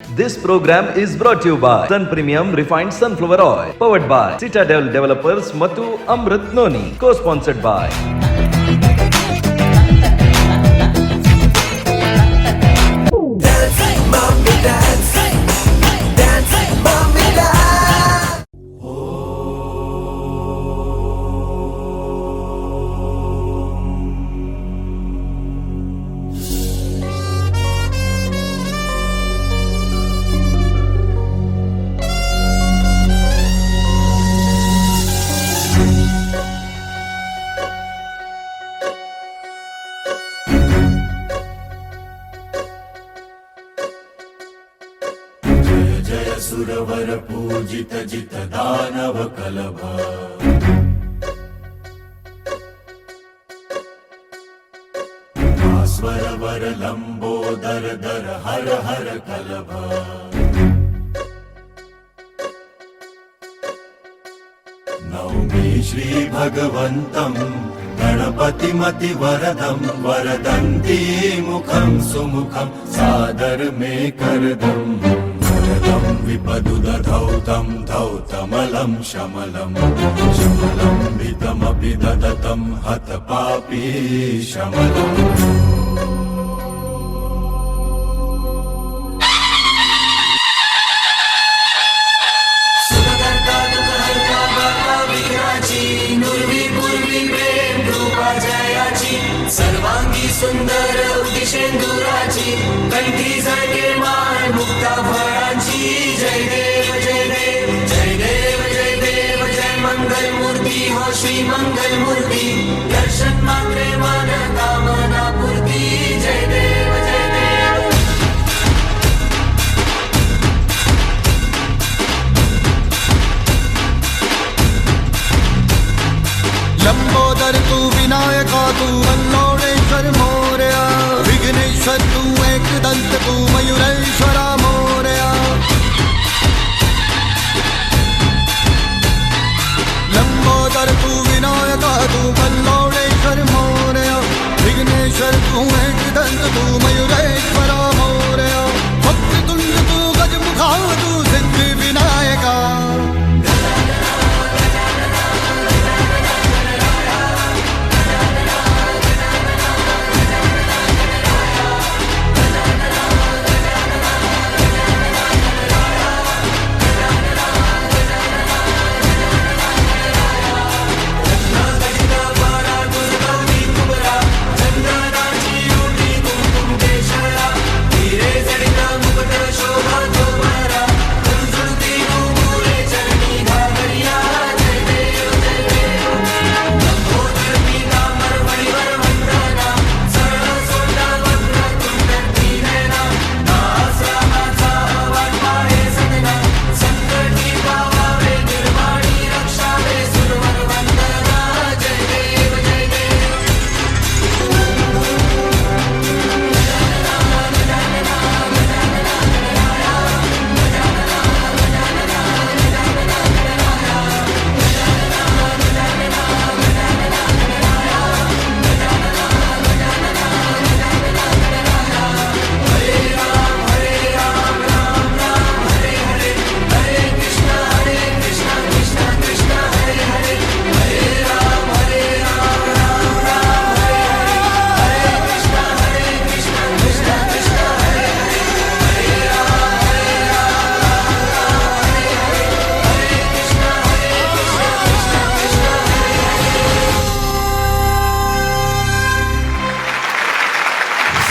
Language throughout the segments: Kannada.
This program is brought to you by Sun Premium Refined Sunflower Oil, powered by Citadel Developers ಮತ್ತು ಅಮೃತ್ ನೋನಿ, co-sponsored by जय सुरवर पूजित जित दानव कलभ भास्वर वर लंबोदर दर हर हर कलभ नौमि श्री भगवन्तं गणपतिमति वरदं वरदन्ती मुखं सुमुखं सादर मे करदम् विपदुदधौतं धौतमलं शमलं शमलं भितमपि ददतं हतपापी शमलम् सर्वांगी सुंदर उदिशेंदुराची कंठी झळके माळ मुक्ता फळांची जय देव जय देव जय देव जय देव जय मंगल मूर्ती हो श्री मंगल मूर्ती दर्शन मात्रे मन कामना पूर्ती जय देव जय देव लंबोदर तू विनायका तू वल्लोळेश्वर मोरया विघ्नेश्वर तू एकदंत तू मयुरेश्वरा मोरया लंबोदर तू विनायका तू वल्लोळेश्वर मोरया विघ्नेश्वर तू एकदंत तू मयुरेश्वरा मोरया भक्ततुंड तू गजमुखा तू सिद्धी विनायका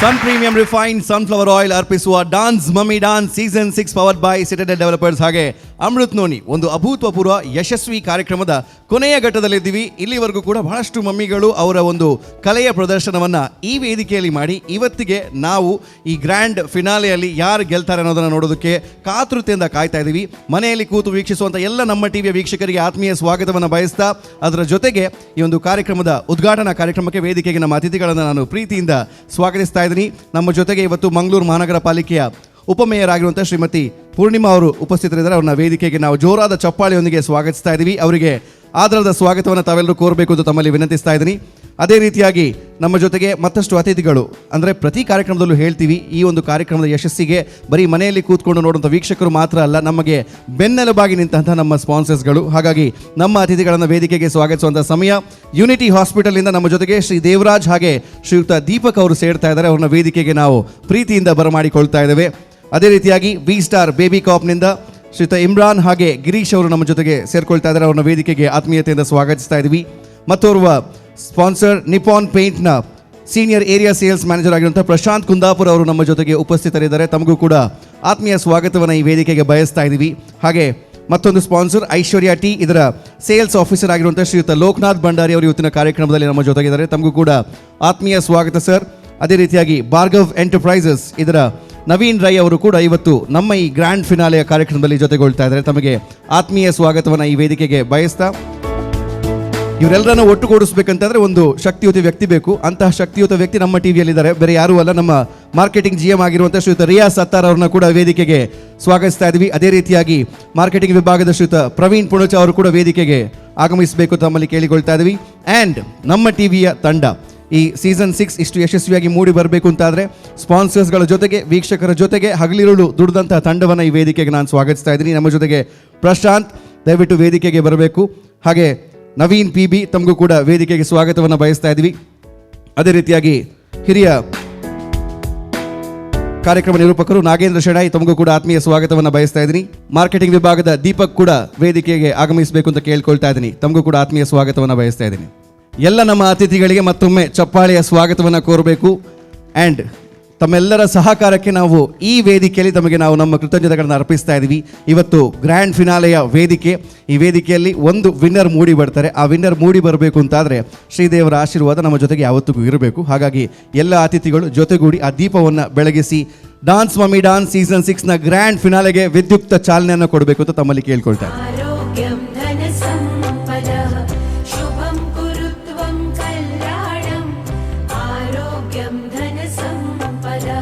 sun premium refined sunflower oil ಅರ್ಪಿಸುವ dance mummy dance season 6 powered by Citadel developers ಹಾಗೆ ಅಮೃತ್ ನೋನಿ ಒಂದು ಅಭೂತಪೂರ್ವ ಯಶಸ್ವಿ ಕಾರ್ಯಕ್ರಮದ ಕೊನೆಯ ಘಟ್ಟದಲ್ಲಿದ್ದೀವಿ. ಇಲ್ಲಿವರೆಗೂ ಕೂಡ ಬಹಳಷ್ಟು ಮಮ್ಮಿಗಳು ಅವರ ಒಂದು ಕಲೆಯ ಪ್ರದರ್ಶನವನ್ನು ಈ ವೇದಿಕೆಯಲ್ಲಿ ಮಾಡಿ ಇವತ್ತಿಗೆ ನಾವು ಈ ಗ್ರ್ಯಾಂಡ್ ಫಿನಾಲೆಯಲ್ಲಿ ಯಾರು ಗೆಲ್ತಾರೆ ಅನ್ನೋದನ್ನು ನೋಡೋದಕ್ಕೆ ಕಾತುರತೆಯಿಂದ ಕಾಯ್ತಾ ಇದ್ದೀವಿ. ಮನೆಯಲ್ಲಿ ಕೂತು ವೀಕ್ಷಿಸುವಂಥ ಎಲ್ಲ ನಮ್ಮ ಟಿವಿಯ ವೀಕ್ಷಕರಿಗೆ ಆತ್ಮೀಯ ಸ್ವಾಗತವನ್ನು ಬಯಸ್ತಾ ಅದರ ಜೊತೆಗೆ ಈ ಒಂದು ಕಾರ್ಯಕ್ರಮದ ಉದ್ಘಾಟನಾ ಕಾರ್ಯಕ್ರಮಕ್ಕೆ ವೇದಿಕೆಗೆ ನಮ್ಮ ಅತಿಥಿಗಳನ್ನು ನಾನು ಪ್ರೀತಿಯಿಂದ ಸ್ವಾಗತಿಸ್ತಾ ಇದ್ದೀನಿ. ನಮ್ಮ ಜೊತೆಗೆ ಇವತ್ತು ಮಂಗಳೂರು ಮಹಾನಗರ ಪಾಲಿಕೆಯ ಉಪಮೇಯರ್ ಆಗಿರುವಂಥ ಶ್ರೀಮತಿ ಪೂರ್ಣಿಮಾ ಅವರು ಉಪಸ್ಥಿತರಿದ್ದಾರೆ. ಅವ್ರನ್ನ ವೇದಿಕೆಗೆ ನಾವು ಜೋರಾದ ಚಪ್ಪಾಳೆಯೊಂದಿಗೆ ಸ್ವಾಗತಿಸ್ತಾ ಇದ್ದೀವಿ. ಅವರಿಗೆ ಆದರದ ಸ್ವಾಗತವನ್ನು ತಾವೆಲ್ಲರೂ ಕೋರಬೇಕು ಅಂತ ತಮ್ಮಲ್ಲಿ ವಿನಂತಿಸ್ತಾ ಇದ್ದೀನಿ. ಅದೇ ರೀತಿಯಾಗಿ ನಮ್ಮ ಜೊತೆಗೆ ಮತ್ತಷ್ಟು ಅತಿಥಿಗಳು, ಅಂದರೆ ಪ್ರತಿ ಕಾರ್ಯಕ್ರಮದಲ್ಲೂ ಹೇಳ್ತೀವಿ, ಈ ಒಂದು ಕಾರ್ಯಕ್ರಮದ ಯಶಸ್ಸಿಗೆ ಬರೀ ಮನೆಯಲ್ಲಿ ಕೂತ್ಕೊಂಡು ನೋಡುವಂಥ ವೀಕ್ಷಕರು ಮಾತ್ರ ಅಲ್ಲ, ನಮಗೆ ಬೆನ್ನೆಲುಬಾಗಿ ನಿಂತಹ ನಮ್ಮ ಸ್ಪಾನ್ಸರ್ಸ್ಗಳು. ಹಾಗಾಗಿ ನಮ್ಮ ಅತಿಥಿಗಳನ್ನು ವೇದಿಕೆಗೆ ಸ್ವಾಗತಿಸುವಂಥ ಸಮಯ. ಯೂನಿಟಿ ಹಾಸ್ಪಿಟಲಿಂದ ನಮ್ಮ ಜೊತೆಗೆ ಶ್ರೀ ದೇವರಾಜ್ ಹಾಗೆ ಶ್ರೀಯುತ ದೀಪಕ್ ಅವರು ಸೇರ್ತಾ ಇದ್ದಾರೆ. ಅವ್ರನ್ನ ವೇದಿಕೆಗೆ ನಾವು ಪ್ರೀತಿಯಿಂದ ಬರಮಾಡಿಕೊಳ್ತಾ ಇದ್ದೇವೆ. ಅದೇ ರೀತಿಯಾಗಿ ವಿ ಸ್ಟಾರ್ ಬೇಬಿ ಕಾಪ್ನಿಂದ ಶ್ರೀಯುತ ಇಮ್ರಾನ್ ಹಾಗೆ ಗಿರೀಶ್ ಅವರು ನಮ್ಮ ಜೊತೆಗೆ ಸೇರ್ಕೊಳ್ತಾ ಇದ್ದಾರೆ. ಅವ್ರನ್ನ ವೇದಿಕೆಗೆ ಆತ್ಮೀಯತೆಯಿಂದ ಸ್ವಾಗತಿಸ್ತಾ ಇದ್ದೀವಿ. ಮತ್ತೋರ್ವ ಸ್ಪಾನ್ಸರ್ ನಿಪಾನ್ ಪೇಂಟ್ನ ಸೀನಿಯರ್ ಏರಿಯಾ ಸೇಲ್ಸ್ ಮ್ಯಾನೇಜರ್ ಆಗಿರುವಂಥ ಪ್ರಶಾಂತ್ ಕುಂದಾಪುರ ಅವರು ನಮ್ಮ ಜೊತೆಗೆ ಉಪಸ್ಥಿತರಿದ್ದಾರೆ. ತಮಗೂ ಕೂಡ ಆತ್ಮೀಯ ಸ್ವಾಗತವನ್ನು ಈ ವೇದಿಕೆಗೆ ಬಯಸ್ತಾ ಇದ್ದೀವಿ. ಹಾಗೆ ಮತ್ತೊಂದು ಸ್ಪಾನ್ಸರ್ ಐಶ್ವರ್ಯ ಟಿ, ಇದರ ಸೇಲ್ಸ್ ಆಫೀಸರ್ ಆಗಿರುವಂಥ ಶ್ರೀಯುತ ಲೋಕನಾಥ್ ಭಂಡಾರಿ ಅವರು ಇವತ್ತಿನ ಕಾರ್ಯಕ್ರಮದಲ್ಲಿ ನಮ್ಮ ಜೊತೆಗಿದ್ದಾರೆ. ತಮಗೂ ಕೂಡ ಆತ್ಮೀಯ ಸ್ವಾಗತ ಸರ್. ಅದೇ ರೀತಿಯಾಗಿ ಭಾರ್ಗವ್ ಎಂಟರ್ಪ್ರೈಸಸ್, ಇದರ ನವೀನ್ ರೈ ಅವರು ಕೂಡ ಇವತ್ತು ನಮ್ಮ ಈ ಗ್ರ್ಯಾಂಡ್ ಫಿನಾಲೆಯ ಕಾರ್ಯಕ್ರಮದಲ್ಲಿ ಜೊತೆಗೊಳ್ತಾ ಇದ್ದಾರೆ. ತಮಗೆ ಆತ್ಮೀಯ ಸ್ವಾಗತವನ್ನು ಈ ವೇದಿಕೆಗೆ ಬಯಸ್ತಾ, ಇವರೆಲ್ಲರನ್ನು ಒಟ್ಟುಗೂಡಿಸ್ಬೇಕಂತಂದ್ರೆ ಒಂದು ಶಕ್ತಿಯುತ ವ್ಯಕ್ತಿ ಬೇಕು. ಅಂತಹ ಶಕ್ತಿಯುತ ವ್ಯಕ್ತಿ ನಮ್ಮ ಟಿವಿಯಲ್ಲಿದ್ದಾರೆ, ಬೇರೆ ಯಾರೂ ಅಲ್ಲ, ನಮ್ಮ ಮಾರ್ಕೆಟಿಂಗ್ GM ಆಗಿರುವಂಥ ಶ್ರೀಯುತ ರಿಯಾಜ್ ಸತ್ತಾರ್ ಅವ್ರನ್ನ ಕೂಡ ವೇದಿಕೆಗೆ ಸ್ವಾಗತಿಸ್ತಾ ಇದ್ವಿ. ಅದೇ ರೀತಿಯಾಗಿ ಮಾರ್ಕೆಟಿಂಗ್ ವಿಭಾಗದ ಶ್ರೀಯುತ ಪ್ರವೀಣ್ ಪುಣಚ ಅವರು ಕೂಡ ವೇದಿಕೆಗೆ ಆಗಮಿಸಬೇಕು ತಮ್ಮಲ್ಲಿ ಕೇಳಿಕೊಳ್ತಾ ಇದ್ವಿ. ಆ್ಯಂಡ್ ನಮ್ಮ ಟಿವಿಯ ತಂಡ ಈ ಸೀಸನ್ 6 ಇಷ್ಟು ಯಶಸ್ವಿಯಾಗಿ ಮೂಡಿ ಬರಬೇಕು ಅಂತಾದರೆ ಸ್ಪಾನ್ಸರ್ಸ್ಗಳ ಜೊತೆಗೆ, ವೀಕ್ಷಕರ ಜೊತೆಗೆ ಹಗಲಿರುಳು ದುಡಿದಂತಹ ತಂಡವನ್ನು ಈ ವೇದಿಕೆಗೆ ನಾನು ಸ್ವಾಗತಿಸ್ತಾ ಇದ್ದೀನಿ. ನಮ್ಮ ಜೊತೆಗೆ ಪ್ರಶಾಂತ್, ದಯವಿಟ್ಟು ವೇದಿಕೆಗೆ ಬರಬೇಕು. ಹಾಗೆ ನವೀನ್ PB, ತಮಗೂ ಕೂಡ ವೇದಿಕೆಗೆ ಸ್ವಾಗತವನ್ನು ಬಯಸ್ತಾ ಇದ್ವಿ. ಅದೇ ರೀತಿಯಾಗಿ ಹಿರಿಯ ಕಾರ್ಯಕ್ರಮ ನಿರೂಪಕರು ನಾಗೇಂದ್ರ ಶೆಣಾಯಿ, ತಮಗೂ ಕೂಡ ಆತ್ಮೀಯ ಸ್ವಾಗತವನ್ನು ಬಯಸ್ತಾ ಇದ್ದೀನಿ. ಮಾರ್ಕೆಟಿಂಗ್ ವಿಭಾಗದ ದೀಪಕ್ ಕೂಡ ವೇದಿಕೆಗೆ ಆಗಮಿಸಬೇಕು ಅಂತ ಕೇಳ್ಕೊಳ್ತಾ ಇದ್ದೀನಿ. ತಮಗೂ ಕೂಡ ಆತ್ಮೀಯ ಸ್ವಾಗತವನ್ನು ಬಯಸ್ತಾ ಇದ್ದೀನಿ. ಎಲ್ಲ ನಮ್ಮ ಅತಿಥಿಗಳಿಗೆ ಮತ್ತೊಮ್ಮೆ ಚಪ್ಪಾಳೆಯ ಸ್ವಾಗತವನ್ನು ಕೋರಬೇಕು. ಆ್ಯಂಡ್ ತಮ್ಮೆಲ್ಲರ ಸಹಕಾರಕ್ಕೆ ನಾವು ಈ ವೇದಿಕೆಯಲ್ಲಿ ತಮಗೆ ನಾವು ನಮ್ಮ ಕೃತಜ್ಞತೆಗಳನ್ನು ಅರ್ಪಿಸ್ತಾ ಇದ್ದೀವಿ. ಇವತ್ತು ಗ್ರ್ಯಾಂಡ್ ಫಿನಾಲೆಯ ವೇದಿಕೆ. ಈ ವೇದಿಕೆಯಲ್ಲಿ ಒಂದು ವಿನ್ನರ್ ಮೂಡಿ ಬರ್ತಾರೆ. ಆ ವಿನ್ನರ್ ಮೂಡಿ ಬರಬೇಕು ಅಂತಾದರೆ ಶ್ರೀದೇವರ ಆಶೀರ್ವಾದ ನಮ್ಮ ಜೊತೆಗೆ ಯಾವತ್ತಿಗೂ ಇರಬೇಕು. ಹಾಗಾಗಿ ಎಲ್ಲ ಅತಿಥಿಗಳು ಜೊತೆಗೂಡಿ ಆ ದೀಪವನ್ನು ಬೆಳಗಿಸಿ ಡಾನ್ಸ್ ಮಮ್ಮಿ ಡಾನ್ಸ್ ಸೀಸನ್ 6ನ ಗ್ರ್ಯಾಂಡ್ ಫಿನಾಲೆಗೆ ವಿದ್ಯುಕ್ತ ಚಾಲನೆಯನ್ನು ಕೊಡಬೇಕು ಅಂತ ತಮ್ಮಲ್ಲಿ ಕೇಳ್ಕೊಳ್ತಾರೆ. आरोग्यं धनसम्पदः शुभं कुरु त्वं कल्याणम् आरोग्यं धनसम्पदः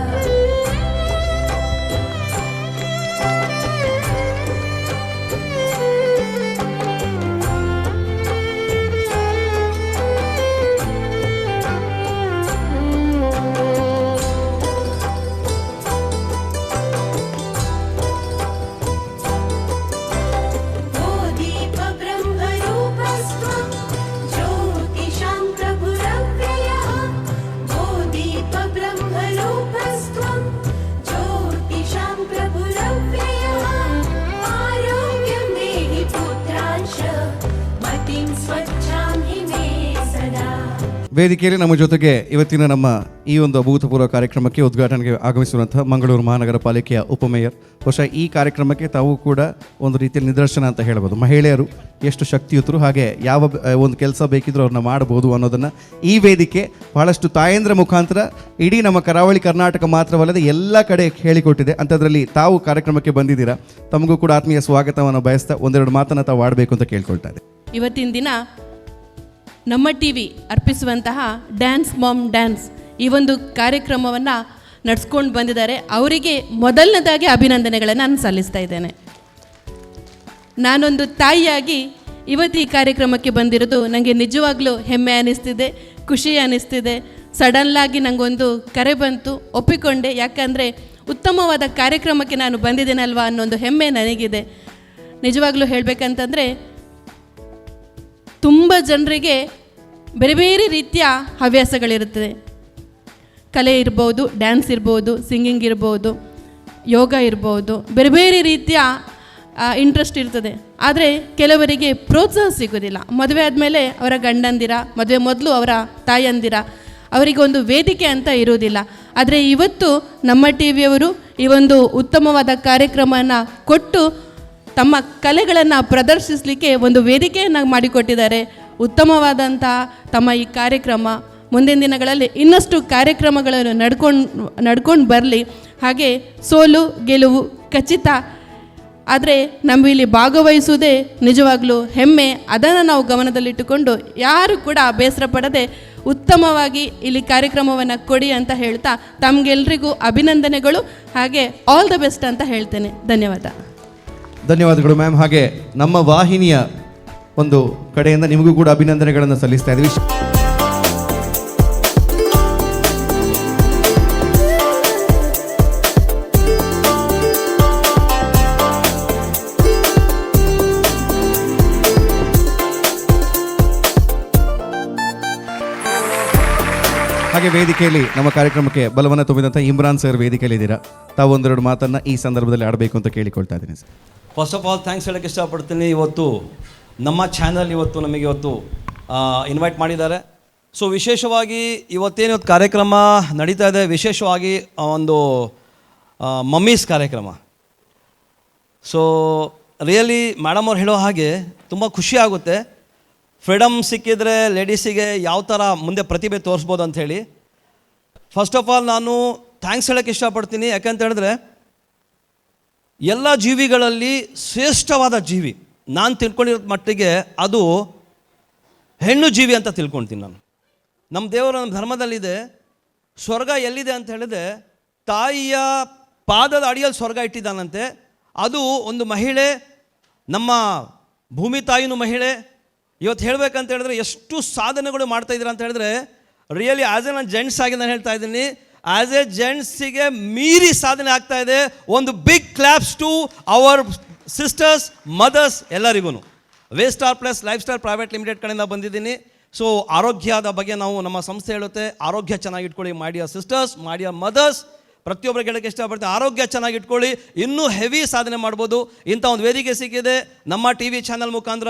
ओ दीप ब्रह्मरूपस्त्वं ज्योतिषां प्रभुरव्ययः ओ दीप ब्रह्मरूपस्त्वं ज्योतिषां प्रभुरव्ययः आरोग्यं देहि पुत्रांश मतिं स्वच्छां हि मे सदा ವೇದಿಕೆಯಲ್ಲಿ ನಮ್ಮ ಜೊತೆಗೆ ಇವತ್ತಿನ ನಮ್ಮ ಈ ಒಂದು ಅಭೂತಪೂರ್ವ ಕಾರ್ಯಕ್ರಮಕ್ಕೆ ಉದ್ಘಾಟನೆಗೆ ಆಗಮಿಸಿರುವಂತಹ ಮಂಗಳೂರು ಮಹಾನಗರ ಪಾಲಿಕೆಯ ಉಪಮೇಯರ್. ಬಹುಶಃ ಈ ಕಾರ್ಯಕ್ರಮಕ್ಕೆ ತಾವು ಕೂಡ ಒಂದು ರೀತಿಯಲ್ಲಿ ನಿದರ್ಶನ ಅಂತ ಹೇಳ್ಬೋದು. ಮಹಿಳೆಯರು ಎಷ್ಟು ಶಕ್ತಿಯುತರು, ಹಾಗೆ ಯಾವ ಒಂದು ಕೆಲಸ ಬೇಕಿದ್ರೂ ಅವ್ರನ್ನ ಮಾಡ್ಬೋದು ಅನ್ನೋದನ್ನು ಈ ವೇದಿಕೆ ಬಹಳಷ್ಟು ತಾಯಂದ್ರ ಮುಖಾಂತರ ಇಡೀ ನಮ್ಮ ಕರಾವಳಿ ಕರ್ನಾಟಕ ಮಾತ್ರವಲ್ಲದೆ ಎಲ್ಲ ಕಡೆ ಹೇಳಿಕೊಟ್ಟಿದೆ. ಅಂಥದ್ರಲ್ಲಿ ತಾವು ಕಾರ್ಯಕ್ರಮಕ್ಕೆ ಬಂದಿದ್ದೀರಾ. ತಮಗೂ ಕೂಡ ಆತ್ಮೀಯ ಸ್ವಾಗತವನ್ನು ಬಯಸ್ತಾ ಒಂದೆರಡು ಮಾತನ್ನು ತಾವು ಆಡಬೇಕು ಅಂತ ಕೇಳ್ಕೊಳ್ತಾ ಇದ್ದೆ. ಇವತ್ತಿನ ದಿನ ನಮ್ಮ TV ಅರ್ಪಿಸುವಂತಹ ಡ್ಯಾನ್ಸ್ ಮಾಮ್ ಡ್ಯಾನ್ಸ್ ಈ ಒಂದು ಕಾರ್ಯಕ್ರಮವನ್ನು ನಡೆಸ್ಕೊಂಡು ಬಂದಿದ್ದಾರೆ. ಅವರಿಗೆ ಮೊದಲನೇದಾಗಿ ಅಭಿನಂದನೆಗಳನ್ನು ನಾನು ಸಲ್ಲಿಸ್ತಾ ಇದ್ದೇನೆ. ನಾನೊಂದು ತಾಯಿಯಾಗಿ ಇವತ್ತು ಈ ಕಾರ್ಯಕ್ರಮಕ್ಕೆ ಬಂದಿರೋದು ನನಗೆ ನಿಜವಾಗ್ಲೂ ಹೆಮ್ಮೆ ಅನ್ನಿಸ್ತಿದೆ, ಖುಷಿ ಅನ್ನಿಸ್ತಿದೆ. ಸಡನ್ಲಾಗಿ ನನಗೊಂದು ಕರೆ ಬಂತು, ಒಪ್ಪಿಕೊಂಡೆ. ಯಾಕಂದರೆ ಉತ್ತಮವಾದ ಕಾರ್ಯಕ್ರಮಕ್ಕೆ ನಾನು ಬಂದಿದ್ದೇನಲ್ವಾ ಅನ್ನೊಂದು ಹೆಮ್ಮೆ ನನಗಿದೆ. ನಿಜವಾಗ್ಲೂ ಹೇಳಬೇಕಂತಂದರೆ ತುಂಬ ಜನರಿಗೆ ಬೇರೆ ಬೇರೆ ರೀತಿಯ ಹವ್ಯಾಸಗಳಿರುತ್ತದೆ. ಕಲೆ ಇರ್ಬೋದು, ಡ್ಯಾನ್ಸ್ ಇರ್ಬೋದು, ಸಿಂಗಿಂಗ್ ಇರ್ಬೋದು, ಯೋಗ ಇರ್ಬೋದು, ಬೇರೆ ಬೇರೆ ರೀತಿಯ ಇಂಟ್ರೆಸ್ಟ್ ಇರ್ತದೆ. ಆದರೆ ಕೆಲವರಿಗೆ ಪ್ರೋತ್ಸಾಹ ಸಿಗೋದಿಲ್ಲ. ಮದುವೆ ಆದಮೇಲೆ ಅವರ ಗಂಡಂದಿರ, ಮದುವೆ ಮೊದಲು ಅವರ ತಾಯಂದಿರ, ಅವರಿಗೆ ಒಂದು ವೇದಿಕೆ ಅಂತ ಇರೋದಿಲ್ಲ. ಆದರೆ ಇವತ್ತು ನಮ್ಮ ಟಿವಿಯವರು ಈ ಒಂದು ಉತ್ತಮವಾದ ಕಾರ್ಯಕ್ರಮವನ್ನು ಕೊಟ್ಟು ತಮ್ಮ ಕಲೆಗಳನ್ನು ಪ್ರದರ್ಶಿಸಲಿಕ್ಕೆ ಒಂದು ವೇದಿಕೆಯನ್ನು ಮಾಡಿಕೊಟ್ಟಿದ್ದಾರೆ. ಉತ್ತಮವಾದಂಥ ತಮ್ಮ ಈ ಕಾರ್ಯಕ್ರಮ ಮುಂದಿನ ದಿನಗಳಲ್ಲಿ ಇನ್ನಷ್ಟು ಕಾರ್ಯಕ್ರಮಗಳನ್ನು ನಡ್ಕೊಂಡು ಬರಲಿ. ಹಾಗೆ ಸೋಲು ಗೆಲುವು ಖಚಿತ, ಆದರೆ ನಾವು ಇಲ್ಲಿ ಭಾಗವಹಿಸುವುದೇ ನಿಜವಾಗ್ಲೂ ಹೆಮ್ಮೆ. ಅದನ್ನು ನಾವು ಗಮನದಲ್ಲಿಟ್ಟುಕೊಂಡು ಯಾರು ಕೂಡ ಬೇಸರ ಪಡದೆ ಉತ್ತಮವಾಗಿ ಇಲ್ಲಿ ಕಾರ್ಯಕ್ರಮವನ್ನು ಕೊಡಿ ಅಂತ ಹೇಳ್ತಾ ತಮಗೆಲ್ರಿಗೂ ಅಭಿನಂದನೆಗಳು, ಹಾಗೆ ಆಲ್ ದ ಬೆಸ್ಟ್ ಅಂತ ಹೇಳ್ತೇನೆ. ಧನ್ಯವಾದ. ಧನ್ಯವಾದಗಳು ಮ್ಯಾಮ್. ಹಾಗೆ ನಮ್ಮ ವಾಹಿನಿಯ ಒಂದು ಕಡೆಯಿಂದ ನಿಮಗೂ ಕೂಡ ಅಭಿನಂದನೆಗಳನ್ನು ಸಲ್ಲಿಸ್ತಾ ಇದ್ದೀವಿ. ಹಾಗೆ ವೇದಿಕೆಯಲ್ಲಿ ನಮ್ಮ ಕಾರ್ಯಕ್ರಮಕ್ಕೆ ಬಲವನ್ನು ತುಂಬಿದಂಥ ಇಮ್ರಾನ್ ಸರ್ ವೇದಿಕೆಯಲ್ಲಿ ಇದ್ದೀರಾ. ತಾವು ಒಂದೆರಡು ಮಾತನ್ನು ಈ ಸಂದರ್ಭದಲ್ಲಿ ಆಡಬೇಕು ಅಂತ ಕೇಳಿಕೊಳ್ತಾ ಇದ್ದೀನಿ sir. First of all thanks ಹೇಳೋಕ್ಕೆ ಇಷ್ಟಪಡ್ತೀನಿ. ಇವತ್ತು ನಮ್ಮ ಚಾನಲ್ ನಮಗೆ ಇವತ್ತು ಇನ್ವೈಟ್ ಮಾಡಿದ್ದಾರೆ. ಸೊ ವಿಶೇಷವಾಗಿ ಇವತ್ತೇನು ಕಾರ್ಯಕ್ರಮ ನಡೀತಾ ಇದೆ, ವಿಶೇಷವಾಗಿ ಒಂದು ಮಮ್ಮೀಸ್ ಕಾರ್ಯಕ್ರಮ. ಸೊ ರಿಯಲಿ ಮೇಡಮ್ ಅವ್ರು ಹೇಳೋ ಹಾಗೆ ತುಂಬ ಖುಷಿ ಆಗುತ್ತೆ. ಫ್ರೀಡಮ್ ಸಿಕ್ಕಿದ್ರೆ ಲೇಡೀಸಿಗೆ ಯಾವ ಥರ ಮುಂದೆ ಪ್ರತಿಭೆ ತೋರಿಸ್ಬೋದು ಅಂಥೇಳಿ. ಫಸ್ಟ್ ಆಫ್ ಆಲ್ ನಾನು ಥ್ಯಾಂಕ್ಸ್ ಹೇಳೋಕ್ಕೆ ಇಷ್ಟಪಡ್ತೀನಿ. ಯಾಕಂತ ಹೇಳಿದ್ರೆ ಎಲ್ಲ ಜೀವಿಗಳಲ್ಲಿ ಶ್ರೇಷ್ಠವಾದ ಜೀವಿ ನಾನು ತಿಳ್ಕೊಂಡಿರೋ ಮಟ್ಟಿಗೆ ಅದು ಹೆಣ್ಣು ಜೀವಿ ಅಂತ ತಿಳ್ಕೊಳ್ತೀನಿ ನಾನು. ನಮ್ಮ ದೇವರು ನಮ್ಮ ಧರ್ಮದಲ್ಲಿದೆ, ಸ್ವರ್ಗ ಎಲ್ಲಿದೆ ಅಂತ ಹೇಳಿದ್ರೆ ತಾಯಿಯ ಪಾದದ ಅಡಿಯಲ್ಲಿ ಸ್ವರ್ಗ ಇಟ್ಟಿದ್ದಾನಂತೆ. ಅದು ಒಂದು ಮಹಿಳೆ, ನಮ್ಮ ಭೂಮಿ ತಾಯಿನೂ ಮಹಿಳೆ. ಇವತ್ತು ಹೇಳಬೇಕಂತ ಹೇಳಿದ್ರೆ ಎಷ್ಟು ಸಾಧನೆಗಳು ಮಾಡ್ತಾಯಿದ್ದೀರಾ ಅಂತ ಹೇಳಿದ್ರೆ ರಿಯಲಿ ಆ್ಯಸ್ ಎ ನಾನು ಜೆಂಟ್ಸ್ ಆಗಿ ನಾನು ಹೇಳ್ತಾ ಇದ್ದೀನಿ, ಆ್ಯಸ್ ಎ ಜೆಂಟ್ಸಿಗೆ ಮೀರಿ ಸಾಧನೆ ಆಗ್ತಾ ಇದೆ. ಒಂದು big claps to our sisters, mothers ಎಲ್ಲರಿಗೂ. Westar plus life style private limited ಕಡೆಯಿಂದ ಬಂದಿದ್ದೀನಿ. ಸೊ ಆರೋಗ್ಯದ ಬಗ್ಗೆ ನಾವು ನಮ್ಮ ಸಂಸ್ಥೆ ಹೇಳುತ್ತೆ, ಆರೋಗ್ಯ ಚೆನ್ನಾಗಿ ಇಟ್ಕೊಳ್ಳಿ, ಮಾಡಿಯ ಸಿಸ್ಟರ್ಸ್, ಮಾಡಿಯ ಮದರ್ಸ್. ಪ್ರತಿಯೊಬ್ಬರಿಗೆ ಹೇಳೋಕ್ಕೆ ಇಷ್ಟಪಡ್ತೀನಿ, ಆರೋಗ್ಯ ಚೆನ್ನಾಗಿ ಇಟ್ಕೊಳ್ಳಿ, ಇನ್ನೂ ಹೆವಿ ಸಾಧನೆ ಮಾಡ್ಬೋದು. ಇಂಥ ಒಂದು ವೇದಿಕೆ ಸಿಕ್ಕಿದೆ ನಮ್ಮ ಟಿ ವಿ ಚಾನಲ್ ಮುಖಾಂತರ.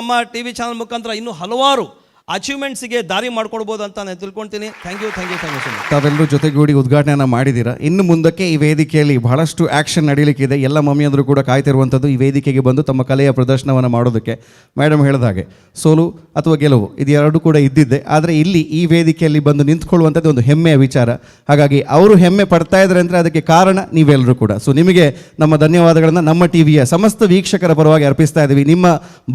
ನಮ್ಮ ಟಿ ವಿ ಚಾನಲ್ ಮುಖಾಂತರ ಇನ್ನೂ ಹಲವಾರು ಅಚೀವ್ಮೆಂಟ್ಸಿಗೆ ದಾರಿ ಮಾಡ್ಕೊಡ್ಬೋದು ಅಂತ ನಾನು ತಿಳ್ಕೊಳ್ತೀನಿ. Thank you so much. ತಾವೆಲ್ಲರೂ ಜೊತೆಗೂಡಿ ಉದ್ಘಾಟನೆಯನ್ನು ಮಾಡಿದ್ದೀರಾ. ಇನ್ನು ಮುಂದಕ್ಕೆ ಈ ವೇದಿಕೆಯಲ್ಲಿ ಬಹಳಷ್ಟು ಆ್ಯಕ್ಷನ್ ನಡೀಲಿಕ್ಕಿದೆ. ಎಲ್ಲ ಮಮ್ಮಿಯಂದರೂ ಕೂಡ ಕಾಯ್ತಿರುವಂಥದ್ದು ಈ ವೇದಿಕೆಗೆ ಬಂದು ತಮ್ಮ ಕಲೆಯ ಪ್ರದರ್ಶನವನ್ನು ಮಾಡೋದಕ್ಕೆ. ಮೇಡಮ್ ಹೇಳಿದ ಹಾಗೆ ಸೋಲು ಅಥವಾ ಗೆಲುವು ಇದು ಎರಡೂ ಕೂಡ ಇದ್ದಿದ್ದೆ, ಆದರೆ ಇಲ್ಲಿ ಈ ವೇದಿಕೆಯಲ್ಲಿ ಬಂದು ನಿಂತ್ಕೊಳ್ಳುವಂಥದ್ದು ಒಂದು ಹೆಮ್ಮೆಯ ವಿಚಾರ. ಹಾಗಾಗಿ ಅವರು ಹೆಮ್ಮೆ ಪಡ್ತಾ ಇದ್ದಾರೆ ಅಂದರೆ ಅದಕ್ಕೆ ಕಾರಣ ನೀವೆಲ್ಲರೂ ಕೂಡ. ಸೊ ನಿಮಗೆ ನಮ್ಮ ಧನ್ಯವಾದಗಳನ್ನು ನಮ್ಮ ಟಿ ವಿಯ ಸಮಸ್ತ ವೀಕ್ಷಕರ ಪರವಾಗಿ ಅರ್ಪಿಸ್ತಾ ಇದ್ದೀವಿ. ನಿಮ್ಮ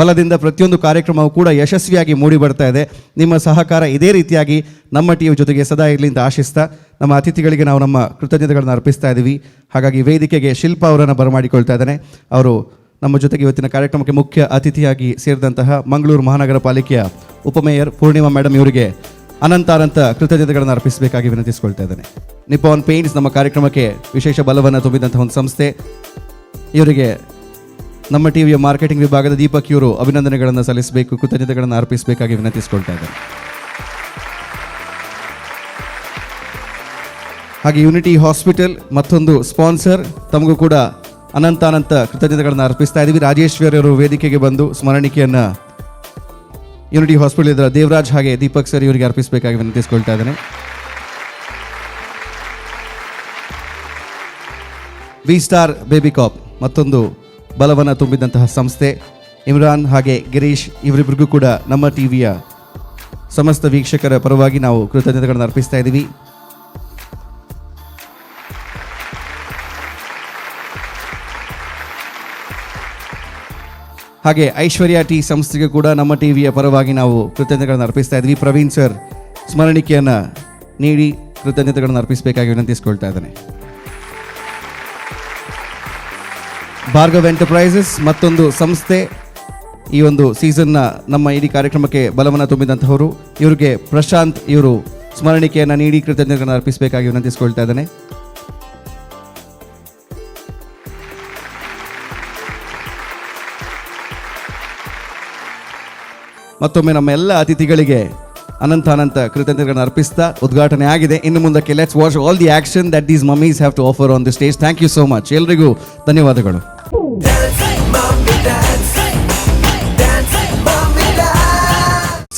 ಬಲದಿಂದ ಪ್ರತಿಯೊಂದು ಕಾರ್ಯಕ್ರಮವೂ ಕೂಡ ಯಶಸ್ವಿಯಾಗಿ ಮೂಡಿ ಬರ್ತಾ ಇದೆ. ನಿಮ್ಮ ಸಹಕಾರ ಇದೇ ರೀತಿಯಾಗಿ ನಮ್ಮ ಟಿ ವಿ ಜೊತೆಗೆ ಸದಾ ಇರಲಿ ಅಂತ ಆಶಿಸ್ತಾ ನಮ್ಮ ಅತಿಥಿಗಳಿಗೆ ನಾವು ನಮ್ಮ ಕೃತಜ್ಞತೆಗಳನ್ನು ಅರ್ಪಿಸ್ತಾ ಇದ್ದೀವಿ. ಹಾಗಾಗಿ ವೇದಿಕೆಗೆ ಶಿಲ್ಪ ಅವರನ್ನು ಬರಮಾಡಿಕೊಳ್ತಾ ಇದ್ದಾನೆ. ಅವರು ನಮ್ಮ ಜೊತೆಗೆ ಇವತ್ತಿನ ಕಾರ್ಯಕ್ರಮಕ್ಕೆ ಮುಖ್ಯ ಅತಿಥಿಯಾಗಿ ಸೇರಿದಂತಹ ಮಂಗಳೂರು ಮಹಾನಗರ ಪಾಲಿಕೆಯ ಉಪಮೇಯರ್ ಪೂರ್ಣಿಮಾ ಮೇಡಮ್ ಇವರಿಗೆ ಅನಂತ ಕೃತಜ್ಞತೆಗಳನ್ನು ಅರ್ಪಿಸಬೇಕಾಗಿ ವಿನಂತಿಸಿಕೊಳ್ತಾ ಇದ್ದೇನೆ. ನಿಪ್ಪಾನ್ ಪೇಂಟ್ಸ್ ನಮ್ಮ ಕಾರ್ಯಕ್ರಮಕ್ಕೆ ವಿಶೇಷ ಬಲವನ್ನು ತುಂಬಿದಂತಹ ಒಂದು ಸಂಸ್ಥೆ. ಇವರಿಗೆ ನಮ್ಮ ಟಿ ವಿಯ ಮಾರ್ಕೆಟಿಂಗ್ ವಿಭಾಗದ ದೀಪಕ್ ಇವರು ಅಭಿನಂದನೆಗಳನ್ನು ಸಲ್ಲಿಸಬೇಕು, ಕೃತಜ್ಞತೆಗಳನ್ನು ಅರ್ಪಿಸಬೇಕಾಗಿ ವಿನಂತಿಸಿಕೊಳ್ತಾ ಇದ್ದಾರೆ. ಹಾಗೆ ಯುನಿಟಿ ಹಾಸ್ಪಿಟಲ್ ಮತ್ತೊಂದು ಸ್ಪಾನ್ಸರ್, ತಮಗೂ ಕೂಡ ಅನಂತ ಕೃತಜ್ಞತೆಗಳನ್ನು ಅರ್ಪಿಸ್ತಾ ಇದ್ದೀವಿ. ರಾಜೇಶ್ವರಿ ಅವರು ವೇದಿಕೆಗೆ ಬಂದು ಸ್ಮರಣಿಕೆಯನ್ನು ಯುನಿಟಿ ಹಾಸ್ಪಿಟಲ್ ಇದರ ದೇವರಾಜ್ ಹಾಗೆ ದೀಪಕ್ ಸರ್ ಇವರಿಗೆ ಅರ್ಪಿಸಬೇಕಾಗಿ ವಿನಂತಿಸಿಕೊಳ್ತಾ ಇದ್ದೇನೆ. ವಿ ಸ್ಟಾರ್ ಬೇಬಿ ಕಾಪ್ ಮತ್ತೊಂದು ಬಲವನ್ನು ತುಂಬಿದಂತಹ ಸಂಸ್ಥೆ. ಇಮ್ರಾನ್ ಹಾಗೆ ಗಿರೀಶ್ ಇವರಿಬ್ಬರಿಗೂ ಕೂಡ ನಮ್ಮ ಟಿ ವಿಯ ಸಮಸ್ತ ವೀಕ್ಷಕರ ಪರವಾಗಿ ನಾವು ಕೃತಜ್ಞತೆಗಳನ್ನು ಅರ್ಪಿಸ್ತಾ ಇದ್ದೀವಿ. ಹಾಗೆ ಐಶ್ವರ್ಯ ಟಿ ಸಂಸ್ಥೆಗೆ ಕೂಡ ನಮ್ಮ ಟಿ ವಿಯ ಪರವಾಗಿ ನಾವು ಕೃತಜ್ಞತೆಗಳನ್ನು ಅರ್ಪಿಸ್ತಾ ಇದ್ವಿ. ಪ್ರವೀಣ್ ಸರ್ ಸ್ಮರಣಿಕೆಯನ್ನು ನೀಡಿ ಕೃತಜ್ಞತೆಗಳನ್ನು ಅರ್ಪಿಸಬೇಕಾಗಿ ವಿನಂತಿಸಿಕೊಳ್ತಾ ಇದ್ದೇನೆ. ಭಾರ್ಗವ್ ಎಂಟರ್ಪ್ರೈಸಸ್ ಮತ್ತೊಂದು ಸಂಸ್ಥೆ, ಈ ಒಂದು ಸೀಸನ್ನ ನಮ್ಮ ಇಡೀ ಕಾರ್ಯಕ್ರಮಕ್ಕೆ ಬಲವನ್ನು ತುಂಬಿದಂಥವರು. ಇವರಿಗೆ ಪ್ರಶಾಂತ್ ಇವರು ಸ್ಮರಣಿಕೆಯನ್ನು ನೀಡಿ ಕೃತಜ್ಞತೆಗಳನ್ನು ಅರ್ಪಿಸಬೇಕಾಗಿ ವಿನಂತಿಸಿಕೊಳ್ತಾ ಇದ್ದೇನೆ. ಮತ್ತೊಮ್ಮೆ ನಮ್ಮ ಎಲ್ಲ ಅತಿಥಿಗಳಿಗೆ ಅನಂತ ಕೃತಜ್ಞತೆಗಳನ್ನು ಅರ್ಪಿಸ್ತಾ ಉದ್ಘಾಟನೆ ಆಗಿದೆ. ಇನ್ನು ಮುಂದಕ್ಕೆ let's watch all the action that these mummies have to offer on the stage. Thank you so much. ಎಲ್ರಿಗೂ ಧನ್ಯವಾದಗಳು.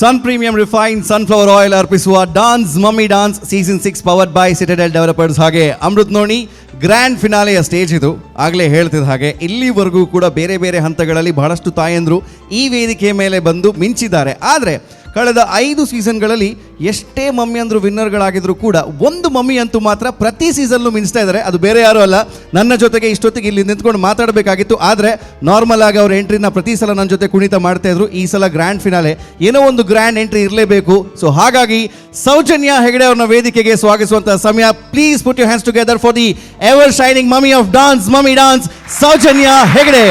Sun Premium refine sunflower oil ಅರ್ಪಿಸುವ dance mummy dance season 6 powered by citadel developers ಹಾಗೆ ಅಮೃತ್ ನೋನಿ ಗ್ರ್ಯಾಂಡ್ ಫಿನಾಲೆಯ ಸ್ಟೇಜ್ ಇದು. ಆಗಲೇ ಹೇಳ್ತಿದ್ದ ಹಾಗೆ ಇಲ್ಲಿವರೆಗೂ ಕೂಡ ಬೇರೆ ಬೇರೆ ಹಂತಗಳಲ್ಲಿ ಬಹಳಷ್ಟು ತಾಯಂದರು ಈ ವೇದಿಕೆ ಮೇಲೆ ಬಂದು ಮಿಂಚಿದ್ದಾರೆ. ಆದರೆ ಕಳೆದ 5 ಸೀಸನ್ಗಳಲ್ಲಿ ಎಷ್ಟೇ ಮಮ್ಮಿ ಅಂದರು ವಿನ್ನರ್ಗಳಾಗಿದ್ರು ಕೂಡ ಒಂದು ಮಮ್ಮಿ ಅಂತೂ ಮಾತ್ರ ಪ್ರತಿ ಸೀಸನ್ಲು ಮಿಂಚ್ತಾ ಇದ್ದಾರೆ. ಅದು ಬೇರೆ ಯಾರೂ ಅಲ್ಲ, ನನ್ನ ಜೊತೆಗೆ ಇಷ್ಟೊತ್ತಿಗೆ ಇಲ್ಲಿ ನಿಂತ್ಕೊಂಡು ಮಾತಾಡಬೇಕಾಗಿತ್ತು. ಆದರೆ ನಾರ್ಮಲ್ ಆಗಿ ಅವ್ರ ಎಂಟ್ರಿನ ಪ್ರತಿ ಸಲ ನನ್ನ ಜೊತೆ ಕುಣಿತ ಮಾಡ್ತಾ ಇದ್ರು. ಈ ಸಲ ಗ್ರ್ಯಾಂಡ್ ಫಿನಾಲೆ ಏನೋ ಒಂದು ಗ್ರ್ಯಾಂಡ್ ಎಂಟ್ರಿ ಇರಲೇಬೇಕು. ಸೊ ಹಾಗಾಗಿ ಸೌಜನ್ಯ ಹೆಗಡೆ ಅವ್ರನ್ನ ವೇದಿಕೆಗೆ ಸ್ವಾಗತಿಸುವಂತಹ ಸಮಯ. Please put your hands together for the ever shining mummy of dance mummy dance, Soujanya Hegde.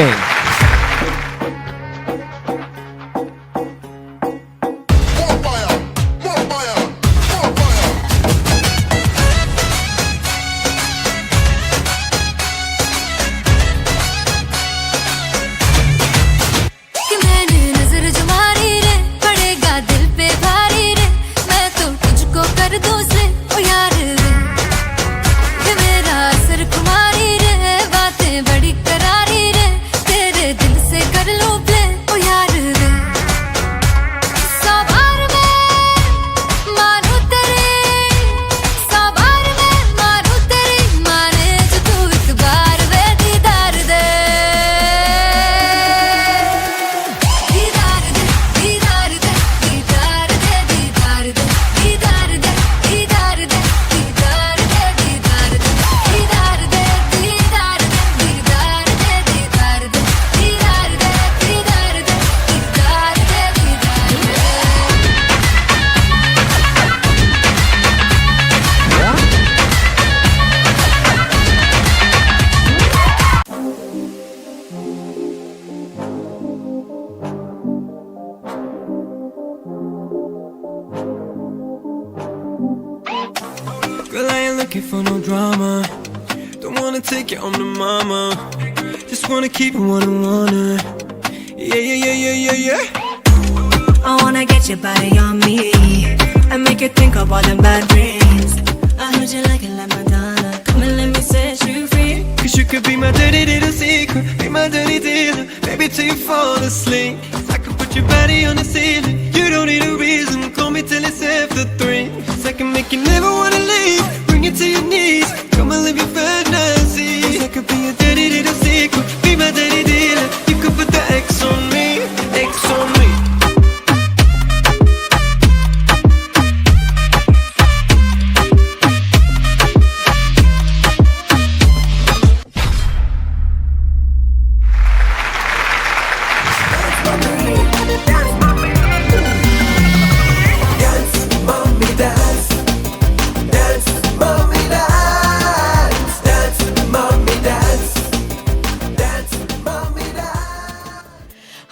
कर दूं looking for no drama. Don't wanna take you on the mama. Just wanna keep it one-on-one. Yeah, yeah, yeah, yeah, yeah, yeah. I wanna get your body on me and make you think of all the bad dreams. I heard you like it like Madonna. Come and let me set you free. Cause you could be my dirty little secret, be my dirty dealer, baby till you fall asleep. I could put your body on the ceiling. You don't need a reason, call me till it's after 3. Cause I can make you never wanna leave, bring you to your knees. Come and live your fantasies. I could be your dirty little secret, be my dirty dealer. You could put the X on me, X on me.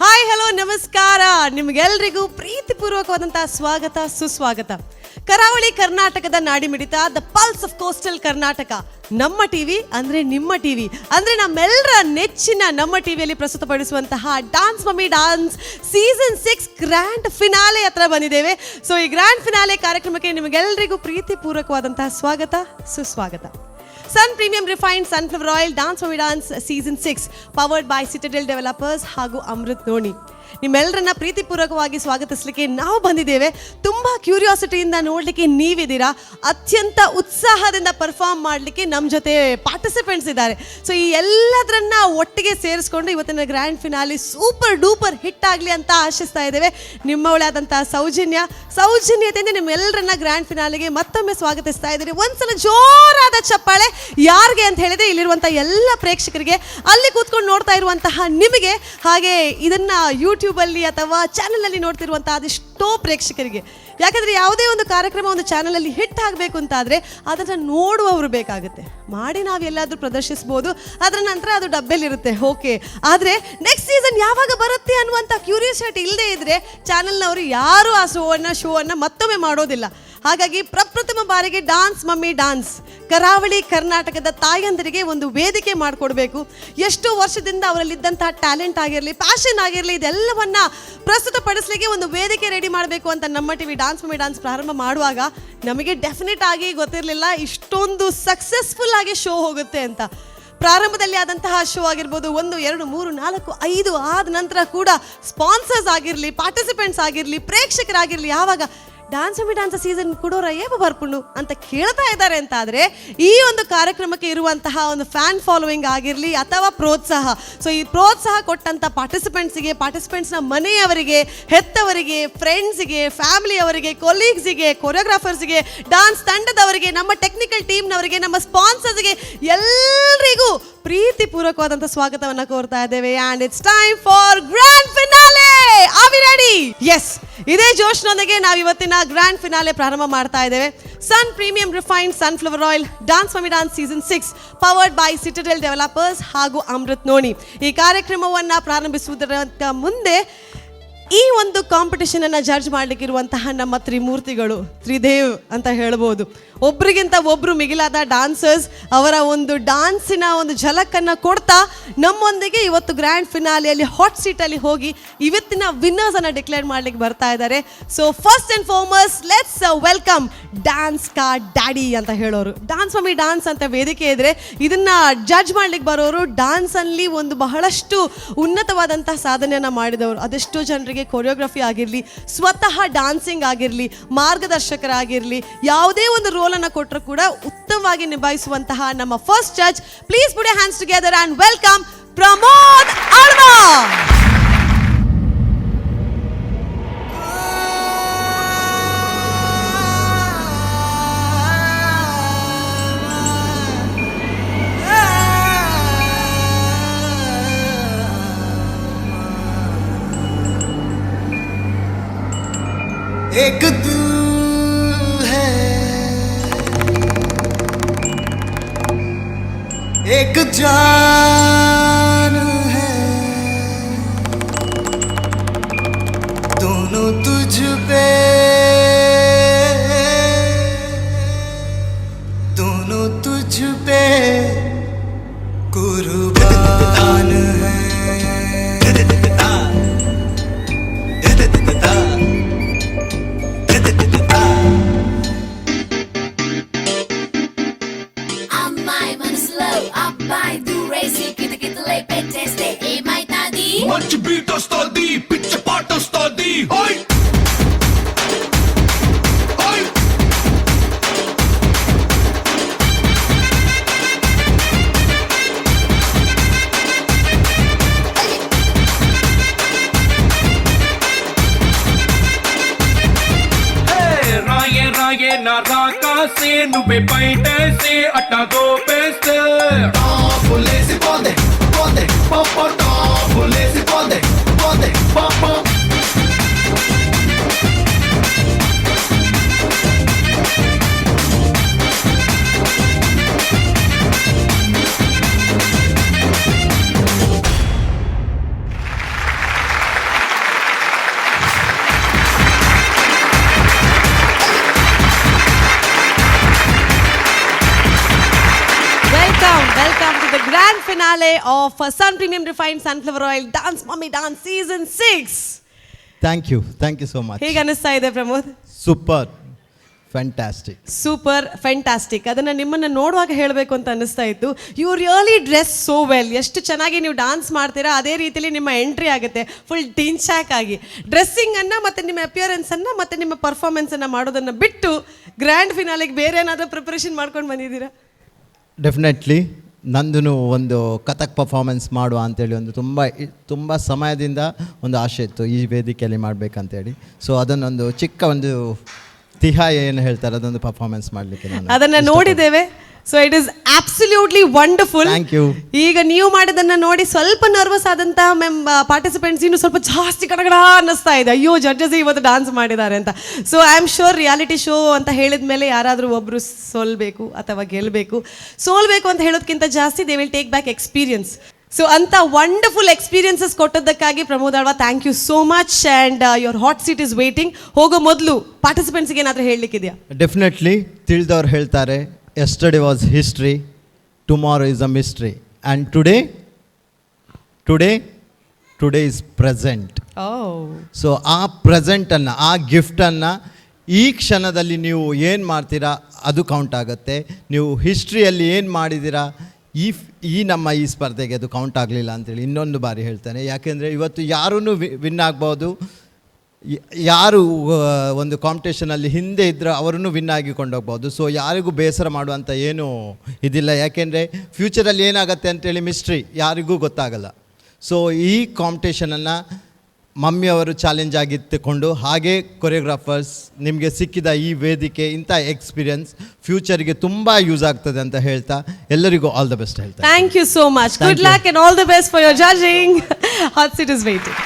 Hi hello ನಮಸ್ಕಾರ, ನಿಮಗೆಲ್ರಿಗೂ ಪ್ರೀತಿಪೂರ್ವಕವಾದಂತಹ ಸ್ವಾಗತ ಸುಸ್ವಾಗತ. ಕರಾವಳಿ ಕರ್ನಾಟಕದ ನಾಡಿಮಿಡಿತ, the pulse of coastal Karnataka, Namma TV ಅಂದ್ರೆ ನಿಮ್ಮ ಟಿವಿ ಅಂದ್ರೆ ನಮ್ಮೆಲ್ಲರ ನೆಚ್ಚಿನ ನಮ್ಮ ಟಿವಿಯಲ್ಲಿ ಪ್ರಸ್ತುತಪಡಿಸುವಂತಹ dance mummy dance season 6 grand finale ಹತ್ರ ಬಂದಿದ್ದೇವೆ. ಸೊ ಈ ಗ್ರ್ಯಾಂಡ್ ಫಿನಾಲೆ ಕಾರ್ಯಕ್ರಮಕ್ಕೆ ನಿಮಗೆಲ್ಲರಿಗೂ ಪ್ರೀತಿಪೂರ್ವಕವಾದಂತಹ ಸ್ವಾಗತ ಸುಸ್ವಾಗತ. Sun premium refined sunflower oil dance mummy dance season 6 powered by Citadel developers ಹಾಗೂ ಅಮೃತ್ ನೋಣಿ ನಿಮ್ಮೆಲ್ಲರನ್ನ ಪ್ರೀತಿಪೂರ್ವಕವಾಗಿ ಸ್ವಾಗತಿಸಲಿಕ್ಕೆ ನಾವು ಬಂದಿದ್ದೇವೆ. ತುಂಬ ಕ್ಯೂರಿಯಾಸಿಟಿಯಿಂದ ನೋಡಲಿಕ್ಕೆ ನೀವಿದ್ದೀರಾ, ಅತ್ಯಂತ ಉತ್ಸಾಹದಿಂದ ಪರ್ಫಾರ್ಮ್ ಮಾಡಲಿಕ್ಕೆ ನಮ್ಮ ಜೊತೆ ಪಾರ್ಟಿಸಿಪೆಂಟ್ಸ್ ಇದ್ದಾರೆ. ಸೊ ಈ ಎಲ್ಲದರನ್ನ ಒಟ್ಟಿಗೆ ಸೇರಿಸ್ಕೊಂಡು ಇವತ್ತಿನ grand finale super duper hit ಆಗಲಿ ಅಂತ ಆಶಿಸ್ತಾ ಇದ್ದೇವೆ. ನಿಮ್ಮವಳೇ ಆದಂತಹ ಸೌಜನ್ಯತೆಯಿಂದ ನಿಮ್ಮೆಲ್ಲರನ್ನ ಗ್ರ್ಯಾಂಡ್ ಫಿನಾಲಿಗೆ ಮತ್ತೊಮ್ಮೆ ಸ್ವಾಗತಿಸ್ತಾ ಇದ್ದೀರಿ. ಒಂದ್ಸಲ ಜೋರಾದ ಚಪ್ಪಾಳೆ ಯಾರಿಗೆ ಅಂತ ಹೇಳಿದ್ರೆ ಇಲ್ಲಿರುವಂತಹ ಎಲ್ಲ ಪ್ರೇಕ್ಷಕರಿಗೆ, ಅಲ್ಲಿ ಕೂತ್ಕೊಂಡು ನೋಡ್ತಾ ಇರುವಂತಹ ನಿಮಗೆ, ಹಾಗೆ ಇದನ್ನ ಯೂಟ್ಯೂಬಲ್ಲಿ ಅಥವಾ ಚಾನಲಲ್ಲಿ ನೋಡ್ತಿರುವಂತಹ ಅದೆಷ್ಟೋ ಪ್ರೇಕ್ಷಕರಿಗೆ. ಯಾಕಂದರೆ ಯಾವುದೇ ಒಂದು ಕಾರ್ಯಕ್ರಮ ಒಂದು ಚಾನಲಲ್ಲಿ ಹಿಟ್ ಆಗಬೇಕು ಅಂತಾದರೆ ಅದನ್ನು ನೋಡುವವರು ಬೇಕಾಗುತ್ತೆ. ಮಾಡಿ ನಾವು ಎಲ್ಲಾದರೂ ಪ್ರದರ್ಶಿಸ್ಬೋದು, ಅದರ ನಂತರ ಅದು ಡಬ್ಬೆಲಿರುತ್ತೆ, ಓಕೆ. ಆದರೆ ನೆಕ್ಸ್ಟ್ ಸೀಸನ್ ಯಾವಾಗ ಬರುತ್ತೆ ಅನ್ನುವಂಥ ಕ್ಯೂರಿಯಾಸಿಟಿ ಇಲ್ಲದೆ ಇದ್ದರೆ ಚಾನಲ್ನವರು ಯಾರೂ ಆ ಶೋವನ್ನು ಮತ್ತೊಮ್ಮೆ ಮಾಡೋದಿಲ್ಲ. ಹಾಗಾಗಿ ಪ್ರಪ್ರಥಮ ಬಾರಿಗೆ ಡಾನ್ಸ್ ಮಮ್ಮಿ ಡಾನ್ಸ್ ಕರಾವಳಿ ಕರ್ನಾಟಕದ ತಾಯಂದರಿಗೆ ಒಂದು ವೇದಿಕೆ ಮಾಡಿಕೊಡ್ಬೇಕು. ಎಷ್ಟೋ ವರ್ಷದಿಂದ ಅವರಲ್ಲಿದ್ದಂತಹ ಟ್ಯಾಲೆಂಟ್ ಆಗಿರಲಿ, ಪ್ಯಾಷನ್ ಆಗಿರಲಿ, ಇದೆಲ್ಲವನ್ನ ಪ್ರಸ್ತುತಪಡಿಸಲಿಕ್ಕೆ ಒಂದು ವೇದಿಕೆ ರೆಡಿ ಮಾಡಬೇಕು ಅಂತ ನಮ್ಮ ಟಿವಿ ಡಾನ್ಸ್ ಮಮ್ಮಿ ಡಾನ್ಸ್ ಪ್ರಾರಂಭ ಮಾಡುವಾಗ ನಮಗೆ ಡೆಫಿನೆಟ್ ಆಗಿ ಗೊತ್ತಿರಲಿಲ್ಲ ಇಷ್ಟೊಂದು ಸಕ್ಸಸ್ಫುಲ್ ಆಗಿ ಶೋ ಹೋಗುತ್ತೆ ಅಂತ. ಪ್ರಾರಂಭದಲ್ಲಿ ಆದಂತಹ ಶೋ ಆಗಿರ್ಬೋದು, 1 2 3 4 5 ಆದ ನಂತರ ಕೂಡ ಸ್ಪಾನ್ಸರ್ಸ್ ಆಗಿರಲಿ, ಪಾರ್ಟಿಸಿಪೆಂಟ್ಸ್ ಆಗಿರಲಿ, ಪ್ರೇಕ್ಷಕರಾಗಿರಲಿ, ಯಾವಾಗ ಡಾನ್ಸ್ ಮಮ್ಮಿ ಡಾನ್ಸ್ ಸೀಸನ್ ಕೊಡೋರ ಏಪ ಬರ್ಪುಂಡು ಅಂತ ಕೇಳ್ತಾ ಇದ್ದಾರೆ ಅಂತ ಆದರೆ ಈ ಒಂದು ಕಾರ್ಯಕ್ರಮಕ್ಕೆ ಇರುವಂತಹ ಒಂದು ಫ್ಯಾನ್ ಫಾಲೋವಿಂಗ್ ಆಗಿರಲಿ ಅಥವಾ ಪ್ರೋತ್ಸಾಹ, ಸೊ ಈ ಪ್ರೋತ್ಸಾಹ ಕೊಟ್ಟಂಥ ಪಾರ್ಟಿಸಿಪೆಂಟ್ಸ್ನ ಮನೆಯವರಿಗೆ, ಹೆತ್ತವರಿಗೆ, ಫ್ರೆಂಡ್ಸಿಗೆ, ಫ್ಯಾಮಿಲಿಯವರಿಗೆ, ಕೊಲೀಗ್ಸಿಗೆ, ಕೊರಿಯೋಗ್ರಾಫರ್ಸ್ಗೆ, ಡಾನ್ಸ್ ತಂಡದವರಿಗೆ, ನಮ್ಮ ಟೆಕ್ನಿಕಲ್ ಟೀಮ್ನವರಿಗೆ, ನಮ್ಮ ಸ್ಪಾನ್ಸರ್ಸ್ಗೆ ಎಲ್ಲರಿಗೂ ಪ್ರೀತಿಪೂರ್ವಕವಾದಂಥ ಸ್ವಾಗತವನ್ನು ಕೋರ್ತಾ ಇದ್ದೇವೆ. And it's time for grand finale. Are we ready? Yes, ಇದೇ ಜೋಶ್ನೊಂದಿಗೆ ನಾವು ಇವತ್ತಿನ ಗ್ರ್ಯಾಂಡ್ ಫಿನಾಲೆ ಪ್ರಾರಂಭ ಮಾಡ್ತಾ ಇದ್ದೇವೆ. Sun premium refined sunflower oil dance mummy dance season 6 powered by Citadel developers ಹಾಗೂ ಅಮೃತ್ ನೋಣಿ. ಈ ಕಾರ್ಯಕ್ರಮವನ್ನು ಪ್ರಾರಂಭಿಸುವುದರ ಮುಂದೆ ಈ ಒಂದು ಕಾಂಪಿಟೇಷನನ್ನು ಜಡ್ಜ್ ಮಾಡಲಿಕ್ಕಿರುವಂತಹ ನಮ್ಮ ತ್ರಿಮೂರ್ತಿಗಳು, ತ್ರಿದೇವ್ ಅಂತ ಹೇಳ್ಬೋದು. ಒಬ್ರಿಗಿಂತ ಒಬ್ಬರು ಮಿಗಿಲಾದ ಡಾನ್ಸರ್ಸ್ ಅವರ ಒಂದು ಡಾನ್ಸಿನ ಒಂದು ಝಲಕನ್ನು ಕೊಡ್ತಾ ನಮ್ಮೊಂದಿಗೆ ಇವತ್ತು ಗ್ರ್ಯಾಂಡ್ ಫಿನಾಲಿಯಲ್ಲಿ ಹಾಟ್ ಸೀಟಲ್ಲಿ ಹೋಗಿ ಇವತ್ತಿನ ವಿನ್ನರ್ಸನ್ನು ಡಿಕ್ಲೇರ್ ಮಾಡಲಿಕ್ಕೆ ಬರ್ತಾ ಇದ್ದಾರೆ. So first and foremost let's welcome dance ಕಾ ಡ್ಯಾಡಿ ಅಂತ ಹೇಳೋರು. ಡಾನ್ಸ್ ಮಮ್ಮಿ ಡಾನ್ಸ್ ಅಂತ ವೇದಿಕೆ ಇದ್ರೆ ಇದನ್ನು ಜಡ್ಜ್ ಮಾಡ್ಲಿಕ್ಕೆ ಬರೋರು ಡಾನ್ಸಲ್ಲಿ ಒಂದು ಬಹಳಷ್ಟು ಉನ್ನತವಾದಂಥ ಸಾಧನೆಯನ್ನು ಮಾಡಿದವರು. ಅದೆಷ್ಟೋ ಜನರಿಗೆ ಕೊರಿಯೋಗ್ರಫಿ ಆಗಿರಲಿ, ಸ್ವತಃ ಡಾನ್ಸಿಂಗ್ ಆಗಿರಲಿ, ಮಾರ್ಗದರ್ಶಕರಾಗಿರಲಿ, ಯಾವುದೇ ಒಂದು ರೋಲನ್ನು ಕೊಟ್ಟರು ಕೂಡ ಉತ್ತಮವಾಗಿ ನಿಭಾಯಿಸುವಂತಹ ನಮ್ಮ first judge. Please put your hands together and welcome Pramod Alva. एक दिल है, एक जान है, दोनों तुझ पे, दोनों కితలై పెట్టేస్తే ఏమైతాది మంచి బీట్ వస్తుంది పిచ్చ పాట వస్తుంది హోయ్ హోయ్ రాయే రాయే నా రాకాసే నువ్వే బయటేసే అట్టా దోపేస్తే టాపులేసి పోందే పోందే పాప టాపులేసి పోందే పోందే పాప Welcome to the grand finale of Sun Premium Refined Sunflower Oil Dance Mummy Dance Season 6. Thank you so much. ಹೇಗೆ ಅನಿಸ್ತಾ ಇದೆ Pramod? Super fantastic. Super fantastic. ಅದನ್ನು ನಿಮ್ಮನ್ನು ನೋಡುವಾಗ ಹೇಳಬೇಕು ಅಂತ ಅನಿಸ್ತಾ ಇತ್ತು. You really dress so well. ಎಷ್ಟು ಚೆನ್ನಾಗಿ ನೀವು ಡಾನ್ಸ್ ಮಾಡ್ತೀರಾ ಅದೇ ರೀತಿಯಲ್ಲಿ ನಿಮ್ಮ ಎಂಟ್ರಿ ಆಗುತ್ತೆ ಫುಲ್ ಟಿಂಚಾಕ್ ಆಗಿ. ಡ್ರೆಸ್ಸಿಂಗನ್ನು ಮತ್ತು ನಿಮ್ಮ ಅಪಿಯರೆನ್ಸನ್ನು ಮತ್ತು ನಿಮ್ಮ ಪರ್ಫಾರ್ಮೆನ್ಸನ್ನು ಮಾಡೋದನ್ನು ಬಿಟ್ಟು ಗ್ರ್ಯಾಂಡ್ ಫಿನಾಲಿಗೆ ಬೇರೆ ಏನಾದರೂ ಪ್ರಿಪ್ರೇಷನ್ ಮಾಡ್ಕೊಂಡು ಬಂದಿದ್ದೀರಾ? ಡೆಫಿನೆಟ್ಲಿ ನಂದು ಒಂದು ಕಥಕ್ ಪರ್ಫಾರ್ಮೆನ್ಸ್ ಮಾಡುವ ಅಂತೇಳಿ ಒಂದು ತುಂಬ ಸಮಯದಿಂದ ಒಂದು ಆಸೆ ಇತ್ತು ಈ ವೇದಿಕೆಯಲ್ಲಿ ಮಾಡಬೇಕಂತೇಳಿ. ಸೊ ಅದನ್ನೊಂದು ಚಿಕ್ಕ ಒಂದು ತಿಹಾಯ ಏನು ಹೇಳ್ತಾರೆ ಅದೊಂದು ಪರ್ಫಾರ್ಮೆನ್ಸ್ ಮಾಡಲಿಕ್ಕೆ ಅದನ್ನು ನೋಡಿದ್ದೇವೆ. So it is absolutely wonderful. Thank you. ಈಗ ನೀವು ಮಾಡಿದ್ದನ್ನು ನೋಡಿ ಸ್ವಲ್ಪ ನರ್ವಸ್ ಆದಂತಹ ಪಾರ್ಟಿಸಿಪೆಂಟ್ಸ್ ಇನ್ನು ಸ್ವಲ್ಪ ಜಾಸ್ತಿ ಕಡಗಡ ಅನ್ನಿಸ್ತಾ ಇದೆ, ಅಯ್ಯೋ ಜಡ್ಜಸ್ ಇವತ್ತು ಡಾನ್ಸ್ ಮಾಡಿದ್ದಾರೆ ಅಂತ. So I am sure reality show ಅಂತ ಹೇಳಿದ ಮೇಲೆ ಯಾರಾದರೂ ಒಬ್ಬರು ಸೋಲ್ಬೇಕು ಅಥವಾ ಗೆಲ್ಲಬೇಕು. ಸೋಲ್ಬೇಕು ಅಂತ ಹೇಳೋದಕ್ಕಿಂತ ಜಾಸ್ತಿ they will take back experience. So ಅಂತ ವಂಡರ್ಫುಲ್ ಎಕ್ಸ್ಪೀರಿಯನ್ಸಸ್ ಕೊಟ್ಟದ್ದಕ್ಕಾಗಿ Pramod Alva thank you so much. And your hot seat is waiting. ಹೋಗೋ ಮೊದಲು ಪಾರ್ಟಿಸಿಪೆಂಟ್ಸ್ಗೆ ಏನಾದರೂ ಹೇಳಲಿಕ್ಕಿದೆಯಾ? ಡೆಫಿನೆಟ್ಲಿ ತಿಳಿದವ್ರು ಹೇಳ್ತಾರೆ yesterday was history, tomorrow is a mystery, and today is present. So ಆ ಪ್ರೆಸೆಂಟನ್ನು, ಆ ಗಿಫ್ಟನ್ನು ಈ ಕ್ಷಣದಲ್ಲಿ ನೀವು ಏನು ಮಾಡ್ತೀರಾ ಅದು ಕೌಂಟ್ ಆಗುತ್ತೆ. ನೀವು ಹಿಸ್ಟ್ರಿಯಲ್ಲಿ ಏನು ಮಾಡಿದ್ದೀರಾ ಈ ನಮ್ಮ ಈ ಸ್ಪರ್ಧೆಗೆ ಅದು ಕೌಂಟ್ ಆಗಲಿಲ್ಲ ಅಂತೇಳಿ ಇನ್ನೊಂದು ಬಾರಿ ಹೇಳ್ತಾನೆ. ಯಾಕೆಂದರೆ ಇವತ್ತು ಯಾರೂ ವಿನ್ ಆಗ್ಬೋದು, ಯಾರು ಒಂದು ಕಾಂಪಿಟೇಷನಲ್ಲಿ ಹಿಂದೆ ಇದ್ದರೆ ಅವರನ್ನು ವಿನ್ ಆಗಿ ಕೊಂಡೋಗ್ಬೋದು. ಸೊ ಯಾರಿಗೂ ಬೇಸರ ಮಾಡುವಂಥ ಏನೂ ಇದಿಲ್ಲ, ಯಾಕೆಂದರೆ ಫ್ಯೂಚರಲ್ಲಿ ಏನಾಗುತ್ತೆ ಅಂತೇಳಿ ಮಿಸ್ಟ್ರಿ ಯಾರಿಗೂ ಗೊತ್ತಾಗಲ್ಲ. ಸೊ ಈ ಕಾಂಪಿಟೇಷನನ್ನು ಮಮ್ಮಿಯವರು ಚಾಲೆಂಜ್ ಆಗಿತ್ತುಕೊಂಡು, ಹಾಗೆ ಕೊರಿಯೋಗ್ರಾಫರ್ಸ್ ನಿಮಗೆ ಸಿಕ್ಕಿದ ಈ ವೇದಿಕೆ, ಇಂಥ ಎಕ್ಸ್ಪೀರಿಯನ್ಸ್ ಫ್ಯೂಚರ್ಗೆ ತುಂಬ ಯೂಸ್ ಆಗ್ತದೆ ಅಂತ ಹೇಳ್ತಾ ಎಲ್ಲರಿಗೂ ಆಲ್ ದ ಬೆಸ್ಟ್ ಹೇಳ್ತಾ. Thank you so much. Good luck and all the best for your judging. Hot seat is waiting.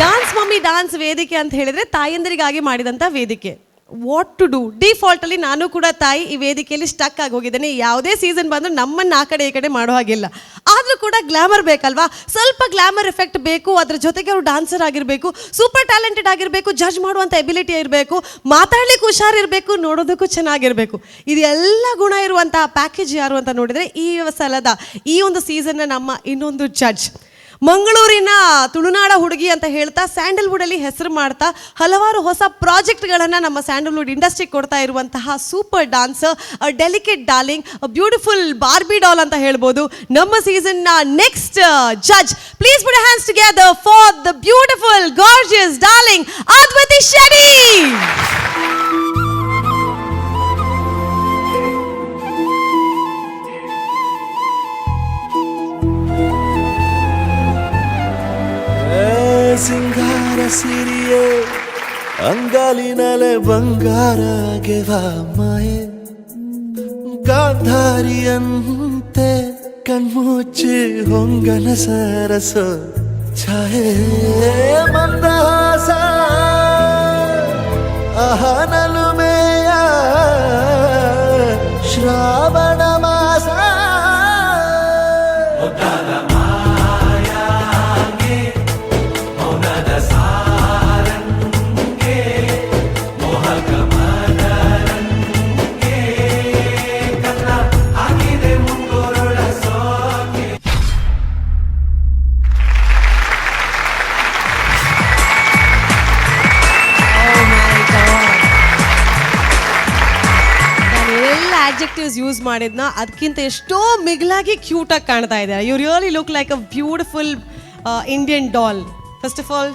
Dance mummy dance ವೇದಿಕೆ ಅಂತ ಹೇಳಿದರೆ ತಾಯಂದರಿಗಾಗಿ ಮಾಡಿದಂಥ ವೇದಿಕೆ. What to do? ಡಿಫಾಲ್ಟಲ್ಲಿ ನಾನು ಕೂಡ ತಾಯಿ ಈ ವೇದಿಕೆಯಲ್ಲಿ ಸ್ಟಕ್ ಆಗಿ ಹೋಗಿದ್ದೇನೆ. ಯಾವುದೇ ಸೀಸನ್ ಬಂದರೂ ನಮ್ಮನ್ನು ಆ ಕಡೆ ಈ ಕಡೆ ಮಾಡೋ ಹಾಗಿಲ್ಲ. ಆದರೂ ಕೂಡ ಗ್ಲಾಮರ್ ಬೇಕಲ್ವಾ, ಸ್ವಲ್ಪ ಗ್ಲಾಮರ್ ಎಫೆಕ್ಟ್ ಬೇಕು. ಅದ್ರ ಜೊತೆಗೆ ಅವರು ಡಾನ್ಸರ್ ಆಗಿರಬೇಕು, ಸೂಪರ್ ಟ್ಯಾಲೆಂಟೆಡ್ ಆಗಿರಬೇಕು, ಜಡ್ಜ್ ಮಾಡುವಂಥ ಎಬಿಲಿಟಿ ಇರಬೇಕು, ಮಾತಾಡ್ಲಿಕ್ಕೆ ಹುಷಾರಿರಬೇಕು, ನೋಡೋದಕ್ಕೂ ಚೆನ್ನಾಗಿರಬೇಕು. ಇದೆಲ್ಲ ಗುಣ ಇರುವಂತಹ ಪ್ಯಾಕೇಜ್ ಯಾರು ಅಂತ ನೋಡಿದರೆ ಈ ಸಲದ ಈ ಒಂದು ಸೀಸನ್ನ ನಮ್ಮ ಇನ್ನೊಂದು ಜಡ್ಜ್, ಮಂಗಳೂರಿನ ತುಳುನಾಡ ಹುಡುಗಿ ಅಂತ ಹೇಳ್ತಾ ಸ್ಯಾಂಡಲ್ವುಡಲ್ಲಿ ಹೆಸರು ಮಾಡ್ತಾ ಹಲವಾರು ಹೊಸ ಪ್ರಾಜೆಕ್ಟ್ಗಳನ್ನು ನಮ್ಮ ಸ್ಯಾಂಡಲ್ವುಡ್ ಇಂಡಸ್ಟ್ರಿಗೆ ಕೊಡ್ತಾ ಇರುವಂತಹ super dancer, a delicate darling, a beautiful Barbie doll ಅಂತ ಹೇಳ್ಬೋದು. ನಮ್ಮ ಸೀಸನ್ನ next judge, please put hands together for the beautiful gorgeous darling Advathi Shetty. ಸಿಂಗಾರ ಸಿರಿಯೇ ಅಂಗಾಲಿನಲೆ ಬಂಗಾರ ಗೆವ ಮಾಯೆ, ಗಾಂಧಾರಿಯಂತೆ ಕಣ್ಮುಚ್ಚಿ ಹೊಂಗನ ಸರಸ ಛಾಯೆ, ಮಂದಹಾಸ ಅಹನಲುಮೆಯ ಶ್ರಾವಣ ಮಾಸ. ಆಬ್ಜೆಕ್ಟಿವ್ಸ್ ಯೂಸ್ ಮಾಡಿದ್ನ ಅದಕ್ಕಿಂತ ಎಷ್ಟೋ ಮಿಗಿಲಾಗಿ ಕ್ಯೂಟಾಗಿ ಕಾಣ್ತಾ ಇದ್ದಾರೆ. You really look like a beautiful Indian doll. First of all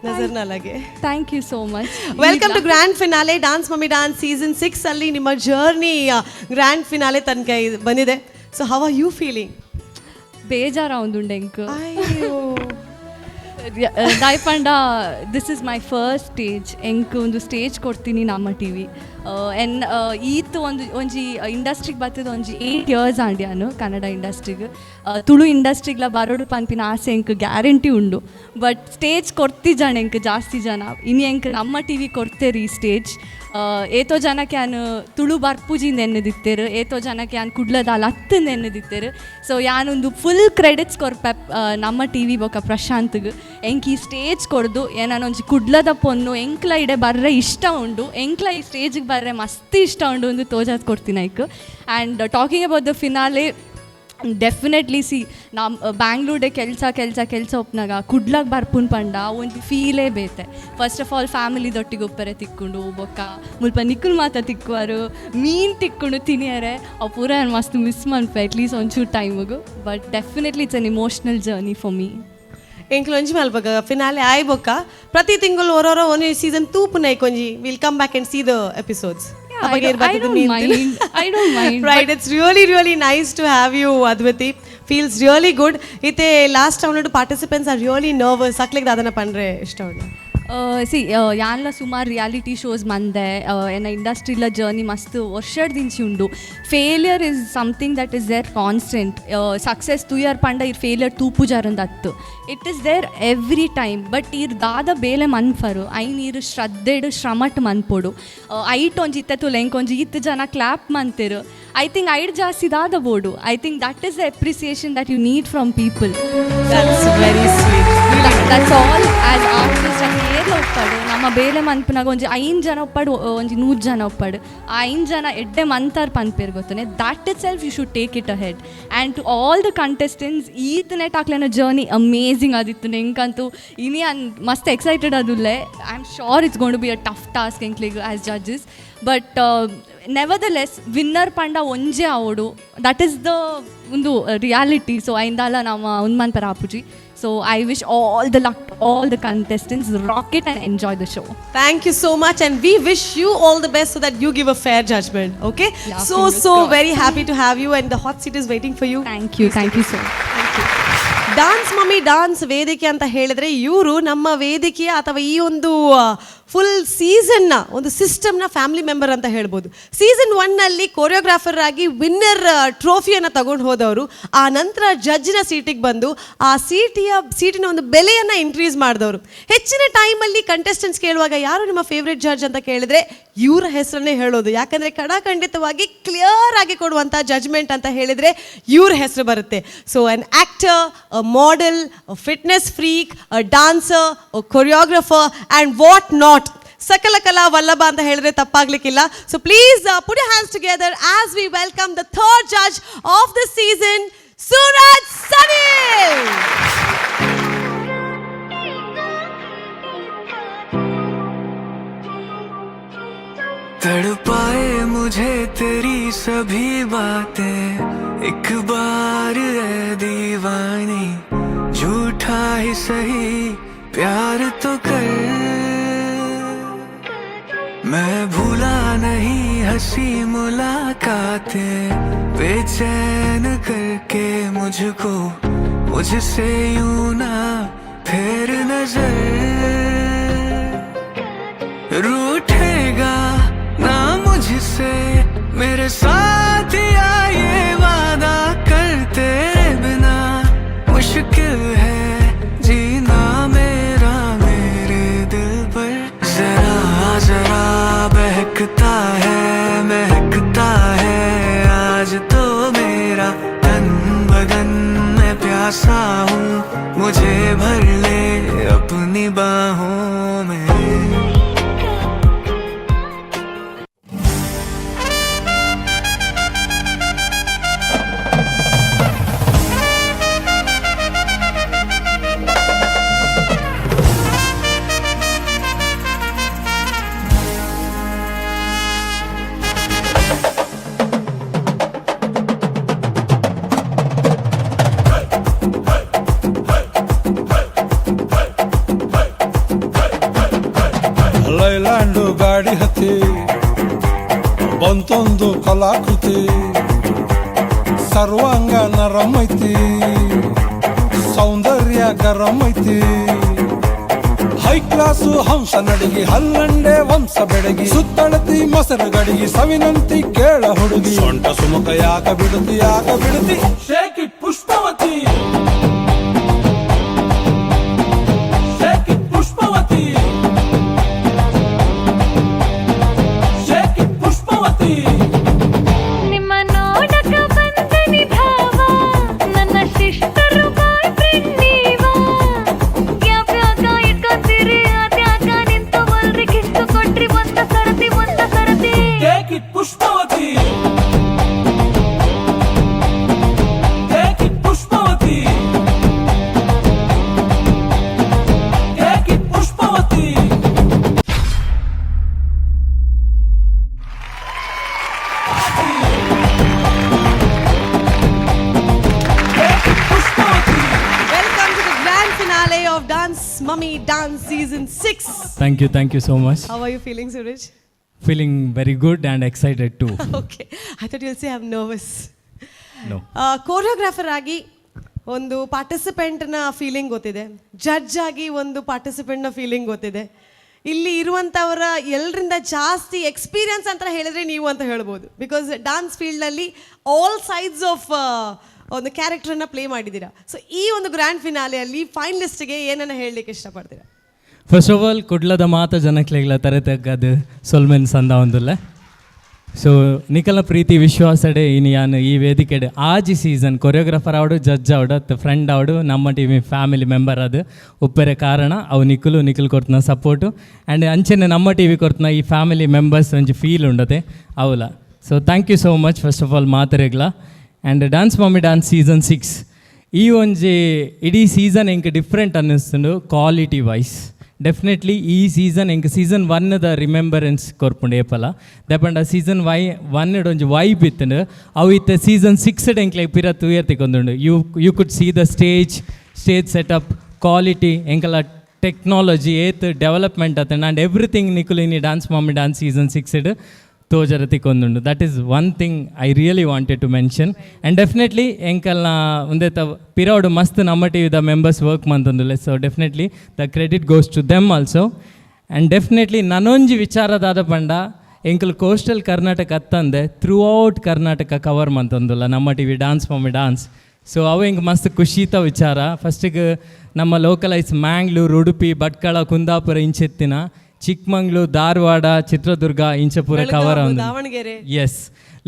ನಜರ್ನ ಲಗೆ thank you so much. Welcome to grand finale dance mummy dance season 6 ಅಲ್ಲಿ ನಿಮ್ಮ ಜರ್ನಿ ಗ್ರ್ಯಾಂಡ್ ಫಿನಾಲೆ ತನಕ ಬಂದಿದೆ. So how are you feeling? ಬೇಜಾರ ಒಂದುಂಡೆ ಎಂಕ್ ದಾಯ್ಪಂಡ this is my first stage ಎಂಕ್ ಒಂದು ಸ್ಟೇಜ್ ಕೊಡ್ತೀನಿ ನಮ್ಮ ಟಿ ವಿ ಎನ್ ಈತ್ ಒಂಜಿ ಇಂಡಸ್ಟ್ರಿಗೆ ಬರ್ತದ ಒಂಜಿ 8 years ಆಂಡ್ಯಾನು ಕನ್ನಡ ಇಂಡಸ್ಟ್ರಿಗೆ ತುಳು ಇಂಡಸ್ಟ್ರಿಗ್ಲ ಬರೋಡು ಪನ್ಪಿನ ಆಸೆ ಎಂಕ್ ಗ್ಯಾರಂಟಿ ಉಂಡು. ಬಟ್ ಸ್ಟೇಜ್ ಕೊಡ್ತಿಜಾಣ ಎಂಕ್ ಜಾಸ್ತಿ ಜನ ಇನ್ನು ಎಂಕ್ ನಮ್ಮ ಟಿ ವಿ ಕೊಡ್ತೇರಿ ಈ ಸ್ಟೇಜ್. ಏತೋ ಜನಕ್ಕೆ ಯಾನು ತುಳು ಬರ್ಪುಜಿಂದ ಎನ್ನದಿತ್ತೇರು, ಏತೋ ಜನಕ್ಕೆ ಯಾನು ಕುಡ್ಲದಾಲ ಹತ್ತಿಂದ ಎನ್ನದಿತ್ತೇರು. ಸೊ ಯಾನೊಂದು ಫುಲ್ ಕ್ರೆಡಿಟ್ಸ್ ಕೊರ್ಪೆ ನಮ್ಮ ಟಿ ವಿ ಬೊಕ್ಕ ಪ್ರಶಾಂತ್ಗೆ ಎಂಕ್ ಈ ಸ್ಟೇಜ್ ಕೊಡ್ದು ಏನೊಂಜಿ ಕುಡ್ಲದ ಪೊನ್ನು ಎಂಕ್ಲ ಇಡೆ ಬರ್ರೆ ಇಷ್ಟ ಉಂಡು, ಎಂಕ್ಲ ಈ ಸ್ಟೇಜಿಗೆ ಬರ್ರೆ ಮಸ್ತ್ ಇಷ್ಟ ಉಂಡು ಒಂದು ತೋಜಾದ್ ಕೊಡ್ತೀನಿ hike. And talking about the finale definitely C ನಮ್ಮ ಬ್ಯಾಂಗ್ಳೂರ್ಡೆ ಕೆಲಸ ಒಪ್ನಾಗ ಕುಡ್ಲಾಗ ಬರ್ಪುನ್ ಪಂಡ ಒಂದು ಫೀಲೇ ಬೇತೆ. ಫಸ್ಟ್ ಆಫ್ ಆಲ್ ಫ್ಯಾಮಿಲಿದೊಟ್ಟಿಗೆ ಒಪ್ಪರೆ ತಿಕ್ಕೊಂಡು ಬೊಕ್ಕ ಮುಲ್ಪ ನಿಕ್ಕುನ್ ಮಾತ ತಿಕ್ಕುವರು ಮೀನು ತಿಕ್ಕೊಂಡು ತಿನ್ನಿಯರೆ ಅವು ಪೂರ ಮಸ್ತ್ ಮಿಸ್ ಮನ್ಪೆ ಅಟ್ಲೀಸ್ಟ್ ಒಂಚೂರು ಟೈಮಿಗೂ. But definitely it's an emotional journey for me. ಎಂಕ್ಲೊಂಜಿ ಮಲ್ಪಗ ಫಿನಾಲೆ ಆಯ್ಬೊಕ್ಕ ಪ್ರತಿ ತಿಂಗಳು ಓರೋರೋ ಒಂದು ಸೀಸನ್ 2 ಪುನಃ ಕೊಂಜಿ will come back and see the episodes. I don't mind. Right, it's really nice to have you, Advati. Feels really good. Ite last round participants are really nervous. Saklik dadana pandre ishta undi. ಸಿ ಯಾನ್ಲ ಸುಮಾರು ರಿಯಾಲಿಟಿ ಶೋಸ್ ಮಂದೆ ಏನ ಇಂಡಸ್ಟ್ರಿಲ ಜರ್ನಿ ಮಸ್ತ್ ವರ್ಷಡ್ದಿಂಚಿ ಉಂಡು. Failure is something that is there constant. Success ತುಯರ್ ಪಂಡ ಇರ್ ಫೇಲಿಯರ್ ತೂಪುಜಾರಂದ ಅತ್ತು it is there every time. But ಇರ್ ದಾದ ಬೇಲೆ ಮನ್ಫರು ಐನ್ ಇರು ಶ್ರದ್ಧೆಡು ಶ್ರಮಟ್ ಮನ್ಪೊಡು ಐಟ್ ಒಂಜಿ ಇತ್ತೆ ತುಲೆಂಕ್ ಒಂಜಿ ಇತ್ತು ಜನ ಕ್ಲಾಪ್ ಮಂತಿರು. ಐ ಥಿಂಕ್ ಐಡ್ ಜಾಸ್ತಿ ದಾದ ಬೋಡು. I think that is the appreciation that you need from people. That's very sweet. That's all as artists ಏರ್ಲ ಒಪ್ಪಾಡು ನಮ್ಮ ಬೇಲೆ ಮನ್ಪನಾಗ ಒಂಜಿ 5 ಜನ ಒಪ್ಪಾಡು ಒಂಜಿ 100 ಜನ ಒಪ್ಪಾಡು ಆ 5 ಜನ ಎಡ್ಡೆ ಮಂತಾರ್ ಪನ್ಪೇರು ಗೊತ್ತನೆ. That itself you should take it ahead. And to all the contestants ಈತನೇ ಟಾಕ್ಲೇನ ಜರ್ನಿ ಅಮೇಝಿಂಗ್ ಆದಿತ್ತು. ಎಂಕಂತೂ ಇನಿ ಮಸ್ತ್ ಎಕ್ಸೈಟೆಡ್ ಅದುಲ್ಲೆ. I am sure it's going to be a tough task ಎಂಕ್ಲಿಗೆ as judges. But nevertheless winner ಪಂಡ ಒಂಜೆ ಆವೋಡು ದಟ್ ಈಸ್ ದ ಒಂದು ರಿಯಾಲಿಟಿ. ಸೊ ಐಂದಾಲ ನಮ್ಮ ಉನ್ಮನ್ಪರ ಆಪುಜಿ. So I wish all the luck to all the contestants. Rock it and enjoy the show. Thank you so much and we wish you all the best so that you give a fair judgment. Okay? Yeah, So very happy to have you and the hot seat is waiting for you. Thank you so much. Dance mummy dance ವೇದಿಕೆ ಅಂತ ಹೇಳಿದ್ರೆ ಇವರು ನಮ್ಮ ವೇದಿಕೆಯ ಅಥವಾ ಈ ಒಂದು ಫುಲ್ ಸೀಸನ್ನ ಒಂದು ಸಿಸ್ಟಮ್ನ ಫ್ಯಾಮಿಲಿ ಮೆಂಬರ್ ಅಂತ ಹೇಳ್ಬೋದು. ಸೀಸನ್ 1ನಲ್ಲಿ ಕೊರಿಯೋಗ್ರಾಫರ್ ಆಗಿ ವಿನ್ನರ್ ಟ್ರೋಫಿಯನ್ನು ತಗೊಂಡು ಹೋದವರು. ಆ ನಂತರ ಜಡ್ಜ್ನ ಸೀಟಿಗೆ ಬಂದು ಆ ಸೀಟಿನ ಒಂದು ಬೆಲೆಯನ್ನು ಇನ್ಕ್ರೀಸ್ ಮಾಡಿದವರು. ಹೆಚ್ಚಿನ ಟೈಮಲ್ಲಿ ಕಂಟೆಸ್ಟೆಂಟ್ಸ್ ಕೇಳುವಾಗ ಯಾರು ನಿಮ್ಮ ಫೇವ್ರೆಟ್ ಜಡ್ಜ್ ಅಂತ ಕೇಳಿದ್ರೆ ಇವರ ಹೆಸರನ್ನೇ ಹೇಳೋದು. ಯಾಕಂದರೆ ಖಂಡಿತವಾಗಿ ಕ್ಲಿಯರ್ ಆಗಿ ಕೊಡುವಂಥ ಜಡ್ಜ್ಮೆಂಟ್ ಅಂತ ಹೇಳಿದರೆ ಇವ್ರ ಹೆಸರು ಬರುತ್ತೆ. So an actor, a model, a fitness freak, a dancer, a choreographer and what not. ಸಕಲ ಕಲಾ ವಲ್ಲಭ ಅಂತ ಹೇಳಿದ್ರೆ ತಪ್ಪಾಗ್ಲಿಕ್ಕಿಲ್ಲ. So please put your hands together as we welcome the third judge of the season, Suraj Sanil. तड़पाए मुझे तेरी सभी बातें, एक बार है दीवानी, झूठा ही सही प्यार तो कर. मैं भूला नहीं हंसी मुलाकातें, बेचैन करके मुझको मुझसे यूं ना फेर नजर. रूठेगा ना मुझसे मेरे साथ या ये वादा कर, तेरे बिना मुश्किल है जीना मेरा मेरे दिल पर. जरा बहकता है महकता है आज तो मेरा तन बदन, मैं प्यासा हूँ मुझे भर ले अपनी बाहों में. ಹೈಲ್ಯಾಂಡು ಗಾಡಿ ಹತ್ತಿ ಬಂತೊಂದು ಕಲಾಕೃತಿ ಸರ್ವಾಂಗ ನರಂ ಐತಿ ಸೌಂದರ್ಯ ಗರಂ ಐತಿ ಹೈ ಕ್ಲಾಸು ಹಂಸ ನಡಿಗೆ ಹಲ್ಲಂಡೆ ವಂಶ ಬೆಡಗಿ ಸುತ್ತಳತಿ ಮೊಸರು ಗಡಿಗೆ ಸವಿನಂತಿ ಕೇಳ ಹುಡುಗಿ ಸೊಂಟ ಸುಮುಖ ಯಾಕ ಬಿಡುತ್ತಿ shake it Pushpavati shake it Pushpavati shake it Pushpavati ನಿಮ್ಮ ನೋಡಕ ಬಂದನಿ ಭಾವ ನನ್ನ ಸಿಸ್ಟರ್ ಬಾಯ್ ಫ್ರೆಂಡ್ ನೀವ ಯಾವ್ಯಾಗ ಇಟ್ಕೊತೀರಿ ಅದ್ಯಾಕ ನಿಂತವಲ್ರಿ ಕಿಸ್ತು ಕೊಟ್ರಿ ಒಂದ ಸರತಿ take it Pushpavati take it Pushpavati take it Pushpavati Welcome to the grand finale of Dance Mummy Dance Season 6. Thank you so much. How are you feeling, Suraj? Feeling very good and excited too. Okay. I thought you'll say I'm nervous. No. Choreographer ಆಗಿ ಒಂದು ಪಾರ್ಟಿಸಿಪೆಂಟ್ನ ಫೀಲಿಂಗ್ ಗೊತ್ತಿದೆ, ಜಡ್ಜ್ ಆಗಿ ಒಂದು ಪಾರ್ಟಿಸಿಪೆಂಟ್ನ ಫೀಲಿಂಗ್ ಗೊತ್ತಿದೆ. ಇಲ್ಲಿ ಇರುವಂಥವರ ಎಲ್ಲರಿಂದ ಜಾಸ್ತಿ ಎಕ್ಸ್ಪೀರಿಯನ್ಸ್ ಅಂತ ಹೇಳಿದ್ರೆ ನೀವು ಅಂತ ಹೇಳ್ಬೋದು. ಬಿಕಾಸ್ ಡಾನ್ಸ್ ಫೀಲ್ಡ್ನಲ್ಲಿ ಆಲ್ ಸೈಡ್ಸ್ ಆಫ್ ಒಂದು ಕ್ಯಾರೆಕ್ಟರ್ನ ಪ್ಲೇ ಮಾಡಿದ್ದೀರಾ. ಸೊ ಈ ಒಂದು ಗ್ರ್ಯಾಂಡ್ ಫಿನಾಲೆಯಲ್ಲಿ ಫೈನಲಿಸ್ಟ್ಗೆ ಏನನ್ನ ಹೇಳಲಿಕ್ಕೆ ಇಷ್ಟಪಡ್ತೀರಾ? ಫಸ್ಟ್ ಆಫ್ ಆಲ್ ಕುಡ್ಲದ ಮಾತ ಜನಕ್ಲೆಗ್ಲ ತರ ತೆಗ್ಗದು ಸೊಲ್ಮೆನ್ ಸಂದ ಒಂದುಲ್ಲ. ಸೊ ನಿಕಲ ಪ್ರೀತಿ ವಿಶ್ವಾಸಡೆ ಇನಿ ಯಾನು ಈ ವೇದಿಕೆಡೆ ಆಜಿ ಸೀಸನ್ ಕೊರಿಯೋಗ್ರಾಫರ್ ಆವಡು ಜಡ್ಜ್ ಆವಡು ಫ್ರೆಂಡ್ ಆವಡು ನಮ್ಮ ಟೀಮ್ ಫ್ಯಾಮಿಲಿ ಮೆಂಬರ್ ಅದು ಉಪ್ಪರೆ ಕಾರಣ ಅವು ನಿಖಿಲ್ ಕೊಡ್ತನ ಸಪೋರ್ಟು ಆ್ಯಂಡ್ ಅಂಚೆನೆ ನಮ್ಮ ಟಿ ವಿ ಕೊಡ್ತನ ಈ ಫ್ಯಾಮಿಲಿ ಮೆಂಬರ್ಸ್ ಒಂಜಿ ಫೀಲ್ ಉಂಡತೆ ಅವಲ. So thank you so much first of all ಮಾತರೆಗ್ಲ. And dance mummy dance season 6 ಈ ಒಂಜಿ ಇಡೀ ಸೀಸನ್ ಎಂಕ್ ಡಿಫ್ರೆಂಟ್ ಅನ್ನಿಸ್ತು ಕ್ವಾಲಿಟಿ ವೈಸ್. ಡೆಫಿನೆಟ್ಲಿ ಈ ಸೀಸನ್ ಎಂಕ್ ಸೀಸನ್ 1ದ ರಿಮೆಂಬರೆನ್ಸ್ ಕೊರ್ಪುಂಡು ಏಪಲ ದೆಪಂಡ ಸೀಸನ್ 1 ಒಂಜಿ ವೈಬ್ ಇತ್ತುಂಡು ಅವು ಇತ್ತ ಸೀಸನ್ 6 ಎಂಕ್ಲೆ ಪಿರ ತೂಯರ್ ತಿಕ್ಕೊಂದುಂಡು. You could see the stage setup quality ಎಂಕಲ ಟೆಕ್ನಾಲಜಿ ಏತ್ ಡೆವಲಪ್ಮೆಂಟ್ ಅತ್ತಂಡು ಆ್ಯಂಡ್ ಎವ್ರಿಥಿಂಗ್ ನಿಕುಲು ಇನಿ ಡ್ಯಾನ್ಸ್ ಮಮ್ಮಿ ಡ್ಯಾನ್ಸ್ ಸೀಸನ್ 6 ತೋಜರ ತಿಕ್ಕೊಂದುಂಡು. That is one thing I really wanted to mention. And definitely ಎಂಕಲ್ನ ಒಂದೇ ಪಿರೌಡು ಮಸ್ತ್ ನಮ್ಮ ಟಿ ವಿದ ಮೆಂಬರ್ಸ್ ವರ್ಕ್ ಮಂತಂದುಲ್ಲೆ. So definitely the credit goes to them also. And definitely ನನೊಂಜಿ ವಿಚಾರದಾದ ಪಂಡ ಎಂಕಲ್ ಕೋಸ್ಟಲ್ ಕರ್ನಾಟಕ ಅತ್ತಂದೆ ಥ್ರೂ ಔಟ್ ಕರ್ನಾಟಕ ಕವರ್ ಮಂತಂದುಲ್ಲ Namma T V dance mummy dance. So ಅವು ಹಿಂಗೆ ಮಸ್ತ್ ಖುಷಿತ ವಿಚಾರ. ಫಸ್ಟಿಗೆ ನಮ್ಮ ಲೋಕಲೈಸ್ ಮ್ಯಾಂಗ್ಳೂರು, ಉಡುಪಿ, ಭಟ್ಕಳ, ಕುಂದಾಪುರ ಇಂಚೆತ್ತಿನ ಚಿಕ್ಕಮಂಗ್ಳೂರು, ಧಾರವಾಡ, ಚಿತ್ರದುರ್ಗ ಇಂಚಪುರ ಕವರ್ ದಾವಣಗೆರೆ. ಎಸ್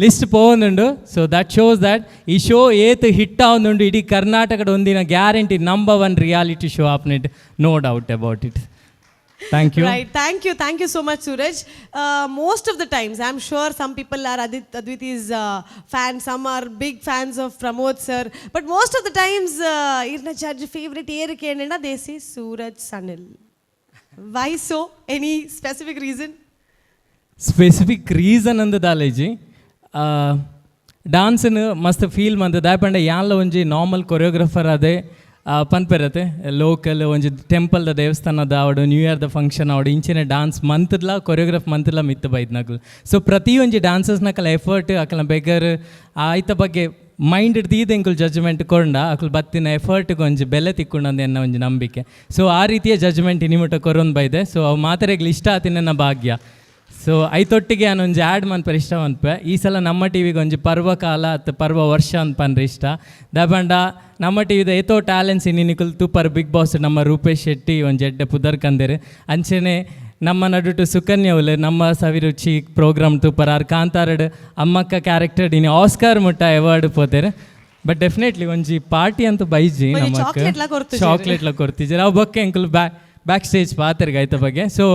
ಲಿಸ್ಟ್ ಪೋವೊಂದುಂಡು. ಸೊ ದಟ್ ಶೋಸ್ ದ್ಯಾಟ್ ಈ ಶೋ ಏತ್ ಹಿಟ್ ಆವೊಂದುಂಡು ಇಡೀ ಕರ್ನಾಟಕದ ಒಂದಿನ ಗ್ಯಾರಂಟಿ ನಂಬರ್ 1 ರಿಯಾಲಿಟಿ ಶೋ ಆಪ್ನೆಟ್, no doubt about it. Thank you. Right. Thank you so much, Suraj. Most of the times, I'm sure some people are Adviti's fans, some are big fans of Pramod sir. But most of the times, irna judge favorite year kenna they say Suraj Sanil. Why so? Any specific reason? Specific reason ಅಂದದಾಲೇಜಿ ಡ್ಯಾನ್ಸನ್ನು ಮಸ್ತ್ ಫೀಲ್ ಮಂದ ದಾಯಪಂಡ ಯಾನ್ಲ ಒಂಜಿ ನಾರ್ಮಲ್ ಕೊರಿಯೋಗ್ರಾಫರ್ ಅದೇ ಪನ್ಪೆರತೆ ಲೋಕಲ್ ಒಂಜಿ ಟೆಂಪಲ್ದ ದೇವಸ್ಥಾನದ ಆವಡು ನ್ಯೂ ಇಯರ್ದ ಫಂಕ್ಷನ್ ಆವಡು ಇಂಚಿನ ಡ್ಯಾನ್ಸ್ ಮಂತ್ಲ ಕೊರಿಯೋಗ್ರಾಫ್ ಮಂತ್ಲ ಮಿತ್ತು ಬೈದ್ ನಕಲು. ಸೊ ಪ್ರತಿ ಒಂಜಿ ಡ್ಯಾನ್ಸಸ್ನಕಲ ಎಫರ್ಟ್ ಅಕಲ ಬೆಗರ್ ಆಯ್ತ ಬಗ್ಗೆ ಮೈಂಡ್ ಇಡ್ದು ಎಂಕುಲು ಜಡ್ಜ್ಮೆಂಟ್ ಕೊಂಡ ಅಕುಲು ಬತ್ತಿನ ಎಫರ್ಟ್ಗೆ ಒಂಜಿ ಬೆಲೆ ತಿಕ್ಕೊಂಡಂದು ಎನ್ನ ಒಂಜಿ ನಂಬಿಕೆ. ಸೊ ಆ ರೀತಿಯ ಜಡ್ಜ್ಮೆಂಟ್ ಇನಿಮುಟ ಕೊರೊಂದು ಬೈದೆ. ಸೊ ಅವು ಮಾತರೆಗ್ಲಿ ಇಷ್ಟ ಆತಿನ ಭಾಗ್ಯ. ಸೊ ಐತೊಟ್ಟಿಗೆ ನಾನೊಂಜಿ ಆ್ಯಡ್ ಮನ್ಪರೆ ಇಷ್ಟ ಅನ್ಪೆ. ಈ ಸಲ ನಮ್ಮ ಟಿ ವಿಗೆ ಒಂಜಿ ಪರ್ವಕಾಲ ಅಥವಾ ಪರ್ವ ವರ್ಷ ಅನ್ಪನ್ರೆ ಇಷ್ಟ ದಾಪಂಡ ನಮ್ಮ ಟಿ ವಿದ ಏತೋ ಟ್ಯಾಲೆಂಟ್ಸ್ ಇನ್ನಿಕುಲ್ ತೂಪರ್ ಬಿಗ್ ಬಾಸ್ ನಮ್ಮ ರೂಪೇಶ್ ಶೆಟ್ಟಿ ಒಂಜಿ ಎಡ್ಡೆ ಪುದರ್ ಕಂದೇರು ಅಂಚೆನೆ ನಮ್ಮ ನಡುಟು ಸುಕನ್ಯ ಉಲೆ ನಮ್ಮ ಸವಿರುಚಿ ಪ್ರೋಗ್ರಾಮ್ ತೂಪರ್ ಆರ್ ಕಾಂತಾರಡ್ ಅಮ್ಮಕ್ಕ ಕ್ಯಾರೆಕ್ಟರ್ ಇನಿ ಆಸ್ಕರ್ ಮುಟ್ಟ ಅವಾರ್ಡ್ ಪೋತೆರು. ಬಟ್ ಡೆಫಿನೆಟ್ಲಿ ಒಂಜಿ ಪಾರ್ಟಿ ಅಂತೂ ಬೈಜಿ ನಮಕ್ ಚಾಕ್ಲೇಟ್ಲ ಕೊಡ್ತಿದ್ದೀರ ಅವು ಬೊಕ್ಕೆ ಎಂಕುಲ್ ಬ್ಯಾಕ್ ಸ್ಟೇಜ್ ಪಾತೆರ್ಗೆ ಆಯ್ತ ಬಗ್ಗೆ. ಸೊ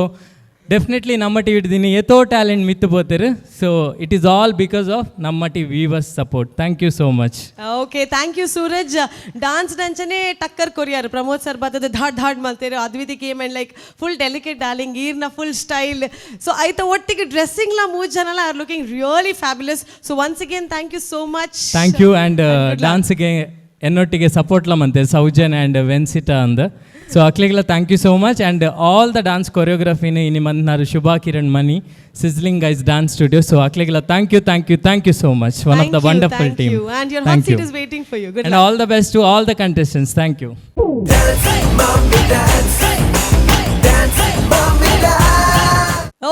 ಡೆಫಿನೆಟ್ಲಿ ನಮ್ಮ ಟಿ ವಿಡ್ದೀನಿ ಎತ್ತೋ ಟ್ಯಾಲೆಂಟ್ ಮಿತ್ತು ಬೋತಿರು. So it is all because of ನಮ್ಮ T viewers support. Thank you so much. Okay, thank you Suraj. Dance ದಂಚನೆ ಟಕ್ಕರ್ ಕೊರಿಯಾರು ಪ್ರಮೋದ್ ಸರ್ ಬರ್ತದೆ ಧಾಡ್ ಮಾಡ್ತಾರೆ. ಅದ್ವಿತಿ came and like full delicate darling ಈರ್ನ ಫುಲ್ ಸ್ಟೈಲ್. ಸೊ ಆಯ್ತಾ ಒಟ್ಟಿಗೆ ಡ್ರೆಸ್ಸಿಂಗ್ಲ 3 ಜನ are looking really fabulous. So once again thank you so much. Thank you. And ಡಾನ್ಸ್ಗೆ ಎನ್ನೊಟ್ಟಿಗೆ ಸಪೋರ್ಟ್ಲ ಮಂತೆ ಸೌಜನ್ ಆ್ಯಂಡ್ ವೆನ್ಸಿಟ ಅಂದ. ಸೊ ಅಕ್ಲಿಗೆಲ್ಲ thank you so much and all the dance ಕೊರಿಯೋಗ್ರಫಿನ ಇನ್ನು ಮಂತ್ನಾರು Shubha Kiran Mani sizzling guys dance studio. So ಅಕ್ಲಿಗೆಲ್ಲ thank you so much. One of the wonderful team. And your hot seat is waiting for you. Good And luck. all the best to all the contestants. Thank you.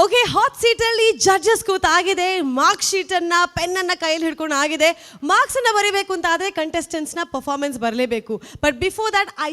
Okay, hot ಸೀಟಲ್ಲಿ ಜಡ್ಜಸ್ ಕೂತಾಗಿದೆ. ಮಾರ್ಕ್ ಶೀಟನ್ನು ಪೆನ್ನನ್ನು ಕೈಯಲ್ಲಿ ಹಿಡ್ಕೊಂಡು ಆಗಿದೆ. ಮಾರ್ಕ್ಸನ್ನು ಬರೀಬೇಕು ಅಂತ ಆದರೆ ಕಂಟೆಸ್ಟೆಂಟ್ಸ್ನ ಪರ್ಫಾರ್ಮೆನ್ಸ್ ಬರಲೇಬೇಕು. But before that I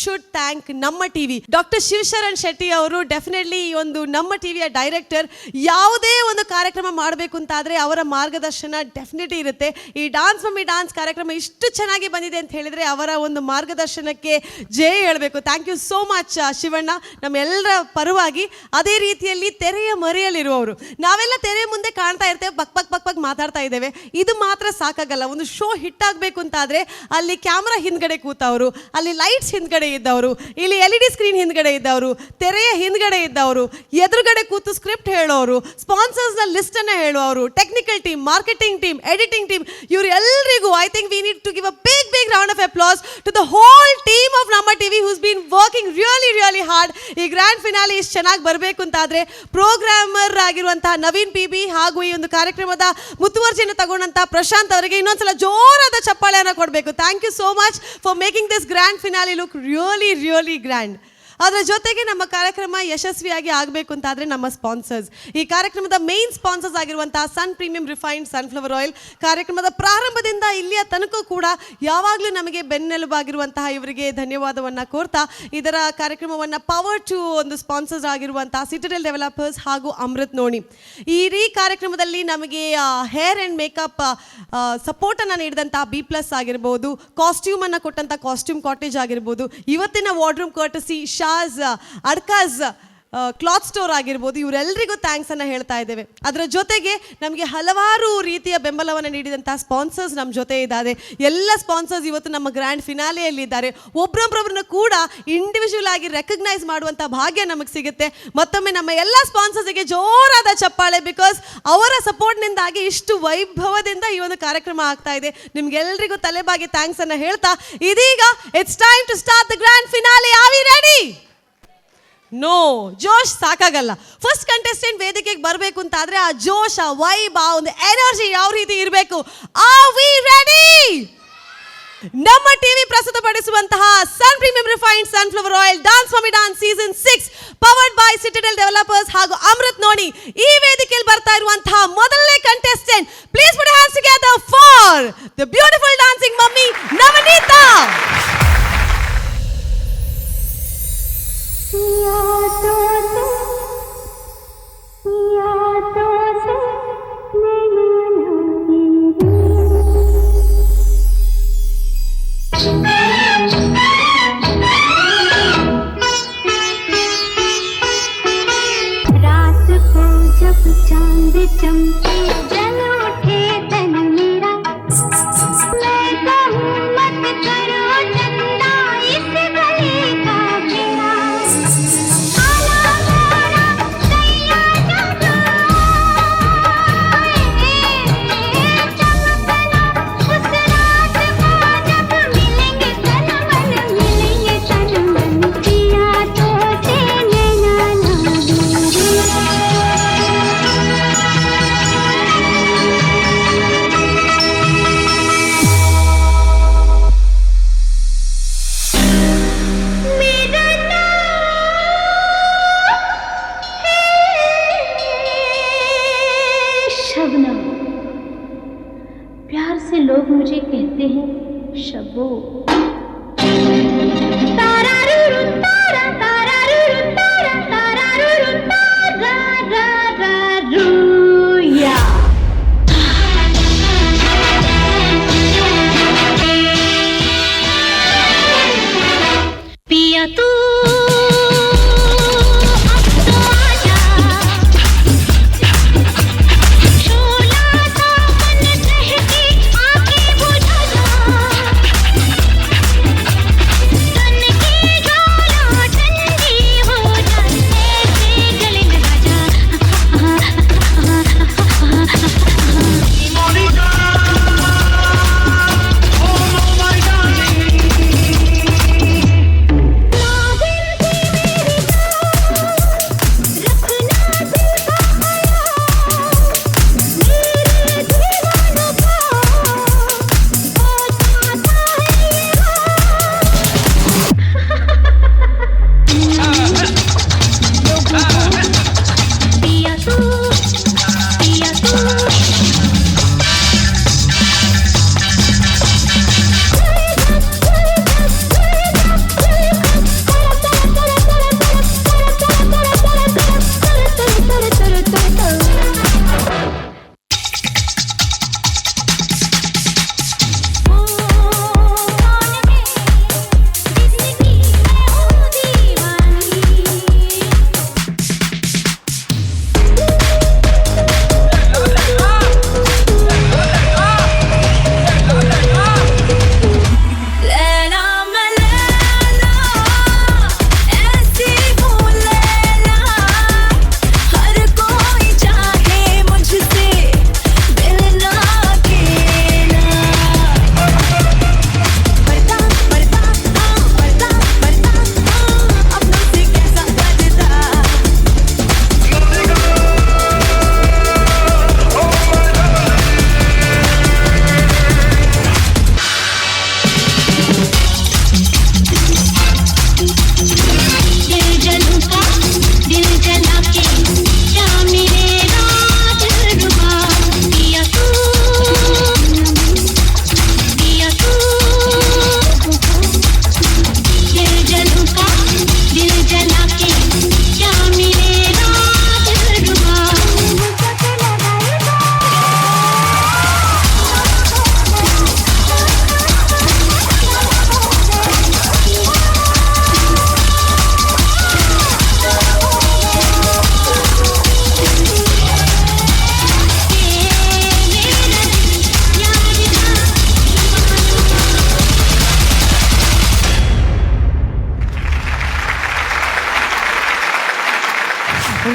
should thank Namma TV doctor Shivasharan Shetty ಅವರು. ಡೆಫಿನೆಟ್ಲಿ ಈ ಒಂದು ನಮ್ಮ ಟಿವಿಯ ಡೈರೆಕ್ಟರ್. ಯಾವುದೇ ಒಂದು ಕಾರ್ಯಕ್ರಮ ಮಾಡಬೇಕು ಅಂತಾದರೆ ಅವರ ಮಾರ್ಗದರ್ಶನ ಡೆಫಿನೆಟ್ಲಿ ಇರುತ್ತೆ. ಈ ಡಾನ್ಸ್ ಮಮ್ಮಿ ಡಾನ್ಸ್ ಕಾರ್ಯಕ್ರಮ ಇಷ್ಟು ಚೆನ್ನಾಗಿ ಬಂದಿದೆ ಅಂತ ಹೇಳಿದರೆ ಅವರ ಒಂದು ಮಾರ್ಗದರ್ಶನಕ್ಕೆ ಜಯ ಹೇಳಬೇಕು. Thank you so much Shivanna, ನಮ್ಮೆಲ್ಲರ ಪರವಾಗಿ. ಅದೇ ರೀತಿಯಲ್ಲಿ ತೆರೆಯ ಮರೆಯಲ್ಲಿರುವವರು, ನಾವೆಲ್ಲ ತೆರೆ ಮುಂದೆ ಕಾಣ್ತಾ ಇರ್ತೇವೆ, ಪಕ್ ಮಾತಾಡ್ತಾ ಇದ್ದೇವೆ. ಇದು ಮಾತ್ರ ಸಾಕಾಗಲ್ಲ. ಒಂದು ಶೋ ಹಿಟ್ ಆಗಬೇಕು ಅಂತಾದರೆ ಅಲ್ಲಿ ಕ್ಯಾಮ್ರಾ ಹಿಂದ್ಗಡೆ ಕೂತವರು, ಅಲ್ಲಿ ಲೈಟ್ಸ್ ಹಿಂದ್ಗಡೆ ಇದ್ದವರು, ಇಲ್ಲಿ LED ಸ್ಕ್ರೀನ್ ಹಿಂದ್ಗಡೆ ಇದ್ದವರು, ತೆರೆಯ ಹಿಂದ್ಗಡೆ ಇದ್ದವರು, ಎದುರುಗಡೆ ಕೂತು ಸ್ಕ್ರಿಪ್ಟ್ ಹೇಳೋರು, ಸ್ಪಾನ್ಸರ್ಸ್ನ ಲಿಸ್ಟನ್ನು ಹೇಳುವವರು, technical team, marketing team, editing team, ಇವರೆಲ್ಲರಿಗೂ I think we need to give a big round of applause to the whole team of ನಮ್ಮ TV who's been working really hard. ಈ ಗ್ರ್ಯಾಂಡ್ ಫಿನಾಲಿ ಇಷ್ಟು ಚೆನ್ನಾಗಿ ಬರಬೇಕು ಅಂತಾದರೆ ಪ್ರೋಗ್ರಾಮರ್ ಆಗಿರುವಂತಹ ನವೀನ್ PB ಹಾಗೂ ಈ ಒಂದು ಕಾರ್ಯಕ್ರಮದ ಮುತುವರ್ಜಿಯನ್ನು ತಗೊಂಡಂತಹ ಪ್ರಶಾಂತ್ ಅವರಿಗೆ ಇನ್ನೊಂದ್ಸಲ ಜೋರಾದ ಚಪ್ಪಾಳೆಯನ್ನು ಕೊಡಬೇಕು. Thank you so much for making this grand finale look really grand. ಅದರ ಜೊತೆಗೆ ನಮ್ಮ ಕಾರ್ಯಕ್ರಮ ಯಶಸ್ವಿಯಾಗಿ ಆಗಬೇಕು ಅಂತಾದರೆ ನಮ್ಮ ಸ್ಪಾನ್ಸರ್ಸ್, ಈ ಕಾರ್ಯಕ್ರಮದ ಮೇನ್ ಸ್ಪಾನ್ಸರ್ಸ್ ಆಗಿರುವಂತಹ ಸನ್ ಪ್ರೀಮಿಯಂ ರಿಫೈನ್ಡ್ ಸನ್ಫ್ಲವರ್ ಆಯಿಲ್, ಕಾರ್ಯಕ್ರಮದ ಪ್ರಾರಂಭದಿಂದ ಇಲ್ಲಿಯ ತನಕ ಕೂಡ ಯಾವಾಗಲೂ ನಮಗೆ ಬೆನ್ನೆಲುಬಾಗಿರುವಂತಹ ಇವರಿಗೆ ಧನ್ಯವಾದವನ್ನು ಕೋರ್ತಾ, ಇದರ ಕಾರ್ಯಕ್ರಮವನ್ನು ಪವರ್ ಟು ಒಂದು ಸ್ಪಾನ್ಸರ್ಸ್ ಆಗಿರುವಂತಹ ಸಿಟಡೆಲ್ ಡೆವಲಪರ್ಸ್ ಹಾಗೂ ಅಮೃತ್ ನೋಣಿ. ಈ ಕಾರ್ಯಕ್ರಮದಲ್ಲಿ ನಮಗೆ ಹೇರ್ ಆ್ಯಂಡ್ ಮೇಕಪ್ ಸಪೋರ್ಟನ್ನು ನೀಡಿದಂತಹ B+ ಆಗಿರ್ಬೋದು, ಕಾಸ್ಟ್ಯೂಮನ್ನು ಕೊಟ್ಟಂಥ ಕಾಸ್ಟ್ಯೂಮ್ ಕಾಟೇಜ್ ಆಗಿರ್ಬೋದು, ಇವತ್ತಿನ ವಾರ್ಡ್ರೂಮ್ ಕರ್ಟಸಿ ಅಡ್ಕಾಸ್ ಕ್ಲಾತ್ ಸ್ಟೋರ್ ಆಗಿರ್ಬೋದು, ಇವರೆಲ್ಲರಿಗೂ ಥ್ಯಾಂಕ್ಸನ್ನು ಹೇಳ್ತಾ ಇದ್ದೇವೆ. ಅದರ ಜೊತೆಗೆ ನಮಗೆ ಹಲವಾರು ರೀತಿಯ ಬೆಂಬಲವನ್ನು ನೀಡಿದಂಥ ಸ್ಪಾನ್ಸರ್ಸ್ ನಮ್ಮ ಜೊತೆ ಇದ್ದಾರೆ. ಎಲ್ಲ ಸ್ಪಾನ್ಸರ್ಸ್ ಇವತ್ತು ನಮ್ಮ ಗ್ರ್ಯಾಂಡ್ ಫಿನಾಲೆಯಲ್ಲಿದ್ದಾರೆ. ಒಬ್ಬರೊಬ್ಬರನ್ನ ಕೂಡ ಇಂಡಿವಿಜುವಲ್ ಆಗಿ ರೆಕಗ್ನೈಸ್ ಮಾಡುವಂಥ ಭಾಗ್ಯ ನಮಗೆ ಸಿಗುತ್ತೆ. ಮತ್ತೊಮ್ಮೆ ನಮ್ಮ ಎಲ್ಲ ಸ್ಪಾನ್ಸರ್ಸ್ಗೆ ಜೋರಾದ ಚಪ್ಪಾಳೆ, ಬಿಕಾಸ್ ಅವರ ಸಪೋರ್ಟ್ನಿಂದಾಗಿ ಇಷ್ಟು ವೈಭವದಿಂದ ಈ ಒಂದು ಕಾರ್ಯಕ್ರಮ ಆಗ್ತಾ ಇದೆ. ನಿಮ್ಗೆಲ್ಲರಿಗೂ ತಲೆಬಾಗಿ ಥ್ಯಾಂಕ್ಸನ್ನು ಹೇಳ್ತಾ, ಇದೀಗ it's time to start the grand finale. Are we ready? No, ಜೋಶ್ ಸಾಕಾಗಲ್ಲ. ಫಸ್ಟ್ ಕಂಟೆಸ್ಟೆಂಟ್ ವೇದಿಕೆಗೆ ಬರಬೇಕು ಅಂತಾದರೆ ಆ ಜೋಶ್, ಆ ವೈಬ್, ಆ ಒಂದು ಎನರ್ಜಿ ಯಾವ ರೀತಿ ಇರಬೇಕು. Are we ready? Namma TV ಪ್ರಸ್ತುತಪಡಿಸುವಂತಹ sun premium refined sunflower oil dance mummy dance season 6 powered by Citadel developers ಹಾಗೂ ಅಮೃತ್ ನೋಣಿ. ಈ ವೇದಿಕೆಯಲ್ಲಿ ಬರ್ತಾ ಇರುವಂತಹ ಮೊದಲನೇ contestant, please put hands together for the beautiful dancing mummy Navaneetha. रात को जब चांद चमके जल उठे तन मेरा, मैं कहूँ मत करो चंदा इस गली का घेरा, आना मोरा सैया चमका, चमकना उस रात को जब मिलेंगे तन मन पिया तो से नैना ना दूरी।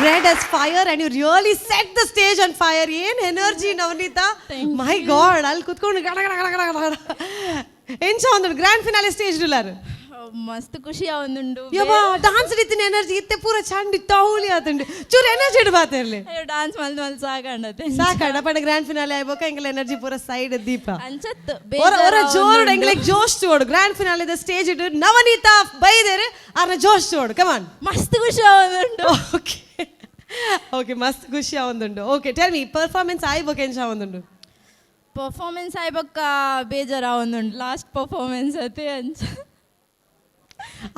red as fire and you really set the stage on fire. ಏನ್ ಎನರ್ಜಿ ನವನೀತಾ, ಮೈ ಗಾಡ್. ಅಲ್ಲಿ ಕುತ್ಕೊಂಡು ಗಡ ಗಡ ಗಡ ಗಡ ಗಡ ಎಂಚ ಒಂದು ಗ್ರ್ಯಾಂಡ್ ಫಿನಾಲೆ ಸ್ಟೇಜ್ ಡುಲಾರು ಮಸ್ತ್ ಖುಷಿ ಆವೊಂದುಂಡು. ಯವ್ವ ಡಾನ್ಸ್ ಇತ್ತಿನ ಎನರ್ಜಿ ಇತ್ತೆ ಪೂರ ಚಂಡಿ ತೌಲಿ ಆತುಂಡು. ಚೂರು ಎನರ್ಜಿ ಇಡಬಾತಿರ್ಲಿ. ಡಾನ್ಸ್ ಮಲ್ದು ಸಾಕಂಡತೆ ಸಾಕಂಡ ಪಂಡ ಗ್ರ್ಯಾಂಡ್ ಫಿನಾಲೆ ಆಯ್ಬೋಕ ಎಂಗ್ಲ ಎನರ್ಜಿ ಪೂರ ಸೈಡ್ ದೀಪ ಅಂಚತ್ತು ಒರ ಜೋರು ಎಂಗ್ಲೆಗ್ ಜೋಶ್ ತೋಡು. ಗ್ರ್ಯಾಂಡ್ ಫಿನಾಲೆ ದ ಸ್ಟೇಜ್ ಇಟ್ಟು ನವನೀತಾ ಬೈದೇರೆ ಅರ್ನ ಜೋಶ್ ತೋಡು. ಕಮಾನ್. ಮಸ್ತ್ ಖುಷಿ ಆವೊಂದುಂಡು. ಓಕೆ ಓಕೆ ಮಸ್ತ್ ಖುಷಿ ಆವೊಂದುಂಡು. ಓಕೆ ಟೆಲ್ ಮೀ ಪರ್ಫಾರ್ಮೆನ್ಸ್ ಆಯ್ಬೋಕ ಎಂಚ ಆವೊಂದುಂಡು? ಪರ್ಫಾರ್ಮೆನ್ಸ್ ಆಯ್ಬೊಕ್ಕ ಬೇಜಾರು ಆವೊಂದುಂಡು. ಲಾಸ್ಟ್ ಪರ್ಫಾರ್ಮೆನ್ಸ್ ಅತೆ ಅಂಚ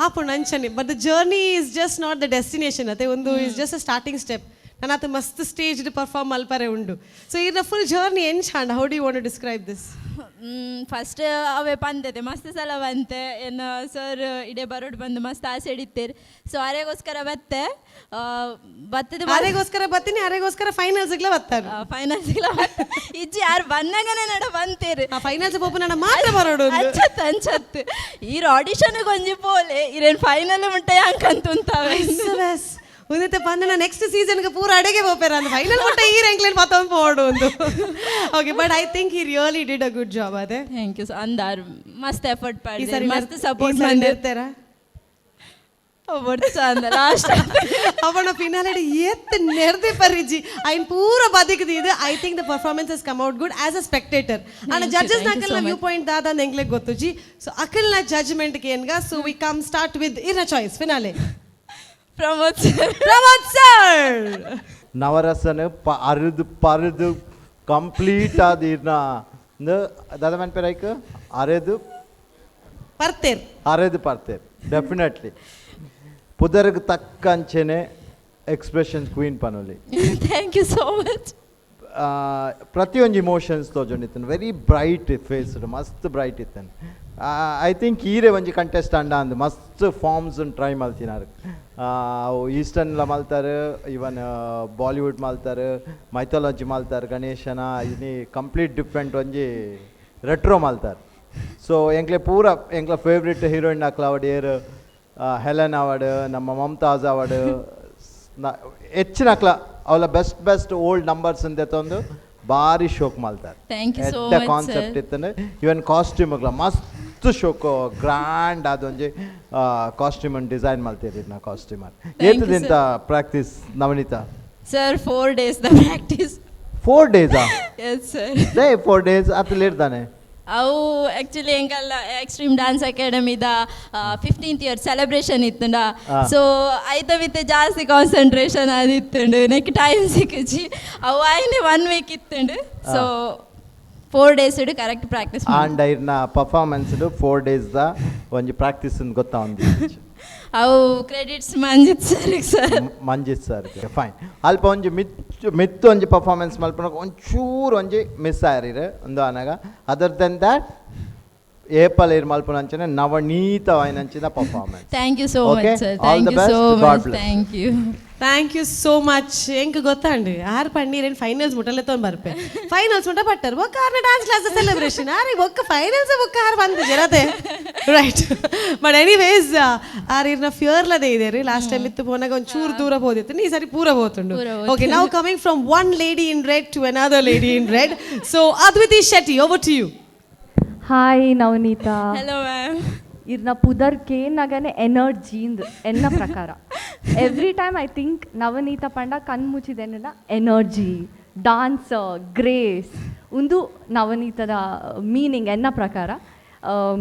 ಆಪುಂಡು ಅಂಚನೆ. But the journey is just not the destination. ಅತೆ ಒಂದು is just a starting step. ನಾನು ಆತ ಮಸ್ತ್ ಸ್ಟೇಜ್ ಪರ್ಫಾರ್ಮ್ ಮಲ್ಪರೆ ಉಂಡು. ಸೊ ಇರ್ನ ಫುಲ್ ಜರ್ನಿ ಎಂಚಾಂಡ. How do you want to describe this? First ಅವೇ ಪಂದತೆ ಮಸ್ತ್ ಸಲ ಬಂತೆ. ಏನು ಸರ್ ಇಡೇ ಬರೋಡು ಬಂದು ಮಸ್ತ್ ಆಸೆ ಹಿಡಿತೀರಿ. ಸೊ ಅರೆಗೋಸ್ಕರ ಬತ್ತೆ ಬತ್ತದ ಅರೆಗೋಸ್ಕರ ಬತ್ತೀನಿ, ಅರೆಗೋಸ್ಕರ ಫೈನಲ್ಸ್ಗೆಲ್ಲ ಬತ್ತಾರೆ. ಫೈನಲ್ಸ್ಗೆಲ್ಲ ಇಜ್ಜಿ ಯಾರು ಬಂದಾಗನೇ ನಡ ಬಂತೀರಿ. ಫೈನಲ್ಸ್ ಪೋಪು ನಡ ಮಾತ್ರ ಬರೋಡು ಅಂಚತ್ತು ಅಂಚತ್ತು ಈರು ಆಡಿಷನ್ ಗೊಂಜಿ ಪೋಲೆ ಇರೇನು ಫೈನಲ್ ಮುಟ್ಟೆ ಅಂಕಂತುಂತಾವೆ. ಉಂದತೆ ಪಂದನ ನೆಕ್ಸ್ಟ್ ಸೀಸನ್ಗೆ ಪೂರ ಅಡೆಗೆ ಹೋಗ್ಯಾರ ಅಂದ್ರೆ ಫೈನಲ್ ಮುಟ್ಟ ಈ ರ್ಯಾಂಕ್ಲೈನ್ ಮತ್ತೊಂದು ಪೋಡು ಒಂದು. Okay but I think he really did a good job. ಅದೇ ಥ್ಯಾಂಕ್ ಯು. ಅಂದಾರ್ ಮಸ್ತ್ ಎಫರ್ಟ್ ಈ ಮಾಡಿ ಸರಿ ಮಸ್ತ್ ಸಪೋರ್ಟ್ ಮಾಡಿರ್ತಾರ. ಲಾಸ್ಟ್ ಅವನ ಫಿನಾಲೆ ಎತ್ತು ನೆರೆದಿ ಪರಿಜಿ ಐನ್ ಪೂರ ಬದುಕಿದ ಇದು. I think the performance has come out good as a spectator. And judges ಅಕಲ್ನ ವ್ಯೂ ಪಾಯಿಂಟ್ ದಾದ ಎಂಗ್ಲೆಗ್ ಗೊತ್ತು ಜಿ. ಸೊ ಅಕಲ್ನ ಜಡ್ಜ್ಮೆಂಟ್ಗೆ ಏನ್ಗ. So we come start with ಇರ್ನ ಚಾಯ್ಸ್ ಫಿನಾಲೆ. ಪ್ರಮೋದ್ ಸರ್ ನವರಸನ ಅರಿದು ಕಂಪ್ಲೀಟ್ ಆದಿರ್ನ ದಾದ ಮನ್ ಪೇರೈಕ್ ಅರೆದು ಪರ್ತೇರ್ ಡೆಫಿನೆಟ್ಲಿ ಪುದರ್ಗ್ ತಕ್ಕಂಚೆನೆ ಎಕ್ಸ್ಪ್ರೆಷನ್ ಕ್ವೀನ್ ಪನೋಲಿ. Thank you so much. ಪ್ರತಿಯೊಂದು ಇಮೋಷನ್ಸ್ ತೋಜೊಂಡಿತ್ತನು. ವೆರಿ ಬ್ರೈಟ್ ಫೇಸ್, ಮಸ್ತ್ ಬ್ರೈಟ್ ಇತ್ತನು. ಐ ಥಿಂಕ್ ಈರೆ ಒಂಜಿ ಕಂಟೆಸ್ಟ್ ಅಂಡ ಅಂದು ಮಸ್ತ್ ಫಾರ್ಮ್ಸ್ ಟ್ರೈ ಮಲ್ತಿನಾರು. ಅವು ಈಸ್ಟರ್ನ್ಲ ಮಲ್ತಾರೆ, ಇವನ್ ಬಾಲಿವುಡ್ ಮಲ್ತಾರೆ, ಮೈಥಾಲಜಿ ಮಲ್ತಾರೆ, ಗಣೇಶನ ಇನಿ ಕಂಪ್ಲೀಟ್ ಡಿಫ್ರೆಂಟ್ ಒಂಜಿ ರೆಟ್ರೋ ಮಲ್ತಾರೆ. ಸೊ ಎಂಕ್ಲೆ ಪೂರ ಎಂಕ್ಲ ಫೇವ್ರೆಟ್ ಹೀರೋಯಿನ್ ಹಾಕ್ಲ ಅವಡ್ ಏರು ಹೆಲೆನ್ ಅವಡ್, ನಮ್ಮ ಮಮತಾಜ್ ಅವಡ್ ಹೆಚ್ಚಿನ ಹಾಕ್ಲ ಅವಳ ಬೆಸ್ಟ್ ಓಲ್ಡ್ ನಂಬರ್ಸ್ ಅಂತ ತಂದು ಭಾರಿ ಶೋಕ್ ಮಲ್ತಾರೆ. ಎಡ್ಡ ಕಾನ್ಸೆಪ್ಟ್ ಇತ್ತಂದ್ರೆ ಇವನ್ ಕಾಸ್ಟ್ಯೂಮ್ಗಳ ಮಸ್ತ್ ಶೋಕ್ ಗ್ರ್ಯಾಂಡ್ ಅದೊಂಜಿ ಕಾಸ್ಟ್ಯೂಮ್ ಡಿಸೈನ್ ಮಲ್ತೀರಿ. ನಾ ಕಾಸ್ಟ್ಯೂಮರ್ ಏತದಿಂದ ಪ್ರಾಕ್ಟೀಸ್ ನವನೀತಾ? ಸರ್ 4 days ದ practice. 4 days? Yes sir. 4 days ಅತ್ತಲಿರ್ತಾನೆ. ಅವು ಆ್ಯಕ್ಚುಲಿ ಹೆಂಗಲ್ಲ ಎಕ್ಸ್ಟ್ರೀಮ್ ಡ್ಯಾನ್ಸ್ ಅಕಾಡೆಮಿದ 15th ಇಯರ್ ಸೆಲೆಬ್ರೇಷನ್ ಇತ್ತುಂಡ. ಸೊ ಐತ ಮಿತ್ತೆ ಜಾಸ್ತಿ ಕಾನ್ಸಂಟ್ರೇಷನ್ ಅದಿತ್ತುಂಡು. ನೆಕ್ ಟೈಮ್ ಸಿಕ್ಕಿಜಿ ಅವು ಆಯ್ನೆ 1 week ಇತ್ತುಂಡು. ಸೊ 4 days ಇಡು ಕರೆಕ್ಟ್ ಪ್ರಾಕ್ಟೀಸ್ ಆಂಡ್ ಐರ್ನ ಪರ್ಫಾರ್ಮೆನ್ಸ್ 4 days ದ ಒಂಜಿ ಪ್ರಾಕ್ಟೀಸ್ ಗೊತ್ತಾ ಒಂದು ಅವು ಕ್ರೆಡಿಟ್ಸ್ ಮಂಜಿತ್ ಸರ್ ಫೈನ್. ಅಲ್ಪ ಒಂಜಿ ಮಿತ್ತು ಒಂಜಿ ಪರ್ಫಾರ್ಮೆನ್ಸ್ ಮಲ್ಪನ ಒಂಚೂರು ಒಂಜಿ ಮಿಸ್ ಆಯ್ರಿರೆ ಒಂದು ಅನಾಗ. ಅದರ್ ದೆನ್ ದ್ಯಾಟ್ ಏಪಲ್ ಏರ್ ಮಲ್ಪನ ಅಂಚನೆ ನವನೀತವಾಯಿನಂಚಿನ performance. Thank you so much sir. Thank you so much. Thank you so much. ಎಂಕ್ ಗೊತ್ತಾಂಡು ಆರು ಪನ್ನೀರೇನು ಫೈನಲ್ಸ್ ಮುಟ್ಟಲೆ ತೊಗೊಂಡು ಬರ್ಪೆ. ಫೈನಲ್ಸ್ ಮುಟ್ಟ ಪಟ್ಟರು ಒಕ್ಕ ಆರ್ನ ಡ್ಯಾನ್ಸ್ ಕ್ಲಾಸ್ ಸೆಲೆಬ್ರೇಷನ್ ಆರಿ ಒಕ್ಕ ಫೈನಲ್ಸ್ ಒಕ್ಕ ಆರು ಬಂದು ಜರತೆ ರೈಟ್. ಬಟ್ ಎನಿವೇಸ್ ಆರಿರ್ನ ಫಿಯರ್ಲದೇ ಇದೆ ರೀ. ಲಾಸ್ಟ್ ಟೈಮ್ ಇತ್ತು ಪೋನಾಗ ಒಂದು ಚೂರು ದೂರ ಹೋದಿತ್ತು. ಈ ಸರಿ ಪೂರ ಹೋತುಂಡು. Okay now coming from one lady in red to another lady in red. So Adviti Shetty, over to you. Hi Navaneetha. Hello ma'am. ಇರ್ನ ಪುದರ್ಕೆ ನಗನೆ ಎನರ್ಜಿಂದು ಎನ್ನ ಪ್ರಕಾರ every time I think Navaneetha ಪಂಡ ಕಣ್ ಮುಚ್ಚಿದೆನ್ನ ಎನರ್ಜಿ, ಡಾನ್ಸ್, ಗ್ರೇಸ್ ಒಂದು ನವನೀತದ ಮೀನಿಂಗ್ ಎನ್ನ ಪ್ರಕಾರ.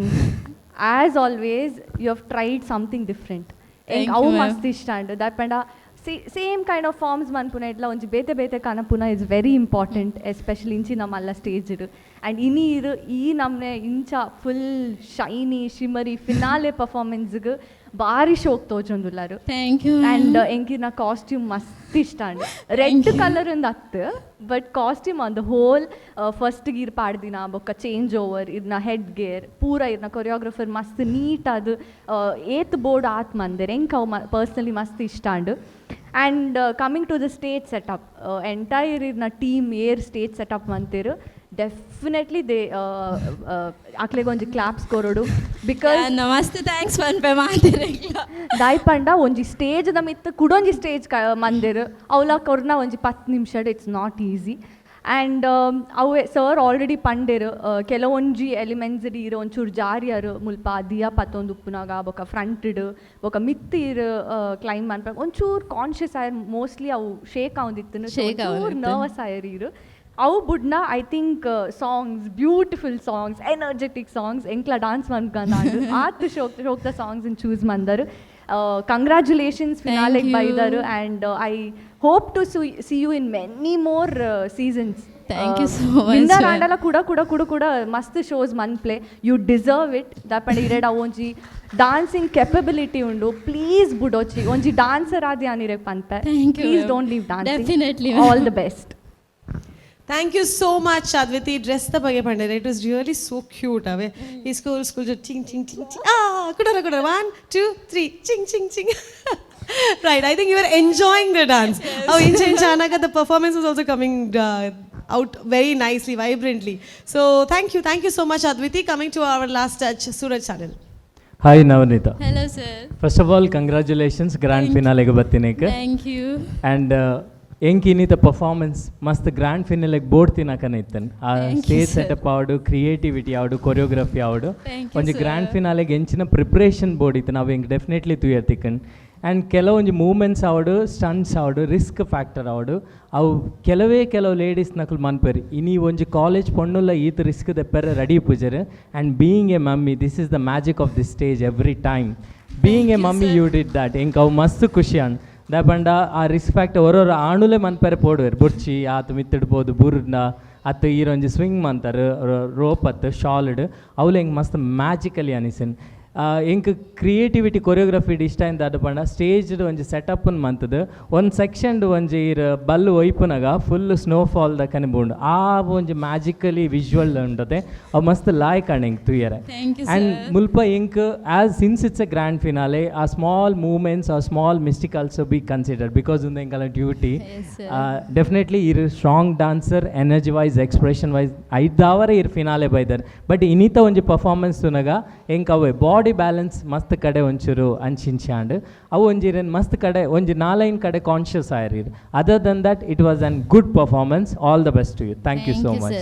As always you have tried something different. ಅವು ಮಸ್ತ್ ಇಷ್ಟ ಅಂಡ್ ದಟ್ ಪಂಡ ಸೇಮ್ ಕೈಂಡ್ ಆಫ್ ಫಾರ್ಮ್ಸ್ ಮನ್ಪುನ ಇಟ್ಲ ಒಂಜಿ ಬೇತೆ ಕನಪುನ ಇಸ್ ವೆರಿ ಇಂಪಾರ್ಟೆಂಟ್ ಎಸ್ಪೆಷಲಿ ಇಂಚಿ ನಮ್ಮಲ್ಲ ಸ್ಟೇಜ್ ಇಡು. ಆ್ಯಂಡ್ ಇನ್ನೀರು ಈ ನಮ್ಮನೆ ಇಂಚ ಫುಲ್ ಶೈನಿ ಶಿಮರಿ ಫಿನಾಲೆ ಪರ್ಫಾರ್ಮೆನ್ಸ್ಗೆ ಭಾರಿ ಶೋಕ್ ತೋಜೊಂದುಲ್ಲಾರು. Thank you. ಆ್ಯಂಡ್ ಎಂಕಿನ ಕಾಸ್ಟ್ಯೂಮ್ ಮಸ್ತ್ ಇಷ್ಟ ಅಂಡ್ ರೆಡ್ ಕಲರ್ ಒಂದು ಹತ್ತು. But costume on the whole first ಗೀರ್ ಪಾಡ್ದಿನ ಬೊಕ್ಕ ಚೇಂಜ್ ಓವರ್ ಇರ್ನ ಹೆಡ್ ಗೇರ್ ಪೂರ ಇರ್ನ ಕೊರಿಯೋಗ್ರಫರ್ ಮಸ್ತ್ ನೀಟ್ ಅದು ಏತ್ ಬೋರ್ಡ್ ಆತ್ ಮಂದಿರ್ ಎಂಕ್ ಅವು ಪರ್ಸ್ನಲಿ ಮಸ್ತ್ ಇಷ್ಟ ಅಂಡು. And coming to the stage setup entire ಇರ್ನ ಟೀಮ್ ಏರ್ ಸ್ಟೇಜ್ ಸೆಟಪ್ ಮಂತಿರು ಡೆಫಿನೆಟ್ಲಿ ದೇ ಆಕ್ಲೆಗೆ ಒಂಜಿ ಕ್ಲಾಪ್ಸ್ ಕೊರೋಡು ಬಿಕಾಸ್ ನಮಸ್ತೆ ಥ್ಯಾಂಕ್ಸ್ ಪನ್ಪೆ ಮಾತಿರಲ್ಲ ದಾಯ್ಪಂಡ ಒಂಜಿ ಸ್ಟೇಜ್ದ ಮಿತ್ತ ಕುಡೊಂಜಿ ಸ್ಟೇಜ್ ಮಂದಿರ್ ಅವಲ ಕೊರ್ನ ಒಂಜಿ 10 ನಿಮಿಷ ಇಟ್ಸ್ ನಾಟ್ ಈಸಿ ಆ್ಯಂಡ್ ಅವು ಸರ್ ಆಲ್ರೆಡಿ ಪಂಡೇರು ಕೆಲವೊಂಜಿ ಎಲಿಮೆಂಟ್ಸ್ ಇರು ಒಂಚೂರು ಜಾರಿಯರು ಮುಲ್ಪ ದಿಯಾ ಪತ್ತೊಂದು ಉಪ್ಪುನಾಗ ಬೊಕ ಫ್ರಂಟ್ ಬೊಕ ಮಿತ್ತಿರು ಕ್ಲೈಂಬ್ ಅನ್ಪ ಒಂಚೂರು ಕಾನ್ಷಿಯಸ್ ಆಯರ್ ಮೋಸ್ಟ್ಲಿ ಅವು ಶೇಕ್ ಆವಂದಿತ್ತು ನರ್ವಸ್ ಆಯರ್ ಇರು ಅವು ಬುಡ್ನ I think songs beautiful songs energetic songs ಎಂಕ್ಲ ಡಾನ್ಸ್ ಮನ್ಕಂಡು ಆತು ಶೋಕ್ತ ಸಾಂಗ್ಸ್ ಚೂಸ್ ಮಂದರು ಕಂಗ್ರ್ಯಾಚುಲೇಷನ್ಸ್ ಫಿನಾಲೆಗೆ ಬೈದರು and I hope to see you in many more seasons thank you so much winner ಆಂಡಲ ಕೂಡ ಮಸ್ತ್ ಶೋಸ್ ಮನ್ಪ್ಲೆ ಯು ಡಿಸರ್ವ್ ಇಟ್ ದಾಪಂಡ ಇರೆಡ್ ಒಂಜಿ ಡಾನ್ಸಿಂಗ್ ಕೆಪಬಿಲಿಟಿ ಉಂಡು ಪ್ಲೀಸ್ ಬುಡೋಚಿ ಒಂಜಿ ಡಾನ್ಸರ್ ಆದಿ ಅನಿರೆ ಪನ್ಪೆ please don't leave dancing definitely all the best thank you so much Adviti ಡ್ರೆಸ್ದ ಬಗ್ಗೆ ಪಂಡಿರ it was really so cute ಅವೇ ಈ ಸ್ಕೂಲ್ ಚಿಂಗ್ ಚಿಂಗ್ ಚಿಂಗ್ ಚಿಂಗ್ ಕುಡರ 1 2 3 ಚಿಂಗ್ ಚಿಂಗ್ ಚಿಂಗ್ right I think you are enjoying the dance ಅವು ಇಂಚ ಅನ್ನಾಗ the performance was also coming out very nicely, vibrantly. So thank you so much Adviti. Coming to our last touch, Suraj channel. Hi Navnita. hello sir, First of all, congratulations grand finale ge battineke. thank you And ಎಂಕಿನಿತ ಪರ್ಫಾರ್ಮೆನ್ಸ್ ಮಸ್ತ್ ಗ್ರ್ಯಾಂಡ್ ಫಿನಾಲೆಗೆ ಬೋರ್ಡ್ ತಿನ್ನಕನ ಇತ್ತನ್ ಆ ಸ್ಟೇಜ್ ಸೆಟಪ್ ಆವಡು ಕ್ರಿಯೇಟಿವಿಟಿ ಆವಡು ಕೊರಿಯೋಗ್ರಫಿ ಆವಡು ಒಂಜಿ ಗ್ರ್ಯಾಂಡ್ ಫಿನಾಲೆಗೆ ಎಂಚಿನ ಪ್ರಿಪ್ರೇಷನ್ ಬೋರ್ಡ್ ಇತ್ತು ನಾವು ಹೆಂಗೆ ಡೆಫಿನೆಟ್ಲಿ ತುಯರ್ತಿಕನ್ ಆ್ಯಂಡ್ ಕೆಲವೊಂಜಿ ಮೂಮೆಂಟ್ಸ್ ಆವಡು ಸ್ಟಂಟ್ಸ್ ಆವಡು ರಿಸ್ಕ್ ಫ್ಯಾಕ್ಟರ್ ಆವಡು ಅವು ಕೆಲವು ಲೇಡೀಸ್ ನಕಲು ಮನ್ಪೇರಿ ಇನಿ ಒಂಜಿ ಕಾಲೇಜ್ ಪೊಣ್ಣುಲ್ಲ ಈತ ರಿಸ್ಕ್ ದೆಪ್ಪರೆ ರೆಡಿ ಪೂಜರ್ and being a mummy this is the magic of this stage every time being a mummy you did that ಎಂಕ್ ಅವು ಮಸ್ತ್ ಖುಷಿ ಅನ್ ದಾಪಂಡ ಆ ರಿಸ್ಕ್ ಫ್ಯಾಕ್ಟರ್ ಹೊರವ್ರ ಆಣುಲೆ ಮನ್ಪೇರೆ ಪೋಡುವೇರು ಬುರ್ಚಿ ಆತು ಮಿತ್ತಿಡ್ಬೋದು ಬುರ್ನ ಅತ್ತು ಈರೊಂಜಿ ಸ್ವಿಂಗ್ ಮಂತಾರೆ ರೋಪ್ ಅತ್ತು ಶಾಲ್ಡ್ ಅವಳು ಹೆಂಗೆ ಮಸ್ತ್ ಮ್ಯಾಜಿಕಲಿ ಅನಿಸಿನ್ ಎಂಕ್ ಕ್ರಿಯೇಟಿವಿಟಿ ಕೊರಿಯೋಗ್ರಫಿ ಇಷ್ಟ ಅಂತ ಅಡ್ಪಂಡ ಸ್ಟೇಜ್ಡ್ ಒಂಜಿ ಸೆಟಪ್ಪನ್ನು ಮಂತದ್ದು ಒಂದು ಸೆಕ್ಷನ್ ಒಂಜಿ ಬಲ್ಲು ಒಯ್ಪುನಾಗ ಫುಲ್ ಸ್ನೋಫಾಲ್ ದಕ್ಕನೆ ಬೋಂಡು ಆ ಒಂಜಿ ಮ್ಯಾಜಿಕಲಿ ವಿಜುವಲ್ ಉಂಟದೆ ಅವು ಮಸ್ತ್ ಲಾಯ್ಕ್ ಅಂಡ್ ಎಂಕ್ ತುಯ್ಯರೆ ಆ್ಯಂಡ್ ಮುಲ್ಪ ಎಂಕ್ as since it's a grand finale a small moments a small mistake also be considered because ಒಂದು ಎಂಕಲ ಡ್ಯೂಟಿ ಡೆಫಿನೆಟ್ಲಿ ಇರು strong dancer energy wise expression wise ಐದಾವರೆ ಇರು ಫಿನಾಲೆ ಬೈದರ್ ಬಟ್ ಇನ್ನಿತ ಒಂಜಿ ಪರ್ಫಾರ್ಮೆನ್ಸ್ ತುನಾಗ ಎಂಕ್ ಅವೇ ಬಾಡಿ ಬ್ಯಾಲೆನ್ಸ್ ಮಸ್ತ್ ಕಡೆ ಒಂಚೂರು ಅಂಚಿಂಚಾಂಡ್ ಅವು ಒಂಜಿರೇನು ಮಸ್ತ್ ಕಡೆ ಒಂಜಿ 4 ಕಡೆ ಕಾನ್ಷಿಯಸ್ ಆಯ್ರೀರ್ other than that it was an good performance all the best to you thank you so much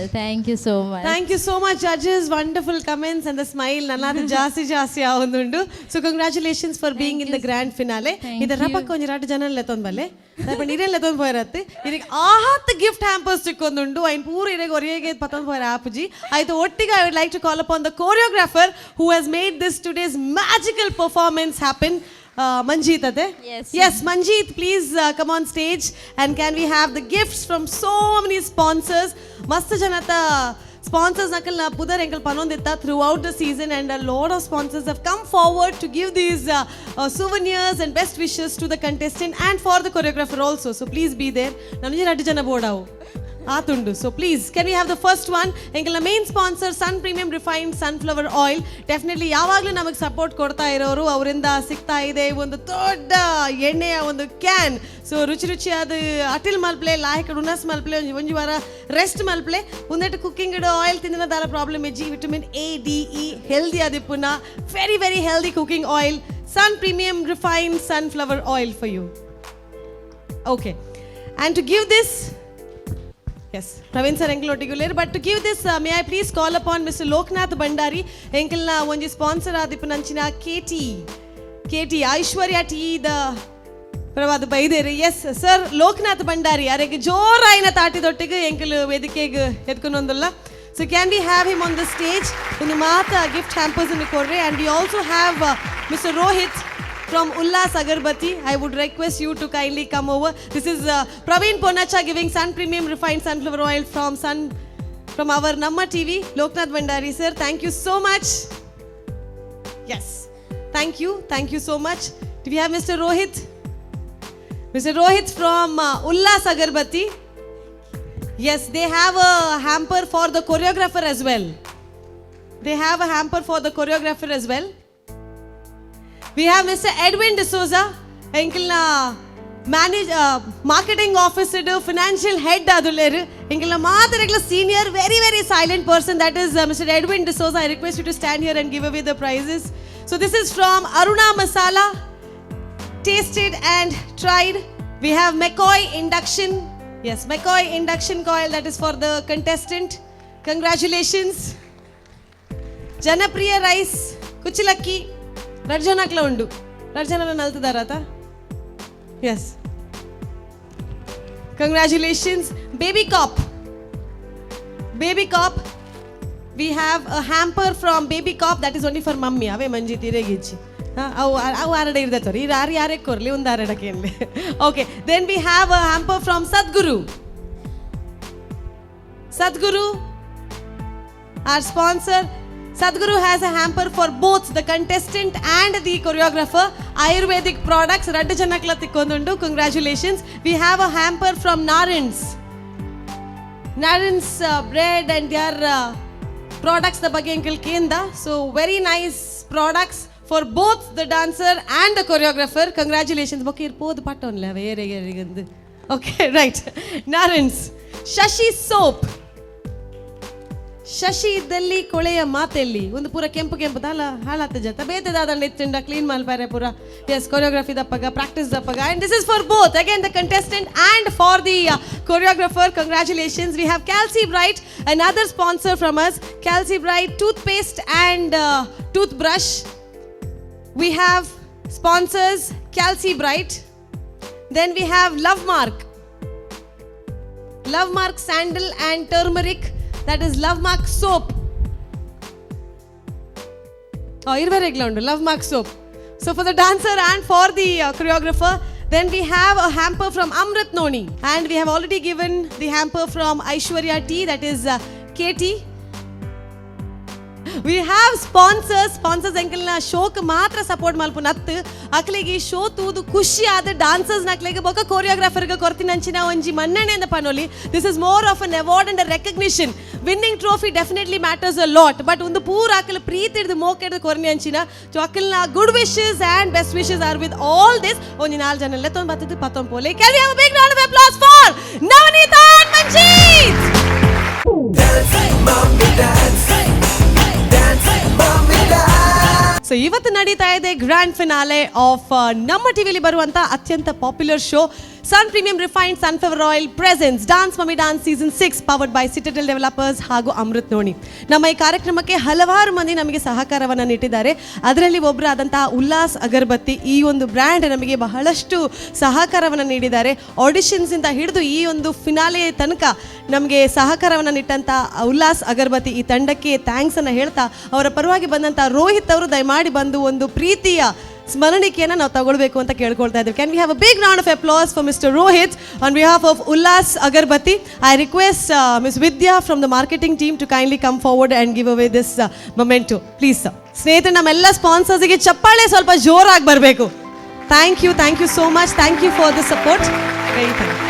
thank you so much judges, wonderful comments and the smile nannadu ಜಾಸ್ತಿ ಆವೊಂದುಂಡು so congratulations for being in the grand finale ಇದರ ರಪಕ್ಕ ಒಂಜಿ 2 ಜನ ಲೆತೊಂದು ಬಲ್ಲೆ ದಯಪಂಡ ಇರೇನ್ ಲೆತೊಂದು ಪೋಯರತ್ತೆ ಇದಕ್ಕೆ ಆಹತ್ ಗಿಫ್ಟ್ ಹ್ಯಾಂಪರ್ಸ್ ಸಿಕ್ಕೊಂದುಂಡು ಐನ್ ಪೂರ ಇರೆಗೆ ಒರಿಯಗೆ ಪತ್ತೊಂದು ಪೋಯರ ಆಪುಜಿ ಆಯ್ತು ಒಟ್ಟಿಗೆ I would like to call upon the choreographer who has made this today's magical performance happen. Manjeet ade? Yes, Manjeet, please come on stage and can we have the gifts from so many sponsors. Mast janata sponsors nakal na pudar enkal panonditta throughout the season and a lot of sponsors have come forward to give these souvenirs and best wishes to the contestant and for the choreographer also. So please be there. Nanuje 2 jana board avu. ಆತುಂಡು so please can we have the first one ಎಂಕಲ್ನ main sponsor Sun premium refined sunflower oil definitely ಯಾವಾಗಲೂ ನಮಗೆ ಸಪೋರ್ಟ್ ಕೊಡ್ತಾ ಇರೋರು ಅವರಿಂದ ಸಿಗ್ತಾ ಇದೆ ಒಂದು ದೊಡ್ಡ ಎಣ್ಣೆಯ ಒಂದು ಕ್ಯಾನ್ ಸೊ ರುಚಿಯಾದ ಅಟಿಲ್ ಮಲ್ಪ್ಲೆ ಲಾಯಕ ಉನಸ್ ಮಲ್ಪ್ಲೆ ಒಂಜಿ ವಾರ ರೆಸ್ಟ್ ಮಲ್ಪ್ಲೆ ಒಂದೆಟ್ಟು ಕುಕ್ಕಿಂಗ್ ಇಡೋ ಆಯಿಲ್ ತಿಂದಿನ ದಾರ ಪ್ರಾಬ್ಲಮ್ ಇಜ್ಜಿ vitamin A D E healthy ಆದಿಪ್ಪುನ very healthy cooking oil Sun premium refined sunflower oil for you okay and to give this yes Praveen sir enkel otiguler but to give this may I please call upon Mr. Loknath Bandari enkel na onji sponsor adipu nanchina KT Aishwarya tea the pravadu baidere yes sir Loknath Bandari arege joraina taati dottige enkel vedikege edkonondulla so can we have him on the stage unu maata gift hampers in korre and we also have Mr. Rohit from Ullas Agarbatti. I would request you to kindly come over. This is Praveen Ponacha giving Sun Premium Refined Sunflower Oil from our Namma TV. Loknath Bandari sir, thank you so much. Yes, thank you so much. Do we have Mr. Rohit? Mr. Rohit from Ullas Agarbatti. Yes, they have a hamper for the choreographer as well. We have Mr. Edwin D'Souza, enkelna marketing officer financial head ಅದುಲ್ಲೇರು ಹಿಂಗೆಲ್ಲ ಮಾತಾಡಲ್ಲ senior very very silent person that is mister Edwin D'Souza. I request you to stand here and give away the prizes. So this is from Aruna Masala, tasted and tried. We have McCoy induction. Yes, McCoy induction coil, that is for the contestant. Congratulations. Janapriya rice kuchilakki Rarjanakla undu. Rarjanana naltudarata. Yes. Congratulations. Baby cop. Baby cop. We have a hamper from Baby cop that is only for mummy. Ave manji tiregichi. ಅವು ಆರಡೆ ಇರ್ತೈತೆ ಈ ಯಾರೇ ಕೊರ್ಲಿ ಒಂದು ಆರಡಕ್ಕೆ ಏನ್ಲಿ. Okay, then we have a hamper from Sadhguru. Sadhguru, our sponsor. Sadhguru has a hamper for both the contestant and the choreographer. Ayurvedic products. Raddu janakla tikkondu. Congratulations. We have a hamper from Narins. Narins bread and their products the ಬಗ್ಗೆ ಅಂಕಲ್ ಕೇಂದ. So very nice products for both the dancer and the choreographer. Congratulations. Bokke irpod pattonle vere gerigandu. Okay, right. Narins. Shashi soap. Shashi ಇದ್ದಲ್ಲಿ ಕೊಳೆಯ ಮಾತೆಲ್ಲಿ ಒಂದು ಪೂರ ಕೆಂಪು ಕೆಂಪುದಲ್ಲ ಹಾಳಾತ ಜತ ಬೇತದಾದಂಡ ಇತ್ತಿಂಡ ಕ್ಲೀನ್ ಮಲ್ಪಾರೆ ಪೂರ. ಎಸ್, ಕೊರಿಯೋಗ್ರಫಿ ದಪ್ಪಗ ಪ್ರಾಕ್ಟೀಸ್ ದಪ್ಪಗ and this is for both again the contestant and for the choreographer. Congratulations. We have Calci Bright, another sponsor from us. Calci Bright toothpaste and toothbrush. We have sponsors Calci Bright. Then we have Love Mark sandal and turmeric, that is Love Mark soap. Irvaregla undu Love Mark soap. So for the dancer and for the choreographer. Then we have a hamper from Amrit Noni, and we have already given the hamper from Aishwarya Tea, that is KT. We have sponsors ಅಂಕಲ್ನ ಶೋಕ್ ಮಾತ್ರ ಸಪೋರ್ಟ್ ಮಲ್ಪುನತ್ತು ಅಕ್ಲಿಗೆ ಶೋ ತೂದು ಖುಷಿ ಆದ ಡಾನ್ಸರ್ಸ್ ನಕ್ಲಿಗೆ ಬೊಕ ಕೊರಿಯೋಗ್ರಾಫರ್ಗೆ ಕೊರ್ತಿನ ಅಂಚಿನ ಒಂಜಿ ಮನ್ನಣೆ ಅಂತ ಪನೋಲಿ. This is more of an award and a recognition. Winning trophy definitely matters a lot, but ಒಂದು ಪೂರ ಅಕಲ್ ಪ್ರೀತಿ ಹಿಡಿದು ಮೋಕೆಡ್ದು ಕೊರ್ನಿ ಅಂಚಿನ ಸೊ ಅಕಲ್ನ good wishes and best wishes are with all this. ಒಂಜಿ 4 ಜನ ಲೆತ್ತೊಂದು ಬತ್ತದು ಪತ್ತೊಂದು ಪೋಲೆ. Can we have a big round of applause for Navneet and Manjeet? So ಇವತ್ತು ನಡೀತಾ ಇದೆ ಗ್ರ್ಯಾಂಡ್ ಫಿನಾಲೆ ಆಫ್ ನಮ್ಮ ಟಿವಿಲಿ ಬರುವಂತ ಅತ್ಯಂತ popular show Sun premium refined sunflower oil presents dance mummy dance season 6 powered by Citadel developers ಹಾಗೂ ಅಮೃತ್ ನೋನಿ. ನಮ್ಮ ಈ ಕಾರ್ಯಕ್ರಮಕ್ಕೆ ಹಲವಾರು ಮಂದಿ ನಮಗೆ ಸಹಕಾರವನ್ನು ನೀಡಿದ್ದಾರೆ. ಅದರಲ್ಲಿ ಒಬ್ಬರಾದಂತಹ ಉಲ್ಲಾಸ್ ಅಗರಬತ್ತಿ, ಈ ಒಂದು ಬ್ರ್ಯಾಂಡ್ ನಮಗೆ ಬಹಳಷ್ಟು ಸಹಕಾರವನ್ನು ನೀಡಿದ್ದಾರೆ. ಆಡಿಷನ್ಸ್ ಇಂದ ಹಿಡಿದು ಈ ಒಂದು ಫಿನಾಲೆ ತನಕ ನಮಗೆ ಸಹಕಾರವನ್ನು ನೀಟ್ಟಂತ ಉಲ್ಲಾಸ್ ಅಗರಬತ್ತಿ ಈ ತಂಡಕ್ಕೆ ಥ್ಯಾಂಕ್ಸ್ ಅನ್ನು ಹೇಳ್ತಾ, ಅವರ ಪರವಾಗಿ ಬಂದಂತ ರೋಹಿತ್ ಅವರು ದಯಮಾಡಿ ಬಂದು ಒಂದು ಪ್ರೀತಿಯ ಸ್ಮರಣಿಕೆಯನ್ನು ನಾವು ತಗೊಳ್ಬೇಕು ಅಂತ ಕೇಳ್ಕೊಳ್ತಾ ಇದ್ದೀವಿ. Can we have a big round of applause for mister Rohit on behalf of Ullas Agarbatti. I request miss Vidya from the marketing team to kindly come forward and give away this moment please. ಸ್ನೇಹಿತರೆ, ನಮ್ಮೆಲ್ಲ ಸ್ಪಾನ್ಸರ್ಸ್ಗೆ ಚಪ್ಪಾಳೆ ಸ್ವಲ್ಪ ಜೋರಾಗಿ ಬರಬೇಕು. Thank you so much. Thank you for the support. Very thank you.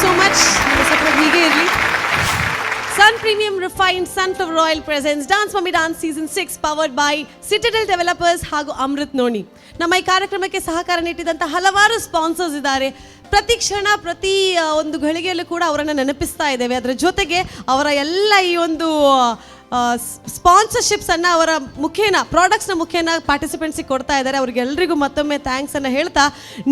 So much. ಹೀಗೆ ಇರಲಿ. Sun Premium Refined Sunflower Oil presents Dance Mummy Dance Season 6 powered by Citadel Developers ಹಾಗೂ ಅಮೃತ್ ನೋನಿ. ನಮ್ಮ ಈ ಕಾರ್ಯಕ್ರಮಕ್ಕೆ ಸಹಕಾರ ನೀಡಿದಂಥ ಹಲವಾರು ಸ್ಪಾನ್ಸರ್ಸ್ ಇದ್ದಾರೆ. ಪ್ರತಿ ಕ್ಷಣ ಪ್ರತಿ ಒಂದು ಘಳಿಗೆಯಲ್ಲೂ ಕೂಡ ಅವರನ್ನು ನೆನಪಿಸ್ತಾ ಇದ್ದೇವೆ. ಅದರ ಜೊತೆಗೆ ಅವರ ಎಲ್ಲ ಈ ಒಂದು ಸ್ಪಾನ್ಸರ್ಶಿಪ್ಸನ್ನು ಅವರ ಮುಖೇನ ಪ್ರಾಡಕ್ಟ್ಸ್ನ ಮುಖೇನ ಪಾರ್ಟಿಸಿಪೆಂಟ್ಸಿಗೆ ಕೊಡ್ತಾ ಇದ್ದಾರೆ. ಅವ್ರಿಗೆಲ್ಲರಿಗೂ ಮತ್ತೊಮ್ಮೆ ಥ್ಯಾಂಕ್ಸ್ ಅನ್ನು ಹೇಳ್ತಾ,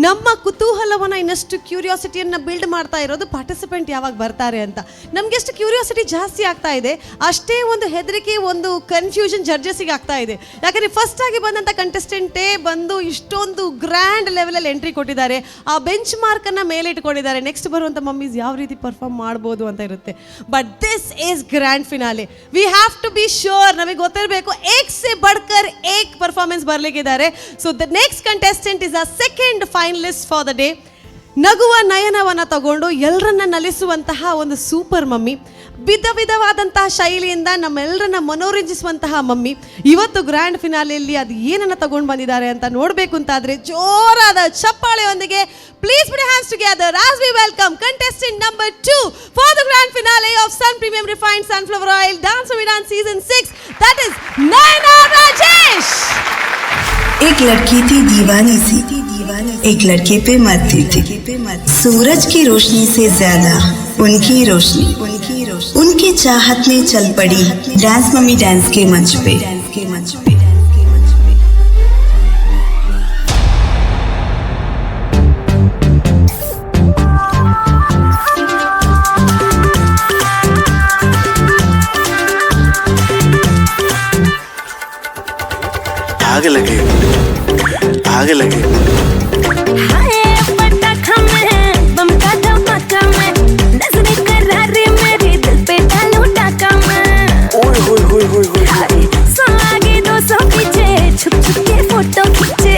ನಮ್ಮ ಕುತೂಹಲವನ್ನು ಇನ್ನಷ್ಟು ಕ್ಯೂರಿಯಾಸಿಟಿಯನ್ನು ಬಿಲ್ಡ್ ಮಾಡ್ತಾ ಇರೋದು ಪಾರ್ಟಿಸಿಪೆಂಟ್ ಯಾವಾಗ ಬರ್ತಾರೆ ಅಂತ. ನಮಗೆ ಎಷ್ಟು ಕ್ಯೂರಿಯಾಸಿಟಿ ಜಾಸ್ತಿ ಆಗ್ತಾ ಇದೆ, ಅಷ್ಟೇ ಒಂದು ಹೆದರಿಕೆ, ಒಂದು ಕನ್ಫ್ಯೂಷನ್ ಜಡ್ಜಸ್ಸಿಗೆ ಆಗ್ತಾ ಇದೆ. ಯಾಕಂದರೆ ಫಸ್ಟ್ ಆಗಿ ಬಂದಂಥ ಕಂಟೆಸ್ಟೆಂಟೇ ಬಂದು ಇಷ್ಟೊಂದು ಗ್ರ್ಯಾಂಡ್ ಲೆವೆಲಲ್ಲಿ ಎಂಟ್ರಿ ಕೊಟ್ಟಿದ್ದಾರೆ. ಆ ಬೆಂಚ್ ಮಾರ್ಕನ್ನು ಮೇಲೆ ಇಟ್ಕೊಂಡಿದ್ದಾರೆ. ನೆಕ್ಸ್ಟ್ ಬರುವಂಥ ಮಮ್ಮೀಸ್ ಯಾವ ರೀತಿ ಪರ್ಫಾರ್ಮ್ ಮಾಡ್ಬೋದು ಅಂತ ಇರುತ್ತೆ. But this is grand finale. We have to be sure, ನಮಗೆ ಗೊತ್ತಿರಬೇಕು ಏಕ್ ಸೆ ಬಡ್ಕರ್ ಏಕ್ ಪರ್ಫಾರ್ಮೆನ್ಸ್ ಬರಲಿಕ್ಕಿದ್ದಾರೆ. So the next contestant is a second finalist for the day. ನಗುವ ನಯನವನ್ನು ತಗೊಂಡು ಎಲ್ಲರನ್ನ ನಲಿಸುವಂತಹ ಒಂದು ಸೂಪರ್ ಮಮ್ಮಿ, ವಿಧ ವಿಧವಾದಂತಹ ಶೈಲಿಯಿಂದ ನಮ್ಮೆಲ್ಲರನ್ನ ಮನೋರಂಜಿಸುವಂತಹ ಮಮ್ಮಿ ಇವತ್ತು ಗ್ರ್ಯಾಂಡ್ ಫಿನಾಲೆಯಲ್ಲಿ ಅದು ಏನನ್ನ ತಗೊಂಡು ಬಂದಿದ್ದಾರೆ ಅಂತ ನೋಡಬೇಕು ಅಂತಾದ್ರೆ ಜೋರಾದ ಚಪ್ಪಾಳೆಯೊಂದಿಗೆ please put your hands together as we welcome contestant number 2 for the grand finale of Sun Premium Refined Sunflower Oil Dance Movie Dance Season 6, that is Nayana Rajesh. एक लड़की थी दीवानी सी, एक लड़के पे मरती थी। सूरज की रोशनी से ज्यादा उनकी रोशनी उनकी चाहत में चल पड़ी डांस मम्मी डांस के मंच पे। आग लगे आग लगे छुप छुप के फोटो खींचे,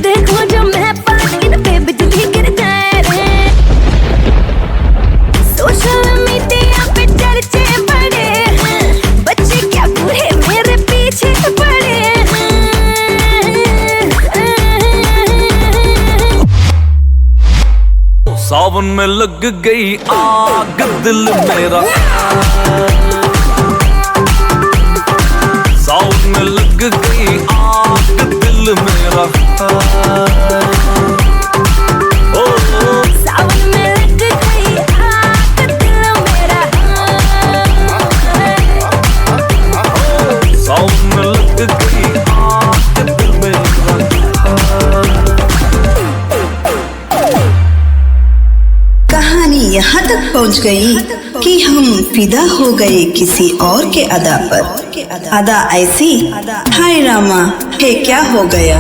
देखो जो मैं पानी पे बिजली गिर जाए रे। सोशल मीडिया पे चर्चे बड़े हैं, बच्चे क्या बूढ़े मेरे पीछे पड़े हैं। सावन में लग गई आग दिल मेरा, सावन में लग गई आग दिल मेरा। ओ सावन में लग गई आग दिल मेरा, सावन में लग गई आग दिल मेरा। कहानी यहाँ तक पहुँच गई कि हम फिदा हो गए किसी और के अदा पर। अदा ऐसी, हाय रामा हे क्या हो गया।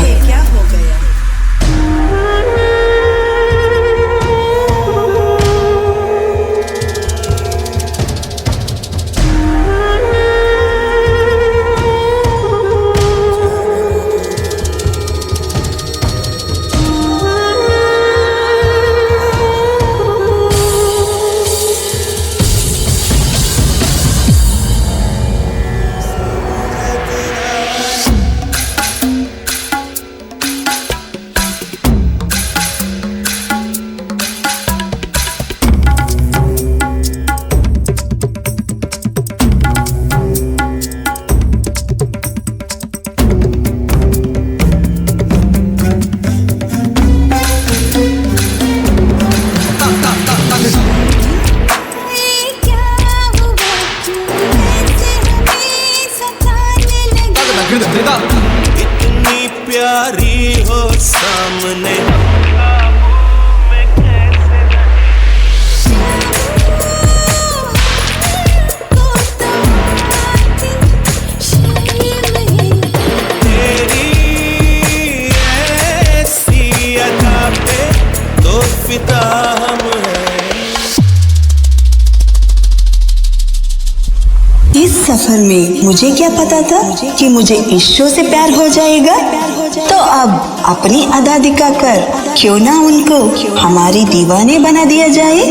इतनी प्यारी हो सामने तेरी ऐसी अदा पे तो फिदा हम हैं। इस सफर में मुझे क्या पता था कि मुझे इस शो से प्यार हो जाएगा। तो अब अपनी अदा दिखाकर क्यों ना उनको हमारी दीवाने बना दिया जाए।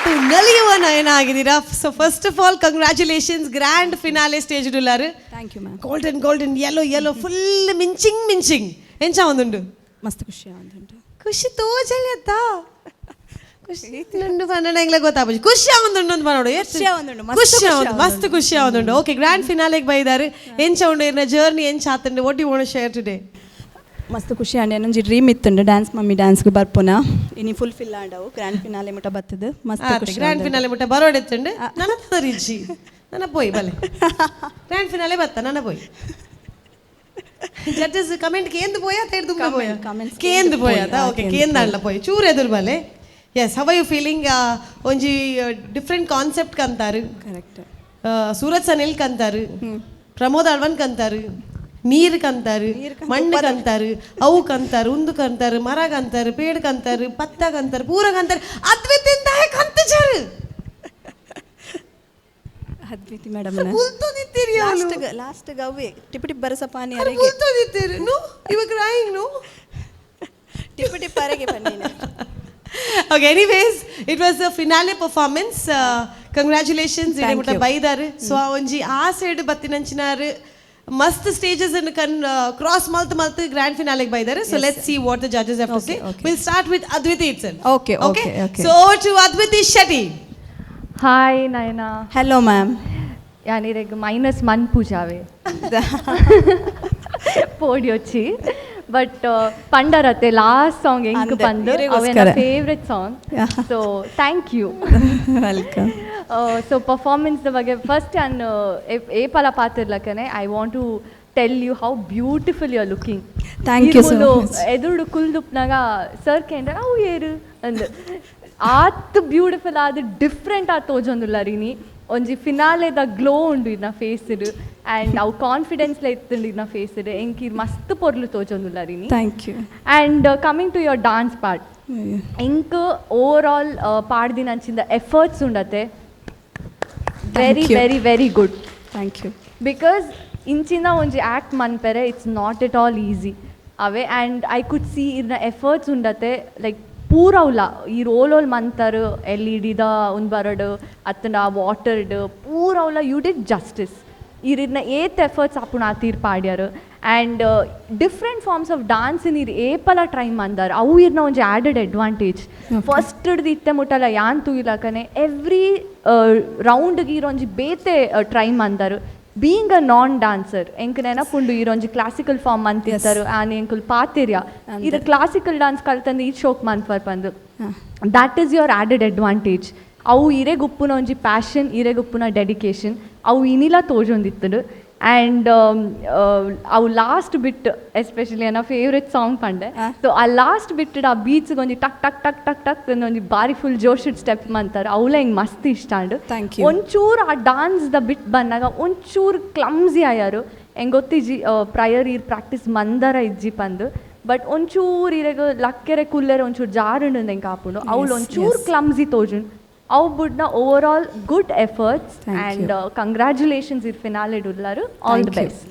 ಇವತ್ತು ನಲಿಯುವ ನಯನ ಆಗಿದ್ದೀರಾ. So first of all congratulations, grand finale stage ಉಳ್ಳಾರು. Thank you ma'am. Golden yellow full మించింగ్ ఎంచా ఉందుండు ಮಸ್ತ್ ಖುಷಿ ಆಗುಂಟು. ಖುಷಿ ತೋಜಲ್ಯತ್ತ ಖುಷಿ నుండు పన్నెండు ఎంగల ಗೊತ್ತಾಪಜಿ ಖುಷಿ ಆಗುಂದುಂಡು ಅಂತ ಮಾಡೋಡು ಮಸ್ತ್ ಖುಷಿ ಆಗುಂದುಂಡು. ಓಕೆ, ಗ್ರ್ಯಾಂಡ್ ಫಿನಾಲೆಗೆ ಬೈದಾರು. ಎಂಚಾ ಉಂಡು ಇರ್ನ ಜರ್ನಿ ಎಂಚಾ ಆತಂಡು? What you want to share today? ಮಸ್ತ್ ಖುಷಿ ಆಂಡಿ. ನನಗೆ ಡ್ರೀಮ್ ಇತ್ತುಂಡು ಡ್ಯಾನ್ಸ್ ಮಮ್ಮಿ ಡ್ಯಾನ್ಸ್ಗೆ ಬರ್ಪುನ ಇನಿ ಫುಲ್ಫಿಲ್ ಆಂಡವು. ಗ್ರ್ಯಾಂಡ್ ಫಿನಾಲೆ ಮುಟ್ಟ ಬರ್ತದೆ. ಮಸ್ತ್ ಖುಷಿ. ಗ್ರ್ಯಾಂಡ್ ಫಿನಾಲೆ ಮುಟ್ಟ ಬರೋಡೆತ್ತುಂಡು ನನ್ನ ತರಿಜಿ ನನ್ನ ಪೋಯ್ ಬಲೆ ಗ್ರ್ಯಾಂಡ್ ಫಿನಾಲೆ ಬತ್ತ ನನ್ನ ಪೋಯ್ ಜಡ್ಜಸ್ ಕಮೆಂಟ್ ಕೇಂದು ಪೋಯಾ ತೇಡ್ ತುಂಬ ಪೋಯಾ ಕೇಂದು ಪೋಯಾದ. ಓಕೆ, ಕೇಂದಾಂಡ್ಲ ಪೋಯ್ ಚೂರು ಎದುರು ಬಲೆ. Yes, how are you feeling? ಒಂಜಿ ಡಿಫ್ರೆಂಟ್ ಕಾನ್ಸೆಪ್ಟ್ ಕಂತಾರು. ಕರೆಕ್ಟ್. ಸೂರಜ್ ಸನಿಲ್ ಕಂತಾರು, ಪ್ರಮೋದ್ ಅಳ್ವನ್ ಕಂತಾರು, ನೀರು ಕಂತಾರು, ಮಣ್ಣು ಕಂತಾರು, ಅವು ಕಂತಾರು, ಉಂದು ಕಂತಾರು, ಮರ ಕಂತಾರು, ಪೇಡ್ ಕಂತಾರು, ಪತ್ತ ಕಂತಾರು, ಪೂರ ಕಂತಾರು, ಅದ್ವಿತಿಂದ ಕಂತಚಾರು. ಅದ್ವಿತಿ ಮೇಡಮ್ ಕುಲ್ತೋದಿತ್ತೀರಿ ಲಾಸ್ಟ್ ಗವ್ವೆ ಟಿಪ್ ಬರಸ ಪಾನಿ ಅರೆಗೆ ಕುಲ್ತೋದಿತ್ತೀರಿ. No you are crying. No ಟಿಪ್ ಅರೆಗೆ ಬನ್ನಿ. Okay, anyways, it was a finale performance. Congratulations. Ide mutta baidaru. So onji aa side battinanchinaru mast stages and can cross maltu grand finale ge baidaru. So let's see what the judges have to say. We'll start with Adviti itself. Okay. So over to Adviti Shetty. Hi Nayana. Hello ma'am. Yani reg -1 ಪೂಜಾವೆ ಪೋಡಿ వచ్చి ಬಟ್ ಪಂಡರತೆ ಲಾಸ್ಟ್ ಸಾಂಗ್ ಎಂಕ್ ಬಂದು ಅವನ favourite song. So thank you. Welcome. So performance ಬಗ್ಗೆ ಫಸ್ಟ್ ನಾನು ಏಪಲ ಪಾತಿರ್ಲಕ್ಕನೆ I want to tell you how beautiful you are looking. Thank you so much. ಎದುರು ಕುಲ್ದುಪ್ನಾಗ ಸರ್ ಕೇಂದ್ರ ಅವು ಏರು ಅಂದ್ ಆತ್ ಬ್ಯೂಟಿಫುಲ್ ಆದ ಡಿಫ್ರೆಂಟ್ ಆದ ತೋಜೊಂದುಲ್ಲ ರೀನಿ ಒಂಜಿ ಫಿನಾಲೆದ ಗ್ಲೋ ಉಂಡು ಇನ್ನ ಫೇಸ್ ಇಡು ಆ್ಯಂಡ್ ಅವು ಕಾನ್ಫಿಡೆನ್ಸ್ಲ ಇತ್ತುಂಡು ಇನ್ನ ಫೇಸ್ ಇಡು ಎಂಕಿ ಮಸ್ತ್ ಪೊರ್ಲು ತೋಜೊಂದುಲ್ಲ ರೀನಿ. Thank you. And coming to your dance part ಎಂಕ್ ಓವರ್ ಆಲ್ ಪಾಡ್ದಿನ ಅಂಚಿಂದ ಎಫರ್ಟ್ಸ್ ಉಂಡತೆ very very very good. Thank you. Because ಇಂಚಿನ ಒಂಜಿ ಆ್ಯಕ್ಟ್ ಮನ್ಪೆರೆ it's not at all easy ಅವೇ ಆ್ಯಂಡ್ ಐ ಕುಡ್ ಸಿ ಇರ್ನ ಎಫರ್ಟ್ಸ್ ಉಂಡತೆ ಲೈಕ್ ಪೂರವುಲ್ಲ ಈ ರೋಲ್ ಮಂತರು LED ಒಂದು ಬರಡು ಅತ್ತನ ವಾಟರ್ಡ್ ಪೂರವುಲ್ಲ ಯು ಡಿಡ್ ಜಸ್ಟಿಸ್. ಇರಿನ ಏತ್ ಎಫರ್ಟ್ಸ್ ಅಪ್ಪುನ ಆತೀರ್ ಪಾಡ್ಯಾರು and different forms of dance ಇನ್ ಇರು ಏಪಲ ಟ್ರೈ ಮಂದಾರು ಅವು ಇರ್ನ ಒಂಜಿ ಆ್ಯಡೆಡ್ ಅಡ್ವಾಂಟೇಜ್. ಫಸ್ಟ್ ಹಿಡ್ದು ಇತ್ತೆ ಮುಟ್ಟಲ್ಲ ಯಾನ್ ತೂಯಿಲಕನೆ ಎವ್ರಿ ರೌಂಡ್ಗೆ ಇರೋಂಜಿ ಬೇತೆ ಟ್ರೈ ಮಂದಾರು. ಬೀಯಿಂಗ್ ಅ ನಾನ್ ಡಾನ್ಸರ್ ಎಂಕ್ ನೆನಪುಂಡು ಇರೊಂಜಿ ಕ್ಲಾಸಿಕಲ್ ಫಾರ್ಮ್ ಅಂತಿರ್ತಾರೆ ಆನೆ ಎಂಕುಲ್ ಪಾತಿರ್ಯ ಇದು ಕ್ಲಾಸಿಕಲ್ ಡಾನ್ಸ್ ಕಲ್ತಂದು ಈ ಶೋಕ್ ಮನ್ಪರ್ ಬಂದು that is your added advantage. ಅವು ಇರೆಗುಪ್ಪುನ ಒಂಜಿ ಪ್ಯಾಷನ್ ಇರೆಗುಪ್ಪುನ ಡೆಡಿಕೇಶನ್ ಅವು ಇನಿಲ ತೋಜೊಂದಿತ್ತು. ಆ್ಯಂಡ್ ಅವು ಲಾಸ್ಟ್ ಬಿಟ್ ಎಸ್ಪೆಷಲಿ ನನ್ನ ಫೇವ್ರೆಟ್ ಸಾಂಗ್ ಪಂಡೆ. ಸೊ ಆ ಲಾಸ್ಟ್ ಬಿಟ್ಟು ಆ ಬೀಚ್ಗೆ ಒಂಜಿ ಟಕ್ ಟಕ್ ಟಕ್ ಟಕ್ ಟಕ್ ಒಂಜಿ ಬಾರಿ ಫುಲ್ ಜೋಶಡ್ ಸ್ಟೆಪ್ ಅಂತಾರೆ ಅವಳ ಹೆಂಗೆ ಮಸ್ತ್ ಇಷ್ಟ ಅಂಡು. ಒಂಚೂರು ಆ ಡಾನ್ಸ್ದ ಬಿಟ್ ಬಂದಾಗ ಒಂಚೂರು ಕ್ಲಮ್ಸಿ ಆಯಾರು ಹೆಂಗೆ ಗೊತ್ತಿಜ್ಜಿ ಪ್ರಯರ್ ಇರ್ ಪ್ರಾಕ್ಟೀಸ್ ಮಂದರ ಇಜ್ಜಿ ಪಂದು ಬಟ್ ಒಂಚೂರು ಇರೆಗ ಲಕ್ಕೆರೆ ಕುಲ್ಲೆರೆ ಒಂಚೂರು ಜಾರುಂಡು ಹೆಂಗೆ ಕಾಪುಂಡು ಅವಳು ಒಂಚೂರು ಕ್ಲಮ್ಸಿ ತೋಜುಂಡು ಅವು ಬುಡ್ನ overall good efforts and congratulations ಇರ್ ಫಿನಾಲೆ ಡುಲ್ಲಾರು all the best.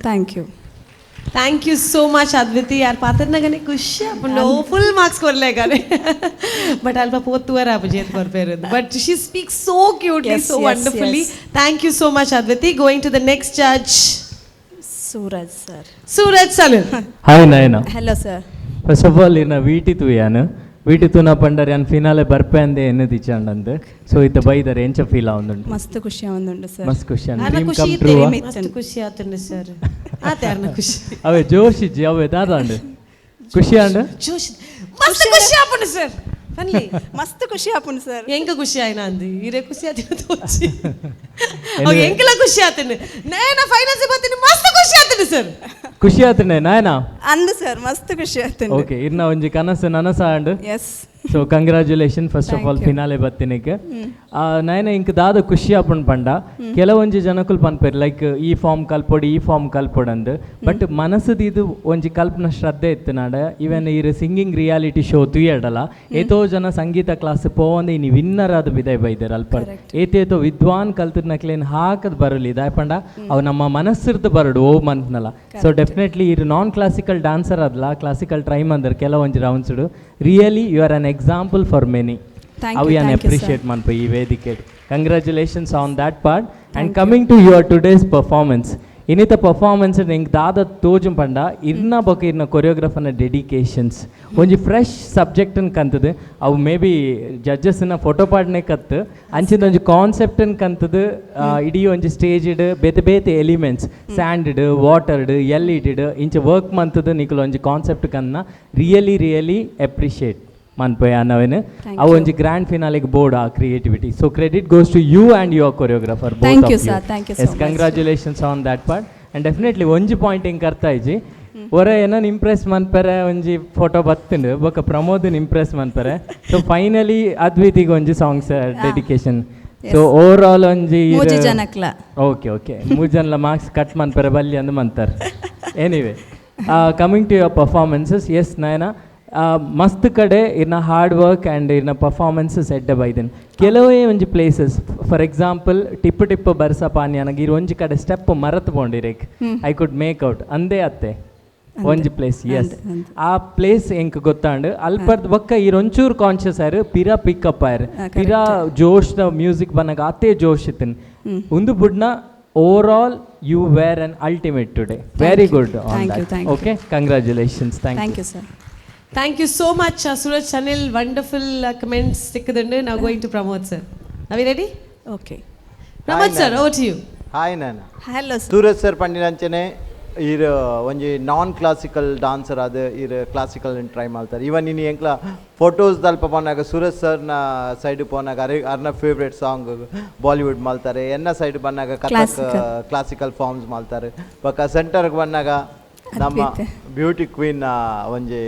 Thank you so much Adviti. ಯಾರು ಪಾತ್ರನಾಗನೆ ಖುಷಿ ಅಪ್ಪು ಫುಲ್ ಮಾರ್ಕ್ಸ್ ಕೊರ್ಲೆ ಗಾನೆ ಬಟ್ ಅಲ್ಪ ಪೋತ್ತುವರ ಅಪ್ಪಜಿ ಅಂತ ಬರ್ಬೇರದು but she speaks so cutely so wonderfully. Thank you so much Adviti. Going to the next judge Suraj sir. Suraj ಸಲೂನ್. Hi Nayana. Hello sir. First of all ಇನ್ನ ವೀಟಿತು ಯಾನು ವೀಟಿತು ನಾ ಪಂಡರ್ ಯಾನ್ ಫಿನಾಲೆ ಬರ್ಪೆ ಅಂದೆ ಎನ್ನು ತಿಚ್ಚಂಡಂದು ಸೊ ಇತ್ತ ಬೈದರೆ ಎಂಚ ಫೀಲ್ ಆವೊಂದುಂಡು? ಮಸ್ತ್ ಖುಷಿ ಆವೊಂದುಂಡು ಸರ್. ಮಸ್ತ್ ಖುಷಿ ಆಂದು. ಡ್ರೀಮ್ ಖುಷಿ ಕಮ್ ಟ್ರೂ. ಮಸ್ತ್ ಖುಷಿ ಆತುಂಡು ಸರ್. ಆತರ್ನ ಖುಷಿ ಅವೇ ಜೋಶಿಜ್ಜಿ ಅವೇ ದಾದಾಂಡು ಖುಷಿ ಆಂಡು ಜೋಶ್ ಮಸ್ತ್ ಖುಷಿ ಆಪುಂಡು ಸರ್. ಫನ್ಲಿ ಮಸ್ತ್ ಖುಷಿ ಆಪುಂಡು ಸರ್. ಎಂಕ ಖುಷಿ ಆಯ್ನ ಅಂದಿ ಇರೆ ಖುಷಿ ಆತಿನ ತೋಚಿ ಓಕೆ ಎಂಕಲ ಖುಷಿ ಆತುಂಡು ನೇನ ಫೈನಲ್ಸ್ ಬತ್ತಿನ ಮಸ್ತ್ ಖುಷಿ ಆತುಂಡು ಸರ್. ಖುಷಿ ಆತುಂಡೆ ನಾಯನ ಅಂದು ಸರ್ ಮಸ್ತ್ ಖುಷಿ ಆತುಂಡು. ಓಕೆ ಇರ್ನ ಒಂಜಿ ಕನಸು ನನಸ ಆಂಡು. Yes. So congratulation first of all finale ಬತ್ತಿನಿಗೆ ನಾಯನ ಇಂಕ್ ದಾದ ಖುಷಿ ಆಪುಂಡು ಪಂಡ ಕೆಲವೊಂಜಿ ಜನಕ್ಕುಲು ಪನ್ಪೇರು ಲೈಕ್ ಈ ಫಾರ್ಮ್ ಕಲ್ಪೊಡಿ ಈ ಫಾರ್ಮ್ ಕಲ್ಪೊಡಂದು ಬಟ್ ಮನಸ್ಸದು ಇದು ಒಂಜಿ ಕಲ್ಪನ ಶ್ರದ್ಧೆ ಇತ್ತು ನಾಡ ಇವನ್ ಇರು ಸಿಂಗಿಂಗ್ ರಿಯಾಲಿಟಿ ಶೋ ತುಯ್ಯಡಲ್ಲ ಏತೋ ಜನ ಸಂಗೀತ ಕ್ಲಾಸ್ ಪೋವಂದೆ ಇನ್ನು ವಿನ್ನರ್ ಆದ ಬಿದಾಯ್ ಬೈದಾರೆ ಅಲ್ಪರ್ ಏತೇತೋ ವಿದ್ವಾನ್ ಕಲ್ತಿರ್ನಕ್ಲೇನು ಹಾಕದ್ ಬರಲಿ ಇದಾಯ್ ಪಂಡ ಅವು ನಮ್ಮ ಮನಸ್ಸಿರ್ದು ಬರಡು ಓ ಮಂತ್ನಲ್ಲ. ಸೊ ಡೆಫಿನೆಟ್ಲಿ ಇರು ನಾನ್ ಕ್ಲಾಸಿಕಲ್ ಡಾನ್ಸರ್ ಅದಲ್ಲ ಕ್ಲಾಸಿಕಲ್ ಟ್ರೈ ಮಂದರ್ ಕೆಲವೊಂಜಿ ರೌಂಡ್ಸ್ಡು really you are an example for many. ಅವು ಯಾನ್ ಅಪ್ರಿಷಿಯೇಟ್ ಮನ್ಪ ಈ ವೇದಿಕೆ. Congratulations on that part. And coming to your today's performance, ಇನ್ನಿತ ಪರ್ಫಾರ್ಮೆನ್ಸ್ ನಿಂಗೆ ದಾದ ತೋಜುಂ ಪಂಡ ಇರ್ನ ಬೊಕ ಇರ್ನ ಕೊರಿಯೋಗ್ರಾಫರ್ನ ಡೆಡಿಕೇಶನ್ಸ್ ಒಂಜಿ ಫ್ರೆಶ್ ಸಬ್ಜೆಕ್ಟನ್ನು ಕಂತದು. ಅವು ಮೇ ಬಿ ಜಡ್ಜಸ್ನ ಫೋಟೋ ಪಾಡ್ನೆ ಕತ್ತು ಅಂಚಿನ ಒಂಜಿ ಕಾನ್ಸೆಪ್ಟನ್ನು ಕಂತದು. ಇಡೀ ಒಂಜಿ ಸ್ಟೇಜ್ಡ್ ಬೇತೆ ಬೇತೆ ಎಲಿಮೆಂಟ್ಸ್ ಸ್ಯಾಂಡ್ಡ್ ವಾಟರ್ಡ್ ಎಲ್ಇಡಿಡ್ ಇಂಚ ವರ್ಕ್ ಮಂತದು ನಿಕುಲು ಒಂಜಿ ಕಾನ್ಸೆಪ್ಟ್ ಕನ್ನ ರಿಯಲಿ ಅಪ್ರಿಷಿಯೇಟ್ ಮನ್ಪಯ ಅನ್ನವೇನು. ಅವು ಒಂಜಿ ಗ್ರ್ಯಾಂಡ್ ಫಿನಾಲಿಗೆ ಬೋರ್ಡ್ ಆ creativity. So credit goes to you and your choreographer. Thank you sir, thank you. Yes, congratulations on that part. And definitely ಒಂಜಿ ಪಾಯಿಂಟ್ ಹಿಂಗೆ ಕರ್ತಾ ಇಜ್ಜಿ ಒರ ಏನನ್ನು ಇಂಪ್ರೆಸ್ ಮನ್ಪರೆ ಒಂಜಿ ಫೋಟೋ ಬತ್ತಿಂಡು ಬೊಕ ಪ್ರಮೋದನ್ ಇಂಪ್ರೆಸ್ ಮನ್ಪರೆ. ಸೊ ಫೈನಲಿ ಅದ್ವಿತಿಗೆ ಒಂಜಿ songs dedication. So overall ಒಂಜಿ ಓಕೆ ಮೂಜನ್ಲ ಮಾರ್ಕ್ಸ್ ಕಟ್ ಮನ್ಪರೆ ಬಲ್ಲಿ ಅಂದು ಮಂತಾರೆ. Anyway, coming to your performances, yes Nayana ಮಸ್ತ್ ಕಡೆ ಇರ್ನ ಹಾರ್ಡ್ ವರ್ಕ್ ಆ್ಯಂಡ್ ಇರ್ನ ಪರ್ಫಾರ್ಮೆನ್ಸಸ್ ಎಡ್ಡೆ ಬೈದೆನ್. ಕೆಲವೇ ಒಂಜಿ ಪ್ಲೇಸಸ್ ಫಾರ್ ಎಕ್ಸಾಂಪಲ್ ಟಿಪ್ಪು ಬರ್ಸಪಾನಿ ನನಗೆ ಇರು ಒಂಜಿ ಕಡೆ ಸ್ಟೆಪ್ ಮರತು ಬೋಂಡಿರೇಕ್ ಐ ಕುಡ್ ಮೇಕ್ ಔಟ್ ಅಂದೇ ಅತ್ತೆ ಒಂಜಿ ಪ್ಲೇಸ್. ಎಸ್, ಆ ಪ್ಲೇಸ್ ಎಂಕ್ ಗೊತ್ತಾಂಡು ಅಲ್ಪರ್ದ್ ಬೊಕ್ಕ ಇರೊಂಚೂರು ಕಾನ್ಷಿಯಸ್ ಆಯ್ರು ಪಿರ ಪಿಕಪ್ ಆಯ್ರು ಪಿರ ಜೋಶ್ದ ಮ್ಯೂಸಿಕ್ ಬನ್ನಾಗ ಅತ್ತೇ ಜೋಶ್ ಇತ್ತಿನ್ ಉಂದು ಬುಡ್ನ. Overall you were an ultimate today. Very good. Okay, congratulations. Thank you sir. Thank you so much, Suraj Chanil. Wonderful comments. Now going to Pramod sir. Are we ready? Okay. Pramod sir, over to you. Hi Nana. Hello sir. Suraj sir ಪಂಡಿನಂಚನೆ ಇರು ಒಂಜಿ ನಾನ್ ಕ್ಲಾಸಿಕಲ್ ಡಾನ್ಸರ್ ಆದ ಇರು ಕ್ಲಾಸಿಕಲ್ ಟ್ರೈ ಮಾಡ್ತಾರೆ. ಇವನ್ ಇನ್ನು ಎಂಕ್ಲ ಫೋಟೋಸ್ ದಲ್ಪ ಪೋನಾಗ ಸೂರಜ್ ಸರ್ನ ಸೈಡ್ ಪೋನಾಗ ಅರ್ನ ಫೇವ್ರೇಟ್ ಸಾಂಗ್ ಬಾಲಿವುಡ್ ಮಾಡ್ತಾರೆ. ಎನ್ನ ಸೈಡ್ ಬಂದಾಗ ಕಥಕ್ ಕ್ಲಾಸಿಕಲ್ ಫಾರ್ಮ್ಸ್ ಮಾಡ್ತಾರೆ. ಬೊಕ್ಕ ಸೆಂಟರ್ಗೆ ಬಂದಾಗ ನಮ್ಮ ಬ್ಯೂಟಿ ಕ್ವೀನ್ ಒಂಜಿ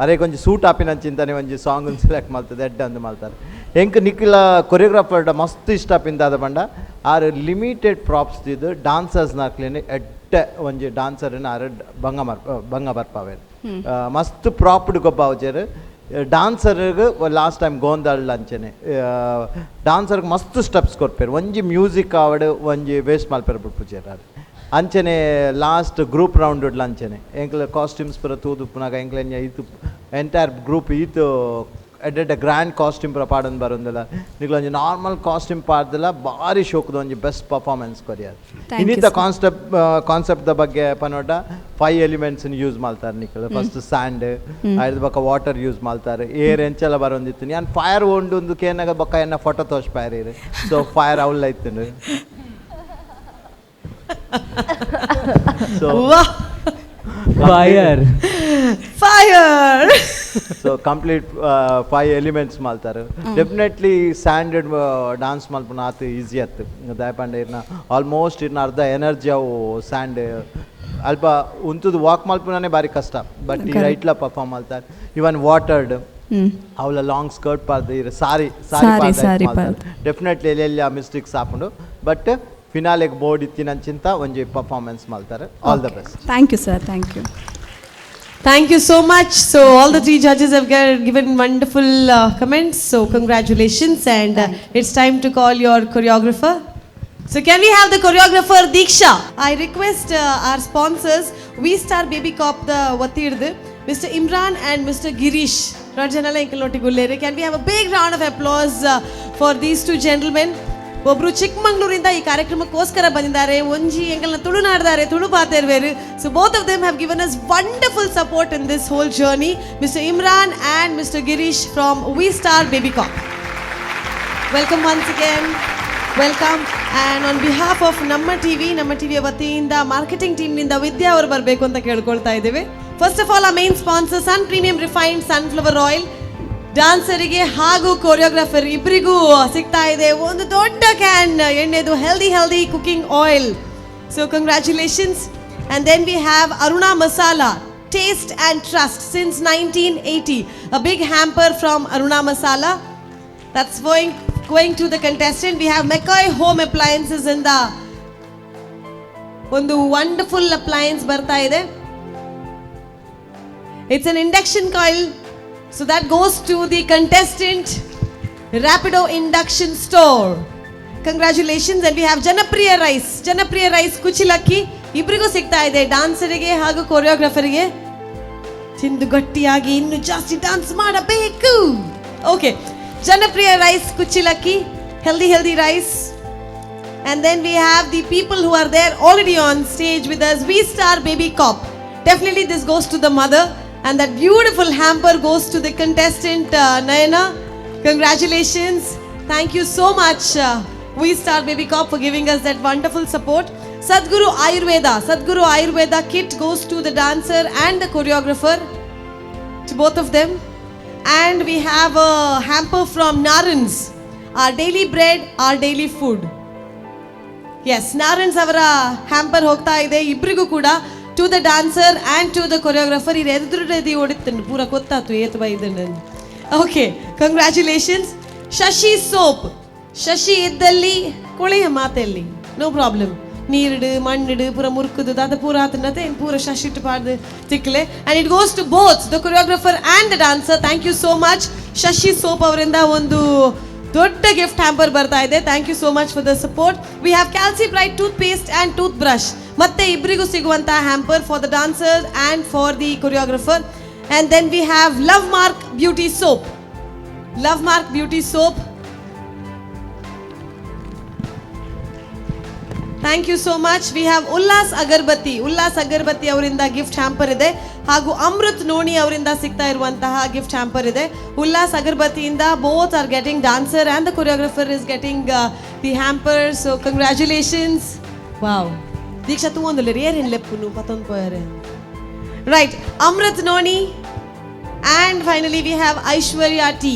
ಅರೆಗೆ ಒಂಜಿ ಸೂಟ್ ಆಪಿನಂಚಿಂತಾನೆ ಒಂಜಿ ಸಾಂಗ್ ಸೆಲೆಕ್ಟ್ ಮಾಡ್ತದೆ ಎಡ್ಡ ಅಂದು ಮಾಡ್ತಾರೆ. ಎಂಕ್ ನಿಖಿಲ ಕೊರಿಯೋಗ್ರಾಫರ್ ಮಸ್ತ್ ಇಷ್ಟ ಪಿಂದಾದ ಬಂಡ ಆರು ಲಿಮಿಟೆಡ್ ಪ್ರಾಪ್ಸ್ ದಿದ್ದು ಡಾನ್ಸರ್ಸ್ನ ಹಾಕ್ಲೇನೆ ಎಡ್ಡೆ ಒಂಜಿ ಡಾನ್ಸರ್ನ ಆರು ಬಂಗ ಬರ್ಪಾವೆ ಮಸ್ತ್ ಪ್ರಾಪ್ಡ್ ಗೊಬ್ಬ ಅವಜರು ಡಾನ್ಸರ್ಗೆ ಲಾಸ್ಟ್ ಟೈಮ್ ಗೋಂದಾಳ್ ಅಂಚನೆ ಡಾನ್ಸರ್ಗೆ ಮಸ್ತ್ ಸ್ಟೆಪ್ಸ್ ಕೊಡ್ಪೇರು ಒಂಜಿ ಮ್ಯೂಸಿಕ್ ಆವಡು ಒಂಜಿ ವೇಸ್ಟ್ ಮಲ್ಪೇರು ಬಿಟ್ಪುಜೇರು ಅದು ಅಂಚನೆ ಲಾಸ್ಟ್ ಗ್ರೂಪ್ ರೌಂಡ್ ಉಡ್ಲ ಅಂಚನೆ ಎಂಕ್ಲ ಕಾಸ್ಟ್ಯೂಮ್ಸ್ ಪೂರ ತೂದು ಪುನಾಗ ಎಂಕ್ಲ ಇದು ಎಂಟೈರ್ ಗ್ರೂಪ್ ಈತು ಎಡ್ಡೆ ಗ್ರ್ಯಾಂಡ್ ಕಾಸ್ಟ್ಯೂಮ್ ಪೂರ ಪಾಡನ್ ಬರೋದಿಲ್ಲ ನಿಕ್ಲ ಒಂಜಿ ನಾರ್ಮಲ್ ಕಾಸ್ಟ್ಯೂಮ್ ಪಾಡ್ದಿಲ್ಲ ಭಾರಿ ಶೋಕದ ಒಂಜಿ ಬೆಸ್ಟ್ ಪರ್ಫಾರ್ಮೆನ್ಸ್ ಕೊರಿಯಾದ. ಇನ್ನಿತ ಕಾನ್ಸೆಪ್ಟ್ ಬಗ್ಗೆ ಪನೋಟ 5 ಎಲಿಮೆಂಟ್ಸ್ ಯೂಸ್ ಮಾಡ್ತಾರೆ ನಿಕ್ಲ. ಫಸ್ಟ್ ಸ್ಯಾಂಡ್ ಐದು ಬೊಕ್ಕ ವಾಟರ್ ಯೂಸ್ ಮಾಡ್ತಾರೆ. ಏರ್ ಎಂಚೆಲ್ಲ ಬರೋಂದಿತ್ತು ನಾನು ಫೈರ್ ಒಂದು ಕೇನಾಗ ಬೊಕ್ಕ ಎನ್ನ ಫೋಟೋ ತೋರ್ಸ್ಪಾಯ್ರಿ. ಸೊ ಫೈರ್ ಅವಲ್ ಐತು. So fire. So complete 5 elements maltaru. Definitely standard dance malpuna atu easy attu. Dayapande irna almost irna arda energy avu sand alpa untudu walk malpunane bari kasta. But ಈ ರೈಟ್ ಲ ಪರ್ಫಾರ್ಮ್ ಮಾಡ್ತಾರೆ. ಇವನ್ ವಾಟರ್ಡ್ ಅವಳ ಲಾಂಗ್ ಸ್ಕರ್ಟ್ ಪಾಡ್ದು ಸಾರಿ ಡೆಫಿನೆಟ್ಲಿ ಎಲ್ಲೆಲ್ಲಿ ಆ ಮಿಸ್ಟೇಕ್ಸ್ ಹಾಕೊಂಡು ಬಟ್ ಫಿನಾಲೆಗೆ ಬೋರ್ಡ್ ಇತ್ತಿನಂಚಿಂತ ಒಂಜಿ ಪರ್ಫಾರ್ಮೆನ್ಸ್ ಮಾಡ್ತಾರೆ. All the best. Thank you sir. Thank you. Thank you so much. So all the 3 judges have given wonderful comments. So congratulations and it's time to call your choreographer. So can we have the choreographer Diksha? I request our sponsors We Star Baby Cop the Vatirdu, Mr. Imran and Mr. Girish Rajanala Inkaloti Gullere. Can we have a big round of applause for these 2 gentlemen? ಒಬ್ರು ಚಿಕ್ಕಮಂಗ್ಳೂರಿಂದ ಈ ಕಾರ್ಯಕ್ರಮಕ್ಕೋಸ್ಕರ ಬಂದಿದ್ದಾರೆ. ಒಂಜಿ ಎಂಗಲ್ನ ತುಳುನಾಡ್ದಾರೆ, ತುಳು ಪಾತೆರ್ವೇರು. So both of them have given us wonderful support in this whole journey. Mister Imran and mister Girish from V star baby cop. Welcome once again. Welcome. And on behalf of ನಮ್ಮ ಟಿವಿಯ ವತಿಯಿಂದ ಮಾರ್ಕೆಟಿಂಗ್ ಟೀಮ್ನಿಂದ ವಿದ್ಯಾ ಅವರು ಬರಬೇಕು ಅಂತ ಕೇಳ್ಕೊಳ್ತಾ ಇದ್ದೇವೆ. ಫಸ್ಟ್ ಆಫ್ ಆಲ್ ಆ main sponsor Sun premium refined sunflower oil. ಡಾನ್ಸರಿಗೆ ಹಾಗೂ ಕೊರಿಯೋಗ್ರಾಫರ್ ಇಬ್ಬರಿಗೂ ಸಿಗ್ತಾ ಇದೆ ಒಂದು ದೊಡ್ಡ ಕ್ಯಾನ್ ಎಣ್ಣೆದು healthy cooking oil. So congratulations. And then we have Aruna masala taste and trust since 1980. A big hamper from Aruna masala that's going to the contestant. We have McCoy Home Appliances in the ಒಂದು ವಂಡರ್ಫುಲ್ ಅಪ್ಲಯನ್ಸ್ ಬರ್ತಾ ಇದೆ. It's an induction coil. So that goes to the contestant Rapido Induction Store. Congratulations. And we have Janapriya Rice Kuchilakki ಇಬ್ಬರಿಗೂ ಸಿಗ್ತಾ ಇದೆ. ಡಾನ್ಸರಿಗೆ ಹಾಗೂ ಕೊರಿಯೋಗ್ರಾಫರಿಗೆ ತಿಂದು ಗಟ್ಟಿಯಾಗಿ ಇನ್ನು ಜಾಸ್ತಿ ಡಾನ್ಸ್ ಮಾಡಬೇಕು. Okay, Janapriya rice kuchilakki, healthy rice. And then we have the people who are there already on stage with us. We Star Baby Cop. Definitely this goes to the mother. And that beautiful hamper goes to the contestant Nayana. Congratulations. Thank you so much We Star Baby Cop for giving us that wonderful support. Sadhguru Ayurveda kit goes to the dancer and the choreographer, to both of them. And we have a hamper from Narans, our daily bread, our daily food. Yes, Narans avara hamper hogta ide ibrigu kuda, to the dancer and to the choreographer. Idu edurudi oditanu pura gottatu etu baidanu. Okay, congratulations. Shashi soap. Shashi iddalli koleya maatelli, no problem. ನೀರಿಡು ಮಣ್ಣಿಡು ಪೂರ ಮುರುಕುದು ಅದು ಪೂರ ಆತನತೆ ಪೂರ ಶಶಿಟ್ಟು ಪಾಡ್ದು ತಿಕ್ಲೆ. And it goes to both the choreographer and the dancer. Thank you so much. Shashi soap ಅವರಿಂದ ಒಂದು ದೊಡ್ಡ ಗಿಫ್ಟ್ ಹ್ಯಾಂಪರ್ ಬರ್ತಾ ಇದೆ. Thank you so much for the support. We have Calci bright toothpaste and toothbrush. ಮತ್ತೆ ಇಬ್ಬರಿಗೂ ಸಿಗುವಂಥ hamper for the dancer and for the choreographer. And then we have love mark beauty soap. Love mark beauty soap. Thank you so much. We have Ullas Agarbatti ಅವರಿಂದ ಗಿಫ್ಟ್ ಹ್ಯಾಂಪರ್ ಇದೆ. ಹಾಗೂ ಅಮೃತ್ ನೋಣಿ ಅವರಿಂದ ಸಿಗ್ತಾ ಇರುವಂತಹ ಗಿಫ್ಟ್ ಹ್ಯಾಂಪರ್ ಇದೆ. ಉಲ್ಲಾಸ್ ಅಗರ್ಬತ್ತಿಯಿಂದ both are getting, dancer and the choreographer is getting the hamper. So congratulations. Wow, Deeksha ತೂ ಒಂದು ರೇರ್ ಲೆಪ್ಪು ಪತ್ತೊಂದು ಪೋಯರೆ right. Amrut noni. And finally we have Aishwarya T,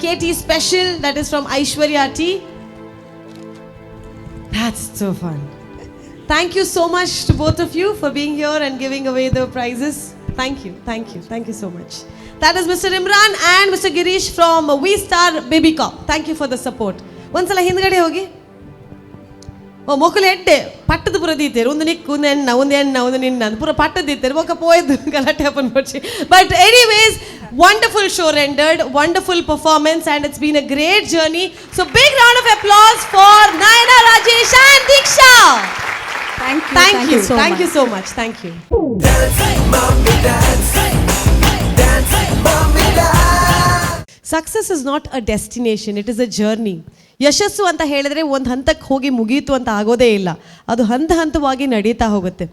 KT special, that is from Aishwarya Tea. That's so fun. Thank you so much to both of you for being here and giving away the prizes. Thank you so much. That is Mr. Imran and Mr. Girish from We Star Baby Cop. Thank you for the support. ಒಂದ್ಸಲ ಹಿಂದ್ಗಡೆ ಹೋಗಿ. ಮೊಕ್ಕಲು ಎಡ್ಡೆ ಪಟ್ಟದ ಪುರ ದೀತೇರು, ಒಂದು ನಿಕ್ಕು ಒಂದು ಎಣ್ಣ ಒಂದು ನಿನ್ನ ಪೂರ ಪಟ್ಟದ ದೀತೇರು ಮೊಕ್ಕ ಪೋಯ್ದು ಗಲಾಟೆ ಹಪ್ಪನ್ ಪಡ್ಸಿ. But anyways, wonderful show rendered, wonderful performance, and it's been a great journey. So big round of applause for Nayana, Rajesh and Diksha. Thank you so much. Thank you. Success is not a destination, it is a journey. ಯಶಸ್ಸು ಅಂತ ಹೇಳಿದ್ರೆ ಒಂದು ಹಂತಕ್ಕೆ ಹೋಗಿ ಮುಗೀತು ಅಂತ ಆಗೋದೇ ಇಲ್ಲ, ಅದು ಹಂತವಾಗಿ ನಡೀತಾ ಹೋಗುತ್ತೆ.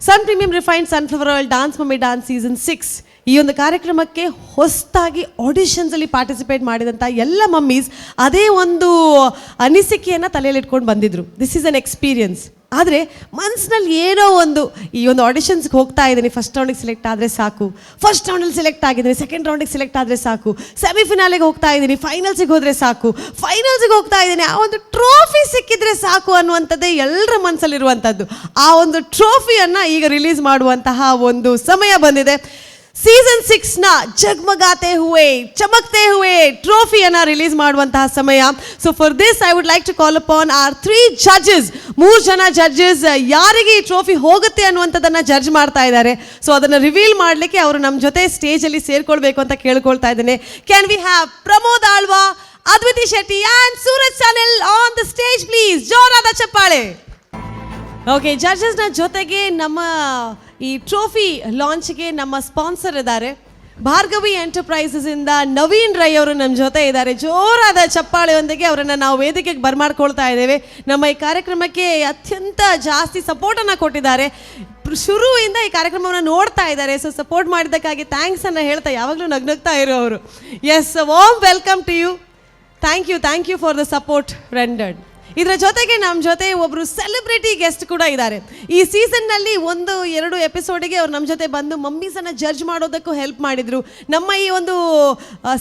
Sun premium refined sunflower oil dance mummy dance season 6 ಈ ಒಂದು ಕಾರ್ಯಕ್ರಮಕ್ಕೆ ಹೊಸದಾಗಿ ಆಡಿಷನ್ಸಲ್ಲಿ ಪಾರ್ಟಿಸಿಪೇಟ್ ಮಾಡಿದಂಥ ಎಲ್ಲ ಮಮ್ಮೀಸ್ ಅದೇ ಒಂದು ಅನಿಸಿಕೆಯನ್ನು ತಲೆಯಲ್ಲಿ ಇಟ್ಕೊಂಡು ಬಂದಿದ್ರು. This is an experience. ಆದರೆ ಮನಸ್ಸಿನಲ್ಲಿ ಏನೋ ಒಂದು, ಈ ಒಂದು ಆಡಿಷನ್ಸ್ಗೆ ಹೋಗ್ತಾ ಇದ್ದೀನಿ, ಫಸ್ಟ್ ರೌಂಡಿಗೆ ಸೆಲೆಕ್ಟ್ ಆದರೆ ಸಾಕು, ಫಸ್ಟ್ ರೌಂಡಲ್ಲಿ ಸೆಲೆಕ್ಟ್ ಆಗಿದ್ದೀನಿ, ಸೆಕೆಂಡ್ ರೌಂಡಿಗೆ ಸೆಲೆಕ್ಟ್ ಆದರೆ ಸಾಕು, ಸೆಮಿಫಿನಾಲಿಗೆ ಹೋಗ್ತಾ ಇದ್ದೀನಿ, ಫೈನಲ್ಸಿಗೆ ಹೋದರೆ ಸಾಕು, ಫೈನಲ್ಸಿಗೆ ಹೋಗ್ತಾ ಇದ್ದೀನಿ, ಆ ಒಂದು ಟ್ರೋಫಿ ಸಿಕ್ಕಿದ್ರೆ ಸಾಕು ಅನ್ನುವಂಥದ್ದೇ ಎಲ್ಲರ ಮನಸ್ಸಲ್ಲಿರುವಂಥದ್ದು. ಆ ಒಂದು ಟ್ರೋಫಿಯನ್ನು ಈಗ ರಿಲೀಸ್ ಮಾಡುವಂತಹ ಒಂದು ಸಮಯ ಬಂದಿದೆ. ಸೀಸನ್ 6ನ ಜಗ್ಮಗಾತೆ ಹುವೆ ಚಮಕ್ತೆ ಹುವೆ ಟ್ರೋಫಿಯನ್ನು ರಿಲೀಸ್ ಮಾಡುವಂತಹ ಸಮಯ. So for this I would like to call upon our 3 judges. 3 ಜನ ಜಡ್ಜಸ್ ಯಾರಿಗೆ ಈ ಟ್ರೋಫಿ ಹೋಗುತ್ತೆ ಅನ್ನುವಂಥದ್ದನ್ನು ಜಡ್ಜ್ ಮಾಡ್ತಾ ಇದ್ದಾರೆ. ಸೊ ಅದನ್ನು ರಿವೀಲ್ ಮಾಡಲಿಕ್ಕೆ ಅವರು ನಮ್ಮ ಜೊತೆ ಸ್ಟೇಜಲ್ಲಿ ಸೇರ್ಕೊಳ್ಬೇಕು ಅಂತ ಕೇಳ್ಕೊಳ್ತಾ ಇದ್ದೇನೆ. Can we have Pramod Alva, Adviti Shetty and Suraj ಚಾನೆಲ್ ಆನ್ ದ ಸ್ಟೇಜ್ ಪ್ಲೀಸ್. ಜೋರಾದ ಚಪ್ಪಾಳೆ. ಓಕೆ, ಜಡ್ಜಸ್ನ ಜೊತೆಗೆ ನಮ್ಮ ಈ ಟ್ರೋಫಿ ಲಾಂಚ್ಗೆ ನಮ್ಮ ಸ್ಪಾನ್ಸರ್ ಇದ್ದಾರೆ ಭಾರ್ಗವಿ ಎಂಟರ್ಪ್ರೈಸಸ್ ಇಂದ ನವೀನ್ ರೈ ಅವರು ನಮ್ಮ ಜೊತೆ ಇದ್ದಾರೆ. ಜೋರಾದ ಚಪ್ಪಾಳೆಯೊಂದಿಗೆ ಅವರನ್ನು ನಾವು ವೇದಿಕೆಗೆ ಬರ್ಮಾಡ್ಕೊಳ್ತಾ ಇದ್ದೇವೆ. ನಮ್ಮ ಈ ಕಾರ್ಯಕ್ರಮಕ್ಕೆ ಅತ್ಯಂತ ಜಾಸ್ತಿ ಸಪೋರ್ಟನ್ನು ಕೊಟ್ಟಿದ್ದಾರೆ, ಶುರುವಿಂದ ಈ ಕಾರ್ಯಕ್ರಮವನ್ನು ನೋಡ್ತಾ ಇದ್ದಾರೆ. ಸೊ ಸಪೋರ್ಟ್ ಮಾಡಿದ್ದಕ್ಕಾಗಿ ಥ್ಯಾಂಕ್ಸ್ ಅನ್ನು ಹೇಳ್ತಾ ಯಾವಾಗಲೂ ನಗ್ನಗ್ತಾ ಇರೋರು. Yes, warm welcome to you. Thank you for the support rendered. ಇದರ ಜೊತೆಗೆ ನಮ್ಮ ಜೊತೆ ಒಬ್ಬರು ಸೆಲೆಬ್ರಿಟಿ ಗೆಸ್ಟ್ ಕೂಡ ಇದ್ದಾರೆ. ಈ ಸೀಸನ್ನಲ್ಲಿ 1-2 ಎಪಿಸೋಡಿಗೆ ಅವ್ರು ನಮ್ಮ ಜೊತೆ ಬಂದು ಮಮ್ಮೀಸನ್ನು ಜಡ್ಜ್ ಮಾಡೋದಕ್ಕೂ ಹೆಲ್ಪ್ ಮಾಡಿದರು. ನಮ್ಮ ಈ ಒಂದು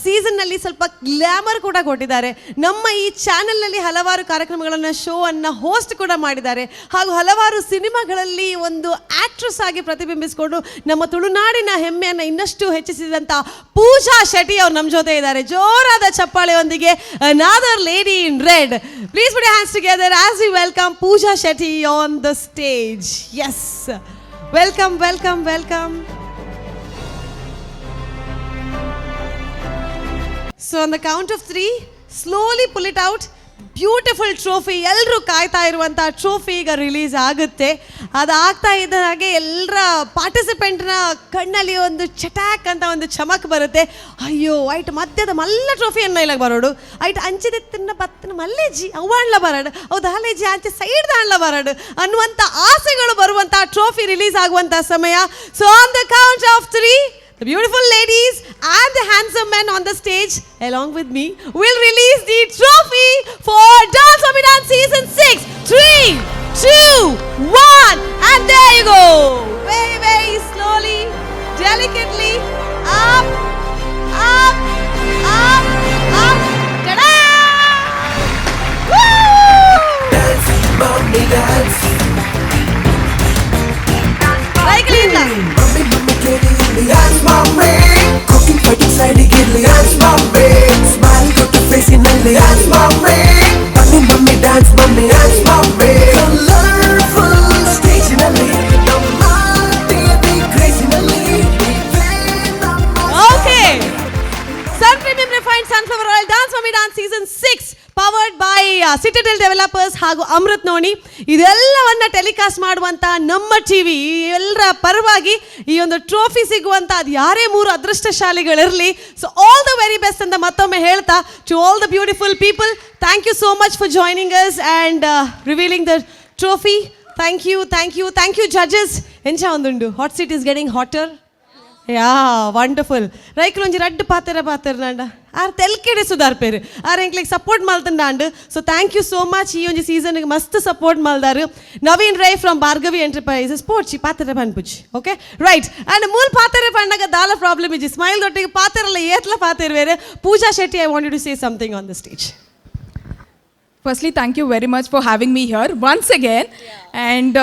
ಸೀಸನ್ನಲ್ಲಿ ಸ್ವಲ್ಪ ಗ್ಲ್ಯಾಮರ್ ಕೂಡ ಕೊಟ್ಟಿದ್ದಾರೆ. ನಮ್ಮ ಈ ಚಾನೆಲ್ನಲ್ಲಿ ಹಲವಾರು ಕಾರ್ಯಕ್ರಮಗಳನ್ನು ಶೋವನ್ನು ಹೋಸ್ಟ್ ಕೂಡ ಮಾಡಿದ್ದಾರೆ. ಹಾಗೂ ಹಲವಾರು ಸಿನಿಮಾಗಳಲ್ಲಿ ಒಂದು ಆ್ಯಕ್ಟ್ರೆಸ್ ಆಗಿ ಪ್ರತಿಬಿಂಬಿಸಿಕೊಂಡು ನಮ್ಮ ತುಳುನಾಡಿನ ಹೆಮ್ಮೆಯನ್ನು ಇನ್ನಷ್ಟು ಹೆಚ್ಚಿಸಿದಂಥ ಪೂಜಾ ಶೆಟ್ಟಿ ಅವ್ರು ನಮ್ಮ ಜೊತೆ ಇದ್ದಾರೆ. ಜೋರಾದ ಚಪ್ಪಾಳೆಯೊಂದಿಗೆ another lady in red. Please put your hands together as we welcome Pooja Shetty on the stage. Yes, welcome. So on the count of 3, slowly pull it out. Beautiful trophy, ಎಲ್ಲರೂ ಕಾಯ್ತಾ ಇರುವಂಥ ಟ್ರೋಫಿ ಈಗ ರಿಲೀಸ್ ಆಗುತ್ತೆ. ಅದಾಗ್ತಾ ಇದ್ದ ಹಾಗೆ ಎಲ್ಲರ ಪಾರ್ಟಿಸಿಪೆಂಟ್ನ ಕಣ್ಣಲ್ಲಿ ಒಂದು ಚಟಾಕ್ ಅಂತ ಒಂದು ಚಮಕ್ ಬರುತ್ತೆ. ಅಯ್ಯೋ ಐಟ್ ಮಧ್ಯದ ಮಲ್ಲ ಟ್ರೋಫಿಯನ್ನು ಇಲಾಗ ಬರೋಡು, ಐಟ್ ಅಂಚಿದ ತಿನ್ನ ಬತ್ತನ ಮಲ್ಲೇಜಿ ಅವ್ವಾಣ್ಲ ಬರಡು, ಹೌದು ಹಾಲೇಜಿ ಆಚೆ ಸೈಡ್ ದಾಣ್ಲ ಬರಡು ಅನ್ನುವಂಥ ಆಸೆಗಳು ಬರುವಂಥ ಟ್ರೋಫಿ ರಿಲೀಸ್ ಆಗುವಂಥ ಸಮಯ. So on the count of 3, the beautiful ladies and the handsome men on the stage along with me will release the trophy for Dance Mummy Dance Season 6. 3, 2, 1 and there you go. Very, very slowly, delicately, up, up, up, up. Ta-da! Woo! Dance, Mummy dance. Cycle in the Dance Mummy, cooking fighting side gidly. Dance Mummy, smile got the face in the Dance Mummy, Mummy dance Mummy, Dance Mummy, colorful stage in the baby crazy in Okay. Sun Premium Refined Sunflower Oil Dance Mummy Dance Season 6 powered by Citadel developers ಹಾಗೂ ಅಮೃತ್ ನೋನಿ ಇದೆಲ್ಲವನ್ನ ಟೆಲಿಕಾಸ್ಟ್ ಮಾಡುವಂಥ ನಮ್ಮ ಟಿವಿ ಎಲ್ಲರ ಪರವಾಗಿ ಈ ಒಂದು ಟ್ರೋಫಿ ಸಿಗುವಂಥ ಅದು ಯಾರೇ 3 ಅದೃಷ್ಟಶಾಲಿಗಳಿರಲಿ. So all the very best ಅಂತ ಮತ್ತೊಮ್ಮೆ ಹೇಳ್ತಾ to all the beautiful people, thank you so much for joining us and revealing the trophy. Thank you, thank you, thank you judges. ಎಂಚ ಒಂದುಂಡು hot seat is getting hotter. Yeah wonderful. ರೈಕಲ್ ಒಂಜಿ ರಡ್ಡು ಪಾತೆರ ನಾಂಡ ಆರ್ ತೆಲ್ಕೆಡೆ ಸುಧಾರ್ ಪೇರು ಆರ್ ಎಂಕ್ಲಿಗೆ ಸಪೋರ್ಟ್ ಮಲ್ತಂಡಾಂಡು. So thank you so much. ಈ ಒಂಜಿ ಸೀಸನ್ಗೆ ಮಸ್ತ್ ಸಪೋರ್ಟ್ ಮಲ್ದಾರು. Naveen Rai from Bhargavi Enterprises sports ಪಾತೆರ ಪನ್ಪುಜಿ. Okay right. ಆ್ಯಂಡ್ ಮೂಲ ಪಾತೆರ ಪಂಡಾಗ ದಾಲ ಪ್ರಾಬ್ಲಮ್ ಇಜ್ಜಿ ಸ್ಮೈಲ್ ದೊಟ್ಟಿಗೆ ಪಾತೆರಲ್ಲ ಏತ್ಲ ಪಾತೆರ್ ಬೇರೆ. Pooja Shetty, I want you to say something on the stage. Firstly, thank you very much for having me here once again. And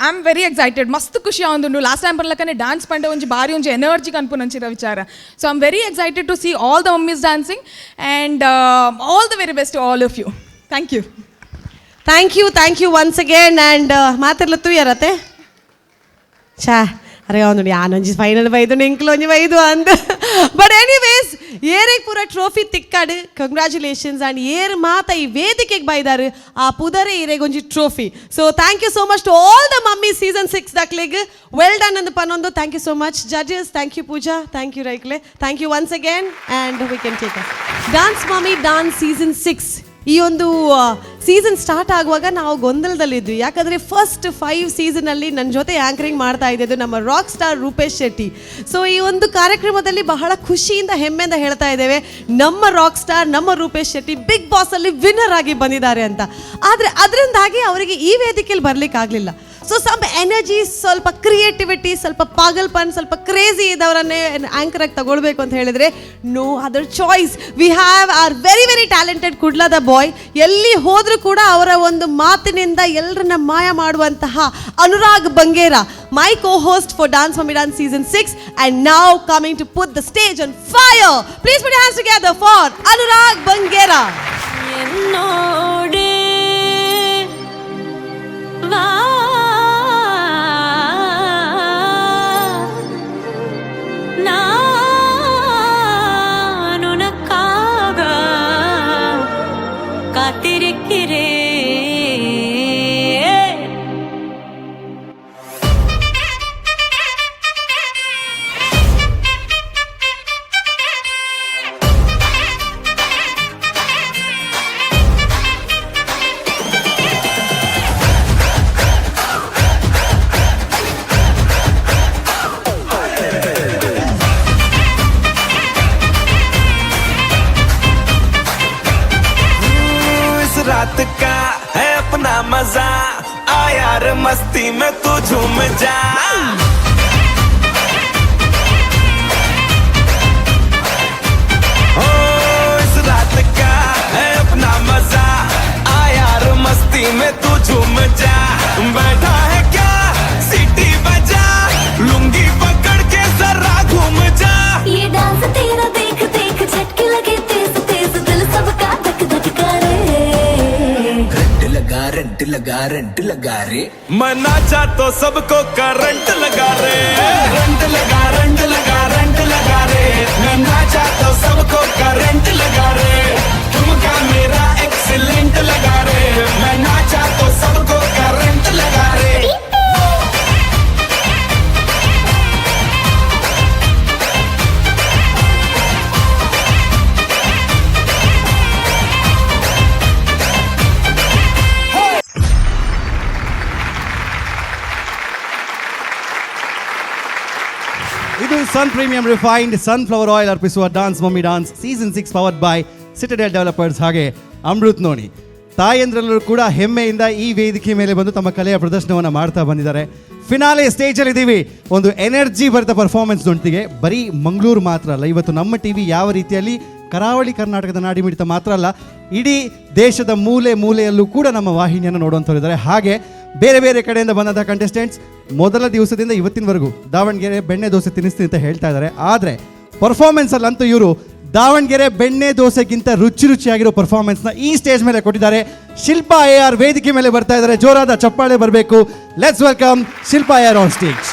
I'm very excited. Mast kushi aundu. Last time parlakane dance pande onji bari onji energy kanpunanchira vichara. So I'm very excited to see all the mummies dancing and all the very best to all of you. Thank you. Thank you once again. And ಮಾತಿರ್ಲತ್ತು ಯಾರತ್ತೆ ಛಾ ಅರೆ ಒಂದು ಯಾನೊಂಜಿ ಫೈನಲ್ ಬೈದು ನಿಂಕ್ಲೊಂಜಿ ಬೈದು ಅಂದ. ಬಟ್ ಎನಿವೇಸ್ ಏರಿಗೆ ಪೂರ ಟ್ರೋಫಿ ತಿಕ್ಕಾಡು ಕಂಗ್ರ್ಯಾಚುಲೇಷನ್ಸ್. ಆ್ಯಂಡ್ ಏರ್ ಮಾತ ಈ ವೇದಿಕೆಗೆ ಬೈದಾರು ಆ ಪುದರೆ ಈರೆಗೊಂಜಿ trophy. So thank you so much to all the Mummy Season 6 ದಕ್ಲಿಗೆ ವೆಲ್ ಡನ್ ಅಂದು ಪನ್ನೊಂದು. Thank you so much judges. Thank you Pooja. Thank you ರೈಕ್ಲೆ. Thank you once again. And we can take Dance mummy dance season 6. ಈ ಒಂದು ಸೀಸನ್ ಸ್ಟಾರ್ಟ್ ಆಗುವಾಗ ನಾವು ಗೊಂದಲದಲ್ಲಿದ್ವಿ. ಯಾಕಂದರೆ ಫಸ್ಟ್ 5 ಸೀಸನಲ್ಲಿ ನನ್ನ ಜೊತೆ ಆ್ಯಂಕರಿಂಗ್ ಮಾಡ್ತಾ ಇದ್ದಿದ್ದು ನಮ್ಮ rock star Rupesh Shetty. So ಈ ಒಂದು ಕಾರ್ಯಕ್ರಮದಲ್ಲಿ ಬಹಳ ಖುಷಿಯಿಂದ ಹೆಮ್ಮೆಯಿಂದ ಹೇಳ್ತಾ ಇದ್ದೇವೆ, ನಮ್ಮ ರಾಕ್ ಸ್ಟಾರ್ ನಮ್ಮ ರೂಪೇಶ್ ಶೆಟ್ಟಿ ಬಿಗ್ ಬಾಸಲ್ಲಿ ವಿನ್ನರ್ ಆಗಿ ಬಂದಿದ್ದಾರೆ ಅಂತ. ಆದರೆ ಅದರಿಂದಾಗಿ ಅವರಿಗೆ ಈ ವೇದಿಕೆಯಲ್ಲಿ ಬರಲಿಕ್ಕೆ ಆಗಲಿಲ್ಲ. ಸೊ ಸಮ್ ಎನರ್ಜಿ, ಸ್ವಲ್ಪ ಕ್ರಿಯೇಟಿವಿಟಿ, ಸ್ವಲ್ಪ ಪಾಗಲ್ಪನ್, ಸ್ವಲ್ಪ ಕ್ರೇಜಿ ಇದ್ದವರನ್ನೇ ಆ್ಯಂಕರ್ ಆಗಿ ತಗೊಳ್ಬೇಕು ಅಂತ ಹೇಳಿದರೆ no other choice. We have our very very talented ಕುಡ್ಲದ ಬಾಯ್. ಎಲ್ಲಿ ಹೋದರೂ ಕೂಡ ಅವರ ಒಂದು ಮಾತಿನಿಂದ ಎಲ್ಲರನ್ನ ಮಾಯ ಮಾಡುವಂತಹ Anurag Bangera, my co host for Dance mummy dance season 6 and now coming to put the stage on fire. Please put your hands together for Anurag Bangera. रात का है अपना मजा, आ यार मस्ती में तू झूम जा. ओ इस रात का है अपना मजा, आ यार मस्ती में तू झूम जा. बैठा है क्या सीटी बजा, लुंगी पकड़ के जरा घूम जा. ये डांस तेरा देख देख झटके लगे तेज तेज, दिल सबका धक धक करे. रंट लगा रे, मैं नाचा तो सबको करंट लगा रे. रंट लगा रे, मैं नाचा तो सबको करंट लगा रे. ठुमका मेरा एक्सीलेंट लगा रे, मैं नाचा तो सबको करंट लगा रे। ಇದು ಸನ್ ಪ್ರೀಮಿಯಂ ರಿಫೈನ್ಡ್ ಸನ್ಫ್ಲವರ್ ಆಯಿಲ್ ಅರ್ಪಿಸುವ dance mummy dance season 6 powered by Citadel developers ಹಾಗೆ ಅಮೃತ್ ನೋನಿ. ತಾಯಂದ್ರೆಲ್ಲರೂ ಕೂಡ ಹೆಮ್ಮೆಯಿಂದ ಈ ವೇದಿಕೆ ಮೇಲೆ ಬಂದು ತಮ್ಮ ಕಲೆಯ ಪ್ರದರ್ಶನವನ್ನು ಮಾಡ್ತಾ ಬಂದಿದ್ದಾರೆ. ಫಿನಾಲೆ ಸ್ಟೇಜಲ್ಲಿ ಇದ್ದೀವಿ. ಒಂದು ಎನರ್ಜಿ ಭರಿತ ಪರ್ಫಾರ್ಮೆನ್ಸ್ ನೊಂದಿಗೆ ಬರೀ ಮಂಗಳೂರು ಮಾತ್ರ ಅಲ್ಲ, ಇವತ್ತು ನಮ್ಮ ಟಿವಿ ಯಾವ ರೀತಿಯಲ್ಲಿ ಕರಾವಳಿ ಕರ್ನಾಟಕದ ನಾಡಿಮಿಡಿತ ಮಾತ್ರ ಅಲ್ಲ, ಇಡೀ ದೇಶದ ಮೂಲೆ ಮೂಲೆಯಲ್ಲೂ ಕೂಡ ನಮ್ಮ ವಾಹಿನಿಯನ್ನು ನೋಡುವಂಥವರಿದ್ದಾರೆ. ಹಾಗೆ ಬೇರೆ ಬೇರೆ ಕಡೆಯಿಂದ ಬಂದಂಥ ಕಂಟೆಸ್ಟೆಂಟ್ಸ್ ಮೊದಲ ದಿವಸದಿಂದ ಇವತ್ತಿನವರೆಗೂ ದಾವಣಗೆರೆ ಬೆಣ್ಣೆ ದೋಸೆ ತಿನ್ನಿಸ್ತೀನಿ ಅಂತ ಹೇಳ್ತಾ ಇದ್ದಾರೆ. ಆದರೆ ಪರ್ಫಾರ್ಮೆನ್ಸಲ್ಲಂತೂ ಇವರು ದಾವಣಗೆರೆ ಬೆಣ್ಣೆ ದೋಸೆಗಿಂತ ರುಚಿಯಾಗಿರೋ ಪರ್ಫಾರ್ಮೆನ್ಸ್ನ ಈ ಸ್ಟೇಜ್ ಮೇಲೆ ಕೊಟ್ಟಿದ್ದಾರೆ. ಶಿಲ್ಪಾ AR ವೇದಿಕೆ ಮೇಲೆ ಬರ್ತಾ ಇದ್ದಾರೆ. ಜೋರಾದ ಚಪ್ಪಾಳೆ ಬರಬೇಕು. Let's welcome Shilpa AR on stage.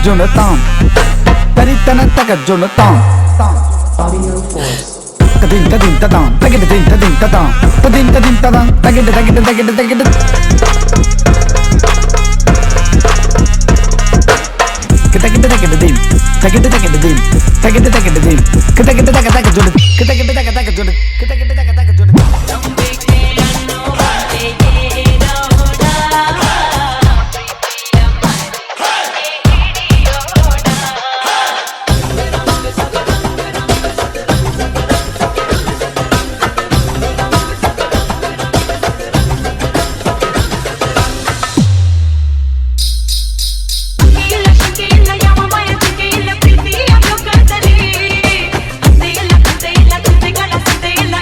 Jonathan, Taritana Taka Jonathan. Audio Force. Tadin tadin tadam, tagin tadin tadin tadam, tadin tadin tadam, tagin tagin tagin tagin. Kita tagin tadin, tagin tagin tadin, tagin tagin tadin, kita taka taka Jonathan, kita taka taka Jonathan, kita taka taka Jonathan.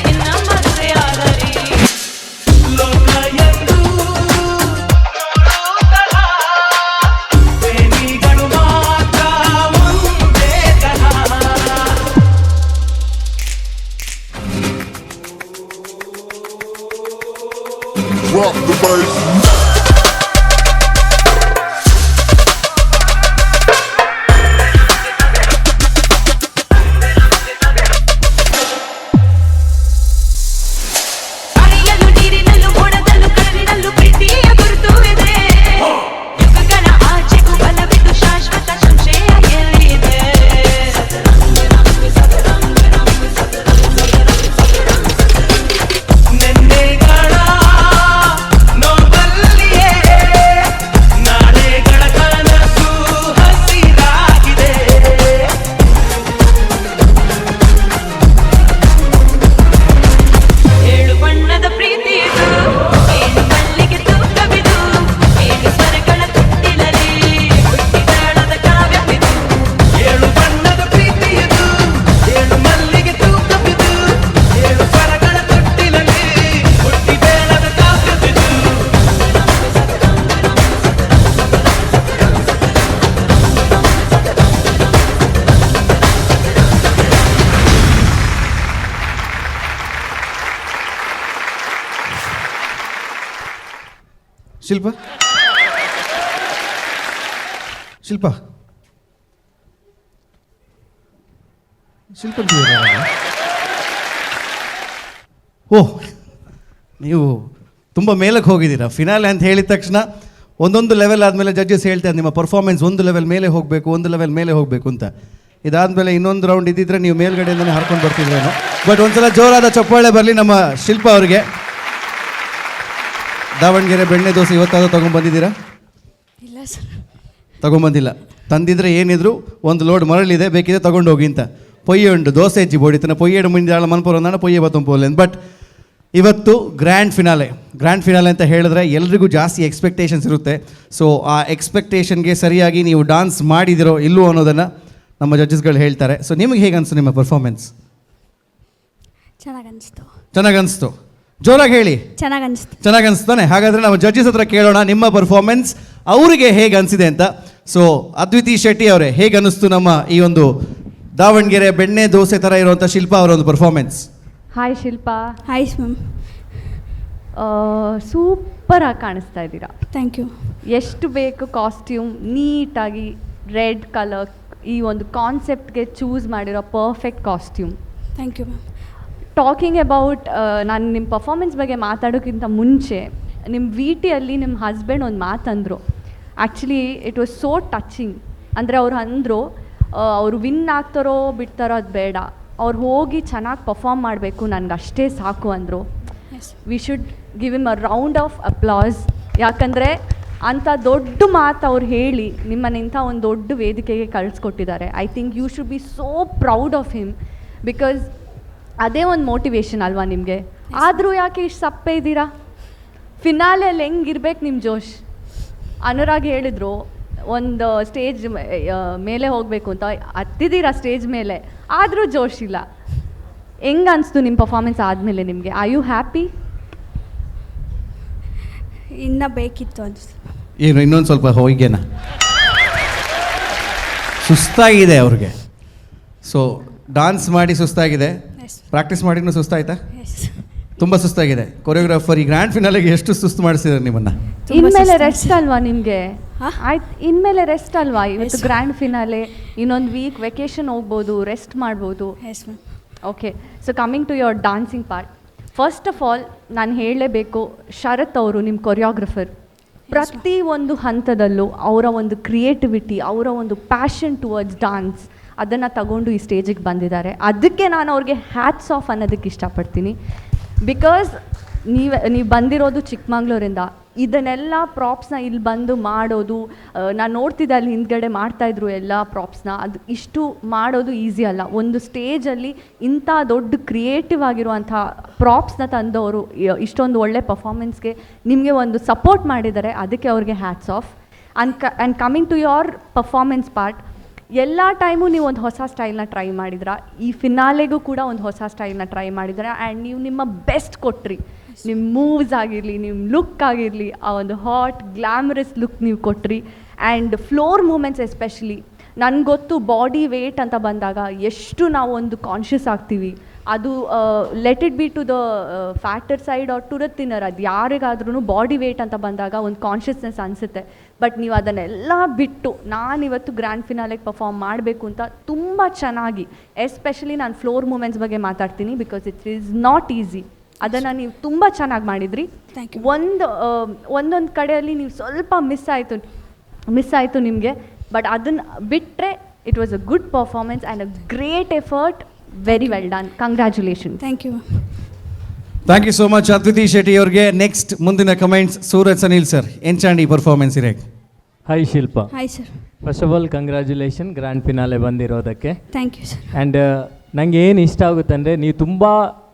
Enamorada ಶಿಲ್ಪ ಶಿಲ್ಪ ಶಿಲ್ಪ ಓಹ್, ನೀವು ತುಂಬ ಮೇಲಕ್ಕೆ ಹೋಗಿದ್ದೀರಾ. ಫಿನಾಲೆ ಅಂತ ಹೇಳಿದ ತಕ್ಷಣ ಒಂದೊಂದು ಲೆವೆಲ್ ಆದಮೇಲೆ ಜಡ್ಜಸ್ ಹೇಳ್ತಾರೆ ನಿಮ್ಮ ಪರ್ಫಾರ್ಮೆನ್ಸ್ ಒಂದು ಲೆವೆಲ್ ಮೇಲೆ ಹೋಗಬೇಕು, ಒಂದು ಲೆವೆಲ್ ಮೇಲೆ ಹೋಗಬೇಕು ಅಂತ. ಇದಾದಮೇಲೆ ಇನ್ನೊಂದು ರೌಂಡ್ ಇದ್ದಿದ್ರೆ ನೀವು ಮೇಲ್ಗಡೆಯಿಂದನೇ ಹಾರ್ಕೊಂಡು ಬರ್ತಿದ್ರೇನು. ಬಟ್ ಒಂದ್ಸಲ ಜೋರಾದ ಚಪ್ಪಾಳೆ ಬರಲಿ ನಮ್ಮ ಶಿಲ್ಪ ಅವರಿಗೆ. ದಾವಣಗೆರೆ ಬೆಣ್ಣೆ ದೋಸೆ ಇವತ್ತಾದರೂ ತೊಗೊಂಡ್ಬಂದಿದ್ದೀರಾ? ಇಲ್ಲ ಸರ್. ತೊಗೊಂಬಂದಿಲ್ಲ. ತಂದಿದ್ರೆ ಏನಿದ್ರು ಒಂದು ಲೋಡ್ ಮರಳಿದೆ, ಬೇಕಿದೆ ತೊಗೊಂಡೋಗಿ ಅಂತ. ಪೊಯ್ಯೆ ಉಂಟು ದೋಸೆ ಹೆಚ್ಚಿ ಬೋಡಿತನ ಪೊಯ್ಯೆಡು ಮುಂಜಾಳ ಮನ್ಪುರ ಪೊಯ್ಯೆ ಬತ್ತಂಪೋಲೆ. ಬಟ್ ಇವತ್ತು ಗ್ರ್ಯಾಂಡ್ ಫಿನಾಲೆ ಅಂತ ಹೇಳಿದ್ರೆ ಎಲ್ರಿಗೂ ಜಾಸ್ತಿ ಎಕ್ಸ್ಪೆಕ್ಟೇಷನ್ಸ್ ಇರುತ್ತೆ. ಸೊ ಆ ಎಕ್ಸ್ಪೆಕ್ಟೇಷನ್ಗೆ ಸರಿಯಾಗಿ ನೀವು ಡಾನ್ಸ್ ಮಾಡಿದಿರೋ ಇಲ್ಲವೋ ಅನ್ನೋದನ್ನು ನಮ್ಮ ಜಡ್ಜಸ್ಗಳು ಹೇಳ್ತಾರೆ. ಸೊ ನಿಮಗೆ ಹೇಗೆ ಅನಿಸ್ತು ನಿಮ್ಮ ಪರ್ಫಾರ್ಮೆನ್ಸ್? ಚೆನ್ನಾಗಿ ಅನಿಸ್ತು. ಜೋರಾಗಿ ಹೇಳಿ. ಚೆನ್ನಾಗಿ ಅನಿಸ್ತಾನೆ. ಹಾಗಾದರೆ ನಾವು ಜಡ್ಜಸ್ ಹತ್ರ ಕೇಳೋಣ ನಿಮ್ಮ ಪರ್ಫಾರ್ಮೆನ್ಸ್ ಅವರಿಗೆ ಹೇಗೆ ಅನಿಸಿದೆ ಅಂತ. ಸೊ ಅದ್ವಿತಿ ಶೆಟ್ಟಿ ಅವರೇ, ಹೇಗೆ ಅನ್ನಿಸ್ತು ನಮ್ಮ ಈ ಒಂದು ದಾವಣಗೆರೆ ಬೆಣ್ಣೆ ದೋಸೆ ಥರ ಇರುವಂಥ ಶಿಲ್ಪ ಅವರ ಒಂದು performance? Hi Shilpa. Hi ma'am. ಸೂಪರಾಗಿ ಕಾಣಿಸ್ತಾ ಇದ್ದೀರಾ. Thank you. ಎಷ್ಟು ಬೇಕು ಕಾಸ್ಟ್ಯೂಮ್ ನೀಟಾಗಿ ರೆಡ್ ಕಲರ್ ಈ ಒಂದು ಕಾನ್ಸೆಪ್ಟ್ಗೆ ಚೂಸ್ ಮಾಡಿರೋ perfect costume. Thank you ma'am. Talking about ನಾನು ನಿಮ್ಮ ಪರ್ಫಾರ್ಮೆನ್ಸ್ ಬಗ್ಗೆ ಮಾತಾಡೋಕ್ಕಿಂತ ಮುಂಚೆ ನಿಮ್ಮ ವಿಟಿಯಲ್ಲಿ ನಿಮ್ಮ ಹಸ್ಬೆಂಡ್ ಒಂದು ಮಾತಂದರು. Actually it was so touching. ಅಂದರೆ ಅವ್ರು ಅಂದರು ಅವರು ವಿನ್ ಆಗ್ತಾರೋ ಬಿಡ್ತಾರೋ ಅದು ಬೇಡ, ಅವ್ರು ಹೋಗಿ ಚೆನ್ನಾಗಿ ಪರ್ಫಾರ್ಮ್ ಮಾಡಬೇಕು, ನನಗೆ ಅಷ್ಟೇ ಸಾಕು ಅಂದರು. We should give him a round of applause. ಯಾಕಂದರೆ ಅಂಥ ದೊಡ್ಡ ಮಾತು ಅವ್ರು ಹೇಳಿ ನಿಮ್ಮನ್ನ ಇಂಥ ಒಂದು ದೊಡ್ಡ ವೇದಿಕೆಗೆ ಕಳಿಸ್ಕೊಟ್ಟಿದ್ದಾರೆ. I think you should be so proud of him. Because ಅದೇ ಒಂದು ಮೋಟಿವೇಶನ್ ಅಲ್ವಾ ನಿಮಗೆ. ಆದರೂ ಯಾಕೆ ಇಷ್ಟು ಸಪ್ಪೆ ಇದ್ದೀರಾ? ಫಿನಾಲೆಯಲ್ಲಿ ಹೆಂಗಿರ್ಬೇಕು ನಿಮ್ಮ ಜೋಶ್? ಅನುರಾಗ್ ಹೇಳಿದ್ರು ಒಂದು ಸ್ಟೇಜ್ ಮೇಲೆ ಹೋಗಬೇಕು ಅಂತ, ಹತ್ತಿದ್ದೀರಾ ಸ್ಟೇಜ್ ಮೇಲೆ, ಆದರೂ ಜೋಶ್ ಇಲ್ಲ. ಹೆಂಗೆ ಅನಿಸ್ತು ನಿಮ್ಮ ಪರ್ಫಾರ್ಮೆನ್ಸ್ ಆದಮೇಲೆ ನಿಮಗೆ? Are you happy? ಇನ್ನು ಬೇಕಿತ್ತು ಅನಿಸ್ತು. ಏನು ಇನ್ನೊಂದು ಸ್ವಲ್ಪ ಹೋಗಿಗೆನಾ? ಸುಸ್ತಾಗಿದೆ ಅವ್ರಿಗೆ. ಸೊ ಡಾನ್ಸ್ ಮಾಡಿ ಸುಸ್ತಾಗಿದೆ, ಪ್ರಾಕ್ಟೀಸ್ ಮಾಡಿನೂ ಸುಸ್ತಾಯ್ತಾ? ತುಂಬ ಸುಸ್ತಾಗಿದೆ. ಕೊರಿಯೋಗ್ರಾಫರ್ ಈ ಗ್ರ್ಯಾಂಡ್ ಫಿನಾಲೆಗೆ ಎಷ್ಟು ಸುಸ್ತು ಮಾಡಿಸಿದ್ದಾರೆ ನಿಮ್ಮನ್ನು? ಇನ್ಮೇಲೆ ರೆಸ್ಟ್ ಅಲ್ವಾ ನಿಮಗೆ? ಆಯ್ತು, ಇನ್ಮೇಲೆ ರೆಸ್ಟ್ ಅಲ್ವಾ? ಇವತ್ತು ಗ್ರ್ಯಾಂಡ್ ಫಿನಾಲೆ, ಇನ್ನೊಂದು ವೀಕ್ ವೆಕೇಶನ್ ಹೋಗ್ಬೋದು, ರೆಸ್ಟ್ ಮಾಡ್ಬೋದು. Okay, so coming to your dancing part. First of all ನಾನು ಹೇಳಲೇಬೇಕು, ಶರತ್ ಅವರು ನಿಮ್ಮ ಕೊರಿಯೋಗ್ರಫರ್ ಪ್ರತಿ ಒಂದು ಹಂತದಲ್ಲೂ ಅವರ ಒಂದು ಕ್ರಿಯೇಟಿವಿಟಿ, ಅವರ ಒಂದು ಪ್ಯಾಷನ್ ಟುವರ್ಡ್ಸ್ ಡಾನ್ಸ್ ಅದನ್ನು ತಗೊಂಡು ಈ ಸ್ಟೇಜಿಗೆ ಬಂದಿದ್ದಾರೆ. ಅದಕ್ಕೆ ನಾನು ಅವ್ರಿಗೆ ಹ್ಯಾಟ್ಸ್ ಆಫ್ ಅನ್ನೋದಕ್ಕೆ ಇಷ್ಟಪಡ್ತೀನಿ. ಬಿಕಾಸ್ ನೀವು ಬಂದಿರೋದು ಚಿಕ್ಕಮಂಗ್ಳೂರಿಂದ, ಇದನ್ನೆಲ್ಲ ಪ್ರಾಪ್ಸ್ನ ಇಲ್ಲಿ ಬಂದು ಮಾಡೋದು, ನಾನು ನೋಡ್ತಿದ್ದೆ ಅಲ್ಲಿ ಹಿಂದ್ಗಡೆ ಮಾಡ್ತಾಯಿದ್ರು ಎಲ್ಲ ಪ್ರಾಪ್ಸ್ನ. ಅದು ಇಷ್ಟು ಮಾಡೋದು ಈಸಿ ಅಲ್ಲ. ಒಂದು ಸ್ಟೇಜಲ್ಲಿ ಇಂಥ ದೊಡ್ಡ ಕ್ರಿಯೇಟಿವ್ ಆಗಿರುವಂಥ ಪ್ರಾಪ್ಸ್ನ ತಂದವರು ಇಷ್ಟೊಂದು ಒಳ್ಳೆ ಪರ್ಫಾರ್ಮೆನ್ಸ್ಗೆ ನಿಮಗೆ ಒಂದು ಸಪೋರ್ಟ್ ಮಾಡಿದ್ದಾರೆ. ಅದಕ್ಕೆ ಅವ್ರಿಗೆ hats off. And coming to your performance part, ಎಲ್ಲ ಟೈಮು ನೀವು ಒಂದು ಹೊಸ ಸ್ಟೈಲ್ನ ಟ್ರೈ ಮಾಡಿದ್ರ. ಈ ಫಿನಾಲೆಗೂ ಕೂಡ ಒಂದು ಹೊಸ ಸ್ಟೈಲ್ನ ಟ್ರೈ ಮಾಡಿದ್ರೆ. ಆ್ಯಂಡ್ ನೀವು ನಿಮ್ಮ ಬೆಸ್ಟ್ ಕೊಟ್ರಿ. ನಿಮ್ಮ ಮೂವ್ಸ್ ಆಗಿರಲಿ, ನಿಮ್ಮ ಲುಕ್ ಆಗಿರಲಿ, ಆ ಒಂದು ಹಾಟ್ ಗ್ಲಾಮರಸ್ ಲುಕ್ ನೀವು ಕೊಟ್ರಿ. ಆ್ಯಂಡ್ ಫ್ಲೋರ್ ಮೂಮೆಂಟ್ಸ್ ಎಸ್ಪೆಷಲಿ ನನಗೆ ಗೊತ್ತು, ಬಾಡಿ ವೇಟ್ ಅಂತ ಬಂದಾಗ ಎಷ್ಟು ನಾವು ಒಂದು ಕಾನ್ಷಿಯಸ್ ಆಗ್ತೀವಿ. ಅದು let it be to the fatter side or to the thinner, ಅದು ಯಾರಿಗಾದ್ರೂ ಬಾಡಿ ವೇಟ್ ಅಂತ ಬಂದಾಗ ಒಂದು ಕಾನ್ಷಿಯಸ್ನೆಸ್ ಅನಿಸುತ್ತೆ. ಬಟ್ ನೀವು ಅದನ್ನೆಲ್ಲ ಬಿಟ್ಟು ನಾನಿವತ್ತು ಗ್ರ್ಯಾಂಡ್ ಫಿನಾಲೆಗೆ ಪರ್ಫಾರ್ಮ್ ಮಾಡಬೇಕು ಅಂತ ತುಂಬ ಚೆನ್ನಾಗಿ, ಎಸ್ಪೆಷಲಿ ನಾನು ಫ್ಲೋರ್ ಮೂಮೆಂಟ್ಸ್ ಬಗ್ಗೆ ಮಾತಾಡ್ತೀನಿ, because it is not easy. ಅದನ್ನು ನೀವು ತುಂಬ ಚೆನ್ನಾಗಿ ಮಾಡಿದ್ರಿ. ಒಂದೊಂದು ಕಡೆಯಲ್ಲಿ ನೀವು ಸ್ವಲ್ಪ ಮಿಸ್ ಆಯಿತು ನಿಮಗೆ. ಬಟ್ ಅದನ್ನು ಬಿಟ್ಟರೆ it was a good performance and a great effort. Very well done. Congratulation. Thank you. Thank you so much Adviti Shetty ಅವ್ರಿಗೆ. ನೆಕ್ಸ್ಟ್ ಮುಂದಿನ ಕಮೆಂಟ್ಸ್ ಸೂರಜ್ ಸನಿಲ್ ಸರ್, ಎಂಚಾಂಡಿ ಪರ್ಫಾರ್ಮೆನ್ಸ್ ಇರೇ. Hi Shilpa. Hi sir. First of all congratulation grand finale ಬಂದಿರೋದಕ್ಕೆ. Thank you sir. ಆ್ಯಂಡ್ ನನಗೆ ಏನು ಇಷ್ಟ ಆಗುತ್ತೆ ಅಂದರೆ, ನೀವು ತುಂಬ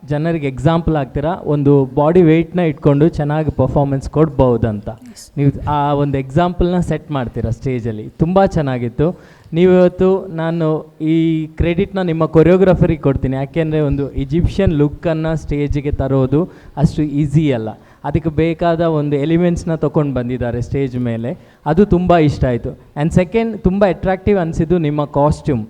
ಜನರಿಗೆ ಎಕ್ಸಾಂಪಲ್ ಆಗ್ತೀರಾ. ಒಂದು ಬಾಡಿ ವೆಯ್ಟ್ನ ಇಟ್ಕೊಂಡು ಚೆನ್ನಾಗಿ ಪರ್ಫಾರ್ಮೆನ್ಸ್ ಕೊಡ್ಬೋದಂತ ನೀವು ಆ ಒಂದು ಎಕ್ಸಾಂಪಲ್ನ ಸೆಟ್ ಮಾಡ್ತೀರಾ ಸ್ಟೇಜಲ್ಲಿ. ತುಂಬ ಚೆನ್ನಾಗಿತ್ತು. ನೀವಿವತ್ತು ನಾನು ಈ ಕ್ರೆಡಿಟ್ನ ನಿಮ್ಮ ಕೊರಿಯೋಗ್ರಫರಿಗೆ ಕೊಡ್ತೀನಿ. ಯಾಕೆಂದರೆ ಒಂದು ಈಜಿಪ್ಷಿಯನ್ ಲುಕ್ಕನ್ನು ಸ್ಟೇಜಿಗೆ ತರೋದು ಅಷ್ಟು ಈಸಿ ಅಲ್ಲ. ಅದಕ್ಕೆ ಬೇಕಾದ ಒಂದು ಎಲಿಮೆಂಟ್ಸ್ನ ತೊಗೊಂಡು ಬಂದಿದ್ದಾರೆ ಸ್ಟೇಜ್ ಮೇಲೆ. ಅದು ತುಂಬ ಇಷ್ಟ ಆಯಿತು. ಆ್ಯಂಡ್ ಸೆಕೆಂಡ್, ತುಂಬ ಅಟ್ರಾಕ್ಟಿವ್ ಅನಿಸಿದ್ದು ನಿಮ್ಮ ಕಾಸ್ಟ್ಯೂಮ್.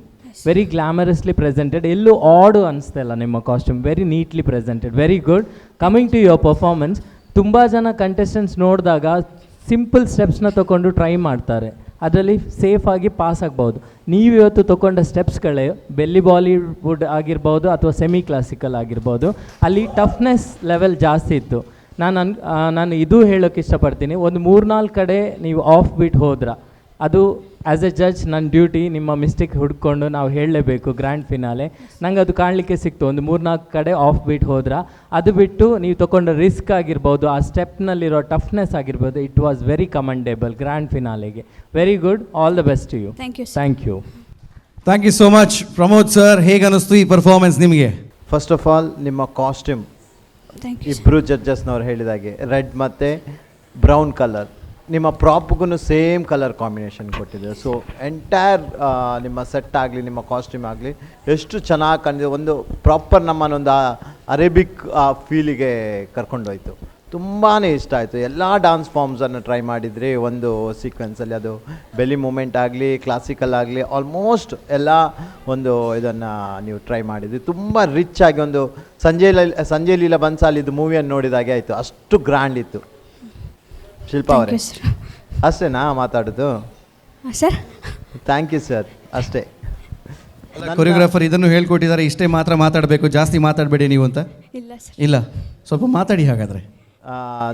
Very ಗ್ಲಾಮರಸ್ಲಿ presented. ಎಲ್ಲೂ ಆಡು ಅನಿಸ್ತಾ ನಿಮ್ಮ costume. Very neatly presented. Very good. Coming to your performance, ತುಂಬ ಜನ ಕಂಟೆಸ್ಟೆಂಟ್ಸ್ ನೋಡಿದಾಗ ಸಿಂಪಲ್ ಸ್ಟೆಪ್ಸ್ನ ತೊಗೊಂಡು ಟ್ರೈ ಮಾಡ್ತಾರೆ, ಅದರಲ್ಲಿ ಸೇಫಾಗಿ ಪಾಸ್ ಆಗ್ಬೋದು. ನೀವು ಇವತ್ತು ತೊಗೊಂಡ ಸ್ಟೆಪ್ಸ್ಗಳೇ ಬೆಲ್ಲಿ ಬಾಲಿವುಡ್ ಆಗಿರ್ಬೋದು ಅಥವಾ ಸೆಮಿ ಕ್ಲಾಸಿಕಲ್ ಆಗಿರ್ಬೋದು, ಅಲ್ಲಿ ಟಫ್ನೆಸ್ ಲೆವೆಲ್ ಜಾಸ್ತಿ ಇತ್ತು. ನಾನು ಇದು ಹೇಳೋಕ್ಕೆ ಇಷ್ಟಪಡ್ತೀನಿ, ಒಂದು 3-4 ಕಡೆ ನೀವು ಆಫ್ ಬೀಟ್ ಹೋದ್ರೆ ಅದು ಆ್ಯಸ್ ಎ ಜಡ್ಜ್ ನನ್ನ ಡ್ಯೂಟಿ ನಿಮ್ಮ ಮಿಸ್ಟೇಕ್ ಹುಡ್ಕೊಂಡು ನಾವು ಹೇಳಲೇಬೇಕು ಗ್ರ್ಯಾಂಡ್ ಫಿನಾಲೆ. ನಂಗೆ ಅದು ಕಾಣಲಿಕ್ಕೆ ಸಿಕ್ತು, ಒಂದು 3-4 ಕಡೆ ಆಫ್ ಬೀಟ್ ಹೋದ್ರೆ. ಅದು ಬಿಟ್ಟು ನೀವು ತೊಗೊಂಡ ರಿಸ್ಕ್ ಆಗಿರ್ಬೋದು, ಆ ಸ್ಟೆಪ್ನಲ್ಲಿರೋ ಟಫ್ನೆಸ್ ಆಗಿರ್ಬೋದು, it was very commendable grand ಫಿನಾಲೆಗೆ. Very good, all the best to you. Thank you. Thank you so much. Pramod sir, ಹೇಗೆ ಅನ್ನಿಸ್ತು ಈ ಪರ್ಫಾರ್ಮೆನ್ಸ್ ನಿಮಗೆ? ಫಸ್ಟ್ ಆಫ್ ಆಲ್ ನಿಮ್ಮ ಕಾಸ್ಟ್ಯೂಮ್ ಥ್ಯಾಂಕ್ ಯು. ಇಬ್ಬರು ಜಡ್ಜಸ್ನವ್ರು ಹೇಳಿದಾಗೆ ರೆಡ್ ಮತ್ತು ಬ್ರೌನ್ ಕಲರ್, ನಿಮ್ಮ ಪ್ರಾಪ್ಗೂ ಸೇಮ್ ಕಲರ್ ಕಾಂಬಿನೇಷನ್ ಕೊಟ್ಟಿದೆ. ಸೊ ಎಂಟೈರ್ ನಿಮ್ಮ ಸೆಟ್ ಆಗಲಿ ನಿಮ್ಮ ಕಾಸ್ಟ್ಯೂಮ್ ಆಗಲಿ ಎಷ್ಟು ಚೆನ್ನಾಗಿ ಕಂಡಿದೆ. ಒಂದು ಪ್ರಾಪರ್ ನಮ್ಮನ್ನೊಂದು ಅರೇಬಿಕ್ ಫೀಲಿಗೆ ಕರ್ಕೊಂಡೋಯ್ತು. ತುಂಬಾ ಇಷ್ಟ ಆಯಿತು. ಎಲ್ಲ ಡ್ಯಾನ್ಸ್ ಫಾರ್ಮ್ಸನ್ನು ಟ್ರೈ ಮಾಡಿದ್ರಿ ಒಂದು ಸೀಕ್ವೆನ್ಸಲ್ಲಿ, ಅದು ಬೆಲಿ ಮೂಮೆಂಟ್ ಆಗಲಿ ಕ್ಲಾಸಿಕಲ್ ಆಗಲಿ ಆಲ್ಮೋಸ್ಟ್ ಎಲ್ಲ ಒಂದು ಇದನ್ನು ನೀವು ಟ್ರೈ ಮಾಡಿದ್ರಿ. ತುಂಬ ರಿಚ್ ಆಗಿ ಒಂದು ಸಂಜೆ ಲೀಲಾ ಬನ್ಸಾಲಿ ಇದು ಮೂವಿಯನ್ನು ನೋಡಿದಾಗೆ ಆಯಿತು, ಅಷ್ಟು ಗ್ರ್ಯಾಂಡ್ ಇತ್ತು. ಶಿಲ್ಪಾ ಅವರೇ ಅಷ್ಟೇನಾ ಮಾತಾಡೋದು? Sir thank you sir. ಅಷ್ಟೇ. ಕೊರಿಯೋಗ್ರಾಫರ್ ಇದನ್ನು ಹೇಳ್ಕೊಟ್ಟಿದ್ದಾರೆ, ಇಷ್ಟೇ ಮಾತ್ರ ಮಾತಾಡಬೇಕು, ಜಾಸ್ತಿ ಮಾತಾಡಬೇಡಿ ನೀವು ಅಂತ. ಇಲ್ಲ, ಸ್ವಲ್ಪ ಮಾತಾಡಿ ಹಾಗಾದರೆ.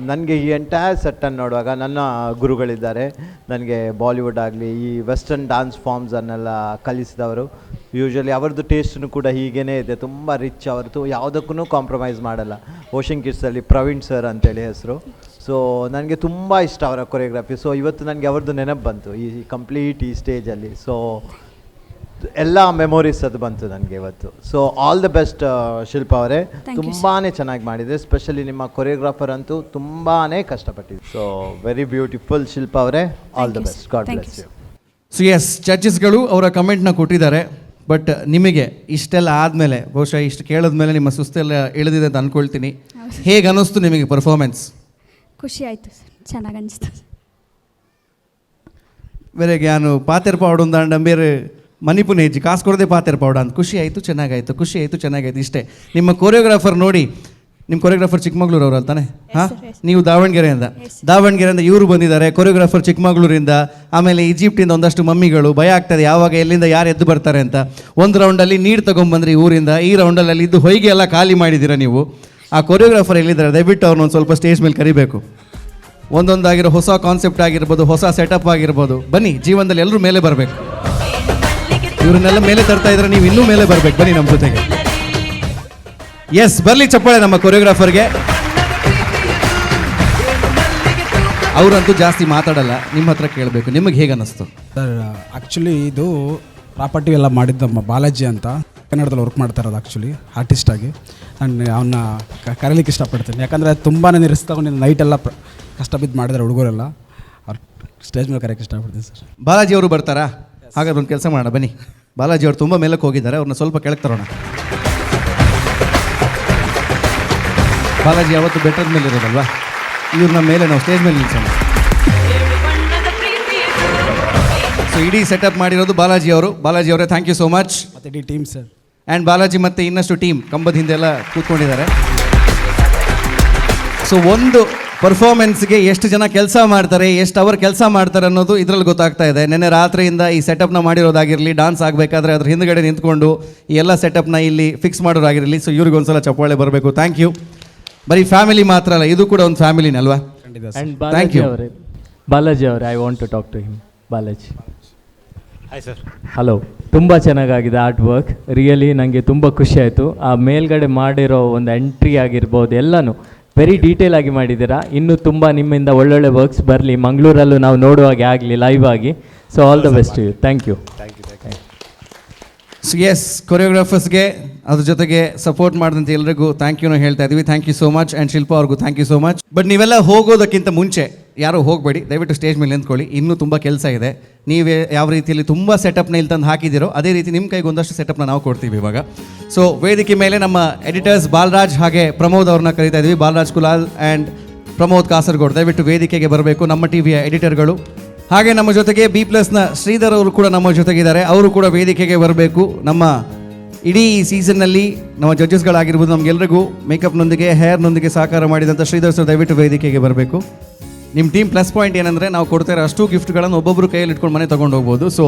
ನನಗೆ ಈ ಎಂಟೈರ್ ಸೆಟ್ಟನ್ನು ನೋಡುವಾಗ ನನ್ನ ಗುರುಗಳಿದ್ದಾರೆ, ನನಗೆ ಬಾಲಿವುಡ್ ಆಗಲಿ ಈ ವೆಸ್ಟರ್ನ್ ಡ್ಯಾನ್ಸ್ ಫಾರ್ಮ್ಸನ್ನೆಲ್ಲ ಕಲಿಸಿದವರು. ಯೂಶ್ವಲಿ ಅವ್ರದ್ದು ಟೇಸ್ಟೂ ಕೂಡ ಹೀಗೇ ಇದೆ, ತುಂಬ ರಿಚ್. ಅವ್ರದ್ದು ಯಾವುದಕ್ಕೂ ಕಾಂಪ್ರಮೈಸ್ ಮಾಡಲ್ಲ. ಓಷನ್ ಕಿಡ್ಸಲ್ಲಿ ಪ್ರವೀಣ್ ಸರ್ ಅಂತೇಳಿ ಹೆಸರು. ಸೊ ನನಗೆ ತುಂಬ ಇಷ್ಟ ಅವರ ಕೊರಿಯೋಗ್ರಫಿ. ಸೊ ಇವತ್ತು ನನಗೆ ಅವ್ರದ್ದು ನೆನಪು ಬಂತು ಈ ಕಂಪ್ಲೀಟ್ ಈ ಸ್ಟೇಜಲ್ಲಿ. ಸೊ ಎಲ್ಲ ಮೆಮೊರೀಸ್ ಅದು ಬಂತು ನನಗೆ ಇವತ್ತು. So all the best Shilpa ಅವರೇ, ತುಂಬಾ ಚೆನ್ನಾಗಿ ಮಾಡಿದೆ. ಸ್ಪೆಷಲಿ ನಿಮ್ಮ ಕೊರಿಯೋಗ್ರಾಫರ್ ಅಂತೂ ತುಂಬಾ ಕಷ್ಟಪಟ್ಟಿದೆ. ಸೊ ವೆರಿ ಬ್ಯೂಟಿಫುಲ್ ಶಿಲ್ಪಾ ಅವರೇ, all the best. God bless you. So yes, ಜಡ್ಜಸ್ಗಳು ಅವರ ಕಮೆಂಟ್ನ ಕೊಟ್ಟಿದ್ದಾರೆ. ಬಟ್ ನಿಮಗೆ ಇಷ್ಟೆಲ್ಲ ಆದಮೇಲೆ, ಬಹುಶಃ ಇಷ್ಟು ಕೇಳಿದ್ಮೇಲೆ ನಿಮ್ಮ ಸುಸ್ತೆಲ್ಲ ಇಳಿದಿದೆ ಅಂತ ಅಂದ್ಕೊಳ್ತೀನಿ. ಹೇಗೆ ಅನ್ನಿಸ್ತು ನಿಮಗೆ ಪರ್ಫಾರ್ಮೆನ್ಸ್? ಖುಷಿ ಆಯಿತು ಸರ್, ಚೆನ್ನಾಗಿ ಅನಿಸ್ತು. ಬೇರೆ ನಾನು ಪಾತೆರ್ಪಾಡು ಅಂದ ಬೇರೆ ಮಣಿಪುನ ಹೆಜ್ಜೆ ಕಾಸು ಕೊಡದೆ ಪಾತೆರ್ಪಾಡು ಅಂತ ಖುಷಿ ಆಯಿತು, ಚೆನ್ನಾಗಾಯಿತು ಇಷ್ಟೇ. ನಿಮ್ಮ ಕೊರಿಯೋಗ್ರಾಫರ್ ನೋಡಿ, ನಿಮ್ಮ ಕೊರಿಯೋಗ್ರಾಫರ್ ಚಿಕ್ಕಮಗಳೂರು ಅವ್ರು ಅಂತಾನೆ? ಹಾಂ, ನೀವು ದಾವಣಗೆರೆಯಿಂದ ಇವರು ಬಂದಿದ್ದಾರೆ, ಕೊರಿಯೋಗ್ರಾಫರ್ ಚಿಕ್ಕಮಗಳೂರಿಂದ. ಆಮೇಲೆ ಈಜಿಪ್ಟಿಂದ ಒಂದಷ್ಟು ಮಮ್ಮಿಗಳು, ಭಯ ಆಗ್ತದೆ ಯಾವಾಗ ಎಲ್ಲಿಂದ ಯಾರು ಎದ್ದು ಬರ್ತಾರೆ ಅಂತ. ಒಂದು ರೌಂಡಲ್ಲಿ ನೀರು ತೊಗೊಂಬಂದ್ರಿ ಊರಿಂದ, ಈ ರೌಂಡಲ್ಲಿ ಇದ್ದು ಹೊಯ್ಗೆ ಎಲ್ಲ ಖಾಲಿ ಮಾಡಿದ್ದೀರಾ ನೀವು. ಆ ಕೊರಿಯೋಗ್ರಾಫರ್ ಎಲ್ಲಿದ್ದಾರೆ? ದಯವಿಟ್ಟು ಅವ್ರನ್ನ ಒಂದು ಸ್ವಲ್ಪ ಸ್ಟೇಜ್ ಮೇಲೆ ಕರಿಬೇಕು. ಒಂದೊಂದಾಗಿರೋ ಹೊಸ ಕಾನ್ಸೆಪ್ಟ್ ಆಗಿರ್ಬೋದು, ಹೊಸ ಸೆಟಪ್ ಆಗಿರ್ಬೋದು. ಬನ್ನಿ, ಜೀವನದಲ್ಲಿ ಎಲ್ಲರೂ ಮೇಲೆ ಬರಬೇಕು. ಇವ್ರನ್ನೆಲ್ಲ ಮೇಲೆ ತರ್ತಾ ಇದ್ರೆ ನೀವು ಇನ್ನೂ ಮೇಲೆ ಬರಬೇಕು. ಬನ್ನಿ ನಮ್ಮ ಜೊತೆಗೆ. ಎಸ್, ಬರಲಿ ಚಪ್ಪಾಳೆ ನಮ್ಮ ಕೊರಿಯೋಗ್ರಾಫರ್ಗೆ. ಅವರಂತೂ ಜಾಸ್ತಿ ಮಾತಾಡಲ್ಲ, ನಿಮ್ಮ ಹತ್ರ ಕೇಳಬೇಕು, ನಿಮಗೆ ಹೇಗೆ ಅನ್ನಿಸ್ತು? ಸರ್ ಆ್ಯಕ್ಚುಲಿ ಇದು ಪ್ರಾಪರ್ಟಿ ಎಲ್ಲ ಮಾಡಿದ್ದ ಬಾಲಾಜಿ ಅಂತ ಕನ್ನಡದಲ್ಲಿ ವರ್ಕ್ ಮಾಡ್ತಾ ಇರೋದು. ಆ್ಯಕ್ಚುಲಿ ಆರ್ಟಿಸ್ಟಾಗಿ ನಾನು ಅವನ್ನ ಕರೀಲಿಕ್ಕೆ ಇಷ್ಟಪಡ್ತೀನಿ. ಯಾಕಂದರೆ ತುಂಬಾ ರಿಸ್ಕ್ ತಗೊಂಡು ನೈಟೆಲ್ಲ ಕಷ್ಟ ಬಿದ್ದು ಮಾಡಿದ್ದಾರೆ ಹುಡುಗರೆಲ್ಲ. ಅವ್ರು ಸ್ಟೇಜ್ ಮೇಲೆ ಕರೆಯೋಕ್ಕೆ ಇಷ್ಟಪಡ್ತೀನಿ ಸರ್. ಬಾಲಾಜಿ ಅವರು ಬರ್ತಾರಾ? ಹಾಗಾದ್ರೆ ಒಂದು ಕೆಲಸ ಮಾಡೋಣ, ಬನ್ನಿ. ಬಾಲಾಜಿ ಅವರು ತುಂಬ ಮೇಲಕ್ಕೆ ಹೋಗಿದ್ದಾರೆ, ಅವ್ರನ್ನ ಸ್ವಲ್ಪ ಕೆಳಗೆ ತರೋಣ. ಬಾಲಾಜಿ ಯಾವತ್ತು ಬೆಟ್ಟದ ಮೇಲೆ ಇರೋದಲ್ವಾ, ಇವ್ರನ್ನ ಮೇಲೆ ನಾವು ಸ್ಟೇಜ್ ಮೇಲೆ ನಿಲ್ಸೋಣ. ಸೊ ಇಡೀ ಸೆಟಪ್ ಮಾಡಿರೋದು ಬಾಲಾಜಿ ಅವರು. ಬಾಲಾಜಿ ಅವರೇ, ಥ್ಯಾಂಕ್ ಯು ಸೋ ಮಚ್. ಮತ್ತು ಇಡೀ ಟೀಮ್ ಸರ್. ಆ್ಯಂಡ್ ಬಾಲಾಜಿ ಮತ್ತು ಇನ್ನಷ್ಟು ಟೀಮ್ ಕಂಬದ ಹಿಂದೆಲ್ಲ ಕೂತ್ಕೊಂಡಿದ್ದಾರೆ. ಸೊ ಒಂದು ಪರ್ಫಾರ್ಮೆನ್ಸ್ಗೆ ಎಷ್ಟು ಜನ ಕೆಲಸ ಮಾಡ್ತಾರೆ, ಎಷ್ಟು ಅವರ್ ಕೆಲಸ ಮಾಡ್ತಾರೆ ಅನ್ನೋದು ಇದರಲ್ಲಿ ಗೊತ್ತಾಗ್ತಾ ಇದೆ. ನೆನ್ನೆ ರಾತ್ರಿಯಿಂದ ಈ ಸೆಟಪ್ನ ಮಾಡಿರೋದಾಗಿರಲಿ, ಡಾನ್ಸ್ ಆಗಬೇಕಾದ್ರೆ ಅದ್ರ ಹಿಂದ್ಗಡೆ ನಿಂತ್ಕೊಂಡು ಈ ಎಲ್ಲ ಸೆಟಪ್ನ ಇಲ್ಲಿ ಫಿಕ್ಸ್ ಮಾಡೋದಾಗಿರಲಿ. ಸೊ ಇವ್ರಿಗೆ ಒಂದ್ಸಲ ಚಪ್ಪಾಳೆ ಬರಬೇಕು. Thank you. ಬರೀ ಫ್ಯಾಮಿಲಿ ಮಾತ್ರ ಅಲ್ಲ, ಇದು ಕೂಡ ಒಂದು ಫ್ಯಾಮಿಲಿನೇ ಅಲ್ವಾ? Thank you. ಬಾಲಾಜಿ ಅವರೇ, I want to talk to him. Balaji, hi sir. Hello. ತುಂಬ ಚೆನ್ನಾಗಾಗಿದೆ ಆರ್ಟ್ ವರ್ಕ್, ರಿಯಲಿ ನನಗೆ ತುಂಬ ಖುಷಿ ಆಯಿತು. ಆ ಮೇಲ್ಗಡೆ ಮಾಡಿರೋ ಒಂದು ಎಂಟ್ರಿ ಆಗಿರ್ಬೋದು, ಎಲ್ಲನೂ ವೆರಿ ಡೀಟೇಲ್ ಆಗಿ ಮಾಡಿದ್ದೀರಾ. ಇನ್ನೂ ತುಂಬ ನಿಮ್ಮಿಂದ ಒಳ್ಳೊಳ್ಳೆ ವರ್ಕ್ಸ್ ಬರಲಿ, ಮಂಗಳೂರಲ್ಲೂ ನಾವು ನೋಡುವಾಗೆ ಆಗಲಿ ಲೈವ್ ಆಗಿ. So all the best you. Thank you. So yes, ಕೊರಿಯೋಗ್ರಾಫರ್ಸ್ಗೆ ಅದ್ರ ಜೊತೆಗೆ ಸಪೋರ್ಟ್ ಮಾಡಿದಂತೆ ಎಲ್ಲರಿಗೂ ಥ್ಯಾಂಕ್ ಯೂನ ಹೇಳ್ತಾ ಇದ್ದೀವಿ. Thank you so much. And Shilpa ಅವ್ರಿಗೂ thank you so much. But ನೀವೆಲ್ಲ ಹೋಗೋದಕ್ಕಿಂತ ಮುಂಚೆ ಯಾರೂ ಹೋಗಬೇಡಿ, ದಯವಿಟ್ಟು ಸ್ಟೇಜ್ ಮೇಲೆ ನಿಂತ್ಕೊಳ್ಳಿ. ಇನ್ನೂ ತುಂಬ ಕೆಲಸ ಇದೆ. ನೀವೇ ಯಾವ ರೀತಿಯಲ್ಲಿ ತುಂಬ ಸೆಟಪ್ನ ಇಲ್ಲಿ ತಂದು ಹಾಕಿದ್ದೀರೋ ಅದೇ ರೀತಿ ನಿಮ್ಮ ಕೈಗೆ ಒಂದಷ್ಟು ಸೆಟಪ್ನ ನಾವು ಕೊಡ್ತೀವಿ ಇವಾಗ. ಸೊ ವೇದಿಕೆ ಮೇಲೆ ನಮ್ಮ ಎಡಿಟರ್ಸ್ ಬಾಲರಾಜ್ ಹಾಗೆ ಪ್ರಮೋದ್ ಅವ್ರನ್ನ ಕರೀತಾ ಇದ್ದೀವಿ. ಬಾಲರಾಜ್ ಕುಲಾಲ್ ಆ್ಯಂಡ್ ಪ್ರಮೋದ್ ಕಾಸರಗೋಡ್ ದಯವಿಟ್ಟು ವೇದಿಕೆಗೆ ಬರಬೇಕು, ನಮ್ಮ ಟಿವಿಯ ಎಡಿಟರ್ಗಳು. ಹಾಗೆ ನಮ್ಮ ಜೊತೆಗೆ B+ನ ಶ್ರೀಧರ್ ಅವರು ಕೂಡ ನಮ್ಮ ಜೊತೆಗಿದ್ದಾರೆ, ಅವರು ಕೂಡ ವೇದಿಕೆಗೆ ಬರಬೇಕು. ನಮ್ಮ ಇಡೀ ಸೀಸನ್ನಲ್ಲಿ ನಮ್ಮ ಜಡ್ಜಸ್ಗಳಾಗಿರ್ಬೋದು, ನಮಗೆಲ್ಲರಿಗೂ ಮೇಕಪ್ನೊಂದಿಗೆ ಹೇರ್ನೊಂದಿಗೆ ಸಹಕಾರ ಮಾಡಿದಂಥ ಶ್ರೀಧರ್ ಸರ್ ದಯವಿಟ್ಟು ವೇದಿಕೆಗೆ ಬರಬೇಕು. ನಿಮ್ಮ ಟೀಮ್ ಪ್ಲಸ್ ಪಾಯಿಂಟ್ ಏನಂದರೆ ನಾವು ಕೊಡ್ತಾ ಇರೋ ಅಷ್ಟು ಗಿಫ್ಟ್ಗಳನ್ನು ಒಬ್ಬೊಬ್ಬರು ಕೈಯಲ್ಲಿ ಇಟ್ಕೊಂಡು ಮನೆ ತೊಗೊಂಡು ಹೋಗ್ಬೋದು. ಸೊ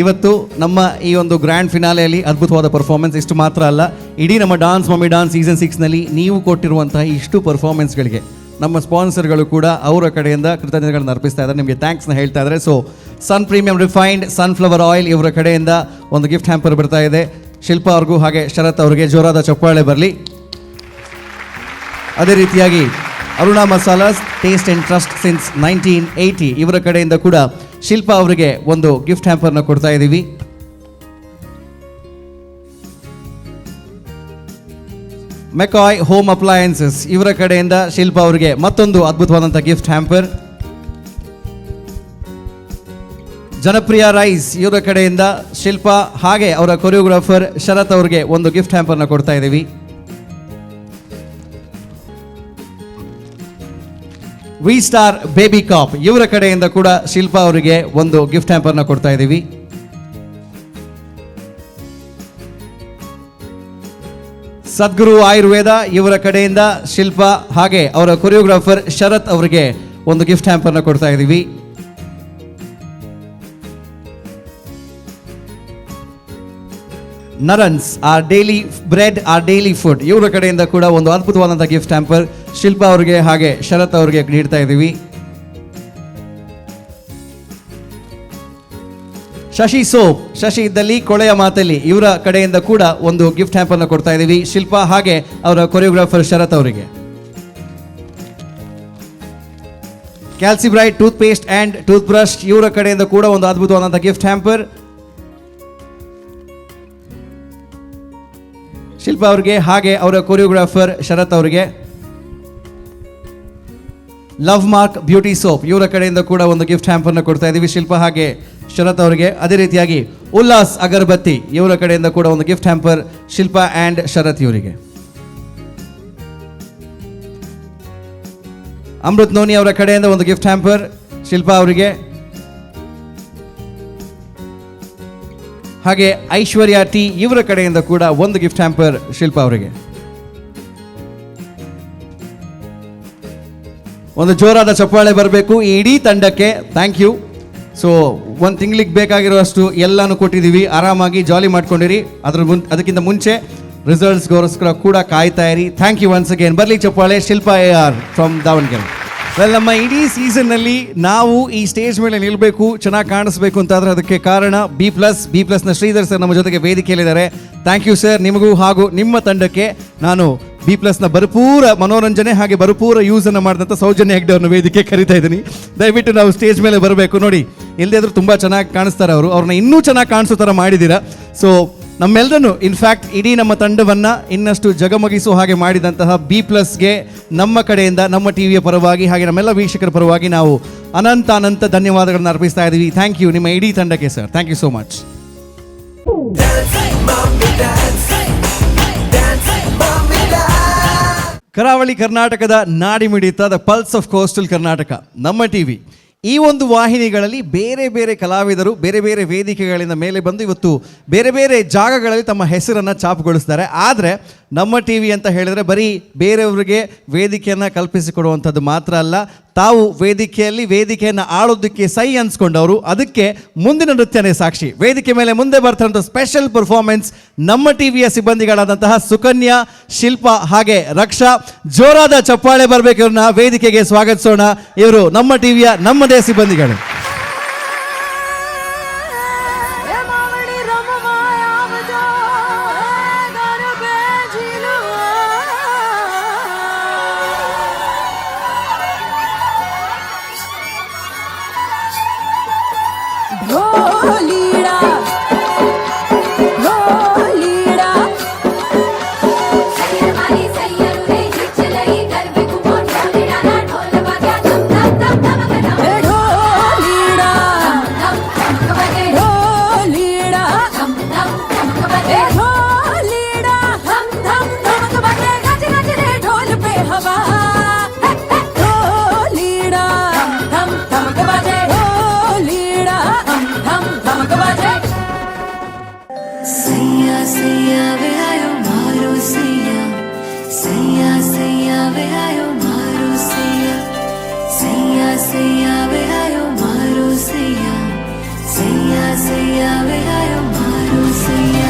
ಇವತ್ತು ನಮ್ಮ ಈ ಒಂದು ಗ್ರ್ಯಾಂಡ್ ಫಿನಾಲೆಯಲ್ಲಿ ಅದ್ಭುತವಾದ ಪರ್ಫಾರ್ಮೆನ್ಸ್. ಇಷ್ಟು ಮಾತ್ರ ಅಲ್ಲ, ಇಡೀ ನಮ್ಮ ಡಾನ್ಸ್ ಮಮ್ಮಿ ಡಾನ್ಸ್ ಸೀಸನ್ 6ನಲ್ಲಿ ನೀವು ಕೊಟ್ಟಿರುವಂತಹ ಇಷ್ಟು ಪರ್ಫಾರ್ಮೆನ್ಸ್ಗಳಿಗೆ ನಮ್ಮ ಸ್ಪಾನ್ಸರ್ಗಳು ಕೂಡ ಅವರ ಕಡೆಯಿಂದ ಕೃತಜ್ಞತೆಗಳನ್ನು ಅರ್ಪಿಸ್ತಾ ಇದ್ದಾರೆ, ನಿಮಗೆ ಥ್ಯಾಂಕ್ಸ್ನ ಹೇಳ್ತಾ ಇದ್ದಾರೆ. ಸೊ ಸನ್ ಪ್ರೀಮಿಯಂ ರಿಫೈನ್ಡ್ ಸನ್ಫ್ಲವರ್ ಆಯಿಲ್ ಇವರ ಕಡೆಯಿಂದ ಒಂದು ಗಿಫ್ಟ್ ಹ್ಯಾಂಪರ್ ಬರ್ತಾ ಇದೆ. ಶಿಲ್ಪಾ ಅವ್ರಿಗೂ ಹಾಗೆ ಶರತ್ ಅವರಿಗೆ ಜೋರಾದ ಚಪ್ಪಾಳೆ ಬರಲಿ. ಅದೇ ರೀತಿಯಾಗಿ Aruna masalas taste and trust since 1980 ಇವರ ಕಡೆಯಿಂದ ಕೂಡ ಶಿಲ್ಪಾ ಅವರಿಗೆ ಒಂದು ಗಿಫ್ಟ್ ಹ್ಯಾಂಪರ್ನ ಕೊಡ್ತಾ ಇದ್ದೀವಿ. ಮೆಕಾಯ್ ಹೋಮ್ ಅಪ್ಲಯನ್ಸಸ್ ಇವರ ಕಡೆಯಿಂದ ಶಿಲ್ಪಾ ಅವರಿಗೆ ಮತ್ತೊಂದು ಅದ್ಭುತವಾದಂಥ ಗಿಫ್ಟ್ ಹ್ಯಾಂಪರ್. ಜನಪ್ರಿಯ ರೈಸ್ ಇವರ ಕಡೆಯಿಂದ ಶಿಲ್ಪಾ ಹಾಗೆ ಅವರ ಕೊರಿಯೋಗ್ರಾಫರ್ ಶರತ್ ಅವರಿಗೆ ಒಂದು ಗಿಫ್ಟ್ ಹ್ಯಾಂಪರ್ನ ಕೊಡ್ತಾ ಇದ್ದೀವಿ. ವಿ ಸ್ಟಾರ್ ಬೇಬಿ ಕಾಪ್ ಇವರ ಕಡೆಯಿಂದ ಕೂಡ ಶಿಲ್ಪಾ ಅವರಿಗೆ ಒಂದು ಗಿಫ್ಟ್ ಹ್ಯಾಂಪರ್ನ ಕೊಡ್ತಾ ಇದ್ದೀವಿ. ಸದ್ಗುರು ಆಯುರ್ವೇದ ಇವರ ಕಡೆಯಿಂದ ಶಿಲ್ಪಾ ಹಾಗೆ ಅವರ ಕೊರಿಯೋಗ್ರಾಫರ್ ಶರತ್ ಅವರಿಗೆ ಒಂದು ಗಿಫ್ಟ್ ಹ್ಯಾಂಪರ್ನ ಕೊಡ್ತಾ ಇದ್ದೀವಿ. ನರನ್ಸ್ R daily bread R daily food ಇವರ ಕಡೆಯಿಂದ ಕೂಡ ಒಂದು ಅದ್ಭುತವಾದಂಥ ಗಿಫ್ಟ್ ಹ್ಯಾಂಪರ್ ಶಿಲ್ಪಾ ಅವರಿಗೆ ಹಾಗೆ ಶರತ್ ಅವರಿಗೆ ನೀಡ್ತಾ ಇದ್ದೀವಿ. ಶಶಿ ಸೋಪ್ ಶಶಿ ಇದ್ದಲ್ಲಿ ಕೊಳೆಯ ಮಾತಲ್ಲಿ ಇವರ ಕಡೆಯಿಂದ ಕೂಡ ಒಂದು ಗಿಫ್ಟ್ ಹ್ಯಾಂಪರ್ನ ಕೊಡ್ತಾ ಇದ್ದೀವಿ ಶಿಲ್ಪಾ ಹಾಗೆ ಅವರ ಕೊರಿಯೋಗ್ರಾಫರ್ ಶರತ್ ಅವರಿಗೆ. Calci Bright toothpaste and toothbrush ಇವರ ಕಡೆಯಿಂದ ಕೂಡ ಒಂದು ಅದ್ಭುತವಾದಂಥ ಗಿಫ್ಟ್ ಹ್ಯಾಂಪರ್ ಶಿಲ್ಪಾ ಅವರಿಗೆ ಹಾಗೆ ಅವರ ಕೊರಿಯೋಗ್ರಾಫರ್ ಶರತ್ ಅವರಿಗೆ. ಲವ್ ಮಾರ್ಕ್ ಬ್ಯೂಟಿ ಸೋಪ್ ಇವರ ಕಡೆಯಿಂದ ಕೂಡ ಒಂದು ಗಿಫ್ಟ್ ಹ್ಯಾಂಪರ್ನ ಕೊಡ್ತಾ ಇದ್ದೀವಿ ಶಿಲ್ಪಾ ಹಾಗೆ ಶರತ್ ಅವರಿಗೆ. ಅದೇ ರೀತಿಯಾಗಿ ಉಲ್ಲಾಸ್ ಅಗರಬತ್ತಿ ಇವರ ಕಡೆಯಿಂದ ಕೂಡ ಒಂದು ಗಿಫ್ಟ್ ಹ್ಯಾಂಪರ್ ಶಿಲ್ಪಾ ಆ್ಯಂಡ್ ಶರತ್ ಇವರಿಗೆ. ಅಮೃತ್ ನೋನಿ ಅವರ ಕಡೆಯಿಂದ ಒಂದು ಗಿಫ್ಟ್ ಹ್ಯಾಂಪರ್ ಶಿಲ್ಪಾ ಅವರಿಗೆ. ಹಾಗೆ ಐಶ್ವರ್ಯ ಟಿ ಇವರ ಕಡೆಯಿಂದ ಕೂಡ ಒಂದು ಗಿಫ್ಟ್ ಹ್ಯಾಂಪರ್ ಶಿಲ್ಪಾ ಅವರಿಗೆ. ಒಂದು ಜೋರಾದ ಚಪ್ಪಾಳೆ ಬರಬೇಕು ಈ ಇಡೀ ತಂಡಕ್ಕೆ. Thank you. ಸೊ ಒಂದು ತಿಂಗಳಿಗೆ ಬೇಕಾಗಿರುವಷ್ಟು ಎಲ್ಲಾನು ಕೊಟ್ಟಿದ್ದೀವಿ, ಆರಾಮಾಗಿ ಜಾಲಿ ಮಾಡ್ಕೊಂಡಿರಿ. ಅದಕ್ಕಿಂತ ಮುಂಚೆ ರಿಸಲ್ಟ್ಸ್ಗೋಸ್ಕರ ಕೂಡ ಕಾಯ್ತಾ ಇರಿ. Thank you once again. ಬರಲಿ ಚಪ್ಪಾಳೆ Shilpa AR from Davanagere. Well, ನಮ್ಮ ಇಡೀ ಸೀಸನ್ನಲ್ಲಿ ನಾವು ಈ ಸ್ಟೇಜ್ ಮೇಲೆ ನಿಲ್ಲಬೇಕು, ಚೆನ್ನಾಗಿ ಕಾಣಿಸ್ಬೇಕು ಅಂತಾದರೆ ಅದಕ್ಕೆ ಕಾರಣ B+ನ ಶ್ರೀಧರ್ ಸರ್ ನಮ್ಮ ಜೊತೆಗೆ ವೇದಿಕೆಯಲ್ಲಿದ್ದಾರೆ. Thank you sir. ನಿಮಗೂ ಹಾಗೂ ನಿಮ್ಮ ತಂಡಕ್ಕೆ ನಾನು B+ನ ಭರಪೂರ ಮನೋರಂಜನೆ ಹಾಗೆ ಭರಪೂರ ಯೂಸನ್ನು ಮಾಡಿದಂಥ ಸೌಜನ್ಯ ಹೆಗ್ಡೆ ಅವ್ರನ್ನ ವೇದಿಕೆ ಕರಿತಾ ಇದ್ದೀನಿ. ದಯವಿಟ್ಟು ನಾವು ಸ್ಟೇಜ್ ಮೇಲೆ ಬರಬೇಕು. ನೋಡಿ, ಇಲ್ಲದೇ ಆದರೂ ತುಂಬ ಚೆನ್ನಾಗಿ ಕಾಣಿಸ್ತಾರೆ ಅವ್ರನ್ನ ಇನ್ನೂ ಚೆನ್ನಾಗಿ ಕಾಣಿಸೋ ಥರ ಮಾಡಿದ್ದೀರಾ. ಸೊ ನಮ್ಮೆಲ್ಲರನ್ನು ಇನ್ಫ್ಯಾಕ್ಟ್ ಇಡೀ ನಮ್ಮ ತಂಡವನ್ನು ಇನ್ನಷ್ಟು ಜಗಮಗಿಸೋ ಹಾಗೆ ಮಾಡಿದಂತಹ B+ಗೆ ನಮ್ಮ ಕಡೆಯಿಂದ ನಮ್ಮ ಟಿವಿಯ ಪರವಾಗಿ ಹಾಗೆ ನಮ್ಮೆಲ್ಲ ವೀಕ್ಷಕರ ಪರವಾಗಿ ನಾವು ಅನಂತ ಧನ್ಯವಾದಗಳನ್ನು ಅರ್ಪಿಸ್ತಾ ಇದ್ದೀವಿ. ಥ್ಯಾಂಕ್ ಯು ನಿಮ್ಮ ಇಡೀ ತಂಡಕ್ಕೆ sir. Thank you so much. ಕರಾವಳಿ ಕರ್ನಾಟಕದ ನಾಡಿಮಿಡಿತ the pulse of coastal Karnataka Namma TV. ಈ ಒಂದು ವಾಹಿನಿಗಳಲ್ಲಿ ಬೇರೆ ಬೇರೆ ಕಲಾವಿದರು ಬೇರೆ ಬೇರೆ ವೇದಿಕೆಗಳಿಂದ ಮೇಲೆ ಬಂದು ಇವತ್ತು ಬೇರೆ ಬೇರೆ ಜಾಗಗಳಲ್ಲಿ ತಮ್ಮ ಹೆಸರನ್ನು ಛಾಪುಗೊಳಿಸ್ತಾರೆ. ಆದರೆ ನಮ್ಮ ಟಿವಿ ಅಂತ ಹೇಳಿದರೆ ಬರೀ ಬೇರೆಯವರಿಗೆ ವೇದಿಕೆಯನ್ನು ಕಲ್ಪಿಸಿಕೊಡುವಂಥದ್ದು ಮಾತ್ರ ಅಲ್ಲ, ತಾವು ವೇದಿಕೆಯನ್ನು ಆಳೋದಕ್ಕೆ ಸೈ ಅನ್ಸ್ಕೊಂಡವರು. ಅದಕ್ಕೆ ಮುಂದಿನ ನೃತ್ಯನೇ ಸಾಕ್ಷಿ. ವೇದಿಕೆ ಮೇಲೆ ಮುಂದೆ ಬರ್ತಾರಂಥ ಸ್ಪೆಷಲ್ ಪರ್ಫಾರ್ಮೆನ್ಸ್ ನಮ್ಮ ಟಿವಿಯ ಸಿಬ್ಬಂದಿಗಳಾದಂತಹ ಸುಕನ್ಯಾ, ಶಿಲ್ಪಾ ಹಾಗೆ ರಕ್ಷಾ. ಜೋರಾದ ಚಪ್ಪಾಳೆ ಬರಬೇಕು, ಇವ್ರನ್ನ ವೇದಿಕೆಗೆ ಸ್ವಾಗತಿಸೋಣ. ಇವರು ನಮ್ಮ ಟಿವಿಯ ನಮ್ಮದೇ ಸಿಬ್ಬಂದಿಗಳು. सैया वे आयो मारो सैया सैया सैया वे आयो मारो सैया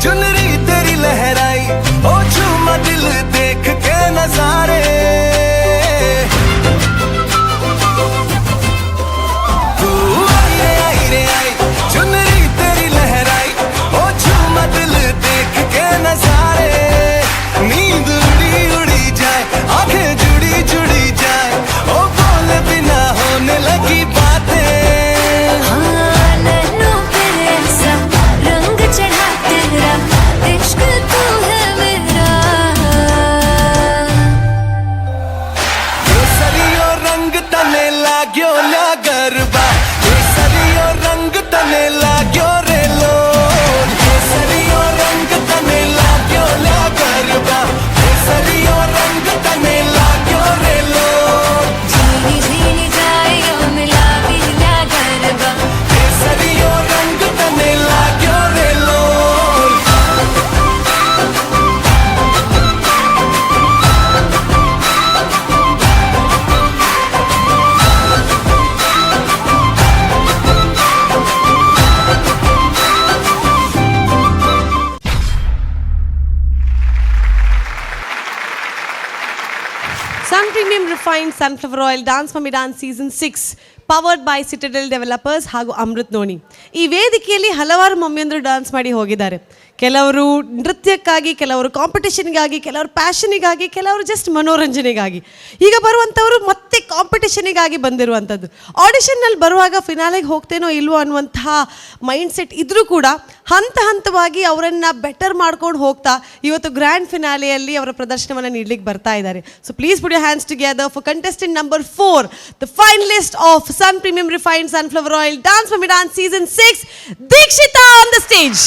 चुनरी तेरी लहराई ओ झूमा दिल देख के नजारे तू आई रे आई चुनरी तेरी लहराई ओ झूमा दिल देख के नजारे नींद उड़ी उड़ी जाए आंखें जुड़ी जुड़ी जाए ओ बोले बिना होने लगी बातें इश्क तू है मेरा केसरियो रंग तने लाग्यो ल्या गरबा केसरियो रंग तने लाग्यो रे लोल केसरियो रंग तने लाग्यो ल्या गरबा केसरियो रंग तने लाग्यो रे लोल झीनी झीनी जाएगा मिला भी ल्या गरबा केसरियो रंग तने लाग्यो रे लोल Sun Premium Refined Sunflower Oil Dance Mummy Dance Season 6 powered by Citadel developers ಹಾಗೂ ಅಮೃತ್ ನೋನಿ. ಈ ವೇದಿಕೆಯಲ್ಲಿ ಹಲವಾರು ಮಮ್ಮಿಯಂದರು ಡ್ಯಾನ್ಸ್ ಮಾಡಿ ಹೋಗಿದ್ದಾರೆ. ಕೆಲವರು ನೃತ್ಯಕ್ಕಾಗಿ, ಕೆಲವರು ಕಾಂಪಿಟೇಷನ್ಗಾಗಿ, ಕೆಲವರು ಪ್ಯಾಷನಿಗಾಗಿ, ಕೆಲವರು ಜಸ್ಟ್ ಮನೋರಂಜನೆಗಾಗಿ. ಈಗ ಬರುವಂಥವರು ಮತ್ತೆ ಕಾಂಪಿಟೇಷನಿಗಾಗಿ ಬಂದಿರುವಂಥದ್ದು. ಆಡಿಷನ್ನಲ್ಲಿ ಬರುವಾಗ ಫಿನಾಲೆಗೆ ಹೋಗ್ತೇನೋ ಇಲ್ವೋ ಅನ್ನುವಂತಹ ಮೈಂಡ್ ಸೆಟ್ ಇದ್ರೂ ಕೂಡ ಹಂತ ಹಂತವಾಗಿ ಅವರನ್ನು ಬೆಟರ್ ಮಾಡ್ಕೊಂಡು ಹೋಗ್ತಾ ಇವತ್ತು ಗ್ರ್ಯಾಂಡ್ ಫಿನಾಲೆಯಲ್ಲಿ ಅವರ ಪ್ರದರ್ಶನವನ್ನು ನೀಡಲಿಕ್ಕೆ ಬರ್ತಾ ಇದ್ದಾರೆ. So please put your hands together for contestant number 4, the finalist of Sun Premium Refined Sunflower Oil Dance Mummy Dance Season 6, Deekshita on the stage.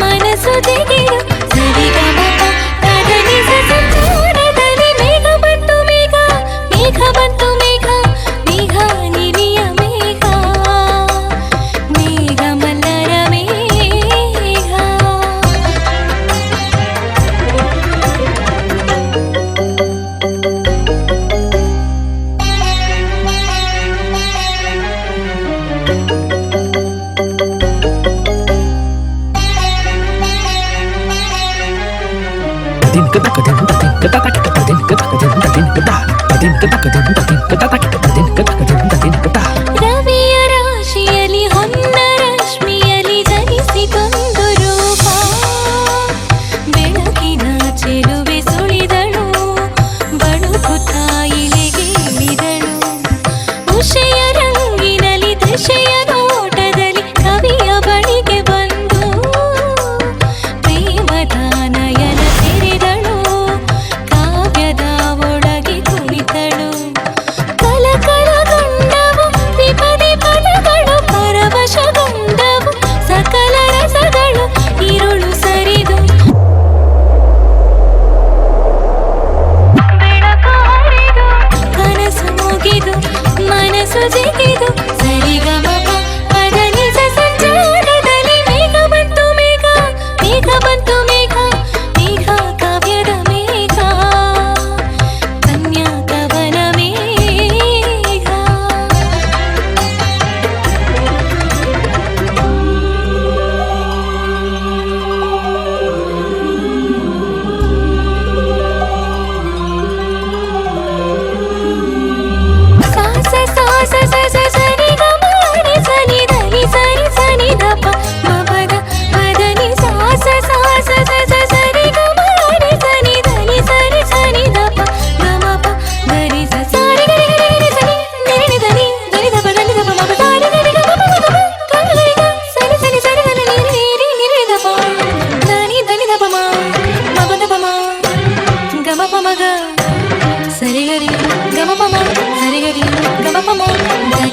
ಮನಸ್ಸು ತೆಗೆದು ಸರಿಗಮಪ ಪದನಿಸ ಸಂಪೂರ್ಣದಲ್ಲಿ ಮೇಘ ಬಂತು ಮೇಘ ಮೇಘ ಬಂತು ಮೇಘ ಮೇಘ ನಿಲಿಯ ಮೇಘ ಮೇಘ ಮಲ್ಲರ ಮೇಘ ರವಿಯ ರಾಶಿಯಲ್ಲಿ ಹೊನ್ನ ರಶ್ಮಿಯಲ್ಲಿ ಜನಿಸಿ ಬಂದು ರೂಪ ಬೆಳಕಿನ ಚೆಲುವೆ ಸುಳಿದಳು ಬಳುಕುತ್ತ ಇಳಿಗೇಳಿದಳು ಉಷೆಯ ರಂಗಿನಲ್ಲಿ ದೃಶ್ಯ ನೋಟದಲ್ಲಿ ಕವಿಯ ಬಳಿಗೆ ಬಂದು ಪ್ರೇಮದ ನಯನ ತೆರೆದಳು ಕಾವ್ಯದ ಒಳಗೆ ಕುಳಿತಳು ಕಲಕಲಗೊಂಡವು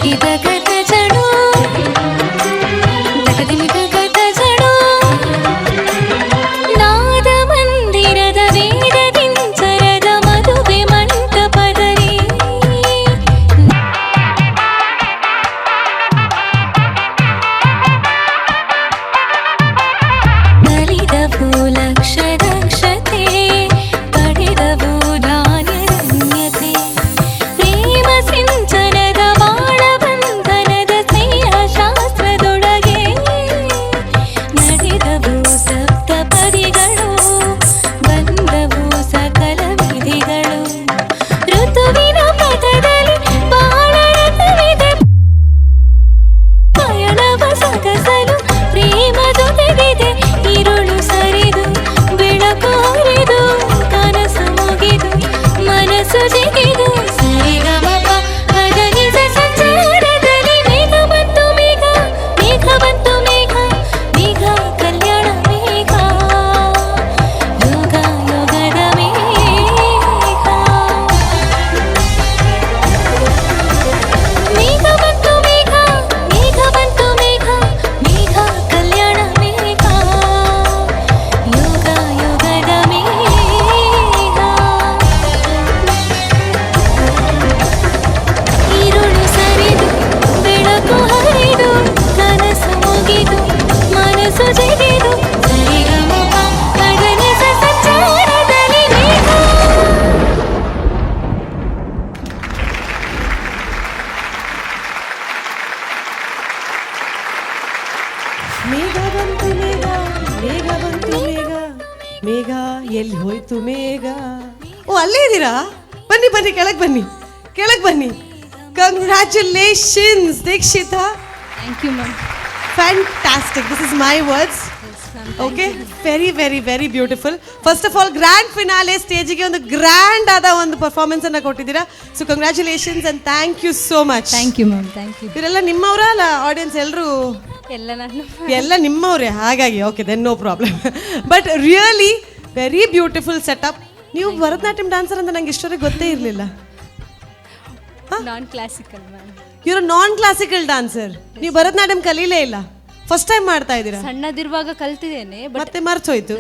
ತಗಿದ ಗದ ಜಡು ತಗದಿಮಿದ ಗದ ಜಡು ನಾದ ಮಂದಿರದ ವೇದದಿಂಚರದ ಮದುವೆ ಮಂಟಪದಲ್ಲಿ ಬಲಿದವು ಲಕ್ಷ ದಕ್ಷತೆ ಪಡೆದವು ಧಾನ್ಯರಣ್ಯತೆ ಪ್ರೇಮ ಸಿಂಚನದ ಬಾಳ ಬಂಧನದ ಸ್ನೇಹ ಶಾಸ್ತ್ರದೊಳಗೆ ನಡೆದವು ಸಪ್ತಪದಿಗಳು ಬಂದವು ಸಕಲ ವಿಧಿಗಳು ಋತುವಿನ ಪಥದಲ್ಲಿ ಬಾಳ ರಥವಿದೆ ಪಯಣವ ಸಗಸಲು ಪ್ರೇಮ ಜೊತೆಗಿದೆ ഇരുಳು ಸರಿದು ಬೆಳಕು ಹರಿದು ಕನಸು ಮುಗಿದು ಮನಸ್ಸು ಜಿಗಿದು ಸರಿಗಮಪ ಪದನಿಸ ಸಂಚಾರದಲ್ಲಿ ಮೇಘ ಬಂತು ಮೇಘ ಮೇಘ ಬಂತು ಮೇಘ ಮೇಘ ಕಲ್ಯಾಣ ಮೇಘ ಯೋಗ ಯೋಗದ ಮೇಘ ಮೇಘ ಬಂತು ಮೇಘ ಮೇಘ ಬಂತು ಮೇಘ ಮೇಘ ಕಲ್ಯಾಣ ಮೇಘ ಯೋಗ ಯೋಗದ ಮೇಘ ഇരുಳು ಸರಿದು ಬೆಳಕು ಹರಿದು ಕನಸು ಮುಗಿದು ಮನಸ್ಸು ಜಿಗಿದು ಸರಿಗಮಪ ಪದನಿಸ ಸಂಚಾರದಲ್ಲಿ ಮೇಘ ಮೇಘ ಬಂತು ಮೇಘ ಮೇಘ ಬಂತು ಮೇಘ ಮೇಘ ಎಲ್ಲಿ ಹೋಯ್ತು ಮೇಘ. ಓ ಅಲ್ಲೇ ಇದ್ದೀರಾ? ಬನ್ನಿ ಬನ್ನಿ ಕೆಳಗೆ ಬನ್ನಿ ಕೆಳಗೆ ಬನ್ನಿ. Congratulations Deekshita. Thank you ma'am. Fantastic. This is my words. Okay, very very very beautiful. First of all grand finale ಸ್ಟೇಜಿಗೆ ಒಂದು ಗ್ರ್ಯಾಂಡ್ ಆದ ಒಂದು ಪರ್ಫಾರ್ಮೆನ್ಸ್ ಅನ್ನ ಕೊಟ್ಟಿದ್ದೀರಾ. So congratulations and thank you so much. Thank you ma'am. Thank you. ಇವರೆಲ್ಲ ನಿಮ್ಮವರ ಅಲ್ಲ ಆಡಿಯನ್ಸ್ ಎಲ್ಲರೂ? ಎಲ್ಲ ನಾನು ಎಲ್ಲ ನಿಮ್ಮವರೇ, ಹಾಗಾಗಿ okay then no problem. But really very beautiful setup. ನೀವು ಭರತನಾಟ್ಯಂ ಡಾನ್ಸರ್ ಅಂತ ನಂಗೆ ಇಷ್ಟವರೆಗೆ ಗೊತ್ತೇ ಇರಲಿಲ್ಲ. Non classical ma'am. ಇವರು ನಾನ್ ಕ್ಲಾಸಿಕಲ್ ಡಾನ್ಸರ್. ನೀವು ಭರತನಾಟ್ಯಂ ಕಲೀಲೇ ಇಲ್ಲ, ಫಸ್ಟ್ ಟೈಮ್ ಮಾಡ್ತಾ ಇದ್ದೀರಾ? ಸಣ್ಣದಿರುವಾಗ ಕಲ್ತಿದ್ದೇನೆ, ಮತ್ತೆ ಮರ್ತೋಯ್ತು.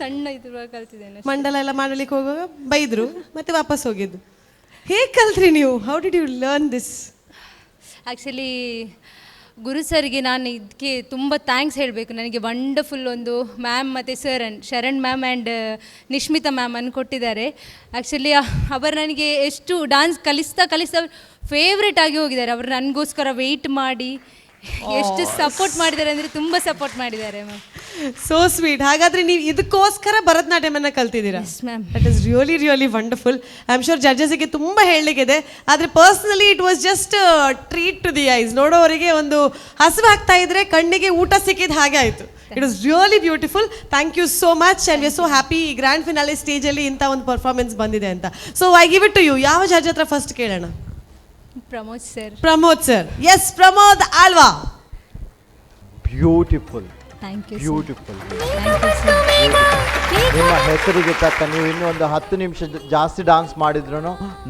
ಸಣ್ಣ ಇರುವಾಗ ಕಲ್ತಿದ್ದೇನೆ. ಮಂಡಲ ಎಲ್ಲ ಮಾಡಲಿಕ್ಕೆ ಹೋಗುವಾಗ ಬೈದ್ರು, ಮತ್ತೆ ವಾಪಸ್ ಹೋಗಿದ್ದು. ಹೇಗೆ ಕಲ್ತ್ರಿ ನೀವು? How did you learn this? Actually Guru ಸರ್ಗೆ ನಾನು ಇದಕ್ಕೆ ತುಂಬ ಥ್ಯಾಂಕ್ಸ್ ಹೇಳಬೇಕು. ನನಗೆ ವಂಡರ್ಫುಲ್ ಒಂದು ಮ್ಯಾಮ್ ಮತ್ತು Sharan ma'am and Nishmitha ma'am ಅನ್ನು ಕೊಟ್ಟಿದ್ದಾರೆ. ಆ್ಯಕ್ಚುಲಿ ಅವರು ನನಗೆ ಎಷ್ಟು ಡಾನ್ಸ್ ಕಲಿಸ್ತಾ ಫೇವ್ರೇಟ್ ಆಗಿ ಹೋಗಿದ್ದಾರೆ. ಅವರು ನನಗೋಸ್ಕರ ವೆಯ್ಟ್ ಮಾಡಿ ಎಷ್ಟು ಸಪೋರ್ಟ್ ಮಾಡಿದ್ದಾರೆ ಅಂದರೆ ತುಂಬ ಸಪೋರ್ಟ್ ಮಾಡಿದ್ದಾರೆ ಮ್ಯಾಮ್. So sweet. ಹಾಗಾದ್ರೆ ನೀವು ಇದಕ್ಕೋಸ್ಕರ ಭರತನಾಟ್ಯಮನ್ನ ಕಲ್ತಿದ್ದೀರಾ? Ma'am. That is really really wonderful. I am sure ಜಡ್ಜಸ್ಗೆ ತುಂಬ ಹೇಳಲಿಕ್ಕಿದೆ, ಆದರೆ personally it was just treat to the eyes. ನೋಡೋವರಿಗೆ ಒಂದು ಹಸಿವು ಆಗ್ತಾ ಇದ್ರೆ ಕಣ್ಣಿಗೆ ಊಟ ಸಿಕ್ಕಿದ ಹಾಗೆ ಆಯಿತು. It was really beautiful. Thank you so much and we are so happy ಈ ಗ್ರ್ಯಾಂಡ್ ಫಿನಾಲೆ ಸ್ಟೇಜಲ್ಲಿ ಇಂಥ ಒಂದು ಪರ್ಫಾರ್ಮೆನ್ಸ್ ಬಂದಿದೆ ಅಂತ. So I give it to you. ಯಾವ ಜಡ್ಜ್ ಹತ್ರ ಫಸ್ಟ್ ಕೇಳೋಣ? Pramod sir. Pramod sir. Yes, Pramod Alva. Beautiful, thank you. Beautiful. ನಿಮ್ಮ ಹೆಸರಿಗೆ ತಕ್ಕ ನೀವು ಇನ್ನೂ ಒಂದು 10 ನಿಮಿಷ ಜಾಸ್ತಿ ಡಾನ್ಸ್ ಮಾಡಿದ್ರು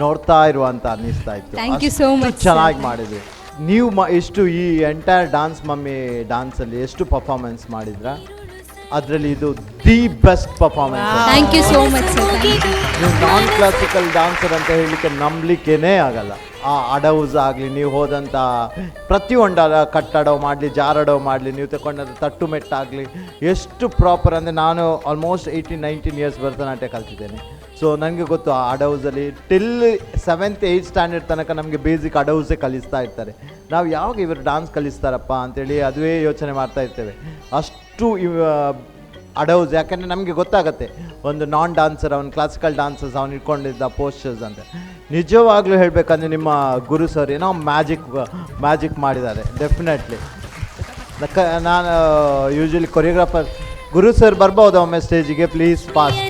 ನೋಡ್ತಾ ಇರುವಂತ ಅನ್ನಿಸ್ತಾ ಇತ್ತು. Thank you so much. ಚೆನ್ನಾಗಿ ಮಾಡಿದ್ರಿ ನೀವು. ಎಷ್ಟು ಈ ಎಂಟೈರ್ ಡಾನ್ಸ್ ಮಮ್ಮಿ ಡಾನ್ಸಲ್ಲಿ ಎಷ್ಟು ಪರ್ಫಾರ್ಮೆನ್ಸ್ ಮಾಡಿದ್ರ? ಅದರಲ್ಲಿ ಇದು the best performance. Thank you so much sir. ನೀವು ನಾನ್ ಕ್ಲಾಸಿಕಲ್ ಡಾನ್ಸರ್ ಅಂತ ಹೇಳಲಿಕ್ಕೆ ನಂಬಲಿಕ್ಕೇ ಆಗಲ್ಲ. ಆ ಅಡವ್ಸ್ ಆಗಲಿ, ನೀವು ಹೋದಂಥ ಪ್ರತಿಯೊಂದು ಕಟ್ಟಡವು ಮಾಡಲಿ, ಜಾರಡವು ಮಾಡಲಿ, ನೀವು ತಗೊಂಡಂಥ ತಟ್ಟು ಮೆಟ್ಟಾಗಲಿ ಎಷ್ಟು ಪ್ರಾಪರ್ ಅಂದರೆ, ನಾನು ಆಲ್ಮೋಸ್ಟ್ 18-19 ಇಯರ್ಸ್ ಭರತನಾಟ್ಯ ಕಲ್ತಿದ್ದೇನೆ. ಸೊ ನನಗೆ ಗೊತ್ತು ಆ ಅಡವ್ಸಲ್ಲಿ ಟಿಲ್ 7th 8th ಸ್ಟ್ಯಾಂಡರ್ಡ್ ತನಕ ನಮಗೆ ಬೇಸಿಕ್ ಅಡವ್ಸೇ ಕಲಿಸ್ತಾ ಇರ್ತಾರೆ. ನಾವು ಯಾವಾಗ ಇವರು ಡಾನ್ಸ್ ಕಲಿಸ್ತಾರಪ್ಪ ಅಂತೇಳಿ ಅದುವೇ ಯೋಚನೆ ಮಾಡ್ತಾ ಇರ್ತೇವೆ. ಅಷ್ಟು ಅಡವ್ಸ್, ಯಾಕಂದರೆ ನಮಗೆ ಗೊತ್ತಾಗತ್ತೆ ಒಂದು ನಾನ್ ಡಾನ್ಸರ್, ಅವನು ಕ್ಲಾಸಿಕಲ್ ಡಾನ್ಸರ್ಸ್ ಅವನು ಇಟ್ಕೊಂಡಿದ್ದ ಪೋಸ್ಚರ್ಸ್ ಅಂತ. ನಿಜವಾಗ್ಲೂ ಹೇಳಬೇಕಂದ್ರೆ ನಿಮ್ಮ ಗುರು ಸರ್ ಏನೋ ಮ್ಯಾಜಿಕ್ ಮಾಡಿದ್ದಾರೆ ಡೆಫಿನೆಟ್ಲಿ. ನಾನು ಯೂಶ್ವಲಿ ಕೊರಿಯೋಗ್ರಾಫರ್ ಗುರು ಸರ್ ಬರ್ಬೋದು ಒಮ್ಮೆ ಸ್ಟೇಜಿಗೆ, please pass.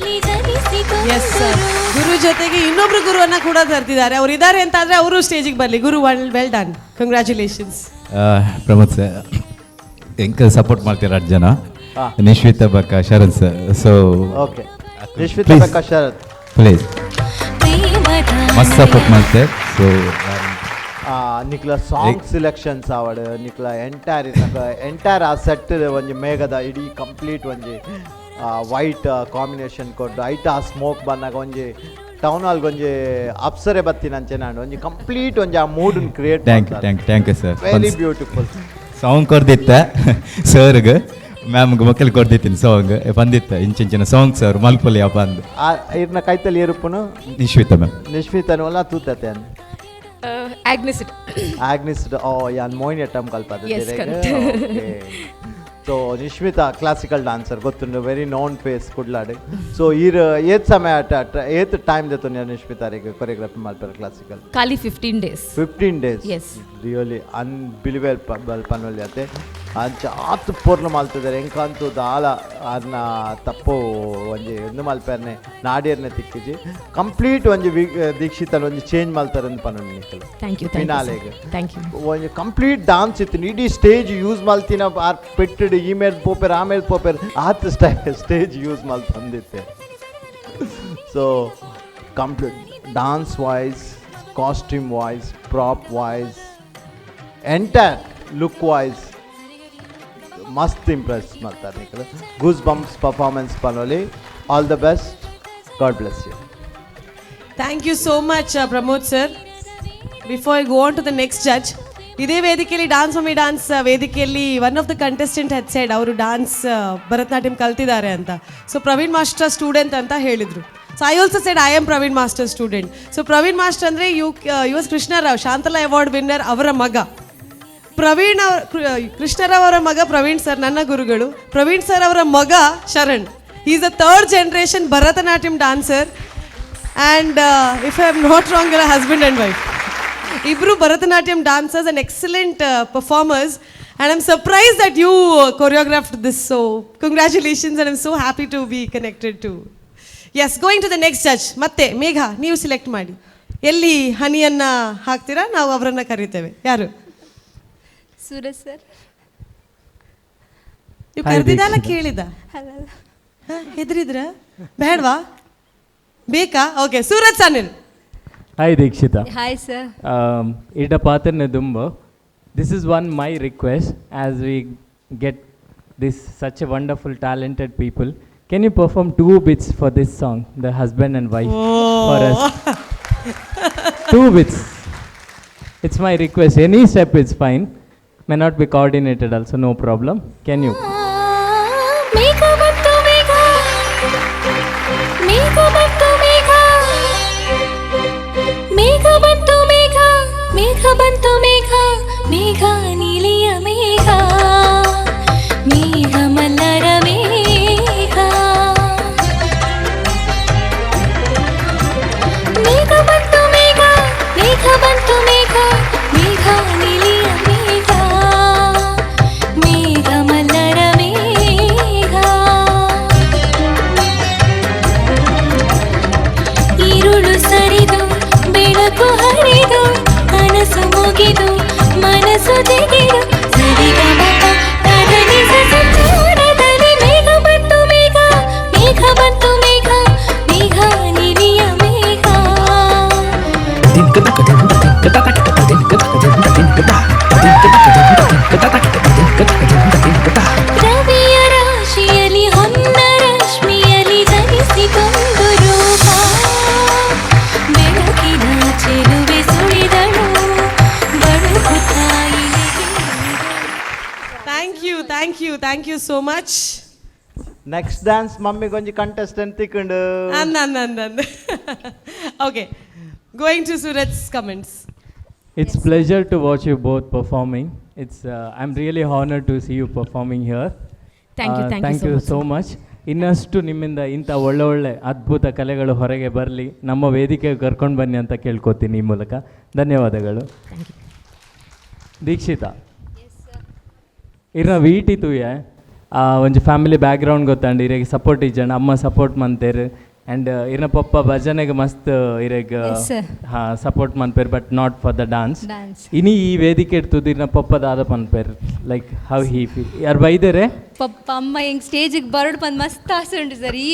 Yes sir. Guru ಜೊತೆಗೆ ಇನ್ನೊಬ್ರು ಗುರುವನ್ನ ಕೂಡ ತರ್ತಿದ್ದಾರೆ. ಅವ್ರು ಇದ್ದಾರೆ ಅಂತ ಆದರೆ ಅವರು ಸ್ಟೇಜಿಗೆ ಬರಲಿ. Guru well done, congratulations. Pramod sir ಎಂಕ ಸಪೋರ್ಟ್ ಮಾಡ್ತೀರಾ 8 ಜನ. ನಿಶ್ವಿತಾ ಬಕ್ಕ, Sharath sir. So okay, Nishvitha ಬಕ್ಕ, ಶರತ್ ಪ್ಲೀಸ್ ಮಸ್ತ್ ಸಪೋರ್ಟ್ ಮಾಡ್ತಾರೆ. ಸೊ ನಿಕ್ಲ ಸಾಂಗ್ ಸಿಲೆಕ್ಷನ್ಸ್ ಆವಡ್ ನಿಕ್ಲ ಎಂಟೈರ್ ಆ ಸೆಟ್ ಒಂಜಿ ಮೇಘದ ಇಡೀ ಕಂಪ್ಲೀಟ್ ಒಂಜಿ ವೈಟ್ ಕಾಂಬಿನೇಷನ್ ಕೊಟ್ಟು ಐಟ್ ಆ ಸ್ಮೋಕ್ ಬಂದಾಗ ಒಂಜಿ ಟೌನ್ ಹಾಲ್ಗೆ ಒಂಜಿ ಅಪ್ಸರೆ ಬತ್ತಿನ ಅಂಚೆನಾಂಡು ಒಂಜಿ ಕಂಪ್ಲೀಟ್ ಒಂಜಿ ಆ mood create thank you sir. Very beautiful song ಕೊಡ್ದಿತ್ತ ಸರ್ಗೆ ಮ್ಯಾಮ್ಗೆ ಮಕ್ಕಳು ಕೊಡ್ದಿತ್ತೀನಿ ಸಾಂಗ್ ಬಂದಿತ್ತ ಇಂಚಿನ ಸಾಂಗ್ ಸರ್ ಮಲ್ಪಲ್ಲಿ ಹಬ್ಬ ಅಂದು ಇರ್ನ ಕೈತಲ್ಲಿ ಇರುಪ್ಪನು ನಿಶ್ವಿತ ಮ್ಯಾಮ್ ನಿಶ್ವಿತನು ಅಲ್ಲ ತೂತತೆ ಅನ್ ಆಗ್ನಿಸ್ಡ್ ಓ ಯಾನ್ ಮೋಹಿನಿ ಅಟ್ಟಂ ಕಲ್ಪದ Yes, correct. So Nishmitha classical dancer ಗೊತ್ತುಂಡು ವೆರಿ ನೋನ್ ಫೇಸ್ ಕುಡ್ಲಾಡ್ ಸೊ ಈರ್ ಏತ್ ಸಮಯ ಏತ್ ಟೈಮ್ ದೆತ್ತು ನಿಶ್ಮಿತಾರಿಗೆ ಕೊರಿಯೋಗ್ರಫಿ ಮಲ್ಪೆರ್ ಕ್ಲಾಸಿಕಲ್ ಖಾಲಿ 15 days 15 days Yes. Really unbelievable ಪನ್ವಲ್ಲಿ ಅತ್ತೆ ಅಂಚ ಆತು ಪೂರ್ಣ ಮಲ್ತಿದ್ದಾರೆ ಎಂಕಂತೂ ದಾಲ ಅದನ್ನ ತಪ್ಪು ಒಂಜಿ ಒಂದು ಮಲ್ಪೆರ್ನೆ ನಾಡಿಯರ್ನೆ ತಿಕ್ಕಿಜಿ ಕಂಪ್ಲೀಟ್ ಒಂಜಿ ದೀಕ್ಷಿತಲ್ಲಿ ಒಂಜಿ ಚೇಂಜ್ ಮಲ್ತಾರೆ ಅಂತ ಪನ್ನುಂಡು ನಿಖಿಲ್ ಥ್ಯಾಂಕ್ ಯು ಫಿನಾಲೆಗೆ ಥ್ಯಾಂಕ್ ಯು ಒಂಜಿ ಕಂಪ್ಲೀಟ್ ಡಾನ್ಸ್ ಇತ್ತು ಇಡೀ ಸ್ಟೇಜ್ ಯೂಸ್ ಮಲ್ತಿನ ಆರ್ ಪೆಟ್ಟಿಡ್ ಇಮೇಲ್ ಪೋಪೆರ್ ಆಮೇಲೆ ಪೋಪೆರ್ ಆತ ಸ್ಟೇಜ್ ಯೂಸ್ ಮಲ್ ತಂದಿತ್ತೆ so complete dance wise costume wise prop wise entire look wise ಮಸ್ತ್ ಇಂಪ್ರೆಸ್ ಮಾಡ್ತಾರೆ ನಿಖಿಲ್ ಗೂಸ್ ಬಂಪ್ಸ್ ಪರ್ಫಾರ್ಮೆನ್ಸ್ ಪನೋಲಿ all the best God bless you thank you so much Pramod sir before I go on to the next judge ಇದೇ ವೇದಿಕೆಯಲ್ಲಿ ಡಾನ್ಸ್ ಮಮ್ಮಿ ಡಾನ್ಸ್ ವೇದಿಕೆಯಲ್ಲಿ one of the contestant had said ಅವರು ಡಾನ್ಸ್ ಭರತನಾಟ್ಯಂ ಕಲ್ತಿದ್ದಾರೆ ಅಂತ ಸೊ ಪ್ರವೀಣ್ ಮಾಸ್ಟರ್ ಸ್ಟೂಡೆಂಟ್ ಅಂತ ಹೇಳಿದರು so I also said I am Praveen master student so Praveen master ಅಂದರೆ ಯು ಎಸ್ ಕೃಷ್ಣರಾವ್ ಶಾಂತಲಾ ಅವಾರ್ಡ್ ವಿನ್ನರ್ ಅವರ ಮಗ ಕೃಷ್ಣರಾವ್ ಅವರ ಮಗ ಪ್ರವೀಣ್ ಸರ್ ನನ್ನ ಗುರುಗಳು ಪ್ರವೀಣ್ ಸರ್ ಅವರ ಮಗ Sharan is the third generation Bharatanatyam dancer and if I am not wrong husband and wife ಇಬ್ಬರು Bharatanatyam dancers and excellent performers and I am surprise that you choreographed this so congratulations and I am so happy to be connected to S going to the next judge ಮತ್ತೆ ಮೇಘ ನೀವು ಸಿಲೆಕ್ಟ್ ಮಾಡಿ ಎಲ್ಲಿ ಹನಿಯನ್ನು ಹಾಕ್ತೀರಾ ನಾವು ಅವರನ್ನು ಕರೀತೇವೆ ಯಾರು ಸೂರಜ್ ಸರ್ ನೀವು ಕರೆದಿದ್ದಲ್ಲ ಕೇಳಿದ ಹೆದರಿದ್ರ ಬೇಡವಾ ಬೇಕಾ okay Suraj Sanil hi Dikshita hi sir ಇಡ ಪಾತ್ರನ ದುಂಬ this is one my request as we get this such a wonderful talented people can you perform 2 bits for this song the husband and wife for us 2 bits it's my request any step is fine may not be coordinated also no problem can you ಮೇಘ ಬಂತು ಮೇಘ ಮೇಘ ಬಂತು ಮೇಘ ಮೇಘ ಬಂತು ಮೇಘ ಮೇಘ ಬಂತು ಮೇಘ ಮೇಘ ನೀಲಿಯ ಮೇಘ ಮೇಘ ಮಲ್ಲರ ಮೇಘ ಮೇಘ ಬಂತು ಮೇಘ ಮೇಘ ಬಂತು ಮೇಘ ಮೇಘ ನೀಲಿಯ ಮೇಘ ಮೇಘ ಮಲ್ಲರ ಮೇಘ ಈರುಳು ಸರಿದು ಬೆಳಕು ಹರಿದು ಕನಸು ಮುಗಿದು ಮನಸ್ಸು ತೆಗೆದು ಸರಿಗಮಪ ತದನಿಸ ಸಂಚಾರದಲ್ಲಿ ಮೇಘ ಬಂತು ಮೇಘ ಮೇಘ ಬಂತು ಮೇಘ ಮೇಘ ನೀಲಿಯ ಮೇಘ ರವಿಯ ರಾಶಿಯಲ್ಲಿ ಹೊನ್ನ ರಶ್ಮಿಯಲ್ಲಿ ಜನಿಸಿಕೊಂದು ರೂಪ ಬೆಳಕಿನ ಚೆಲುವೆ ಸುಳಿದಳು ಬಳುಕು ತಾಯಿಗೆ thank you so much next dance ಮಮ್ಮಿಗೆ ಒಂಜಿ ಕಂಟೆಸ್ಟೆಂಟ್ ತಿಕ್ಕೊಂಡು ಅಂದ okay going to Suraj comments it's pleasure to watch you both performing it's I'm really honored to see you performing here thank you so much ಇನ್ನಷ್ಟು ನಿಮ್ಮಿಂದ ಇಂಥ ಒಳ್ಳೆ ಅದ್ಭುತ ಕಲೆಗಳು ಹೊರಗೆ ಬರಲಿ ನಮ್ಮ ವೇದಿಕೆಗೆ ಕರ್ಕೊಂಡು ಬನ್ನಿ ಅಂತ ಕೇಳ್ಕೊತೀನಿ ಈ ಮೂಲಕ ಧನ್ಯವಾದಗಳು ದೀಕ್ಷಿತಾ ಇರ ವೀಟಿತು ಒಂಜಿ ಫ್ಯಾಮಿಲಿ ಬ್ಯಾಕ್ಗ್ರೌಂಡ್ ಗೊತ್ತಾಂಡು ಇರಿಗೆ ಸಪೋರ್ಟ್ ಇಜ್ಜಂಡು ಅಮ್ಮ ಸಪೋರ್ಟ್ ಮಂತೇರು ಆ್ಯಂಡ್ ಇರ್ನ ಪಪ್ಪ ಭಜನೆಗೆ ಮಸ್ತ್ ಇರೆಗ್ Yes, sir. ಸಪೋರ್ಟ್ ಮನ್ಪೇರ್ but not for the dance Dance. ಇನಿ ಈ ವೇದಿಕೆ ಇಡ್ತದೆ ಇರ್ನ ಪಪ್ಪ ದಾದ ಪನ್ಪೇರ್ ಲೈಕ್ ಹೌ ಹೀ ಫೀಲ್ ಯಾರು ಬೈದರೆ ಪಪ್ಪ ಅಮ್ಮ ಹೆಂಗೆ ಸ್ಟೇಜಿಗೆ ಬರೋಡು ಬಂದು ಮಸ್ತ್ ಆಸೆ ಉಂಟು ಸರ್ ಈ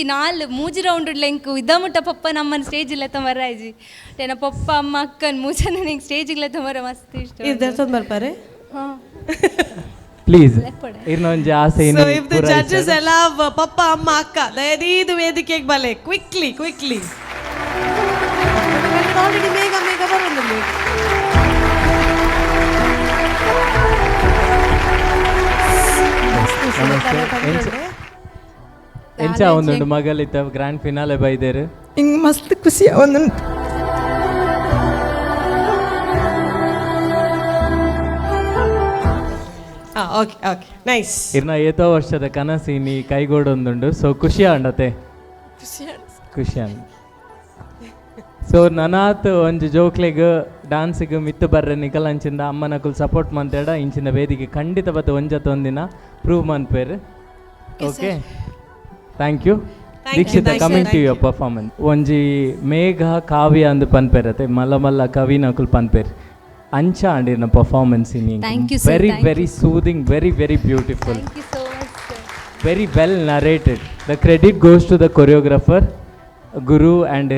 ಮೂಜಿ ರೌಂಡ್ ಲೆಂಕು ಇದ್ದಮುಟ್ಟ ಪಪ್ಪ ನಮ್ಮನ್ನು ಸ್ಟೇಜಿಲ್ಲ ಮರಾಯ್ಜಿ ಏನ ಪಪ್ಪ ಅಮ್ಮ ಅಕ್ಕನ ಮೂಜನ ಹಿಂಗೆ ಸ್ಟೇಜಿಗೆ ಮರ ಮಸ್ತ್ ಇಷ್ಟ ಇದೆಲ್ಲ ಬರ್ತಾರೆ ಹಾಂ ಪ್ಲೀಸ್ ಇರ್ನ ಒಂಜಿ ಆಸೆ ಸೊ ಇಫ್ ದ ಜಡ್ಜಸ್ ಎಲ್ಲ ಪಪ್ಪ ಅಮ್ಮ ಅಕ್ಕ ದಯದೀದು ವೇದಿಕೆಗೆ ಬಲೆ ಕ್ವಿಕ್ಲಿ ಆಲ್ರೆಡಿ ಬೇಗ ಬರೋದಿಲ್ಲ ಎಂಚ ಒಂದುಂಡು ಮಗಲಿತ್ತ ಗ್ರ್ಯಾಂಡ್ ಫಿನಾಲೆ ಬೈದೇರು ಹಿಂಗೆ ಮಸ್ತ್ ಖುಷಿ ಒಂದುಂಟು ಓಕೆ ನೈಸ್ ಇರ್ನ ಏತೋ ವರ್ಷದ ಕನಸಿನಿ ಕೈಗೂಡೊಂದುಂಡು ಸೊ ಖುಷಿ ಅಂಡತೆ ಖುಷಿ ಅಂಡ ಸೊ ನನಾತ್ ಒಂಜಿ ಜೋಕ್ಲೆಗ್ ಡಾನ್ಸಿಗೆ ಮಿತ್ತು ಬರ್ರೆ ನಿಕಲ್ ಅಂಚಿಂದ ಅಮ್ಮನಕುಲ್ ಸಪೋರ್ಟ್ ಮಂತೇಡ ಇಂಚಿನ ವೇದಿಕೆ ಖಂಡಿತ ಬತ್ತ ಒಂಜತ್ತೊಂದಿನ ಪ್ರೂವ್ ಮನ್ಪೇರು okay thank you Dikshita coming to your performance ಒಂಜಿ ಮೇಘ ಕಾವ್ಯ ಅಂದು ಪನ್ಪೇರತೆ ಮಲ್ಲ ಕವಿನಕುಲ್ ಪನ್ಪೇರ್ ಅಂಚ ಅಂಡಿನ performance in very soothing very beautiful very well narrated the credit goes to the choreographer Guru and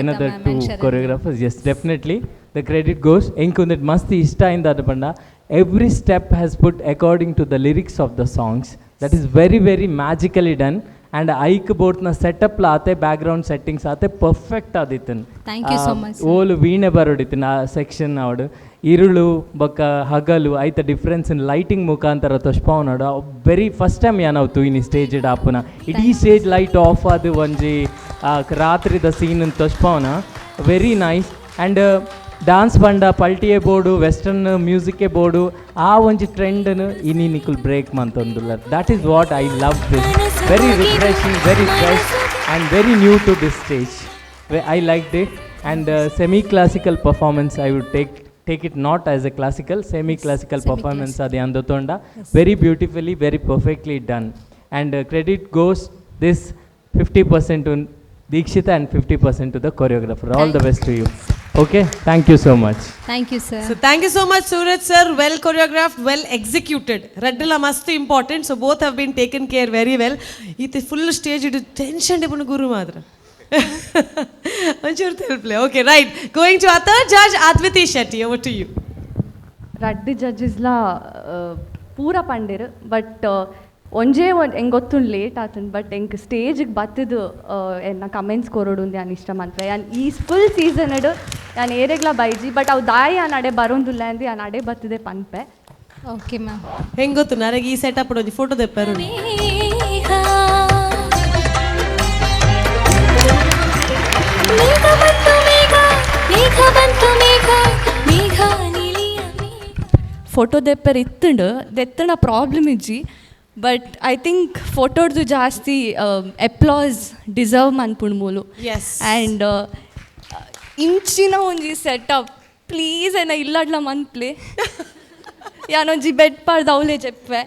another two choreographers. Yes, definitely the credit goes enkundet masti ishta inda panda every step has put according to the lyrics of the songs. That is very magically done and aik boat na setup la ate background settings ate perfect aditun. Thank you so much. All veene baroditin a section avadu irulu baka hagalu aita difference in lighting mukantara toshpavnadu very first time yanavtu in stage id apuna idi stage light off adu onji ರಾತ್ರಿ ದ ಸೀನ್ ತೋಷ್ಪವನ ವೆರಿ ನೈಸ್ ಆ್ಯಂಡ್ ಡಾನ್ಸ್ ಪಂಡ ಪಲ್ಟಿಯೇ ಬೋರ್ಡು ವೆಸ್ಟರ್ನ್ ಮ್ಯೂಸಿಕ್ಕೇ ಬೋರ್ಡು ಆ ಒಂಜಿ ಟ್ರೆಂಡನ್ನು ಇನಿ ನಿಕುಲ್ ಬ್ರೇಕ್ ಮಂತೊಂದುಲ್ಲ that is what I love this very refreshing very fresh and very new to this stage I like it and semi classical performance I would take it not as a classical, semi-classical performance adi andotonda very beautifully, very perfectly done. And credit goes this 50% to Deekshita and 50% to the choreographer. All the best to you. Okay, thank you so much. Thank you, sir. So thank you so much, Suraj sir. Well choreographed, well executed. Reddila must important. So both have been taken care very well. This full stage it tension de Guru Madra. Play. Okay, right. Going to our third judge, Adviti Shetty. Over to you. Reddy ಜಡ್ಜಸ್ಲ ಪೂರ ಪಂಡೇರು ಬಟ್ ಒಂಜೇ ಹೆಂಗೆ ಗೊತ್ತುಂಡು ಲೇಟ್ ಆತಂದು ಬಟ್ ಹೆಂಗೆ ಸ್ಟೇಜಿಗೆ ಬತ್ತದು ಎನ್ನ ಕಮೆಂಟ್ಸ್ ಕೊರೋಡು ನಾನು ಇಷ್ಟ ಮಾಡ್ತೆ ಯಾನ್ ಈ ಫುಲ್ ಸೀಸನ್ ಇಡು ನಾನು ಏರೆಗ್ಲ ಬೈಜಿ ಬಟ್ ಅವು ದಾಯಿ ಆ ನಡೆ ಬರೋದಿಲ್ಲ ಅಂದು ಆ ನಡೆ ಬರ್ತದೆ ಪನ್ಪೆ ಓಕೆ ಮ್ಯಾಮ್ ಹೆಂಗೆ ಗೊತ್ತು ನನಗೆ ಈ ಸೆಟಪ್ ಒಂದು ಫೋಟೋ ತೆಪ್ಪರು ಫೋಟೋ ದೆಪ್ಪರ್ ಇತ್ತಂಡು ದೆತ್ತಣ ಪ್ರಾಬ್ಲಮ್ ಇಜ್ಜಿ ಬಟ್ ಐ ಥಿಂಕ್ ಫೋಟೋಡ್ದು ಜಾಸ್ತಿ ಅಪ್ಲಾಸ್ ಡಿಸರ್ವ್ ಮನ್ಪುಂಡು ಮೂಲು ಆ್ಯಂಡ್ ಇಂಚಿನ ಒಂಜಿ ಸೆಟಪ್ ಪ್ಲೀಸ್ ಏನ ಇಲ್ಲಾಡ್ಲ ಮನ್ಪ್ಲೆ ಯಾನೊಂಜಿ ಬೆಡ್ ಪಾಡ್ದು ಅವಲೇ ಚೆಪ್ಪೆ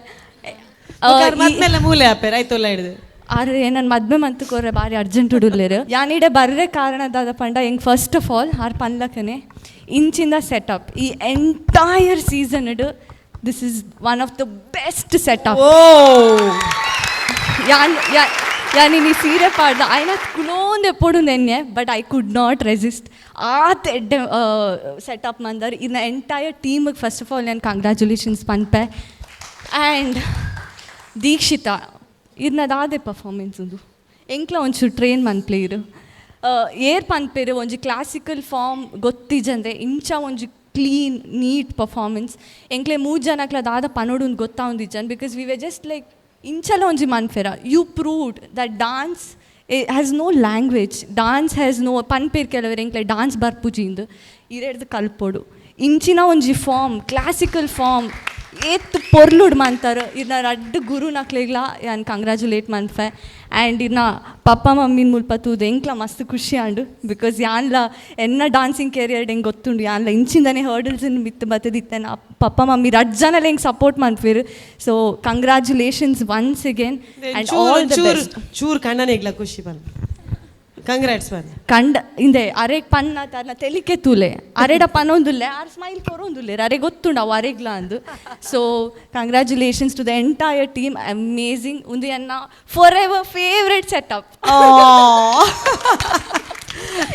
ಮೂಲೆ ಆಪೇರ್ ಆಯ್ತಲ್ಲ ಹಿಡಿದು ಆದ್ರೆ ನನ್ನ ಮದ್ವೆ ಮಂತು ಕೊರ್ರೆ ಭಾರಿ ಅರ್ಜೆಂಟ್ ಉಡುಲೇರು ಯಾನಿಡೆ ಬರ್ರೆ ಕಾರಣದಾದ ಪಂಡ ಹೆಂಗೆ ಫಸ್ಟ್ ಆಫ್ ಆಲ್ ಹಾರ್ ಪನ್ಲಕ್ಕನೆ ಇಂಚಿಂದ ಸೆಟಪ್ ಈ ಎಂಟೈರ್ ಸೀಸನ್ ಇಡು this is one of the best setup ಯಾನಿ ನೀ ಸೀರೆ ಪಾಡ್ದ ಆಯ್ನ ಕುಲೋಂದು ಎಪ್ಪೋಡು ನೆನ್ನೆ but I could not resist ಆತ ಎಡ್ಡೆ ಸೆಟಪ್ ಮಂದರ್ ಇನ್ನ ಎಂಟೈರ್ ಟೀಮಿಗೆ ಫಸ್ಟ್ ಆಫ್ ಆಲ್ ನಾನು ಕಂಗ್ರ್ಯಾಚುಲೇಷನ್ಸ್ ಪನ್ಪೆ ಆ್ಯಂಡ್ ದೀಕ್ಷಿತಾ ಇರ್ನದಾದೆ ಪರ್ಫಾರ್ಮೆನ್ಸ್ ಒಂದು ಎಂಕ್ಲ ಒಂಚೂರು ಟ್ರೈನ್ ಮನ್ಪ್ಲೆ ಇರು ಏರ್ ಪನ್ಪೇರು ಒಂಜಿ ಕ್ಲಾಸಿಕಲ್ ಫಾರ್ಮ್ ಗೊತ್ತಿಜಂದ್ರೆ ಇಂಚ ಒಂಜಿ ಕ್ಲೀನ್ ನೀಟ್ ಪರ್ಫಾರ್ಮೆನ್ಸ್ ಎಂಕ್ಲೆ 3 ಜನಕ್ಲ ದಾದ ಪನೋಡು ಗೊತ್ತಾವುದಿಜನ್ because we we just like ಇಂಚಲ ಒಂಜಿ ಮನ್ಪೇರ you proved that dance has no language dance has no ಪನ್ಪೇರ್ ಕೆಲವರು ಎಂಕ್ಲೆ ಡಾನ್ಸ್ ಬರ್ಪುಜಿಂದು ಇರೆಡ್ದು ಕಲ್ಪೋಡು ಇಂಚಿನ ಒಂಜಿ ಫಾರ್ಮ್ ಕ್ಲಾಸಿಕಲ್ ಫಾರ್ಮ್ ಏತ್ ಪೊರ್ಲುಡ್ ಮಂತಾರೆ ಇನ್ನ ರಡ್ಡು ಗುರು ನಕ್ಲೆಗ್ಲ ಯಾನ್ ಕಂಗ್ರ್ಯಾಚುಲೇಟ್ ಮನ್ಫೆ ಆ್ಯಂಡ್ ಇನ್ನ ಪಪ್ಪ ಮಮ್ಮಿನ ಮುಲ್ಪ ತೂದು ಎಂಕ್ಲ ಮಸ್ತ್ ಖುಷಿ ಆಂಡು ಬಿಕಾಸ್ ಯಾನ್ಲ ಎನ್ನ ಡಾನ್ಸಿಂಗ್ ಕೆರಿಯರ್ ಹೆಂಗೆ ಗೊತ್ತುಂಡು ಯಾನ್ಲ ಇಂಚಿಂದನೇ ಹರ್ಡಲ್ಸನ್ನು ಬಿತ್ತು ಬತ್ತದಿತ್ತೇನೆ ಪಪ್ಪ ಮಮ್ಮಿ ರಡ್ ಜನಲ್ಲ ಹೆಂಗೆ ಸಪೋರ್ಟ್ ಮನ್ಫಿರು so congratulations once again and all the best ಚೂರು ಕಣ್ಣನೇಗ್ಲ ಖುಷಿ ಬಂದು ಕಂಗ್ರಾಟ್ಸ್ ಮ್ಯಾಮ್. ಕಂಡ ಇಂದೆ ಅರೆಗ್ ಪನ್ನ ತನ್ನ ತೆಲಿಕೆ ತೂಲೆ ಅರೆಡ ಪನ್ನೊಂದುಲ್ಲೆ ಆರ್ ಸ್ಮೈಲ್ ಕೊರೊಂದುಲ್ಲೆ ಅರೆ ಗೊತ್ತುಂಡು ಅವು ಅರೆಗ್ಲ ಅಂದು. So congratulations to the entire team, amazing. ಒಂದು ಎನ್ನ forever favourite setup.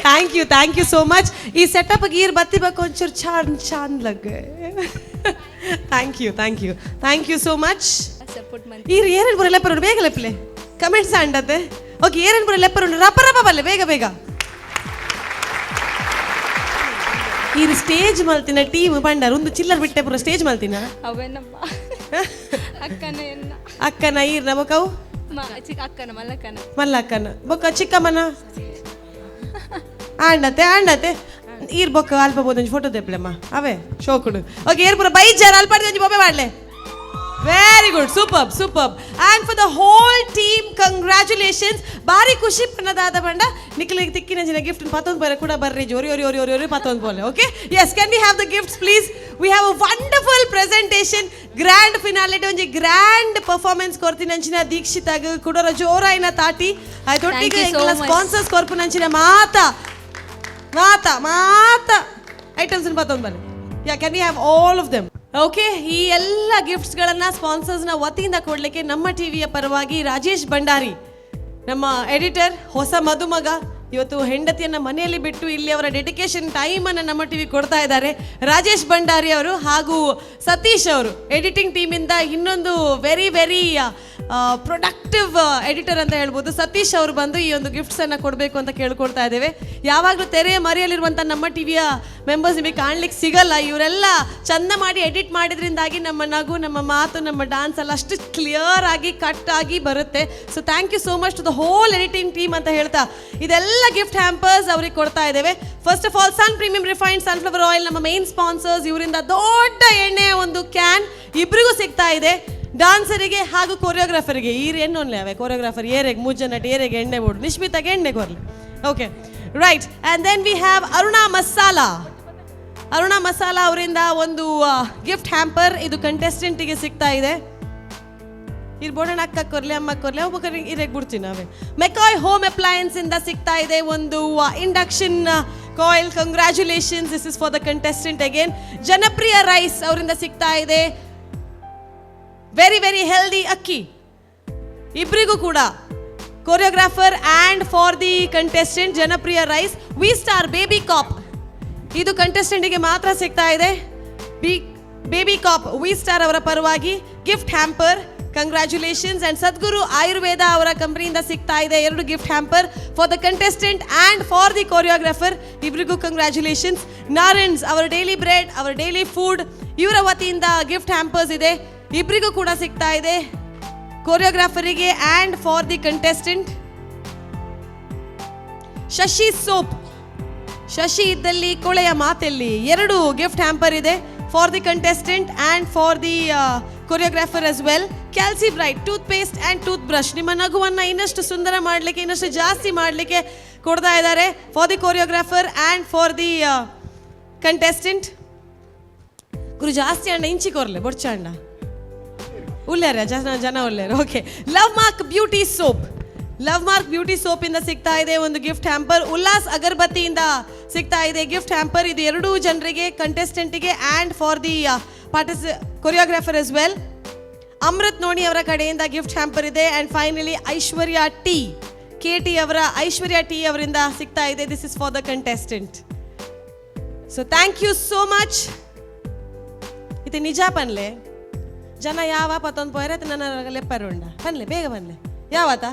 Thank you so much. ಈ ಸೆಟಪ್ ಗೀರ್ ಬತ್ತಿಬೇಕು ಒಂಚೂರು ಚಾಂದ್ ಲಗ್ಗೆ. Thank you so much. ಈರ್ ಏನೇನು ಬರೋ ಲೆಪ್ಪರುಂಡು ಬೇಗ ಲೆಪ್ಪಲೆ ಕಮೆಂಟ್ಸ್ ಅಂಡತ್ತೆ. ಓಕೆ, ಏನೇನು ಬರೋ ಲೆಪ್ಪರುಂಡು ರಪ್ಪ ರಪ್ಪ ಬಲ್ಲೆ ಬೇಗ. ಈರ್ ಸ್ಟೇಜ್ ಮಲ್ತಿನ ಟೀಮ್ ಬಂಡಾರ ಒಂದು ಚಿಲ್ಲರ್ ಬಿಟ್ಟೆ ಪುರ ಸ್ಟೇಜ್ ಮಲ್ತಿನ ಅವೇನಮ್ಮ ಅಕ್ಕನ ಈರ್ನ ಬೊಕ್ಕವು ಅಕ್ಕನ ಮಲ್ಲಕ್ಕನ ಬೊಕ್ಕ ಚಿಕ್ಕಮ್ಮನ ಆಂಡತೆ ಈರ್ ಬೊಕ್ಕ ಅಲ್ಪ ಬೋದಂಜಿ ಫೋಟೋ ತೆಪ್ಲೆಮ್ಮ ಅವೇ ಶೋಕುಡು. ಓಕೆ, ಏರ್ ಪುರ ಬೈಜಾರ ಅಲ್ಪ ಬೊಬ್ಬೆ ಮಾಡ್ಲೆ. Very good, super. And for the whole team congratulations. ಭಾರಿ ಖುಷಿ ಪನ್ನದಾದ ಬಂಡ ನಿಖಿಲಿಗೆ ತಿಕ್ಕಿನ ಜನ ಗಿಫ್ಟ್ ಪತ್ತೊಂದು ಬರ ಕೂಡ ಬರ್ರಿ ಜೋರಿ ಪತ್ತೊಂದು ಬೋಲೆ. Okay, yes, can we have the gifts please? We have a wonderful presentation, grand finality ಒಂಜಿ ಗ್ರ್ಯಾಂಡ್ ಪರ್ಫಾರ್ಮೆನ್ಸ್ ಕೊರ್ತೀನಿ ಅಂಚಿನ ದೀಕ್ಷಿತಾಗ ಕುಡೋರ ಜೋರಾಯಿನ ತಾಟಿ ಆಯ್ತೊಟ್ಟಿಗೆ ಸ್ಪಾನ್ಸರ್ಸ್ ಕೊರ್ಪು ನಂಚಿನ ಮಾತ ಐಟಮ್ಸ್ ಪತ್ತೊಂದು ಬನ್ನಿ. Yeah, can we have all of them? Okay, ಈ ಎಲ್ಲ ಗಿಫ್ಟ್ಸ್ಗಳನ್ನ ಸ್ಪಾನ್ಸರ್ಸ್ನ ವತಿಯಿಂದ ಕೊಡಲಿಕ್ಕೆ ನಮ್ಮ ಟಿವಿಯ ಪರವಾಗಿ ರಾಜೇಶ್ ಭಂಡಾರಿ, ನಮ್ಮ ಎಡಿಟರ್, ಹೊಸ ಮದುಮಗ, ಇವತ್ತು ಹೆಂಡತಿಯನ್ನು ಮನೆಯಲ್ಲಿ ಬಿಟ್ಟು ಇಲ್ಲಿ ಅವರ ಡೆಡಿಕೇಶನ್ ಟೈಮನ್ನು ನಮ್ಮ ಟಿವಿ ಕೊಡ್ತಾ ಇದ್ದಾರೆ. ರಾಜೇಶ್ ಭಂಡಾರಿ ಅವರು ಹಾಗೂ ಸತೀಶ್ ಅವರು ಎಡಿಟಿಂಗ್ ಟೀಮಿಂದ ಇನ್ನೊಂದು ವೆರಿ ಪ್ರೊಡಕ್ಟಿವ್ ಎಡಿಟರ್ ಅಂತ ಹೇಳ್ಬೋದು. ಸತೀಶ್ ಅವರು ಬಂದು ಈ ಒಂದು ಗಿಫ್ಟ್ಸನ್ನು ಕೊಡಬೇಕು ಅಂತ ಕೇಳ್ಕೊಳ್ತಾ ಇದ್ದೇವೆ. ಯಾವಾಗಲೂ ತೆರೆಯ ಮರೆಯಲ್ಲಿರುವಂಥ ನಮ್ಮ ಟಿವಿಯ ಮೆಂಬರ್ಸ್ ನಿಮಗೆ ಕಾಣ್ಲಿಕ್ಕೆ ಸಿಗಲ್ಲ. ಇವರೆಲ್ಲ ಚಂದ ಮಾಡಿ ಎಡಿಟ್ ಮಾಡಿದ್ರಿಂದಾಗಿ ನಮ್ಮ ನಗು, ನಮ್ಮ ಮಾತು, ನಮ್ಮ ಡಾನ್ಸ್ ಎಲ್ಲ ಅಷ್ಟು ಕ್ಲಿಯರ್ ಆಗಿ ಕಟ್ ಆಗಿ ಬರುತ್ತೆ. So thank you so much to the whole editing team ಅಂತ ಹೇಳ್ತಾ ಇದೆಲ್ಲ ಗಿಫ್ಟ್ ಹ್ಯಾಂಪರ್ಸ್ ಅವ್ರಿಗೆ ಕೊಡ್ತಾ ಇದ್ದೇವೆ. First of all sun premium refined sunflower oil ನಮ್ಮ ಮೇನ್ ಸ್ಪಾನ್ಸರ್ಸ್. ಇವರಿಂದ ದೊಡ್ಡ ಎಣ್ಣೆಯ ಒಂದು ಕ್ಯಾನ್ ಇಬ್ಬರಿಗೂ ಸಿಗ್ತಾ ಇದೆ, ಡಾನ್ಸರಿಗೆ ಹಾಗೂ ಕೊರಿಯೋಗ್ರಾಫರ್ಗೆ. ಈರ್ ಎಣ್ಣೆ ಅವೆ ಕೊರಿಯೋಗ್ರಾಫರ್ ಏರೆಗೆ ಮುಜ್ಜ ನಟಿ ಏರೆಗೆ ಎಣ್ಣೆ ಬೋಡು, ನಿಶ್ಮಿತಾಗೆ ಎಣ್ಣೆ ಕೊರ್ಲಿ. Okay, right. And then we have Aruna Masala ಅವರಿಂದ ಒಂದು ಗಿಫ್ಟ್ ಹ್ಯಾಂಪರ್. ಇದು ಕಂಟೆಸ್ಟೆಂಟಿಗೆ ಸಿಗ್ತಾ ಇದೆ. ಇರ್ಬೋಣ ಅಕ್ಕ ಕೊರ್ಲಿ ಅಮ್ಮ ಕೊರ್ಲಿ ಒಬ್ಬೊಬ್ಬರಿಗೆ ಇರೇಗೆ ಬಿಡ್ತೀನಿ ನಾವೇ. ಮೆಕಾಯ್ ಹೋಮ್ ಅಪ್ಲಯನ್ಸ್ ಇಂದ ಸಿಗ್ತಾ ಇದೆ ಒಂದು induction coil. Congratulations, this is for the contestant again. ಜನಪ್ರಿಯ ರೈಸ್ ಅವರಿಂದ ಸಿಗ್ತಾ ಇದೆ ವೆರಿ ಹೆಲ್ದಿ ಅಕ್ಕಿ. ಇಬ್ಬರಿಗೂ ಕೂಡ choreographer and for the contestant ಜನಪ್ರಿಯ ರೈಸ್. ವಿ ಸ್ಟಾರ್ ಬೇಬಿ ಕಾಪ್, ಇದು ಕಂಟೆಸ್ಟೆಂಟಿಗೆ ಮಾತ್ರ ಸಿಗ್ತಾ ಇದೆ. ಬೇಬಿ ಕಾಪ್ ವಿ ಸ್ಟಾರ್ ಅವರ ಪರವಾಗಿ gift hamper. Congratulations. And Sadguru Ayurveda ಅವರ ಕಂಪನಿಯಿಂದ ಸಿಗ್ತಾ ಇದೆ 2 gift hamper for the contestant and for the choreographer. ಇಬ್ಬರಿಗೂ ಕಂಗ್ರ್ಯಾಚುಲೇಷನ್ಸ್. ನಾರೆನ್ಸ್ ಅವರ ಡೈಲಿ ಬ್ರೆಡ್, ಅವರ ಡೈಲಿ ಫುಡ್, ಇವರ ವತಿಯಿಂದ ಗಿಫ್ಟ್ ಹ್ಯಾಂಪರ್ಸ್ ಇದೆ. ಇಬ್ಬರಿಗೂ ಕೂಡ ಸಿಗ್ತಾ ಇದೆ, ಕೊರಿಯೋಗ್ರಾಫರಿಗೆ and for the contestant. Shashi ಇದ್ದಲ್ಲಿ ಕೊಳೆಯ ಮಾತೆಲ್ಲಿ 2 ಗಿಫ್ಟ್ ಹ್ಯಾಂಪರ್ ಇದೆ for the contestant and for the choreographer as well. Calci bright toothpaste and tooth brush ನಿಮ್ಮ ನಗುವನ್ನು ಇನ್ನಷ್ಟು ಸುಂದರ ಮಾಡಲಿಕ್ಕೆ, ಇನ್ನಷ್ಟು ಜಾಸ್ತಿ ಮಾಡಲಿಕ್ಕೆ ಕೊಡ್ತಾ ಇದ್ದಾರೆ for the choreographer and for the contestant. Guru ಜಾಸ್ತಿ ಅಣ್ಣ ಇಂಚಿ ಕೊರ್ಲೆ ಬೊಡ್ಚ ಅಣ್ಣ ಉಲ್ಲೇರ ಜನ ಉಲ್ಲೇರ. Okay, love mark beauty soap ಇಂದ ಸಿಗ್ತಾ ಇದೆ ಒಂದು ಗಿಫ್ಟ್ ಹ್ಯಾಂಪರ್. ಉಲ್ಲಾಸ್ ಅಗರ್ಬತ್ತಿಯಿಂದ ಸಿಗ್ತಾ ಇದೆ ಗಿಫ್ಟ್ ಹ್ಯಾಂಪರ್. ಇದು 2 ಜನರಿಗೆ, ಕಂಟೆಸ್ಟೆಂಟಿಗೆ and for the choreographer as well. Amrit Noni ಅವರ ಕಡೆಯಿಂದ ಗಿಫ್ಟ್ ಹ್ಯಾಂಪರ್ ಇದೆ. ಆ್ಯಂಡ್ ಫೈನಲಿ ಐಶ್ವರ್ಯ ಟಿ ಅವರಿಂದ ಸಿಗ್ತಾ ಇದೆ. This is for the contestant. So thank you so much. ಇದು ನಿಜ ಪನ್ಲೆ ಜನ ಯಾವ ಪತ್ತೊಂದು ಪೋಯ್ರೆ ನನ್ನ ಲೆಪ್ಪರುಂಡ ಬನ್ಲೆ ಬೇಗ ಬನ್ಲೆ ಯಾವತ್ತ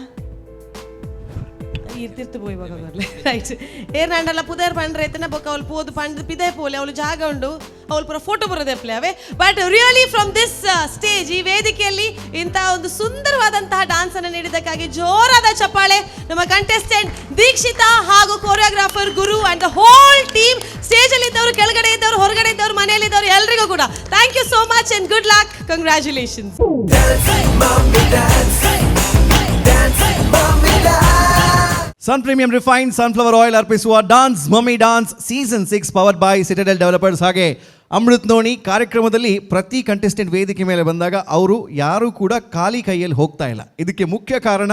ಇರ್ತಿರ್ತು ಪೋಯ್ ಬಗ ಬರ್ಲೆ ರೈಟ್. ಏರ್ನಂಡಲ್ಲ ಪುದೇರ್ ಪಂಡ್ರೆ ಎತ್ತನ ಬೊಕ್ಕ ಅವಳು ಪೋದು ಪಂಡ್ ಪಿದೆ ಪೋಲೆ ಅವಳು ಜಾಗ ಉಂಡು ಅವಳು ಪುರ ಫೋಟೋ ಬರೋದೆಪ್ಲೆ ಅವೇ. But really from this stage, ಈ ವೇದಿಕೆಯಲ್ಲಿ ಇಂತಹ ಒಂದು ಸುಂದರವಾದಂತಹ ಡಾನ್ಸ್ ಅನ್ನು ನೀಡಿದ್ದಕ್ಕಾಗಿ ಜೋರಾದ ಚಪ್ಪಾಳೆ ನಮ್ಮ ಕಂಟೆಸ್ಟೆಂಟ್ ದೀಕ್ಷಿತಾ ಹಾಗೂ choreographer Guru and the whole team. Stage ಅಲ್ಲಿ ಇದ್ದವರು, ಕೆಳಗಡೆ ಇದ್ದವರು, ಹೊರಗಡೆ ಇದ್ದವರು, ಮನೆಯಲ್ಲಿ ಇದ್ದವರು ಎಲ್ರಿಗೂ ಕೂಡ thank you so much and good luck. Congratulations. Sun premium refined sunflower oil ಅರ್ಪಿಸುವ dance mummy dance season 6 powered by citadel developers ಹಾಗೆ ಅಮೃತ್ ನೋಣಿ ಕಾರ್ಯಕ್ರಮದಲ್ಲಿ ಪ್ರತಿ ಕಂಟೆಸ್ಟೆಂಟ್ ವೇದಿಕೆ ಮೇಲೆ ಬಂದಾಗ ಅವರು ಯಾರೂ ಕೂಡ ಖಾಲಿ ಕೈಯಲ್ಲಿ ಹೋಗ್ತಾ ಇಲ್ಲ. ಇದಕ್ಕೆ ಮುಖ್ಯ ಕಾರಣ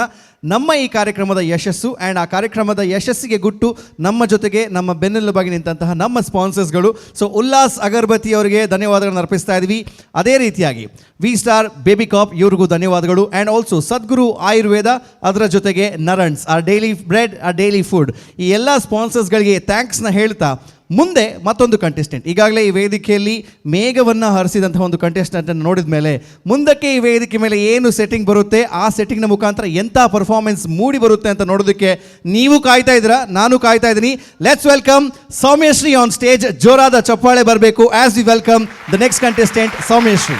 ನಮ್ಮ ಈ ಕಾರ್ಯಕ್ರಮದ ಯಶಸ್ಸು ಆ್ಯಂಡ್ ಆ ಕಾರ್ಯಕ್ರಮದ ಯಶಸ್ಸಿಗೆ ಗುಟ್ಟು ನಮ್ಮ ಜೊತೆಗೆ ನಮ್ಮ ಬೆನ್ನೆಲುಬಾಗಿ ನಿಂತಹ ನಮ್ಮ ಸ್ಪಾನ್ಸರ್ಸ್ಗಳು. ಸೊ ಉಲ್ಲಾಸ್ ಅಗರ್ಬತ್ತಿ ಅವರಿಗೆ ಧನ್ಯವಾದಗಳನ್ನು ಅರ್ಪಿಸ್ತಾ ಇದ್ವಿ. ಅದೇ ರೀತಿಯಾಗಿ ವಿ ಸ್ಟಾರ್ ಬೇಬಿ ಕಾಪ್ ಇವ್ರಿಗೂ ಧನ್ಯವಾದಗಳು. ಆ್ಯಂಡ್ ಆಲ್ಸೋ ಸದ್ಗುರು ಆಯುರ್ವೇದ, ಅದರ ಜೊತೆಗೆ ನರಣ್ಸ್, ಆ ಡೈಲಿ ಬ್ರೆಡ್, ಆ ಡೈಲಿ ಫುಡ್, ಈ ಎಲ್ಲ ಸ್ಪಾನ್ಸರ್ಸ್ಗಳಿಗೆ ಥ್ಯಾಂಕ್ಸ್ನ ಹೇಳ್ತಾ ಮುಂದೆ ಮತ್ತೊಂದು ಕಂಟೆಸ್ಟೆಂಟ್, ಈಗಾಗಲೇ ಈ ವೇದಿಕೆಯಲ್ಲಿ ಮೇಘವನ್ನು ಹರಿಸಿದಂತಹ ಒಂದು ಕಂಟೆಸ್ಟೆಂಟನ್ನು ನೋಡಿದ ಮೇಲೆ ಮುಂದಕ್ಕೆ ಈ ವೇದಿಕೆ ಮೇಲೆ ಏನು ಸೆಟ್ಟಿಂಗ್ ಬರುತ್ತೆ, ಆ ಸೆಟ್ಟಿಂಗ್ನ ಮುಖಾಂತರ ಎಂಥ ಪರ್ಫಾರ್ಮೆನ್ಸ್ ಮೂಡಿ ಬರುತ್ತೆ ಅಂತ ನೋಡೋದಕ್ಕೆ ನೀವು ಕಾಯ್ತಾ ಇದ್ದೀರಾ, ನಾನು ಕಾಯ್ತಾ ಇದ್ದೀನಿ. Let's welcome Soumyashree on stage. ಜೋರಾದ ಚಪ್ಪಾಳೆ ಬರಬೇಕು as we welcome the next contestant Soumyashree.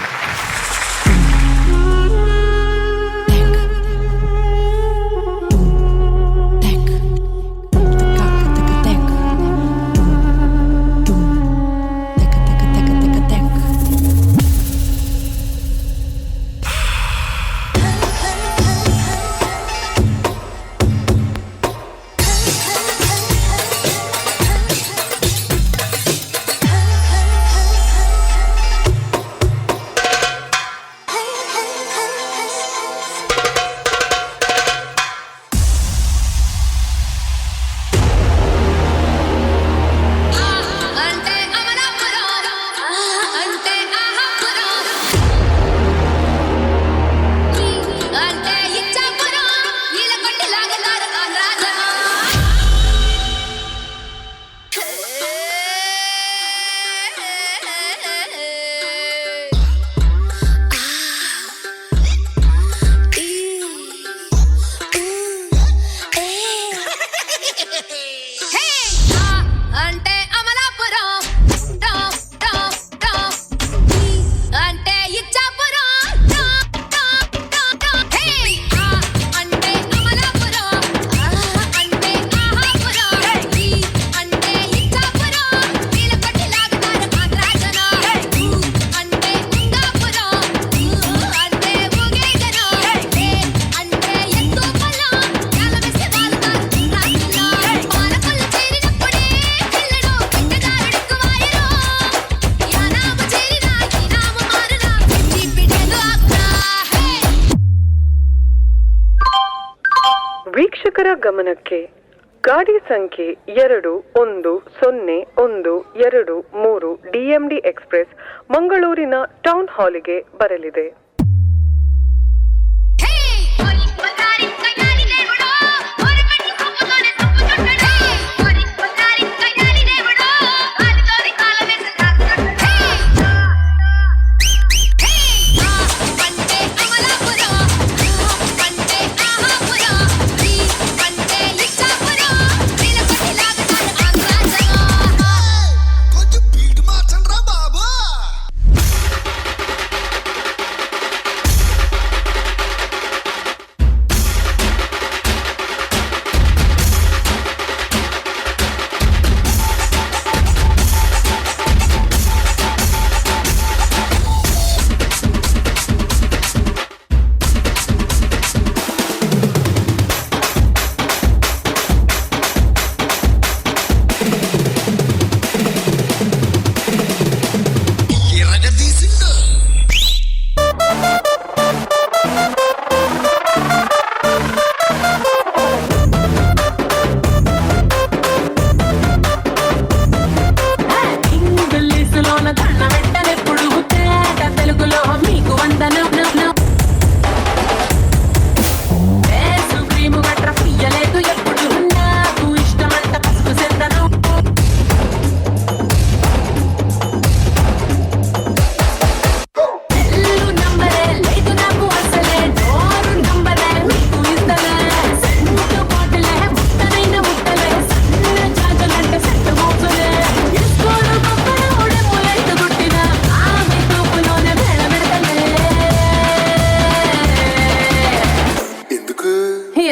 ವೀಕ್ಷಕರ ಗಮನಕ್ಕೆ ಗಾಡಿ ಸಂಖ್ಯೆ 210123 DMD ಎಕ್ಸ್ಪ್ರೆಸ್ ಮಂಗಳೂರಿನ ಟೌನ್ ಹಾಲಿಗೆ ಬರಲಿದೆ.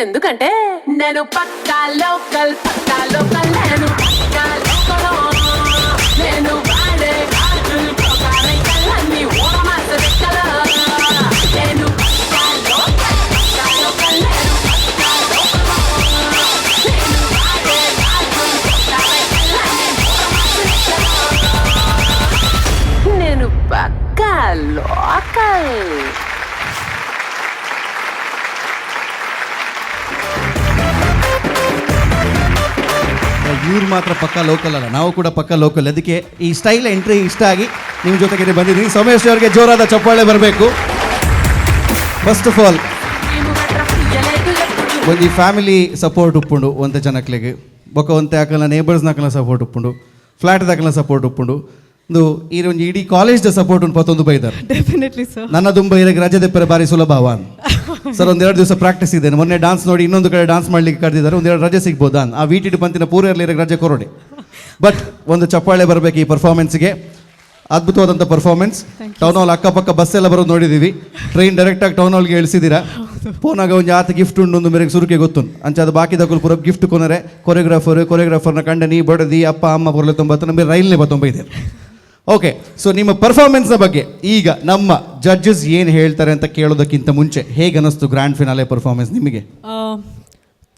ఎందుకంటే నేను పక్కా లోకల్ నేను పక్కా లోకల్ నేను వాడే గాజులు కోకారైకల్లన్నీ ఓడమాస రెక్కల నేను పక్కా లోకల్ నేను పక్కా లోకల్ నేను వాడే గాజులు కోకారైకల్లన్నీ ఓడమాస రెక్కల ಲೋಕಲ್. ಇವ್ರು ಮಾತ್ರ ಪಕ್ಕ ಲೋಕಲ್ ಅಲ್ಲ, ನಾವು ಕೂಡ ಪಕ್ಕ ಲೋಕಲ್. ಅದಕ್ಕೆ ಈ ಸ್ಟೈಲ್ ಎಂಟ್ರಿ ಇಷ್ಟ ಆಗಿ ನಿಮ್ಮ ಜೊತೆಗೆ ಬಂದಿದ್ದೀನಿ. ಸೋಮೇಶ್ ಅವರಿಗೆ ಜೋರಾದ ಚಪ್ಪಾಳೆ ಬರಬೇಕು. ಫಸ್ಟ್ ಆಫ್ ಆಲ್ ಒಂದು ಈ ಫ್ಯಾಮಿಲಿ ಸಪೋರ್ಟ್ ಉಪ್ಪುಂಡು ಒಂತೆ ಜನಕ್ಲೆಗೆ ಬೊಕ ಒಂತೆ ಆಕಲ ನೇಬರ್ಸ್ ನಾಕಲ ಸಪೋರ್ಟ್ ಉಪ್ಪುಂಡು, ಫ್ಲಾಟ್ ದಾಕಲ ಸಪೋರ್ಟ್ ಉಪ್ಪುಂಡು. ಒಂದು ಈ ಒಂದು ಇಡೀ ಕಾಲೇಜ್ ಸಪೋರ್ಟ್ ಉಂಟು ಪತ್ತೊಂದು ಬೈದಾರೆ. Definitely sir. ನನ್ನ ದುಂಬ ಇರಗೆ ರಜೆ ದೆಪ್ಪರೆ ಬಾರಿ ಸುಲಭ ಅವಾನ್ ಸರ್. ಒಂದೆರಡು ದಿವಸ ಪ್ರಾಕ್ಟೀಸ್ ಇದೆ. ಮೊನ್ನೆ ಡಾನ್ಸ್ ನೋಡಿ ಇನ್ನೊಂದು ಕಡೆ ಡಾನ್ಸ್ ಮಾಡ್ಲಿಕ್ಕೆ ಕರೆದಿದ್ದಾರೆ. ಒಂದೆರಡು ರಜೆ ಸಿಗ್ಬೋದಾ? ಆ ವೀಟಿಡ್ ಪಂತಿನ ಪೂರ ಇರಲಿಕ್ಕೆ ರಜೆ ಕೊರೋಡೆ. ಬಟ್ ಒಂದು ಚಪ್ಪಾಳೆ ಬರಬೇಕು ಈ ಪರ್ಫಾರ್ಮೆನ್ಸ್ಗೆ. ಅದ್ಭುತವಾದಂಥ ಪರ್ಫಾರ್ಮೆನ್ಸ್. ಟೌನ್ ಹಾಲ್ ಅಕ್ಕಪಕ್ಕ ಬಸ್ ಎಲ್ಲ ಬರೋದು ನೋಡಿದ್ದೀವಿ. ಟ್ರೈನ್ ಡೈರೆಕ್ಟಾಗಿ ಟೌನ್ ಹಾಲ್ಗೆ ಇಳಿಸಿದ್ದೀರಾ. ಫೋನಾಗ ಒಂದು ಆತ ಗಿಫ್ಟ್ ಉಂಡು ಒಂದು ಮೇರೆಗೆ ಸುರುಕೆ ಗೊತ್ತು ಅಂಚ ಅದು ಬಾಕಿ ತಗೊಳ್ ಪೂರ ಗಿಫ್ಟ್ ಕೊನರೆ ಕೊರಿಯೋಗ್ರಾಫರ್ನ ಕಂಡ ನೀ ಬಡದಿ ಅಪ್ಪ ಅಮ್ಮ ಬರಲಿ ತೊಂಬತ್ತು ನಮಗೆ ರೈಲ್ನೇ ಬತ್ತೊಂಬೈದೆ. ಓಕೆ, ಸೊ ನಿಮ್ಮ ಪರ್ಫಾರ್ಮೆನ್ಸ್ನ ಬಗ್ಗೆ ಈಗ ನಮ್ಮ ಜಡ್ಜಸ್ ಏನು ಹೇಳ್ತಾರೆ ಅಂತ ಕೇಳೋದಕ್ಕಿಂತ ಮುಂಚೆ ಹೇಗೆ ಅನ್ನಿಸ್ತು ಗ್ರ್ಯಾಂಡ್ ಫಿನಾಲೆ ಪರ್ಫಾರ್ಮೆನ್ಸ್ ನಿಮಗೆ?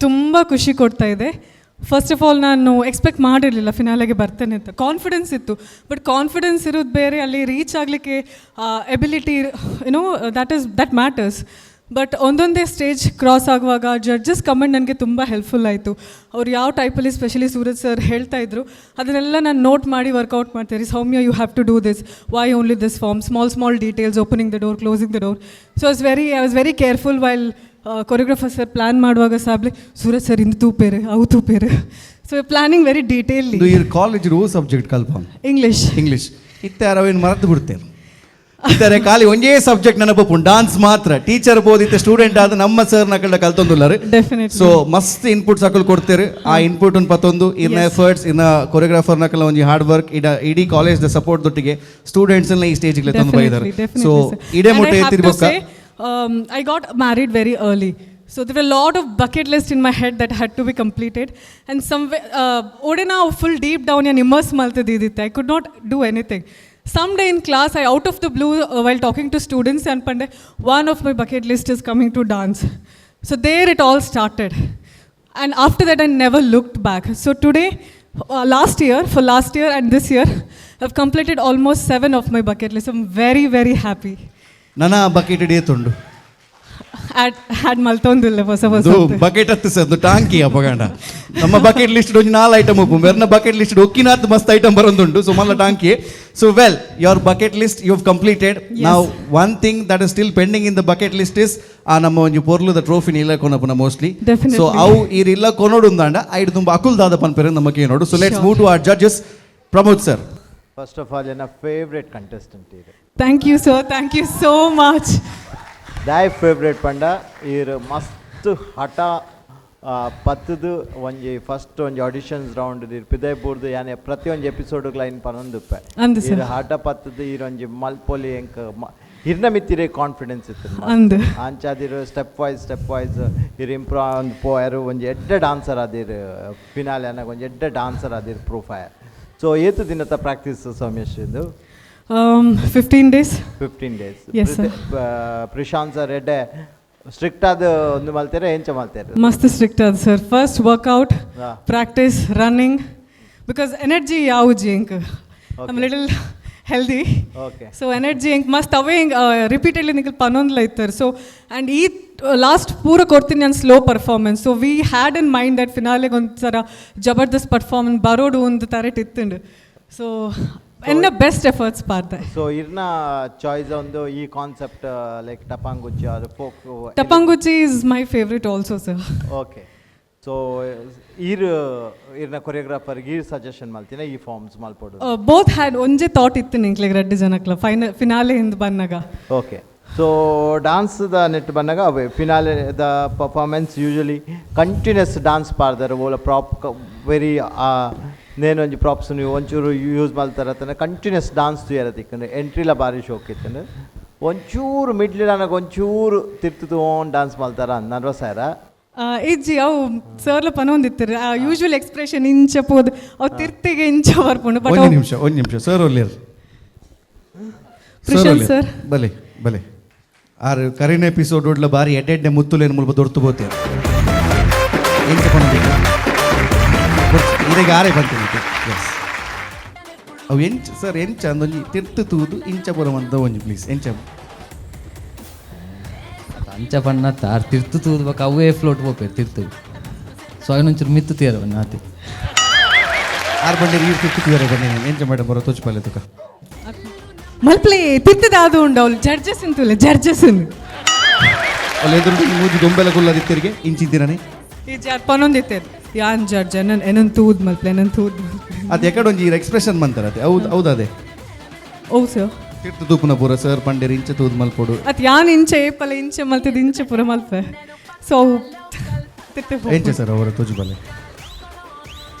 ತುಂಬ ಖುಷಿ ಕೊಡ್ತಾ ಇದೆ. ಫಸ್ಟ್ ಆಫ್ ಆಲ್ ನಾನು ಎಕ್ಸ್ಪೆಕ್ಟ್ ಮಾಡಿರಲಿಲ್ಲ ಫಿನಾಲೆಗೆ ಬರ್ತೇನೆ ಅಂತ. ಕಾನ್ಫಿಡೆನ್ಸ್ ಇತ್ತು, ಬಟ್ ಕಾನ್ಫಿಡೆನ್ಸ್ ಇರೋದು ಬೇರೆ, ಅಲ್ಲಿ ರೀಚ್ ಆಗಲಿಕ್ಕೆ ಎಬಿಲಿಟಿ ದಟ್ ಮ್ಯಾಟರ್ಸ್. ಬಟ್ ಒಂದೊಂದೇ ಸ್ಟೇಜ್ ಕ್ರಾಸ್ ಆಗುವಾಗ ಜಡ್ಜಸ್ ಕಮೆಂಟ್ ನನಗೆ ತುಂಬ ಹೆಲ್ಪ್ಫುಲ್ ಆಯಿತು. ಅವ್ರು ಯಾವ ಟೈಪಲ್ಲಿ ಸ್ಪೆಷಲಿ ಸೂರಜ್ ಸರ್ ಹೇಳ್ತಾ ಇದ್ರು ಅದನ್ನೆಲ್ಲ ನಾನು ನೋಟ್ ಮಾಡಿ ವರ್ಕೌಟ್ ಮಾಡ್ತೀನಿ. Soumya, you have to do this, why only this form, small details, opening the door, closing the door. So I was very careful while choreographer sir plan ಮಾಡುವಾಗ ಸಾಬ್ಲೆ ಸೂರಜ್ ಸರ್ ಇಂದು ತೂಪೇರು ಅವು ತೂಪೇರು. ಸೊ ಪ್ಲಾನಿಂಗ್ ವೆರಿ ಡೀಟೇಲ್ಲಿ. ಕಾಲೇಜ್ ಸಬ್ಜೆಕ್ಟ್ ಕಲ್ಪಂ ಇಂಗ್ಲೀಷ್ ಇತ್ತೆ ಅರವೇನು ಮರೆತು ಬಿಡ್ತೇನೆ. ಇದ್ದಾರೆ ಖಾಲಿ ಒಂದೇ ಸಬ್ಜೆಕ್ಟ್ ನೆನಪು ಡಾನ್ಸ್ ಮಾತ್ರ. ಟೀಚರ್ ಬೋದಿತ್ತೆ ಸ್ಟೂಡೆಂಟ್ ಆದ ನಮ್ಮ ಸರ್ ನಕಲ್ಡ ಕಲ್ತೊಂದುಲ್ಲರು. ಸೊ ಮಸ್ತ್ ಇನ್ಪುಟ್ಸ್ ಹಾಕಲ್ ಕೊಡ್ತೇವೆ. ಆ ಇನ್ಪುಟ್ ಪತ್ತೊಂದು ಇನ್ನ ಎಫರ್ಟ್ಸ್ ಇನ್ನ ಕೊರಿಯೋಗ್ರಾಫರ್ ನಕಲ್ ಒಂಜಿ ಹಾರ್ಡ್ ವರ್ಕ್ ಇಡೀ ಕಾಲೇಜ್ ದ ಸಪೋರ್ಟ್ ದೊಟ್ಟಿಗೆ ಸ್ಟೂಡೆಂಟ್ಸ್ ಈ ಸ್ಟೇಜ್ಗೆ ತಂದು ಬೈದಾರೆ. ಸೊ ಇಡೇ ಮುಟ್ಟೆ ಎತ್ತಿರ್ಬೇಕ. I got married very early. So there were a lot of bucket lists in my head that had to be completed. And somewhere, odena full deep down yan immerse maltadiditte. I could not do anything. Someday in class, I out of the blue, while talking to students, and pande, one of my bucket list is coming to dance. So there it all started. And after that, I never looked back. So today, last year and this year, I've completed almost 7 of my bucket lists. I'm very, very happy. ನನ್ನ ಬಕೆಟ್ ಹಿಡಿಯತ್ತುಂಡು ಆಡ್ ಮಲ್ತೊಂದಿಲ್ಲ ಹೊಸ ಬಕೆಟ್ ಹತ್ತು ಸರ್ ಟಾಂಕಿ ಅಪಗಂಡ ನಮ್ಮ ಬಕೆಟ್ ಲಿಸ್ಟ್ ಒಂದು 4 ಐಟಮ್ ಒಪ್ಪು ಬೇರೆ ಬಕೆಟ್ ಲಿಸ್ಟ್ ಒಕ್ಕಿನಾತ್ ಮಸ್ತ್ ಐಟಮ್ ಬರೋದುಂಟು. ಸೊ ಮಲ್ಲ ಟಾಂಕಿ. So well, your bucket list you have completed. ನಾವು one thing that is still pending in the bucket list is ಆ ನಮ್ಮ ಒಂದು ಪೊರ್ಲುದ ಟ್ರೋಫಿನ ಇಲ್ಲ ಕೊನಪುನ ಮೋಸ್ಟ್ಲಿ. ಸೊ ಅವು ಇಲ್ಲ ಕೊನೋಡು ಉಂದಾಂಡ ಐದು ತುಂಬ ಅಕುಲ್ದಾದ ಪನ್ಪೆರೆ ನಮಗೆ ನೋಡು. So let's move to our judges. Pramod sir, first of all ನನ್ನ ಫೇವ್ರೆಟ್ ಕಂಟೆಸ್ಟೆಂಟ್ ಇದೆ. Thank you sir, thank you so much. ದಾಯ್ ಫೇವ್ರೇಟ್ ಪಂಡ ಇರು ಮಸ್ತ್ ಹಠ ಪತ್ತದು ಒಂಜಿ ಫಸ್ಟ್ ಒಂಜಿ ಆಡಿಷನ್ಸ್ ರೌಂಡ್ ಪಿದಯ್ ಬೂರ್ದು ಯಾನೆ ಪ್ರತಿಯೊಂದು ಎಪಿಸೋಡ್ ಲೈನ್ ಪನೊಂದುಪ್ಪೆ ಇರು ಹಠ ಪತ್ತದು ಇರೊಂಜಿ ಮಲ್ಪೊಲಿ ಎಂಕ್ ಇರ್ನ ಮಿತ್ತಿರೆ ಕಾನ್ಫಿಡೆನ್ಸ್ ಇತ್ತು ಅಂಚಾದಿರು ಸ್ಟೆಪ್ ವೈಸ್ ಇರು ಇಂಪ್ರೂವ್ ಒಂದು ಪೋಯರು ಒಂಜಿ ಎಡ್ಡ ಡಾನ್ಸರ್ ಆದಿರು ಫಿನಾಲೆ ಅನ್ನೋ ಒಂಜಿ ಎಡ್ಡ ಡಾನ್ಸರ್ ಆದಿರು ಪ್ರೂಫಾಯರ್. ಸೊ ಏತು ದಿನದ ಪ್ರಾಕ್ಟೀಸ್ ಸೋಮೇಶ್ ಇದು 15 days. Yes sir. Prashanth sir ಎಡ್ಡೆ ಸ್ಟ್ರಿಕ್ಟ್ ಆದ ಒಂದು ಮಲ್ತೀರಾ ಎಂಚ ಮಲ್ತೀರಾ? ಮಸ್ತ್ ಸ್ಟ್ರಿಕ್ಟ್ ಆದ sir. First workout, practice, running, because energy ಯಾವುದು ಇಂಕ್ I'm little healthy. So energy ಇಂಕ್ ಮಸ್ತ್ ಅವೇ ಹಿಂಗೆ ರಿಪೀಟೆಡ್ಲಿ ನಿಂಗೆ ಪನ್ನೊಂದ್ಲ ಇತ್ತಾರೆ. ಸೊ ಆ್ಯಂಡ್ ಈ ಲಾಸ್ಟ್ ಪೂರ ಕೊಡ್ತೀನಿ ನಾನು slow performance. So we had in mind that ಫಿನಾಲೆಗೆ ಒಂಥರ ಜಬರ್ದಸ್ತ್ ಪರ್ಫಾರ್ಮೆನ್ಸ್ ಬರೋಡು ಒಂದು ಥರ ಇತ್ತುಂಡು. ಸೊ ಎನ್ನ ಬೆಸ್ಟ್ ಎಫರ್ಟ್ಸ್ ಪಾರ್ದೆ. ಸೊ ಇರ್ನ ಚಾಯ್ಸ್ ಒಂದು ಈ ಕಾನ್ಸೆಪ್ಟ್ ಲೈಕ್ ಟಪಾಂಗುಚ್ಚಿ ಅದು folk. Tapanguchi is my favourite also sir. Okay. So ಇರ್ನ ಕೊರಿಯೋಗ್ರಾಫರ್ಗೆ ಸಜೆಷನ್ ಮಾಡ್ತೀನಿ ಈ ಫಾರ್ಮ್ಸ್ ಮಲ್ಪೋಡು. ಬೋತ್ ಹ್ಯಾಡ್ ಒಂದೇ ಥಾಟ್ ಇತ್ತು ನಿಂಗೆ ರೆಡ್ಡಿ ಜನಕ್ಲ ಫಿನಾಲೆ ಹಿಂದೆ ಬಂದಾಗ. ಓಕೆ. ಸೊ ಡಾನ್ಸ್ದ ನೆಟ್ ಬಂದಾಗ ಅವೇ ಫಿನಾಲೆದ ಪರ್ಫಾರ್ಮೆನ್ಸ್ ಯೂಶಲಿ ಕಂಟಿನ್ಯೂಸ್ ಡಾನ್ಸ್ ಪಾಡ್ದಾರೆ ಓಲ ಪ್ರಾಪ್ ವೆರಿ ನೇನೊಂಜಿ ಪ್ರಾಪ್ಸ್ ನೀವು ಒಂಚೂರು ಯೂಸ್ ಮಾಡ್ತಾರತ್ತಂದ್ರೆ ಕಂಟಿನ್ಯೂಸ್ ಡಾನ್ಸ್ ತುಯರತ್ತಿಕ್ಕಂದ್ರೆ ಎಂಟ್ರಿಲ ಭಾರಿ ಶೋಕ್ ಇತ್ತಂದ್ರೆ ಒಂಚೂರು ಮಿಡ್ಲಿ ನನಗೆ ಒಂಚೂರು ತಿರ್ತು ಡಾನ್ಸ್ ಮಾಡ್ತಾರ ನರ್ವಸ್ ಆಯ್ರ ಇಜ್ಜಿ ಅವು ಸರ್ಲ ಪನೊಂದಿತ್ತಾರೆ ಯೂಶುವಲ್ ಎಕ್ಸ್ಪ್ರೆಷನ್ ಇಂಚ ಪೋದು ಅವು ತಿರ್ತಿಗೆ ಇಂಚ ಬರ್ಪುಂಡು. ಬಟ್ ಒಂದು ನಿಮಿಷ ಸರ್ ಒಳ್ಳೆಯ ಪ್ರಶಾಂತ್ ಸರ್ ಬಲೆ ಆರು ಕರಿನ ಎಪಿಸೋಡ್ ಒಡ್ಲ ಬಾರಿ ಎಡ್ಡೆ ಮುತ್ತುಲೇನು ಮುಲ್ಪ ದೊಡ್ತು ಬೋತೆ ಎಂಚ ಪನೊಂದಿಲ್ಲ ಇದಕ್ಕೆ ಆರೇ ಬಂತೀನಿ. ಎಸ್ ಅವು ಎಂಚ ಸರ್ ಎಂಚ ಅಂದೊಂಜಿ ತಿರ್ತು ತೂದು ಇಂಚ ಪುರಮಂತ ಒಂಜಿ ಪ್ಲೀಸ್ ಎಂಚ ಅಂಚ ಪಣ್ಣತ್ತ ಆರು ತಿರ್ತು ತೂದ್ಬೇಕು ಅವೇ ಫ್ಲೋಟ್ ಹೋಗ್ಬೇಕು ತಿರ್ತು ಸೊ ಅವನೊಂಚೂರು ಮಿತ್ತು ತೀರ ನಾತಿ ಆರು ಬಂಡೆ ನೀರು ತಿರ್ತಿದ್ದಾರೆ ಬನ್ನಿ ಎಂಚ ಮೇಡಮ್ ಬರೋ ತೋಚ್ಪಲ್ಲೆ ತುಕ ಮಲ್ಪ್ಲೆ ತಿರ್ತದ ಅದು ಉಂಡು ಅವ್ಳು ಜಡ್ಜಸ್ ಅಂತಲ್ಲ ಜಡ್ಜಸ್ ಅಲ್ಲಿ ಎದುರು ಮೂಜಿ ಗೊಂಬೆಲ ಗುಲ್ಲದಿತ್ತರಿಗೆ ಇಂಚಿದ್ದೀರನೆ ಈ ಜಡ್ ಪನೊಂದಿತ್ತೇರು ಯಾನ್ ಜಡ್ಜ್ ಏನನ್ ತೂದ್ ಮಲ್ಪ್ಲೆ ಏನನ್ ತೂದ್ ಅದು ಎಕಡೆ ಒಂಜಿ ಎಕ್ಸ್ಪ್ರೆಷನ್ ಬಂತಾರೆ ಅದೇ ಹೌದು ಹೌದದೇ ಓ ಸರ್ ತಿರ್ತು ತೂಪುನ ಪೂರ ಸರ್ ಪಂಡೇರು ಇಂಚ ತೂದ್ ಮಲ್ಪೋಡು ಅದು ಯಾನ್ ಇಂಚೆ ಏಪಲ್ಲ ಇಂಚೆ ಮಲ್ತದ ಇಂಚೆ ಪೂರ ಮಲ್ಪೆ ಸೊ ಎಂಚ ಸರ್ ಅವರ ತೋಜುಬಲ್ಲೆ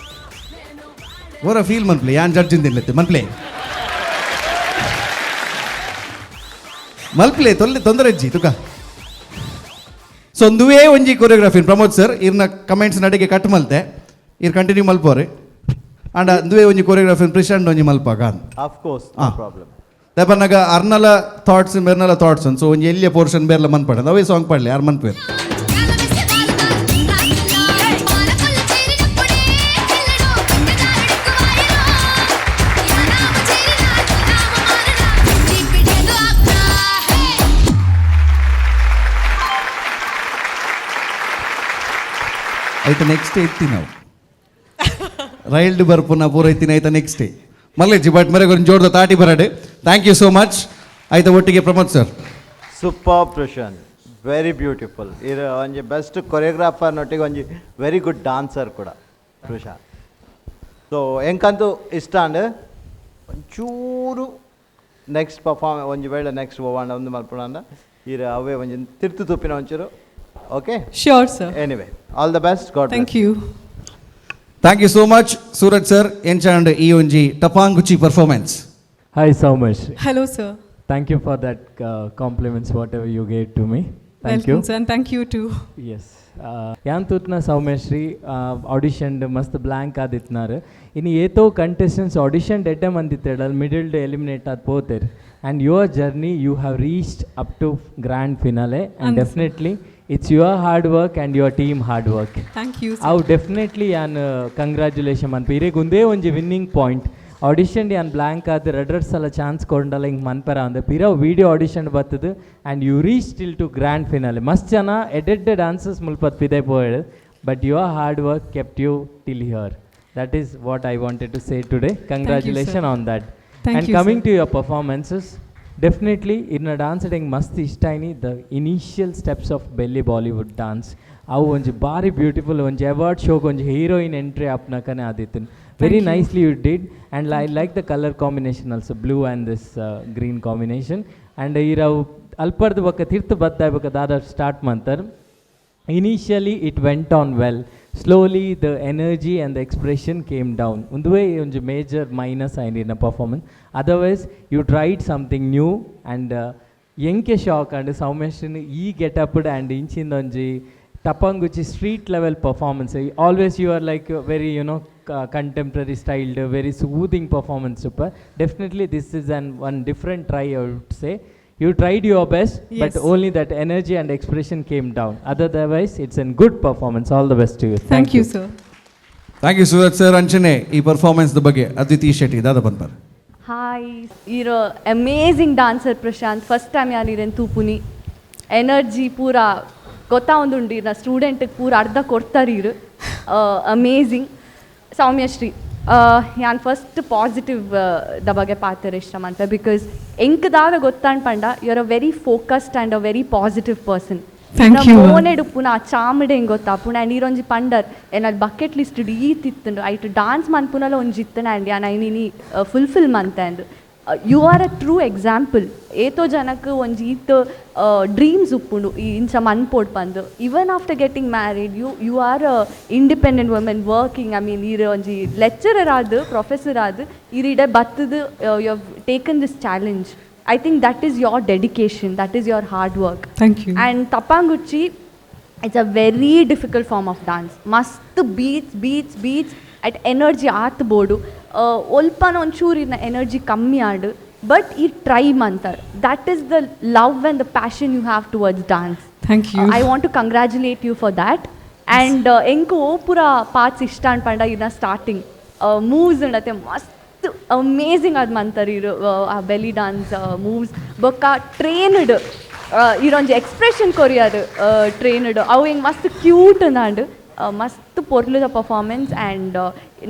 ಅವರ ಫೀಲ್ ಮನ್ಪ್ಲೆ ಯಾನ್ ಜಡ್ಜ್ ಇಂದಿಲ್ಲತ್ತೆ ಮನ್ಪ್ಲೆ ಮಲ್ಪ್ಲೆ ತೊಂದರೆ ಅಜ್ಜಿ ತುಕ ಸೊ ಒಂದುವೇ ಒಂಜಿ ಕೊರಿಯೋಗ್ರಾಫಿನ್ ಪ್ರಮೋದ್ ಸರ್ ಇರ್ನ ಕಮೆಂಟ್ಸ್ ನಡಿಗೆ ಕಟ್ ಮಲ್ತೆ ಇರ್ ಕಂಟಿನ್ಯೂ ಮಲ್ಪೋರೆ ಅಂಡ ಒಂದುವೇ ಒಂಜಿ ಕೊರಿಯೋಗ್ರಾಫಿನ್ ಪ್ರಿಶಾಂಡ್ ಒಂಜಿ ಮಲ್ಪಾಗ ಆಫ್ ಕೋರ್ಸ್ ನೋ ಪ್ರಾಬ್ಲಮ್ ದಪ್ಪನಾಗ ಅರ್ನಲ ಥಾಟ್ಸ್ ಬೇರ್ನಲ ಥಾಟ್ಸ್ ಸೊ ಒಂಜಿ ಎಲ್ಲಿಯ ಪೋರ್ಷನ್ ಬೇರ್ಲ ಮನ್ಪಡ ಅವೇ ಸಾಂಗ್ ಪಾಡ್ಲಿ ಯಾರು ಮನ್ಪೇರು ಆಯ್ತು ನೆಕ್ಸ್ಟ್ ಎತ್ತಿ ನಾವು ರೈಲ್ಡ್ ಬರ್ಪುನ ಪೂರ ಎತ್ತಿನ ಆಯ್ತಾ ನೆಕ್ಸ್ಟ್ ಡೇ ಮಲ್ಲೇಜಿ ಬಟ್ ಮರೆಗೊಂದು ಜೋಡ್ದ ತಾಟಿ ಬರಡೆ ಥ್ಯಾಂಕ್ ಯು ಸೋ ಮಚ್ ಆಯ್ತಾ ಒಟ್ಟಿಗೆ Pramod sir super Prashanth very beautiful ಇದು ಒಂಜಿ ಬೆಸ್ಟ್ ಕೊರಿಯೋಗ್ರಾಫರ್ ನೊಟ್ಟಿಗೆ ಒಂಜಿ ವೆರಿ ಗುಡ್ ಡಾನ್ಸರ್ ಕೂಡ ಪ್ರಶಾಂತ್ ಸೊ ಎಂಕಂತೂ ಇಷ್ಟ ಅಂಡ್ ಒಂಚೂರು ನೆಕ್ಸ್ಟ್ ಪರ್ಫಾರ್ಮ್ ಒಂಜಿ ವೇಳೆ ನೆಕ್ಸ್ಟ್ ಹೋಗೋಣ ಒಂದು ಮಲ್ಪೋಣ ಇರ ಅವೇ ಒಂಜಿ ತಿರ್ತು ತುಪ್ಪಿನ ಒಂಚೂರು okay sure sir anyway all the best god thank you thank you so much Suraj sir ಎಂಚಾಂಡ್ ಈ ಒಂಜಿ Tapanguchi performance Hi Saumesh. Hello sir. Thank you for that compliments whatever you gave to me. Thank you. Welcome sir and thank you too. Yes. ಯಾನ್ ತೂತ್ನ ಸೌಮೇಶ್ರೀ ಆಡಿಷನ್ ಮಸ್ತ್ ಬ್ಲ್ಯಾಂಕ್ ಆದಿತ್ನಾರು ಇನ್ನು ಏತೋ ಕಂಟೆಸ್ಟೆಂಟ್ಸ್ ಆಡಿಷನ್ ಅಟೆಂಪ್ ಅಂದಿತ್ತೇಳಲ್ಲಿ ಮಿಡಲ್ ಡು ಎಲಿಮಿನೇಟ್ ಆದ್ ಪೋತೇರು and your journey you have reached up to grand finale and definitely it's your hard work and your team hard work Thank you. ಅವು ಡೆಫಿನೆಟ್ಲಿ ಯಾನ್ ಕಂಗ್ರ್ಯಾಚುಲೇಷನ್ ಮನ್ಪ ಇರೇಗ ಒಂದೇ ಒಂಜಿ ವಿನ್ನಿಂಗ್ ಪಾಯಿಂಟ್ ಆಡಿಷನ್ ಯಾನ್ ಬ್ಲ್ಯಾಂಕ್ ಆದ ಎರಡೆರಡು ಸಲ ಚಾನ್ಸ್ ಕೊಡಲ್ಲ ಹಿಂಗೆ ಮನ್ಪರ ಅಂದೆ ಪಿರ ವಿಡಿಯೋ ಆಡಿಷನ್ ಬರ್ತದೆ and you reach till to grand finale ಮಸ್ತ್ ಜನ ಎಡೆಡ್ ಆನ್ಸರ್ಸ್ ಮುಲ್ಪತ್ ಪಿದೆ ಪೋಯ್ but your hard work kept you till here that is what I wanted to say today congratulation on that and coming to your performances definitely ಇನ್ನ ಡಾನ್ಸ್ ಹೆಂಗೆ ಮಸ್ತ್ ಇಷ್ಟ ಐನಿ the initial steps of belly Bollywood dance ಅವು ಒಂಜಿ ಭಾರಿ ಬ್ಯೂಟಿಫುಲ್ ಒಂಜಿ ಅವಾರ್ಡ್ ಶೋಗೆ ಒಂಜಿ ಹೀರೋಯಿನ್ ಎಂಟ್ರಿ ಆಪ್ನಕನೇ ಆದಿತ್ತು very nicely you did and I like the colour combination also blue and this green combination and ಇರವು ಅಲ್ಪರ್ದು ಬಕ್ಕ ತಿರ್ತು ಬತ್ತಾಯ್ಬೇಕ ದಾದ ಸ್ಟಾರ್ಟ್ ಮಾಡ್ತಾರೆ initially it went on well slowly the energy and the expression came down ಒಂದುವೇ ಒಂಜಿ ಮೇಜರ್ ಮೈನಸ್ ಆಯ್ನ performance otherwise you tried something new and ಎಂಕೆ ಶಾಕ್ ಆ್ಯಂಡ್ ಸೌಮೇಶನ್ ಈ ಗೆಟಪ್ಡ್ ಆ್ಯಂಡ್ ಇಂಚಿಂದ ಒಂಜಿ Tapanguchi street level performance always you are like very you know contemporary styled very soothing performance super definitely this is one different try I would say you tried your best yes. But only that energy and expression came down otherwise it's a good performance all the best to you Thank you sir thank you Suraj sir ಅಂಚನೆ ಈ ಪರ್ಫಾರ್ಮೆನ್ಸ್ ಬಗ್ಗೆ ಅದ್ವಿತಿ ಶೆಟ್ಟಿ ದಾದ ಬಂದ್ಬಾರ ಹಾಯ್ ಇರೋ amazing dancer Prashanth first time ಯಾರಿರೇನು ತೂಪುನಿ ಎನರ್ಜಿ ಪೂರ ಗೊತ್ತಾ ಒಂದುಂಡು ಇರ ಸ್ಟೂಡೆಂಟಿಗೆ ಪೂರ ಅರ್ಧ ಕೊಡ್ತಾರೆ ಇರು ಅಮೇಝಿಂಗ್ ಸೌಮ್ಯಶ್ರೀ ಯಾನ್ ಫಸ್ಟ್ ಪಾಸಿಟಿವ್ ದ ಬಗ್ಗೆ ಪಾತ್ರ ಇಷ್ಟ ಅಂತ ಬಿಕಾಸ್ ಎಂಕದಾಗ ಗೊತ್ತಾಂಡ್ you are a very focused and a very positive person ಮೋನೆಡು ಪುನಃ ಚಾಮಡೆ ಹೆಂಗೆ ಗೊತ್ತಾ ಪುನಃ ನೀರೊಂಜಿ ಪಂಡರ್ ಏನಾದ್ರು ಬಕೆಟ್ ಲಿಸ್ಟ್ ಈ ತಿತ್ತಂಡು ಐಟು ಡಾನ್ಸ್ ಮನ್ಪುನಲ್ಲ ಒಂಜಿ ಇತ್ತನ ಆ್ಯಂಡ್ ಯಾನ್ ಐನಿ ಫುಲ್ಫಿಲ್ ಮಂತೆ ಅಂದು you are a true example ಏತೋ ಜನಕ್ಕೆ ಒಂಜಿ ಈತ್ ಡ್ರೀಮ್ಸ್ ಉಪ್ಪುಂಡು ಈ ಇಂಚ ಮನ್ಪೋಡ್ ಬಂದು even after getting married you are a independent women working I mean ಇರು ಒಂಜಿ ಲೆಕ್ಚರರ್ ಆದ್ ಪ್ರೊಫೆಸರ್ ಆದ್ ಇರಿಡೆ ಬತ್ತದು you have taken this challenge I think that is your dedication, that is your hard work. Thank you. And Tapanguchi, it's a very difficult form of dance. Must beats at energy art bodu. Olpan onchur in energy kammi aadu, but you try mantar. That is the love and the passion you have towards dance. Thank you. I want to congratulate you for that. And enku pura parts ishtan panda ina starting moves undate must ಮಸ್ತ್ ಅಮೇಝಿಂಗ್ ಅದು ಮಂತಾರೆ ಇರು ಆ ಬೆಲಿ ಡಾನ್ಸ್ ಮೂವ್ಸ್ ಬೊಕ್ಕ ಟ್ರೈನ್ಡ್ ಇರೊಂಜಿ ಎಕ್ಸ್ಪ್ರೆಷನ್ ಕೊರಿಯರ್ ಟ್ರೈನ್ಡ್ ಅವು ಹಿಂಗೆ ಮಸ್ತ್ ಕ್ಯೂಟ್ ಅಂದಾಂಡು ಮಸ್ತ್ ಪೊರ್ಲುದ ಪರ್ಫಾರ್ಮೆನ್ಸ್ ಆ್ಯಂಡ್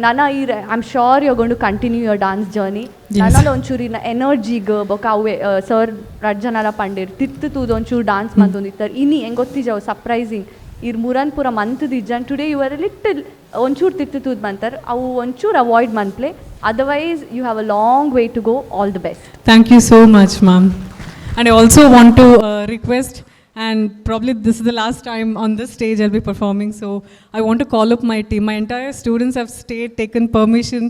ನನ್ನ I am sure you gonna continue your dance journey ನನ್ನಲ್ಲಿ ಒಂಚೂರಿನ ಎನರ್ಜಿಗೆ ಬೊಕ್ಕ ಅವೇ ಸರ್ ರಡ್ಜನಾಲ ಪಂಡೇರ್ ತಿತ್ತು ತೂದು ಒಂಚೂರು ಡಾನ್ಸ್ ಮಂತೊಂದಿತ್ತಾರೆ ಇನ್ನಿ ಹೆಂಗೆ ಗೊತ್ತಿಜಾವು ಸರ್ಪ್ರೈಸಿಂಗ್ ಇರ್ ಮುರನ್ ಪೂರ ಮಂತದ ಇಜ್ಜನ್ ಟುಡೇ ಯು ಆರ್ ಲಿಟಲ್ ಒಂಚೂರು ತಿತ್ತು ತೂದು ಮಂತಾರೆ ಅವು ಒಂಚೂರು ಅವಾಯ್ಡ್ ಮನ್ಪ್ಲೆ otherwise you have a long way to go all the best. Thank you so much, ma'am. And I also want to request, and probably this is the last time on this stage I'll be performing, so I want to call up my team. My entire students have stayed, taken permission,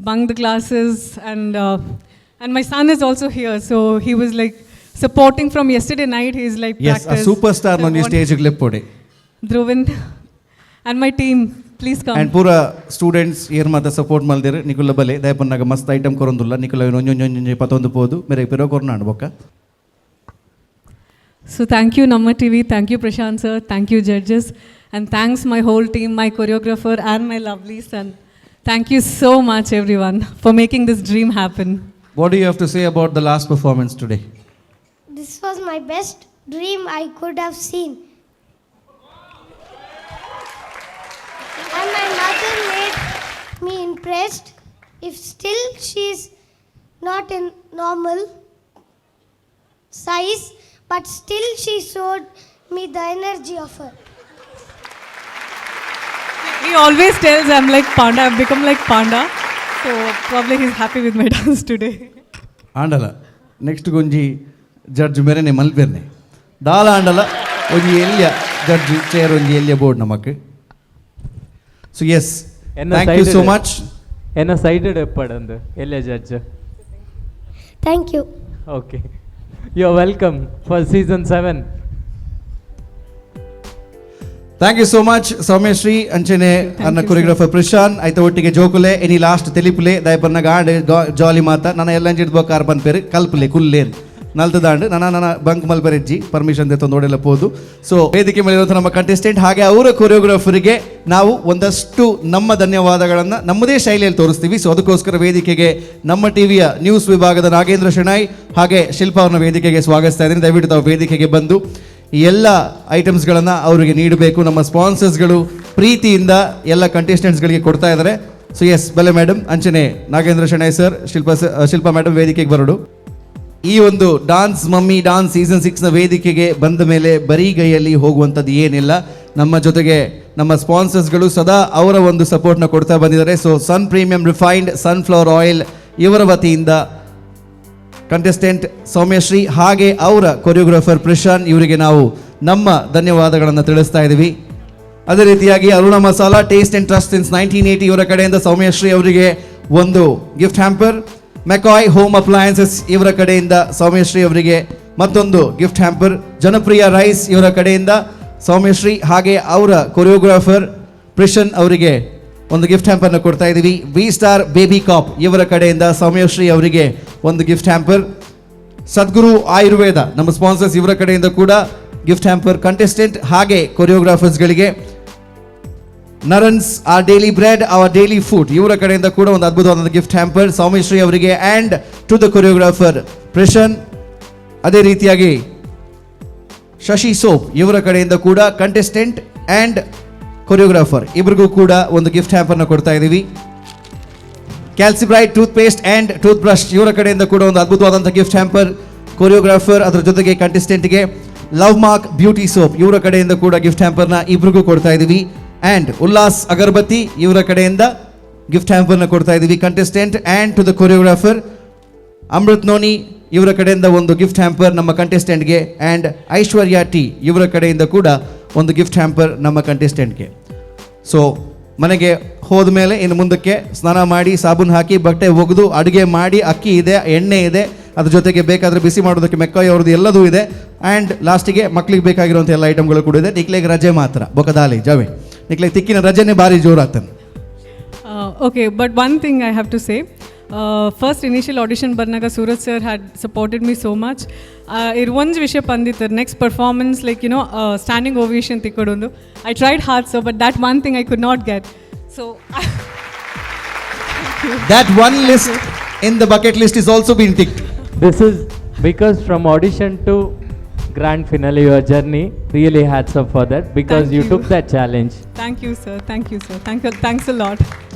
bunked the classes, and my son is also here, so he was like supporting from yesterday night. He's like yes, a superstar on the stage glippode. Dhruvin and my team, please come. And pura students here mata support maldir nikula bale dayapanaga mast item korondulla nikula onjonjonje patondu podu mere pero korna anboka. So thank you Namma TV, thank you Prashant sir, thank you judges, and thanks my whole team, my choreographer and my lovely son. Thank you so much everyone for making this dream happen. What do you have to say about the last performance today? This was my best dream I could have seen. And my mother made me impressed. If still she's not in normal size, but still she showed me the energy of her. He always tells I'm like Panda, I've become like Panda. So probably he's happy with my dance today. Andala. Next gonji judge merene malberne. Dala andala onji elya judge chair onji elya board namakke. So yes, thank you so much. Enna cited eppadandu elya judge. Thank you. Okay. You're welcome for season 7. Thank you so much Soumyashri ಅಂಚನೆ ಅನ್ನ ಕೊರಿಯೋಗ್ರಾಫರ್ ಪ್ರಶಾಂತ್ ಐತ ಒಟ್ಟಿಗೆ ಜೋಕುಲೆ ಎನಿ ಲಾಸ್ಟ್ ತೆಲಿಪುಲೆ ದಯಪನ್ನ ಗಾಂಡ್ ಜಾಲಿ ಮಾತ ನನ್ನ ಎಲ್ಲ ಅಂಜಿಡ್ ಬೋಕಾರ್ ಬನ್ ಪೇರು ಕಲ್ಪಲೆ ಕುಲ್ಲೇನ್ ನಲ್ತದಾಂಡ್ ನನ್ನ ಬಂಕ್ ಮಲ್ಬರೆಜ್ಜಿ ಪರ್ಮಿಷನ್ ತೆತ್ತು ನೋಡೆಲ್ಲ ಹೋದು. ಸೊ ವೇದಿಕೆ ಮೇಲೆ ಇರುವಂಥ ನಮ್ಮ ಕಂಟೆಸ್ಟೆಂಟ್ ಹಾಗೆ ಅವರ ಕೊರಿಯೋಗ್ರಾಫರ್ಗೆ ನಾವು ಒಂದಷ್ಟು ನಮ್ಮ ಧನ್ಯವಾದಗಳನ್ನು ನಮ್ಮದೇ ಶೈಲಿಯಲ್ಲಿ ತೋರಿಸ್ತೀವಿ. ಸೊ ಅದಕ್ಕೋಸ್ಕರ ವೇದಿಕೆಗೆ ನಮ್ಮ ಟಿವಿಯ ನ್ಯೂಸ್ ವಿಭಾಗದ ನಾಗೇಂದ್ರ ಶೆಣಾಯ್ ಹಾಗೆ ಶಿಲ್ಪಾ ಅವ್ರನ್ನ ವೇದಿಕೆಗೆ ಸ್ವಾಗತಿಸ್ತಾ ಇದ್ದೀನಿ. ದಯವಿಟ್ಟು ತಾವು ವೇದಿಕೆಗೆ ಬಂದು ಈ ಎಲ್ಲ ಐಟಮ್ಸ್ಗಳನ್ನು ಅವರಿಗೆ ನೀಡಬೇಕು. ನಮ್ಮ ಸ್ಪಾನ್ಸರ್ಸ್ಗಳು ಪ್ರೀತಿಯಿಂದ ಎಲ್ಲ ಕಂಟೆಸ್ಟೆಂಟ್ಸ್ಗಳಿಗೆ ಕೊಡ್ತಾ ಇದ್ದಾರೆ. ಸೊ ಎಸ್ ಬಲೆ ಮೇಡಮ್ ಅಂಚನೆ ನಾಗೇಂದ್ರ ಶೆಣಾಯ್ ಸರ್, ಶಿಲ್ಪಾ ಮೇಡಮ್ ವೇದಿಕೆಗೆ ಬರೋಡು. ಈ ಒಂದು ಡಾನ್ಸ್ ಮಮ್ಮಿ ಡಾನ್ಸ್ ಸೀಸನ್ 6ನ ವೇದಿಕೆಗೆ ಬಂದ ಮೇಲೆ ಬರೀಗೈಯಲ್ಲಿ ಹೋಗುವಂಥದ್ದು ಏನಿಲ್ಲ. ನಮ್ಮ ಜೊತೆಗೆ ನಮ್ಮ ಸ್ಪಾನ್ಸರ್ಸ್ಗಳು ಸದಾ ಅವರ ಒಂದು ಸಪೋರ್ಟ್ನ ಕೊಡ್ತಾ ಬಂದಿದ್ದಾರೆ. ಸೊ ಸನ್ ಪ್ರೀಮಿಯಂ ರಿಫೈನ್ಡ್ ಸನ್ಫ್ಲವರ್ ಆಯಿಲ್ ಇವರ ವತಿಯಿಂದ ಕಂಟೆಸ್ಟೆಂಟ್ ಸೌಮ್ಯಶ್ರೀ ಹಾಗೆ ಅವರ ಕೊರಿಯೋಗ್ರಾಫರ್ ಪ್ರಶಾಂತ್ ಇವರಿಗೆ ನಾವು ನಮ್ಮ ಧನ್ಯವಾದಗಳನ್ನು ತಿಳಿಸ್ತಾ ಇದ್ದೀವಿ. ಅದೇ ರೀತಿಯಾಗಿ Aruna masala taste and trust since 1980 ಇವರ ಕಡೆಯಿಂದ ಸೌಮ್ಯಶ್ರೀ ಅವರಿಗೆ ಒಂದು gift hamper. McCoy home appliances ಇವರ ಕಡೆಯಿಂದ ಸೌಮ್ಯಶ್ರೀ ಅವರಿಗೆ ಮತ್ತೊಂದು ಗಿಫ್ಟ್ ಹ್ಯಾಂಪರ್. ಜನಪ್ರಿಯ ರೈಸ್ ಇವರ ಕಡೆಯಿಂದ ಸೌಮ್ಯಶ್ರೀ ಹಾಗೆ ಅವರ ಕೊರಿಯೋಗ್ರಾಫರ್ ಪ್ರಶಾಂತ್ ಅವರಿಗೆ ಒಂದು ಗಿಫ್ಟ್ ಹ್ಯಾಂಪರ್ನ ಕೊಡ್ತಾ ಇದ್ದೀವಿ. ವಿ ಸ್ಟಾರ್ ಬೇಬಿ ಕಾಪ್ ಇವರ ಕಡೆಯಿಂದ ಸೌಮ್ಯಶ್ರೀ ಅವರಿಗೆ ಒಂದು ಗಿಫ್ಟ್ ಹ್ಯಾಂಪರ್. ಸದ್ಗುರು ಆಯುರ್ವೇದ ನಮ್ಮ ಸ್ಪಾನ್ಸರ್ಸ್ ಇವರ ಕಡೆಯಿಂದ ಕೂಡ ಗಿಫ್ಟ್ ಹ್ಯಾಂಪರ್. ಕಂಟೆಸ್ಟೆಂಟ್ ಹಾಗೆ ಕೊರಿಯೋಗ್ರಾಫರ್ಸ್ಗಳಿಗೆ Narans R daily bread our daily food ಇವರ ಕಡೆಯಿಂದ ಕೂಡ ಒಂದು ಅದ್ಭುತವಾದ ಗಿಫ್ಟ್ ಹ್ಯಾಂಪರ್ ಸೌಮ್ಯಶ್ರೀ ಅವರಿಗೆ and to the choreographer Prashant. ಅದೇ ರೀತಿಯಾಗಿ ಶಶಿ ಸೋಪ್ ಇವರ ಕಡೆಯಿಂದ ಕೂಡ ಕಂಟೆಸ್ಟೆಂಟ್ ಆ್ಯಂಡ್ ಕೊರಿಯೋಗ್ರಾಫರ್ ಇಬ್ಬರಿಗೂ ಕೂಡ ಒಂದು ಗಿಫ್ಟ್ ಹ್ಯಾಂಪರ್ನ ಕೊಡ್ತಾ ಇದ್ದೀವಿ. Calcibright toothpaste and toothbrush ಇವರ ಕಡೆಯಿಂದ ಕೂಡ ಒಂದು ಅದ್ಭುತವಾದಂಥ ಗಿಫ್ಟ್ ಹ್ಯಾಂಪರ್ ಕೊರಿಯೋಗ್ರಾಫರ್. ಅದರ ಜೊತೆಗೆ ಕಂಟೆಸ್ಟೆಂಟ್ಗೆ ಲವ್ ಮಾರ್ಕ್ ಬ್ಯೂಟಿ ಸೋಪ್ ಇವರ ಕಡೆಯಿಂದ ಕೂಡ ಗಿಫ್ಟ್ ಹ್ಯಾಂಪರ್ನ ಇಬ್ಬರಿಗೂ ಕೊಡ್ತಾ ಇದ್ದೀವಿ. ಆ್ಯಂಡ್ ಉಲ್ಲಾಸ್ ಅಗರ್ಬತ್ತಿ ಇವರ ಕಡೆಯಿಂದ ಗಿಫ್ಟ್ ಹ್ಯಾಂಪರ್ನ ಕೊಡ್ತಾ ಇದ್ದೀವಿ contestant and to the choreographer. Amrit Noni ಇವರ ಕಡೆಯಿಂದ ಒಂದು ಗಿಫ್ಟ್ ಹ್ಯಾಂಪರ್ ನಮ್ಮ ಕಂಟೆಸ್ಟೆಂಟ್ಗೆ. ಆ್ಯಂಡ್ ಐಶ್ವರ್ಯ ಟಿ ಇವರ ಕಡೆಯಿಂದ ಕೂಡ ಒಂದು ಗಿಫ್ಟ್ ಹ್ಯಾಂಪರ್ ನಮ್ಮ ಕಂಟೆಸ್ಟೆಂಟ್ಗೆ. ಸೊ ಮನೆಗೆ ಹೋದ ಮೇಲೆ ಇನ್ನು ಮುಂದಕ್ಕೆ ಸ್ನಾನ ಮಾಡಿ ಸಾಬೂನು ಹಾಕಿ ಬಟ್ಟೆ ಒಗೆದು ಅಡುಗೆ ಮಾಡಿ ಅಕ್ಕಿ ಇದೆ, ಎಣ್ಣೆ ಇದೆ, ಅದ್ರ ಜೊತೆಗೆ ಬೇಕಾದರೆ ಬಿಸಿ ಮಾಡೋದಕ್ಕೆ ಮೆಕ್ಕಾಯಿ ಅವ್ರದ್ದು ಎಲ್ಲದೂ ಇದೆ. ಆ್ಯಂಡ್ ಲಾಸ್ಟಿಗೆ ಮಕ್ಳಿಗೆ ಬೇಕಾಗಿರುವಂಥ ಎಲ್ಲ ಐಟಮ್ಗಳು ಕೂಡ ಇದೆ. ನಿಕ್ಲೆಗೆ ರಜೆ ಮಾತ್ರ ಬೊಕದಾಲಿ ಜಾವೆ ನಿಕ್ಲೆಗೆ ತಿಕ್ಕಿನ ರಜೆನೇ ಭಾರಿ ಜೋರಾಗ್ತಾನೆ. Okay, but one thing I have to say. First initial audition Barnaga Suraj sir had supported me so much. Irvanj Vishya Pandit, next performance, like, you know, standing ovation tikkodundu. I tried hard, so but that one thing I could not get. So That one list in the bucket list is also been ticked. This is because from audition to grand finale, your journey, really hats up for that because Thank you you. took that challenge. Thank you, sir. Thank you, sir. Thanks a lot.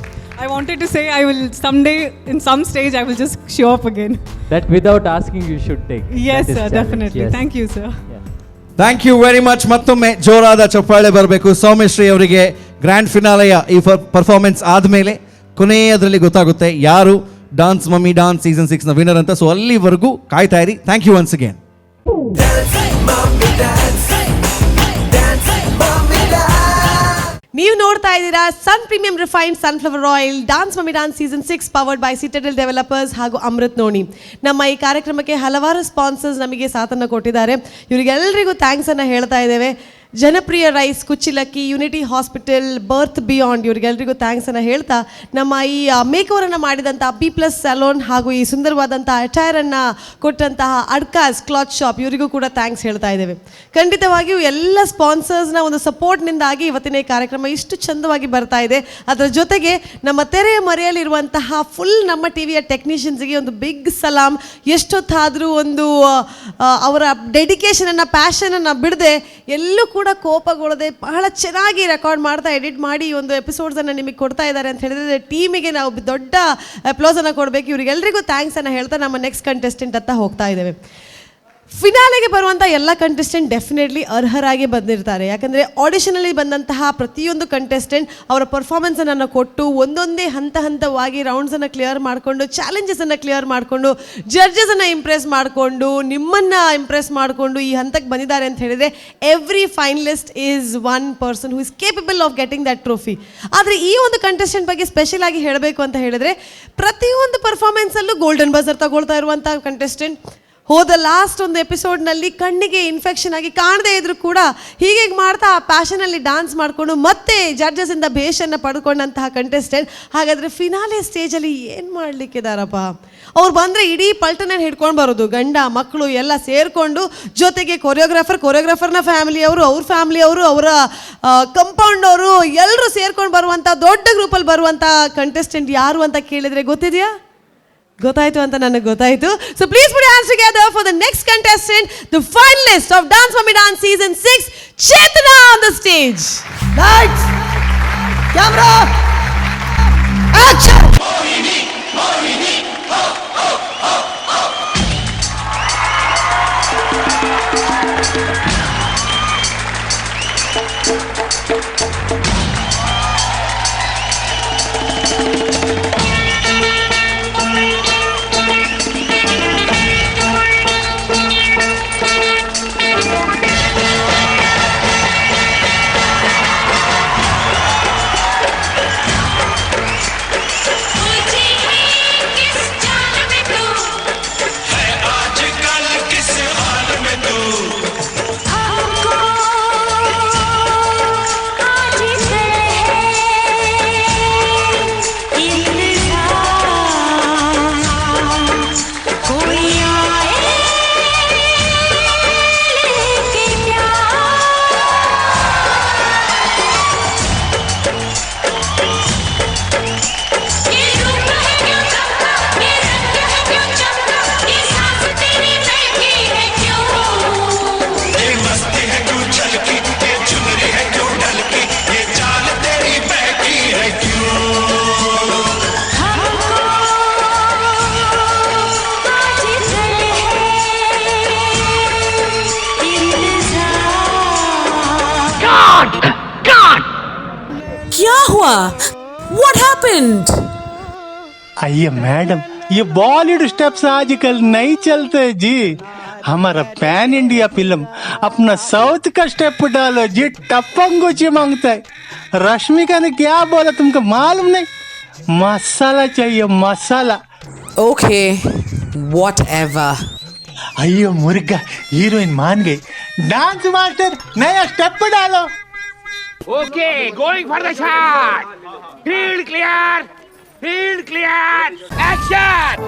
I wanted to say I will someday, in some stage, I will just show up again. That without asking you should take. Yes, That is sir. challenge. Definitely. Yes. Thank you, sir. Thank you very much. ಮತ್ತೊಮ್ಮೆ ಜೋರಾದ ಚಪ್ಪಾಳೆ ಬರಬೇಕು ಸೌಮ್ಯಶ್ರೀ ಅವರಿಗೆ. ಗ್ರ್ಯಾಂಡ್ ಫಿನಾಲೆಯ ಈ ಪರ್ಫಾರ್ಮೆನ್ಸ್ ಆದಮೇಲೆ ಕೊನೆಯದರಲ್ಲಿ ಗೊತ್ತಾಗುತ್ತೆ ಯಾರು ಡಾನ್ಸ್ ಮಮ್ಮಿ ಡಾನ್ಸ್ ಸೀಸನ್ 6 ನ ವಿನ್ನರ್ ಅಂತ. ಸೊ ಅಲ್ಲಿವರೆಗೂ ಕಾಯ್ತಾ ಇರಿ. Thank you once again. ನೀವು ನೋಡ್ತಾ ಇದ್ದೀರಾ Sun premium refined sunflower oil dance mummy dance season 6 powered by Citadel developers ಹಾಗೂ ಅಮೃತ್ ನೋಣಿ. ನಮ್ಮ ಈ ಕಾರ್ಯಕ್ರಮಕ್ಕೆ ಹಲವಾರು ಸ್ಪಾನ್ಸರ್ಸ್ ನಮಗೆ ಸಾಥನ್ನು ಕೊಟ್ಟಿದ್ದಾರೆ. ಇವರಿಗೆಲ್ಲರಿಗೂ ಥ್ಯಾಂಕ್ಸ್ ಅನ್ನು ಹೇಳ್ತಾ ಇದ್ದೇವೆ. ಜನಪ್ರಿಯ ರೈಸ್, ಕುಚ್ಚಿಲಕ್ಕಿ, ಯುನಿಟಿ ಹಾಸ್ಪಿಟಲ್, ಬರ್ತ್ ಬಿಯಾಂಡ್ ಇವರಿಗೆಲ್ಲರಿಗೂ ಥ್ಯಾಂಕ್ಸ್ ಅನ್ನು ಹೇಳ್ತಾ ನಮ್ಮ ಈ ಮೇಕ್ ಓವರನ್ನು ಮಾಡಿದಂಥ B+ ಸಲೂನ್ ಹಾಗೂ ಈ ಸುಂದರವಾದಂಥ ಅಟೈರನ್ನು ಕೊಟ್ಟಂತಹ ಅಡ್ಕಾಸ್ ಕ್ಲಾತ್ ಶಾಪ್ ಇವರಿಗೂ ಕೂಡ ಥ್ಯಾಂಕ್ಸ್ ಹೇಳ್ತಾ ಇದ್ದೇವೆ. ಖಂಡಿತವಾಗಿಯೂ ಎಲ್ಲ ಸ್ಪಾನ್ಸರ್ಸ್ನ ಒಂದು ಸಪೋರ್ಟ್ನಿಂದಾಗಿ ಇವತ್ತಿನ ಈ ಕಾರ್ಯಕ್ರಮ ಇಷ್ಟು ಚಂದವಾಗಿ ಬರ್ತಾ ಇದೆ. ಅದರ ಜೊತೆಗೆ ನಮ್ಮ ತೆರೆಯ ಮರೆಯಲ್ಲಿರುವಂತಹ ಫುಲ್ ನಮ್ಮ ಟಿವಿಯ ಟೆಕ್ನಿಷಿಯನ್ಸ್ಗೆ ಒಂದು ಬಿಗ್ ಸಲಾಮ್. ಎಷ್ಟೊತ್ತಾದರೂ ಒಂದು ಅವರ ಡೆಡಿಕೇಶನನ್ನು ಪ್ಯಾಷನನ್ನು ಬಿಡದೆ ಎಲ್ಲೂ ಕೂಡ ಕೋಪಗೊಳ್ಳದೆ ಬಹಳ ಚೆನ್ನಾಗಿ ರೆಕಾರ್ಡ್ ಮಾಡ್ತಾ ಎಡಿಟ್ ಮಾಡಿ ಈ ಒಂದು ಎಪಿಸೋಡ್ಸನ್ನು ನಿಮಗೆ ಕೊಡ್ತಾ ಇದ್ದಾರೆ ಅಂತ ಹೇಳಿದ್ರೆ ಟೀಮಿಗೆ ನಾವು ದೊಡ್ಡ ಅಪ್ಲೋಸನ್ನು ಕೊಡಬೇಕು. ಇವರಿಗೆಲ್ಲರಿಗೂ ಥ್ಯಾಂಕ್ಸ್ ಅನ್ನು ಹೇಳ್ತಾ ನಮ್ಮ ನೆಕ್ಸ್ಟ್ ಕಂಟೆಸ್ಟೆಂಟ್ ಅಂತ ಹೋಗ್ತಾ ಇದ್ದೇವೆ. ಫಿನಾಲೆಗೆ ಬರುವಂಥ ಎಲ್ಲ ಕಂಟೆಸ್ಟೆಂಟ್ ಡೆಫಿನೆಟ್ಲಿ ಅರ್ಹರಾಗಿ ಬಂದಿರ್ತಾರೆ. ಯಾಕಂದರೆ ಆಡಿಷನಲ್ಲಿ ಬಂದಂತಹ ಪ್ರತಿಯೊಂದು ಕಂಟೆಸ್ಟೆಂಟ್ ಅವರ ಪರ್ಫಾರ್ಮೆನ್ಸನ್ನು ಕೊಟ್ಟು ಒಂದೊಂದೇ ಹಂತವಾಗಿ ರೌಂಡ್ಸನ್ನು ಕ್ಲಿಯರ್ ಮಾಡಿಕೊಂಡು ಚಾಲೆಂಜಸನ್ನು ಕ್ಲಿಯರ್ ಮಾಡಿಕೊಂಡು ಜಡ್ಜಸನ್ನು ಇಂಪ್ರೆಸ್ ಮಾಡಿಕೊಂಡು ನಿಮ್ಮನ್ನು ಇಂಪ್ರೆಸ್ ಮಾಡಿಕೊಂಡು ಈ ಹಂತಕ್ಕೆ ಬಂದಿದ್ದಾರೆ ಅಂತ ಹೇಳಿದರೆ every finalist is one person who is capable of getting that trophy. ಆದರೆ ಈ ಒಂದು ಕಂಟೆಸ್ಟೆಂಟ್ ಬಗ್ಗೆ ಸ್ಪೆಷಲ್ ಆಗಿ ಹೇಳಬೇಕು ಅಂತ ಹೇಳಿದರೆ ಪ್ರತಿಯೊಂದು ಪರ್ಫಾರ್ಮೆನ್ಸಲ್ಲೂ ಗೋಲ್ಡನ್ ಬಜರ್ ತಗೊಳ್ತಾ ಇರುವಂಥ ಕಂಟೆಸ್ಟೆಂಟ್. ಹೋದ ಲಾಸ್ಟ್ ಒಂದು ಎಪಿಸೋಡ್ನಲ್ಲಿ ಕಣ್ಣಿಗೆ ಇನ್ಫೆಕ್ಷನ್ ಆಗಿ ಕಾಣದೇ ಇದ್ರೂ ಕೂಡ ಹೀಗೆ ಮಾಡ್ತಾ ಆ ಪ್ಯಾಷನಲ್ಲಿ ಡ್ಯಾನ್ಸ್ ಮಾಡಿಕೊಂಡು ಮತ್ತೆ ಜಡ್ಜಸಿಂದ ಭೇಷನ್ನು ಪಡ್ಕೊಂಡಂತಹ ಕಂಟೆಸ್ಟೆಂಟ್. ಹಾಗಾದರೆ ಫಿನಾಲೆ ಸ್ಟೇಜಲ್ಲಿ ಏನು ಮಾಡಲಿಕ್ಕಿದಾರಪ್ಪ ಅವ್ರು ಬಂದರೆ ಇಡೀ ಪಲ್ಟನ ಹಿಡ್ಕೊಂಡು ಬರೋದು, ಗಂಡ ಮಕ್ಕಳು ಎಲ್ಲ ಸೇರಿಕೊಂಡು, ಜೊತೆಗೆ ಕೊರಿಯೋಗ್ರಾಫರ್ನ ಫ್ಯಾಮಿಲಿಯವರು, ಅವ್ರ ಫ್ಯಾಮಿಲಿಯವರು, ಅವರ ಕಂಪೌಂಡವರು ಎಲ್ಲರೂ ಸೇರ್ಕೊಂಡು ಬರುವಂಥ ದೊಡ್ಡ ಗ್ರೂಪಲ್ಲಿ ಬರುವಂಥ ಕಂಟೆಸ್ಟೆಂಟ್ ಯಾರು ಅಂತ ಕೇಳಿದರೆ ಗೊತ್ತಿದೆಯಾ? ಗೊತ್ತಾಯ್ತು ಅಂತ ನನಗೆ ಗೊತ್ತಾಯ್ತು. So please put your hands together for the next contestant, the finalist of Dance Mummy Dance season 6, Chetana on the stage. Lights, camera, action. क्या हुआ? What happened? आइए मैडम, ये बॉलीवुड स्टेप्स आजकल नहीं चलते जी. हमारा पैन इंडिया फिल्म अपना साउथ का स्टेप डालो जी. टप्पंगुची मांगता है. रश्मिका ने क्या बोला तुमको मालूम नहीं? मसाला चाहिए मसाला. Okay, whatever. अयो मुर्गा, हीरोइन मान गई. डांस मास्टर नया स्टेप डालो. Okay, going for the shot. Field clear. Field clear. Action.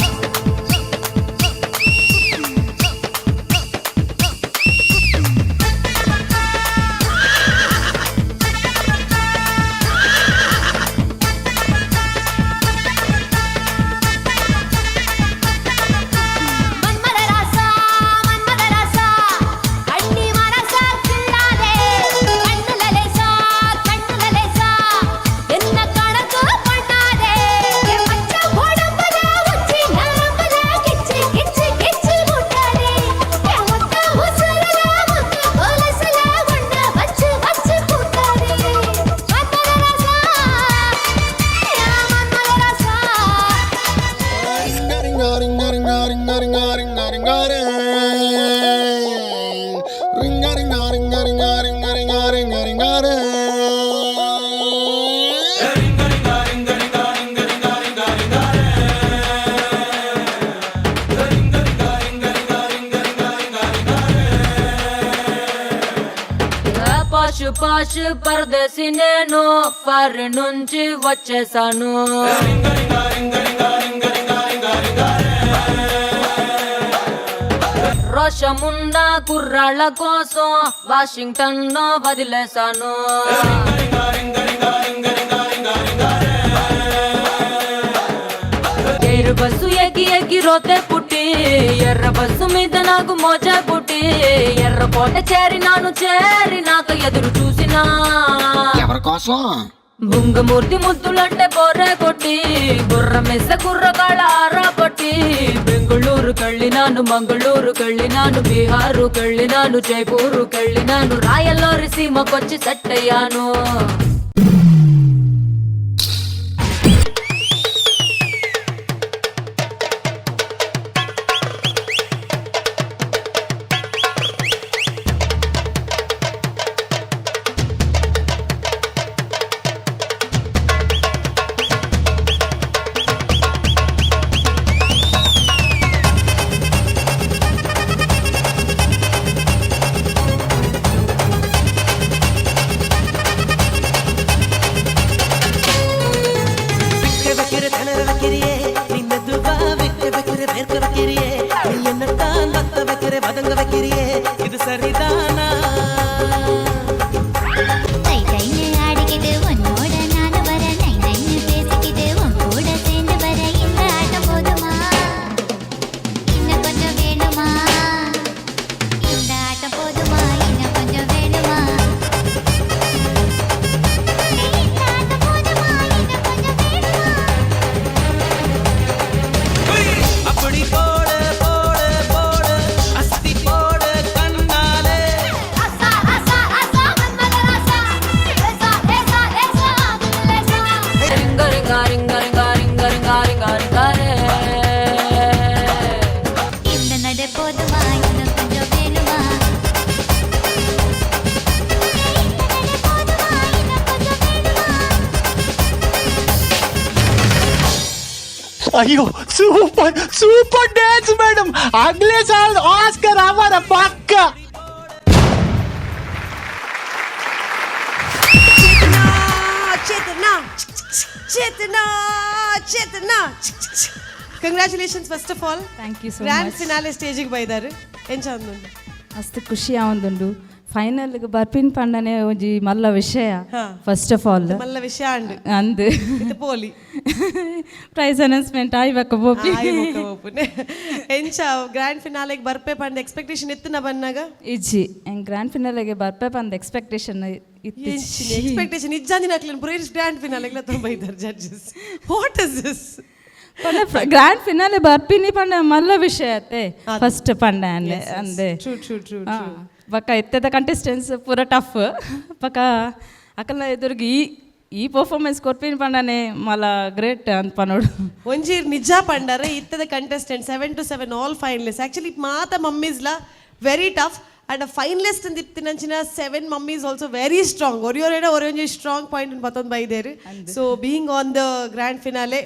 ರಿಂಗಾರೆ ರಿಂಗ ರಿಂಗ ರಿಂಗ ರಿಂಗ ರಿಂಗ ರಿಂಗ ರಿಂಗ ರಿಂಗಾರೆ పాషు పాషు పరదేశి నేను ఫారి నుంచి వచ్చేసాను రోషమున్న కుర్రాళ్ళ కోసం వాషింగ్టన్ వదిలేశాను ఎర్ర బస్సు ఎక్కి ఎక్కి రోతే పుట్టి ఎర్ర బస్సు మీద నాకు మోజా పుట్టి ఎర్ర కోట చేరినాక ఎదురు చూసినా ఎవరి కోసం బుంగమూర్తి ముద్దులంటే బొర్రె కొట్టి బుర్ర మెస్స కుర్రగాళ్ళ ఆరా పట్టి బెంగుళూరు కళ్ళినాను మంగళూరు కళ్ళినాను బీహారు కళ్ళినాను జైపూరు కళ్ళినాను రాయల్లోరి సీమకొచ్చి సెట్ అయ్యాను இது சரிதானா अयो सुपर सुपर डांस मैडम अगले साल ऑस्कर हमारा पक्का Chetana Chetana Chetana congratulations first of all thank you so grand much finale ಸ್ಟೇಜಿಗೆ ಬೈದಾರು ಎಂಚ ಅಂದುಂಡು ಮಸ್ತ್ ಖುಷಿ ಆವೊಂದುಂಡು ಫೈನಲ್ಗೆ ಬರ್ಪಿನ ಪಂಡನೆ ಒಂಜಿ ಮಲ್ಲ ವಿಷಯ ಫಸ್ಟ್ ಆಫ್ ಆಲ್ ಮಲ್ಲ ವಿಷಯ ಅಂಡು ಅಂದು ಇದು ಪೋಲಿ ಪ್ರೈಸ್ ಅನೌನ್ಸ್ಮೆಂಟ್ ಆಯ್ಬೇಕು ಬೋಪಿ ಎಂಚ ಗ್ರ್ಯಾಂಡ್ ಫಿನಾಲೆಗೆ ಬರ್ಪೆ ಪಂಡ ಎಕ್ಸ್ಪೆಕ್ಟೇಷನ್ ಇತ್ತನ ಬನ್ನಾಗ ಇಜ್ಜಿ ಗ್ರ್ಯಾಂಡ್ ಫಿನಾಲೆಗೆ ಬರ್ಪೆ ಪಂದ ಎಕ್ಸ್ಪೆಕ್ಟೇಷನ್ ಇತ್ತು ಎಕ್ಸ್ಪೆಕ್ಟೇಷನ್ ಇಜ್ಜಾಂದಿನ ಹಾಕ್ಲಿನ ಪುರ ಗ್ರ್ಯಾಂಡ್ ಫಿನಾಲೆಗೆ ತೊಂಬೈದಾರೆ judges what is this grand finale ಬರ್ಪಿನಿ ಪಂಡ ಮಲ್ಲ ವಿಷಯ ಅತ್ತೆ ಫಸ್ಟ್ ಪಂಡ ಅಂದೆ ಪಕ್ಕ ಎತ್ತದ ಕಂಟೆಸ್ಟೆನ್ಸ್ ಪೂರ ಟಫ್ ಪಕ್ಕ ಅಕಲ್ನ ಎದುರಿಗೆ ಈ ಪರ್ಫಾರ್ಮೆನ್ಸ್ ಕೊರ್ಪಿನ ಪಂಡನೆ ಮಲ ಗ್ರೇಟ್ ಅಂತ ಪನೋಡು ಒಂಜಿ ನಿಜ ಪಂಡರೆ ಇತ್ತದ contestant 7 to 7 all finalist actually ಮಾತ ಮಮ್ಮೀಸ್ಲ ವೆರಿ ಟಫ್ ಅಂಡ್ ಫೈನಲಿಸ್ಟ್ ಅಂತ ಇತ್ತಿನಂಚಿನ 7 ಮಮ್ಮೀಸ್ ಆಲ್ಸೋ ವೆರಿ ಸ್ಟ್ರಾಂಗ್ ಒರಿಯೋರೇಡ ಒರಿಯೊಂಜಿ ಸ್ಟ್ರಾಂಗ್ ಪಾಯಿಂಟ್ ಪತ್ತೊಂದು ಬೈದೇರು so being on the grand finale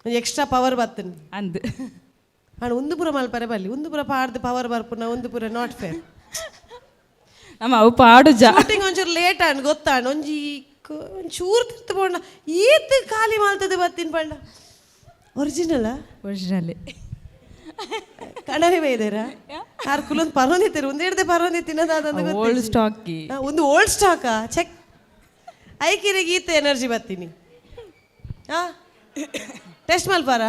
extra power ಬರ್ತನೆ ಅಂದು ಅಣ್ಣ ಒಂದು ಪುರ ಮಲ್ಪರೆ ಬಲ್ಲಿ ಒಂದು ಪುರ ಪಾಡ್ದು ಪವರ್ ಬರ್ಪುನ ಒಂದು ಪುರ ನಾಟ್ ಫೇರ್ ನಮ್ಮ ಅವು ಪಾಡು ಶೂಟಿಂಗ್ ಒಂಚೂರು ಲೇಟ್ ಅಣ್ಣ ಗೊತ್ತಾಣ ಒಂಜಿ ಒಂಚೂರು ತಿರ್ತು ಪೋಂಡ ಈತ್ ಖಾಲಿ ಮಾಲ್ತದೆ ಬತ್ತಿನ ಪಂಡ ಒರಿಜಿನಲ್ ಕಣವೆ ಬೈದೇರಾ ಯಾರು ಕುಲೊಂದು ಪರೊಂದಿತ್ತೀರಿ ಒಂದು ಹಿಡ್ದೆ ಪರೊಂದಿತ್ತಿನ ಓಲ್ಡ್ ಸ್ಟಾಕ್ ಒಂದು ಓಲ್ಡ್ ಸ್ಟಾಕಾ ಚೆಕ್ ಐಕಿರಿಗೆ ಈತ ಎನರ್ಜಿ ಬತ್ತೀನಿ ಹಾ ಟೆಸ್ಟ್ ಮಲ್ಪಾರ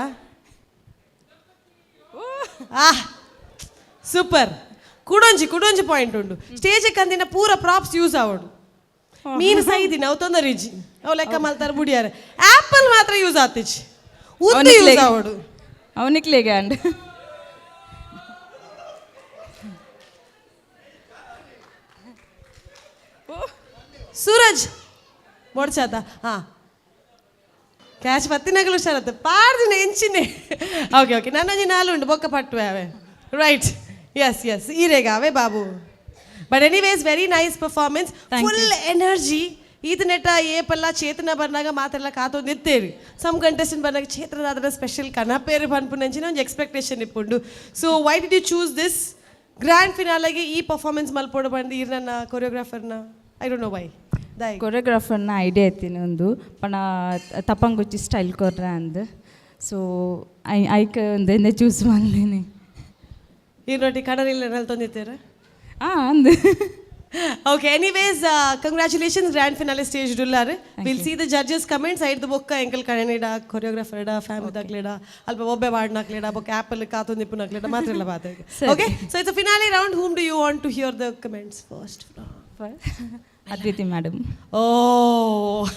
ಸೂಪರ್ ಕುಡೊಂಜಿ ಪಾಯಿಂಟ್ ಉಂಡು ಸ್ಟೇಜಿಗೆ ಕಂದಿನ ಪೂರ ಪ್ರಾಪ್ಸ್ ಯೂಸ್ ಆವಡು ಮೀನು ಸೈದಿನ ಅವು ತೊಂದರಿಜಿ ಅವು ಲೆಕ್ಕ ಮಲ್ತಾರೆ ಬುಡಿಯಾರೆ ಆಪಲ್ ಮಾತ್ರ ಯೂಸ್ ಆತಿಜಿ ಉದ್ದು ಯೂಸ್ ಆವಡು ಅವನಿಕ್ಲೇಗೆ ಅಂಡ್ ಸೂರಜ್ ಮೊಡ್ಚಾದ ಹಾ ಕ್ಯಾಶ್ ಪತ್ತಿನಗಳು ಶರತ್ ಪಾಡ್ದಿನ ಎಂಚಿನೇ ಓಕೆ ಓಕೆ ನನ್ನೊಂಜಿ ನಾಲು ಉಂಡು ಬೊಕ್ಕ ಪಟ್ಟುವೆ ಅವೆ ರೈಟ್ ಎಸ್ ಈರೆಗಾವೆ ಬಾಬು. But anyways very nice performance, full energy. ಇದನ್ನೆಟ್ಟ ಏಪಲ್ಲ ಚೇತನ ಬಂದಾಗ ಮಾತೆಲ್ಲ ಕಾತೊಂದಿತ್ತೇರಿ. ಸಮ್ ಕಂಟೆಸ್ಟೆಂಟ್ ಬಂದಾಗ ಚೇತನದಾದ್ರೆ ಸ್ಪೆಷಲ್ ಕನಪೇರು ಬಂದ್ಪುನಂಚಿನ ಒಂದು ಎಕ್ಸ್ಪೆಕ್ಟೇಷನ್ ಇಪ್ಪುಂಡು. So why did you choose this grand ಫಿನಾಲೆಗೆ ಈ ಪರ್ಫಾರ್ಮೆನ್ಸ್ ಮಲ್ಪೋಡು ಬಂದು ಇರ್ನ ಕೊರಿಯೋಗ್ರಾಫರ್ನ? I don't know why. ಕೊರಿಯೋಗ್ರಾಫರ್ನ ಐಡಿಯಾ ಎತ್ತೀನಿ ಒಂದು ಪಣ ತಪ್ಪಂಗೊಚ್ಚಿ ಸ್ಟೈಲ್ ಕೊರ್ರ ಅಂದು. ಸೊ ಐಕ ಒಂದು ಚೂಸ್ ಮಾಡ್ತೀನಿ. ಇರ್ನೊಟ್ಟಿ ಕಡಲಿಲ್ಲ ತಂದಿತ್ತೇರ ಅಂದು. Okay, anyways, congratulations, grand finale stage dullar. We'll see the judges' comments. Side the book ankle kaneda, choreographer da, family da kleda, alpa obbe ward na kleda, book apple kaatu nipu na kleda, matrilla baat hai. Okay, so it's a finale round. Whom do you want to hear the comments first from? Adviti madam. Oh,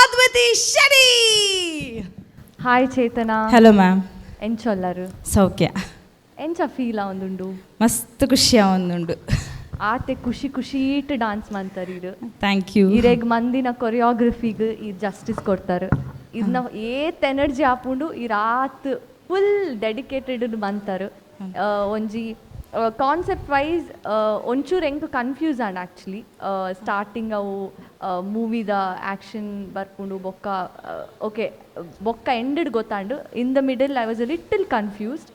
Adviti Shetty. Hi Chetana. Hello ma'am. Enchollaru. ಸೌಖ್ಯ. ಎಂಚ ಫೀಲ್ ಆವೊಂದುಂಡು? ಮಸ್ತ್ ಖುಷಿ ಆವೊಂದುಂಡು. ಆತೆ ಖುಷಿ ಇಟ್ಟು ಡಾನ್ಸ್ ಮಾಡ್ತಾರೆ ಇರು. Thank you. ಇರೇಗ್ ಮಂದಿನ ಕೊರಿಯೋಗ್ರಫಿಗೆ ಈ ಜಸ್ಟಿಸ್ ಕೊಡ್ತಾರೆ. ಇದನ್ನ ಏತ್ ಎನರ್ಜಿ ಹಾಕೊಂಡು ಈ ರಾತ್ ಫುಲ್ ಡೆಡಿಕೇಟೆಡ್ ಮಂತಾರೆ. ಒಂಜಿ ಕಾನ್ಸೆಪ್ಟ್ ವೈಸ್ ಒಂಚೂರು ಹೆಂಗೆ ಕನ್ಫ್ಯೂಸ್ ಆಂಡ್ ಆ್ಯಕ್ಚುಲಿ ಸ್ಟಾರ್ಟಿಂಗ್ ಅವು ಮೂವಿದ ಆ್ಯಕ್ಷನ್ ಬರ್ಕೊಂಡು ಬೊಕ್ಕ ಓಕೆ ಬೊಕ್ಕ ಎಂಡೆಡ್ ಗೊತ್ತಾಂಡು in the middle I was a little confused.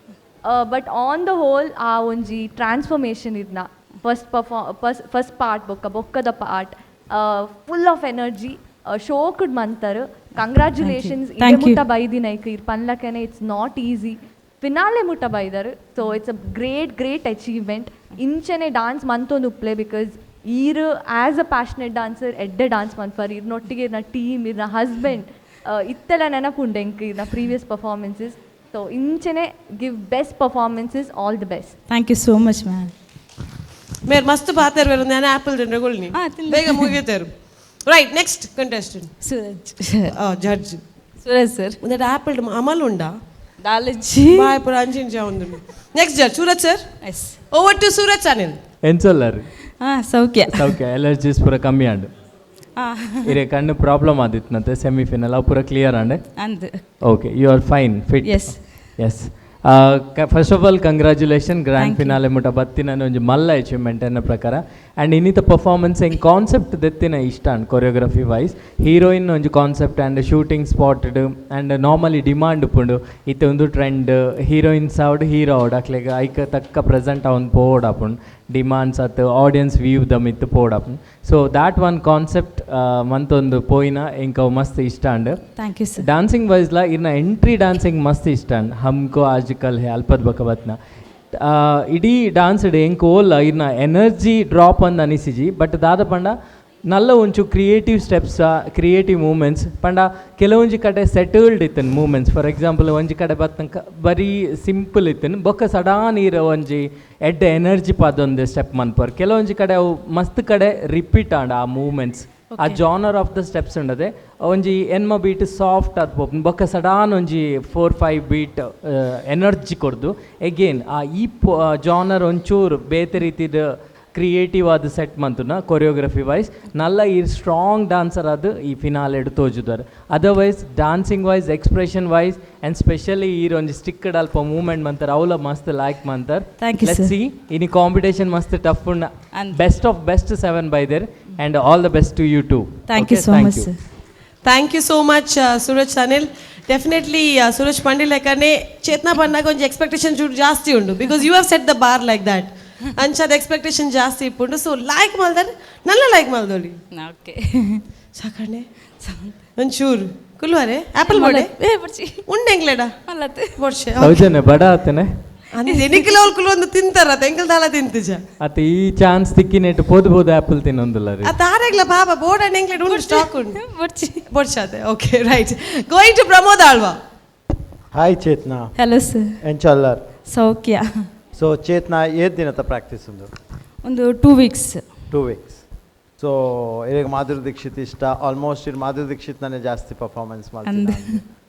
But on the whole ಆ ಒಂಜಿ ಟ್ರಾನ್ಸ್ಫಾರ್ಮೇಷನ್ ಇದನ್ನ ಫಸ್ಟ್ ಪಾರ್ಟ್ ಬೊಕ್ಕದ part full of energy showcased ಮಂತರು. ಕಂಗ್ರ್ಯಾಚುಲೇಷನ್ಸ್. ಇದೇ ಮುಟ್ಟ ಬೈದಿನೈಕ್ ಇರ್ ಪನ್ಲಕನೆ ಇಟ್ಸ್ ನಾಟ್ ಈಸಿ. ಫಿನಾಲೆ ಮುಟ್ಟ ಬೈದರು. So it's a great achievement. ಇಂಚನೆ ಡಾನ್ಸ್ ಮಂತೊಂದು ಉಪ್ಲೆ ಬಿಕಾಸ್ ಈರು ಆ್ಯಸ್ ಅ ಪ್ಯಾಷನೆಟ್ ಡಾನ್ಸರ್ ಎಡ್ಡೆ ಡಾನ್ಸ್ ಮಂತ್ಫರ್ ಇರ್ನೊಟ್ಟಿಗೆ ಇರ್ನ ಟೀಮ್ ಇರ್ನ ಹಸ್ಬೆಂಡ್ ಇತ್ತೆಲ್ಲ ನೆನಪುಂಡು ಎಂಕ್ ಇರ್ನ ಪ್ರೀವಿಯಸ್ ಪರ್ಫಾರ್ಮೆನ್ಸಸ್. ಸೊ ಇಂಚನೆ give best performances, all the best. Thank you so much ma'am. ಮೇರೆ ಮಸ್ತ್ ಬಾತೇರು ಬೇರೆ ನಾನು ಆ್ಯಪಲ್ ತಿಂಡ್ರೆಗೊಳ್ನಿ ಬೇಗ ಮುಗಿತೇರು. Right, next contestant Suraj. Judge Suraj sir. ಒಂದು ಆ್ಯಪಲ್ ಅಮಲ್ ಉಂಡಾ? ನಾಲೆಜಿ ಬಾಯ್ ಪುರ ಅಂಚಿಂಚ ಒಂದು. Next judge Suraj sir. Yes. Over to Suraj Anil. ಎಂಚಲ್ಲರು ಸೌಖ್ಯ ಎಲರ್ಜೀಸ್ ಪೂರ ಕಮ್ಮಿ ಆಂಡು ಇರೇ ಕಣ್ಣು ಪ್ರಾಬ್ಲಮ್ ಆದಿತ್ತಂತೆ ಸೆಮಿಫೈನಲ್ ಅವು ಪೂರ ಕ್ಲಿಯರ್ ಆಂಡೆ ಅಂದ್. Okay you are fine fit. Yes first of all congratulation grand finale ಮುಟ ಬತ್ತಿನ ಒಂಜಿ ಮಲ್ಲ ಅಚೀವ್ಮೆಂಟ್ ಎನ್ನ ಪ್ರಕಾರ. ಆ್ಯಂಡ್ ಇನ್ನಿತ ಪರ್ಫಾರ್ಮೆನ್ಸ್ ಹೆಂಗೆ ಕಾನ್ಸೆಪ್ಟ್ ದೆತ್ತಿನ ಇಷ್ಟ ಅಂಡ್ ಕೊರಿಯೋಗ್ರಫಿ ವೈಸ್ ಹೀರೋಯಿನ್ ಒಂಜಿ concept and shooting spotted and normally demand ಉಪ್ಪುಂಡು ಇತ್ತೆ ಒಂದು ಟ್ರೆಂಡ್ ಹೀರೋಯಿನ್ಸ್ ಆವಡ್ ಹೀರೋ ಆವಡ್ ಅಕ್ಲೆಗ್ ಐಕ ತಕ್ಕ ಪ್ರೆಸೆಂಟ್ ಅವನ್ ಪೋಡ್ ಆಪುಂಡು ಡಿಮಾಂಡ್ಸ್ ಅತ್ ಆಡಿಯನ್ಸ್ ವ್ಯೂ ದಮ್ ಇತ್ತು ಪೋಡ್ ಆಪುಂಡು. ಸೊ ದ್ಯಾಟ್ ಒನ್ ಕಾನ್ಸೆಪ್ಟ್ ಮಂತೊಂದು ಪೋಯಿನ ಎಂಕ ಮಸ್ತ್ ಇಷ್ಟ ಅಂಡ್. Thank you sir. ಡಾನ್ಸಿಂಗ್ ವೈಸ್ಲ ಇರ್ನ ಎಂಟ್ರಿ ಡಾನ್ಸಿಂಗ್ ಮಸ್ತ್ ಇಷ್ಟ ಅಂಡ್ ಹಮ್ಕೋ ಆಜಿಕಲ್ ಹೇ ಅಲ್ಪದ್ ಬಕ ಬತ್ನ ಇಡೀ ಡಾನ್ಸ್ ಎಂಕ್ ಓಲ್ಲ ಇರ್ನ ಎನರ್ಜಿ ಡ್ರಾಪ್ ಅಂದ್ ಅನಿಸಿಜಿ. ಬಟ್ ದಾದ ಪಂಡ ನಲ್ಲ ಒಂಚು ಕ್ರಿಯೇಟಿವ್ ಸ್ಟೆಪ್ಸ್ ಕ್ರಿಯೇಟಿವ್ ಮೂಮೆಂಟ್ಸ್ ಪಂಡ ಕೆಲವೊಂಜಿ ಕಡೆ ಸೆಟಲ್ಡ್ ಇತ್ತನ್ ಮೂಮೆಂಟ್ಸ್. ಫಾರ್ ಎಕ್ಸಾಂಪಲ್ ಒಂಜಿ ಕಡೆ ಬತ್ತಂಕ ಬರೀ ಸಿಂಪಲ್ ಇತ್ತನ್ ಬೊಕ್ಕ ಸಡಾನ್ ಇರೋ ಒಂಜಿ ಎಡ್ಡ ಎನರ್ಜಿ ಪಾದೊಂದು ಸ್ಟೆಪ್ ಮನ್ಪರ್. ಕೆಲವೊಂಜಿ ಕಡೆ ಅವು ಮಸ್ತ್ ಕಡೆ ರಿಪೀಟ್ ಆಂಡ ಆ ಮೂಮೆಂಟ್ಸ್ ಆ ಜಾನರ್ ಆಫ್ ದ ಸ್ಟೆಪ್ಸ್ ಉಂಡದೆ ಒಂಜಿ ಎನ್ಮ ಬೀಟ್ ಸಾಫ್ಟ್ ಆದ್ ಪೋಪುನ್ ಬೊಕ್ಕ ಸಡಾನ್ ಒಂಜಿ 4-5 ಬೀಟ್ ಎನರ್ಜಿ ಕೊಡ್ದು ಎಗೇನ್ ಆ ಈ ಜಾನರ್ ಒಂಚೂರು ಬೇತೆ ರೀತಿದ ಕ್ರಿಯೇಟಿವ್ ಆದ ಸೆಟ್ ಮಂತುನ ಕೊರಿಯೋಗ್ರಫಿ ವೈಸ್ ನಲ್ಲ ಈ ಸ್ಟ್ರಾಂಗ್ ಡಾನ್ಸರ್ ಅದು ಈ ಫಿನಾಲ್ ಎಡು ತೋಜುದಾರೆ. Otherwise dancing wise expression wise and specially ಈ ಒಂಜಿ ಸ್ಟಿಕ್ಡ್ ಅಲ್ಪ ಮೂವ್ಮೆಂಟ್ ಮಂತಾರೆ ಅವಲ ಮಸ್ತ್ ಲೈಕ್ ಮಂತಾರೆ. ಲೆಟ್ಸ್ ಸಿ ಇನಿ ಕಾಂಪಿಟೇಷನ್ ಮಸ್ತ್ ಟಫ್ ಉಂಡ. ಬೆಸ್ಟ್ ಆಫ್ ಬೆಸ್ಟ್ 7 ಬೈದೇರ್ and all the best to you too. Thank you so much sir. Thank you so much Suraj Anil. Definitely Suraj ಪಂಡಿಲ್ ಲೆಕ್ಕನೆ ಚೇತನ ಬಂದಾಗ ಒಂಜಿ ಎಕ್ಸ್ಪೆಕ್ಟೇಷನ್ ಚೂರು ಜಾಸ್ತಿ ಉಂಡು because you have set the bar like that. ಅಂಚದ ಎಕ್ಸ್ಪೆಕ್ಟೇಷನ್ ಜಾಸ್ತಿ ಇಪ್ಪುಂಡು. ಸೊ ಲೈಕ್ ಮಾಡ್ದಾರೆ ನಲ್ಲ ಲೈಕ್ ಮಾಡ್ದೋಳಿ ಓಕೆ ಸಾಕಣೆ ಒಂಚೂರು ಕುಲ್ವಾರೆ ಆಪಲ್ ಬೋಡೆ ಉಂಡೆಂಗ್ಲೇಡ ಬೋಡ್ಸೆ ಸೌಜನ್ಯ ಬಡ ಆತನೆ ಎನಿಕಲ ಅವ್ರು ಒಂದು ತಿಂತಾರ ತೆಂಕಲ್ ದಾಲ ತಿಂತಿಜ ಅತ ಈ ಚಾನ್ಸ್ ತಿಕ್ಕಿನೆಟ್ಟು ಪೋದು ಆಪಲ್ ತಿನ್ನೊಂದಿಲ್ಲ ರೀ ಆ ತಾರೆಗ್ಲ ಬಾಬಾ ಬೋರ್ಡ್ ಅಂಡ್ ಎಂಗ್ಲೇಡ್ ಉಂಡು ಸ್ಟಾಕ್ ಉಂಡು ಬೋಡ್ಸಾತೆ. Okay right, going to Pramod Alva. Hi Chetana. Hello sir. ಎಂಚಲ್ಲರ್ ಸೌಖ್ಯ. ಸೊ ಚೇತನಾ ಏತ್ ದಿನದ ಪ್ರಾಕ್ಟೀಸ್ ಒಂದು 2 ವೀಕ್ಸ್. 2 ವೀಕ್ಸ್. ಸೊ ಈಗ ಮಾಧುರಿ ದೀಕ್ಷಿತ್ ಇಷ್ಟ ಆಲ್ಮೋಸ್ಟ್ ಇಲ್ಲಿ ಮಾಧುರಿ ದೀಕ್ಷಿತ್ ನಾನೇ ಜಾಸ್ತಿ ಪರ್ಫಾರ್ಮೆನ್ಸ್ ಮಾಡ್ತೀನಿ.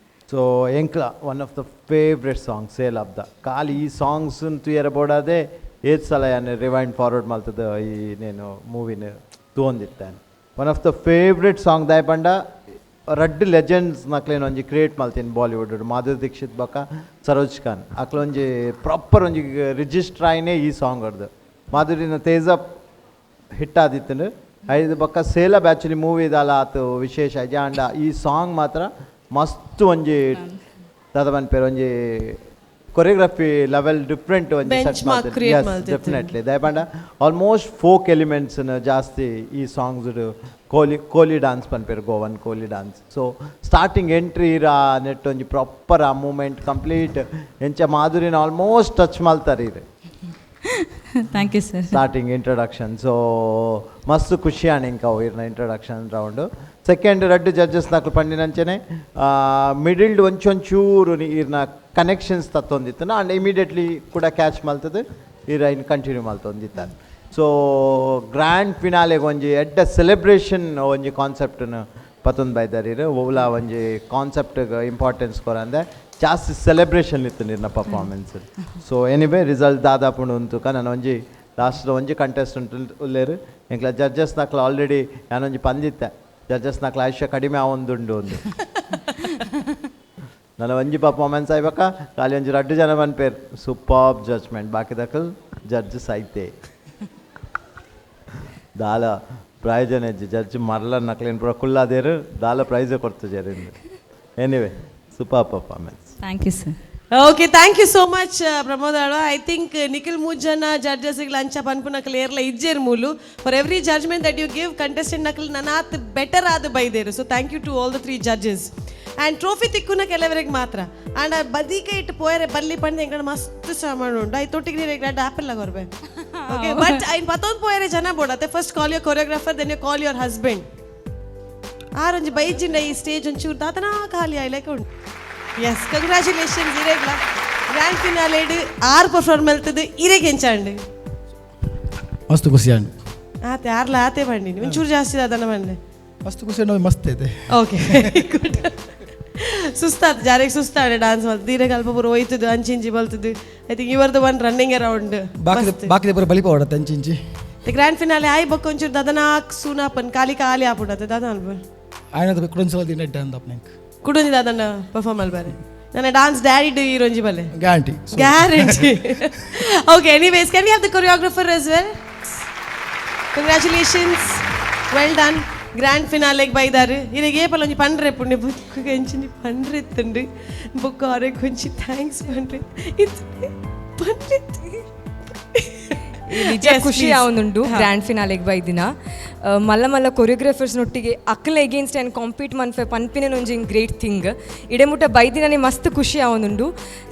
ಸೊ ಎಂಕ್ಲ one of the favourite song ಸೇಲ್ ಆಫ್ ದ ಖಾಲಿ ಈ ಸಾಂಗ್ಸ್ ತುಯರಬೋಡಾದೆ ಏತ್ ಸಲ ಏನು ರಿವೈಂಡ್ ಫಾರ್ವರ್ಡ್ ಮಾಡ್ತದ ಈ ನೇನು ಮೂವಿನ ತೊಗೊಂಡಿತ್ತೇನೆ. One of the favourite song ದಾಯ್ ಪಂಡ ರಡ್ಡ್ ಲೆಜೆಂಡ್ಸ್ ನಕ್ಲೇನು ಒಂಜಿ ಕ್ರಿಯೇಟ್ ಮಲ್ತೀನಿ ಬಾಲಿವುಡ್ ಮಾಧುರಿ ದೀಕ್ಷಿತ್ ಬೊಕ ಸರೋಜ್ ಖಾನ್ ಅಕ್ಲ ಒಂಜಿ ಪ್ರಾಪರ್ ಒಂಜಿ ರಿಜಿಸ್ಟರ್ ಆಯ್ನೇ ಈ ಸಾಂಗ್ ಹೊಡ್ದು ಮಾಧುರಿನ ತೇಜಪ್ ಹಿಟ್ ಆದಿತ್ತು ಐದು ಬೊಕ್ಕ ಸೇಲ ಬ್ಯಾಚುಲಿ ಮೂವಿದಲ್ಲ ಆತು ವಿಶೇಷ ಆಯ್ತು ಆಂಡ ಈ ಸಾಂಗ್ ಮಾತ್ರ ಮಸ್ತ್ ಒಂಜಿ ದಾದ ಪನ್ಪೇರು ಒಂಜಿ ಕೊರಿಯೋಗ್ರಫಿ ಲೆವೆಲ್ ಡಿಫ್ರೆಂಟ್ ಒಂಜಿ ಸೆಟ್ ಮಾಡ್ತೀನಿ ಡೆಫಿನೆಟ್ಲಿ ದಯಪಂಡ ಆಲ್ಮೋಸ್ಟ್ ಫೋಕ್ ಎಲಿಮೆಂಟ್ಸ್ ಜಾಸ್ತಿ ಈ ಸಾಂಗ್ಸ್ ಕೋಲಿ ಡಾನ್ಸ್ ಪನ್ಪೇರು Goan Koli dance so starting entry ಇರ ನೆಟ್ ಒಂಜಿ ಪ್ರಾಪರ್ ಆ ಮೂಮೆಂಟ್ ಕಂಪ್ಲೀಟ್ ಎಂಚ ಮಾಧುರಿನ ಆಲ್ಮೋಸ್ಟ್ ಟಚ್ ಮಲ್ತಾರೆ ಇದೆ thank you sir starting introduction so ಮಸ್ತ್ ಖುಷಿ ಆಣಿ ಇಂಕ ಇರ್ನ ಇಂಟ್ರೊಡಕ್ಷನ್ ರೌಂಡು ಸೆಕೆಂಡ್ ರಡ್ಡು ಜಡ್ಜಸ್ ನಾಲ್ಕು ಪಂಡಿನಂಚನೆ ಮಿಡಿಲ್ಡ್ ಒಂಚೂರು ಇರ್ನ ಕನೆಕ್ಷನ್ಸ್ ತತ್ತೊಂದಿತ್ತು ಆ್ಯಂಡ್ ಇಮಿಡಿಯೇಟ್ಲಿ ಕೂಡ ಕ್ಯಾಚ್ ಮಲ್ತದೆ ಇರ ಇನ್ನು ಕಂಟಿನ್ಯೂ ಮಲ್ತೊಂದಿತ್ತಾನೆ ಸೊ ಗ್ರ್ಯಾಂಡ್ ಫಿನಾಲೆಗೆ ಒಂಜಿ ಎಡ್ಡ ಸೆಲೆಬ್ರೇಷನ್ ಒಂಜಿ ಕಾನ್ಸೆಪ್ಟನ್ನು ಪತ್ತೊಂದು ಬೈದಾರೀರು ಓಲಾ ಒಂಜಿ ಕಾನ್ಸೆಪ್ಟ್ಗೆ ಇಂಪಾರ್ಟೆನ್ಸ್ ಕೊರಂದೆ ಜಾಸ್ತಿ ಸೆಲೆಬ್ರೇಷನ್ ಇತ್ತು ನಿನ್ನ ಪರ್ಫಾರ್ಮೆನ್ಸ್ ಸೊ ಎನಿವೇ ರಿಸಲ್ಟ್ ದಾದಾಪುಂಡು ಉಂತುಕ ನಾನು ಒಂಜಿ ಲಾಸ್ಟ್ ಒಂಜಿ ಕಂಟೆಸ್ಟೆಂಟ್ ಉಲ್ಲೇರು ಎಂಕ್ಲ ಜಡ್ಜಸ್ ನಾಕ್ಲ ಆಲ್ರೆಡಿ ನಾನೊಂಜಿ ಪಂದಿತ್ತೆ ಜಡ್ಜಸ್ ನಾಕ್ಲ ಆಯುಷ್ಯ ಕಡಿಮೆ ಆವೊಂದುಂಡು ಒಂದು ನನ್ನ ಒಂಜಿ ಪರ್ಫಾರ್ಮೆನ್ಸ್ ಆಯ್ಬೇಕಾ ಖಾಲಿ ಒಂಜಿ ರಡ್ಡು ಜನ ಪನ್ಪೇರು ಸೂಪರ್ ಜಡ್ಜ್ಮೆಂಟ್ ಬಾಕಿದಕ್ಕಲ್ ಜಡ್ಜಸ್ ಐತೆ ದಾಲ ಪ್ರೈಜನೇ ಜಡ್ಜ್ ಮರಲ ನಕ್ಲೇನು ಪೂರ ಕುಲ್ಲಾದೇರು ದಾಲ ಪ್ರೈಜೇ ಕೊಡ್ತು ಜರಿಂದ anyway super performance thank you sir okay thank you so much Pramod Alva I think Nikhil ಮೂಜನ ಜಡ್ಜಸ್ಗೆ ಲಂಚ ಪನ್ಪು ನಕಲ್ ಏರ್ಲ ಇಜ್ಜೇರ್ ಮೂಲು for every judgement that you give contestant ನಕಲ್ ನನಾತ್ ಬೆಟರ್ ಆದ ಬೈದೇರು so thank you to all the 3 judges and trophy ತಿಕ್ಕುನ ಕೆಲವರಿಗೆ ಮಾತ್ರ ಆ್ಯಂಡ್ ಆ ಬದಿಕೆ ಇಟ್ಟು ಪೋಯರೆ ಬಲ್ಲಿ ಪಂಡು ಎಂಕಡೆ ಮಸ್ತ್ ಸಾಮಾನು ಉಂಟು ಐ ತೊಟ್ಟಿಗೆ ನೀರು ಎರಡು ಆ್ಯಪಲ್ ಆಗೋರ್ಬೆ ಓಕೆ ಬಟ್ ಐನ್ ಪತ್ತೊಂದು ಪೋಯರೆ ಜನ ಬೋಡತ್ತೆ first call your choreographer then you call your husband ಆರೊಂಜಿ ಬೈಜಿಂಡ ಈ ಸ್ಟೇಜ್ ಒಂಚೂರು ದಾತನಾ ಖಾಲಿ ಆಯ್ಲಕ್ಕೆ ಉಂಟು ಎಸ್ ಕಂಗ್ರ್ಯಾಚುಲೇಷನ್ಸ್ ಇರೆಗ್ಲ ಗ್ರ್ಯಾಂಡ್ ಫಿನಾಲೇಡ್ 6 ಪರ್ಫಾರ್ಮ್ ಮಲ್ತದು ಇರೆಗೆ ಎಂಚಾಂಡು ಮಸ್ತ್ ಖುಷಿ ಆಂಡು ಆತೆ ಆರ್ಲ ಆತೆ ಬಂಡಿ ಒಂಚೂರು ಜಾಸ್ತಿ ಅದನ್ನ ಬಂಡೆ ಮಸ್ತ್ ಖುಷಿ ಆಂಡು ಮಸ್ತ್ ಐತೆ ಓಕೆ ಗುಡ್ ಸುಸ್ತಾದ ಜಾರಿಗೆ ಸುಸ್ತಾಡೆ ಡಾನ್ಸ್ ಮಾಡ್ತದೆ ಇರೆಗೆ ಅಲ್ಪ ಪೂರ ಹೋಯ್ತದು ಅಂಚಿಂಚಿ ಬಲ್ತದು I think your the one running around ಬಾಕಿ ಪೂರ ಬಲಿಪ ಹೊಡತ್ತೆ ಅಂಚಿಂಚಿ ಗ್ರ್ಯಾಂಡ್ ಫಿನಾಲೆ ಆಯ್ ಬೊಕ್ಕ ಒಂಚೂರು ದದನಾಕ್ ಸೂನಾಪನ್ ಕಾಲಿ ಖಾಲಿ ಆಪುಡತ್ತೆ ದಾದ ಅಲ್ಪ ఆయన ಕುಡೊಂದ್ಸಲ ದಿನ ಅಂತ ಅಪ್ನೆಂಕ್ ಕುಡೊಂದಿ ದಾದನ್ನ ಪರ್ಫಾರ್ಮ್ ಅಲ್ಬಾರೆ ನನ್ನ ಡಾನ್ಸ್ ಡ್ಯಾಡಿ ಇರೋಂಜಿ ಬಲ್ಲೆ guarantee okay anyways can we have the choreographer as well congratulations well done grand ಫಿನಾಲೆಗೆ ಬೈದಾರು ಇರಿಗೆ ಏಪಲ್ ಒಂಜಿ ಪಂಡ್ರೆ ಪುಣ್ಯ ಬುಕ್ಕಿಗೆ ಎಂಚಿನಿ ಪಂಡ್ರೆ ಇತ್ತಂಡು ಬುಕ್ ಅವ್ರಿಗೆ ಕೊಂಚಿ ಥ್ಯಾಂಕ್ಸ್ ಪಂಡ್ರೆ ಇದು ಪಂಡ್ರೆ ನಿಜ ಖುಷಿ ಆವೊಂದುಂಡು ಗ್ರ್ಯಾಂಡ್ ಫಿನಾಲೆಗೆ ಬೈದಿನ ಮಲ್ಲ ಮಲ್ಲ ಕೊರಿಯೋಗ್ರಾಫರ್ಸ್ನೊಟ್ಟಿಗೆ ಅಕ್ಲ ಎಗೇನ್ಸ್ಟ್ ಆ್ಯಂಡ್ ಕಾಂಪೀಟ್ ಮನ್ಫೆ ಪನ್ಪಿನ ಒಂಜಿ ಗ್ರೇಟ್ ಥಿಂಗ್ ಇಡೆಮುಟ ಬೈದಿನೇ ಮಸ್ತ್ ಖುಷಿ ಆವೊಂದುಂಡು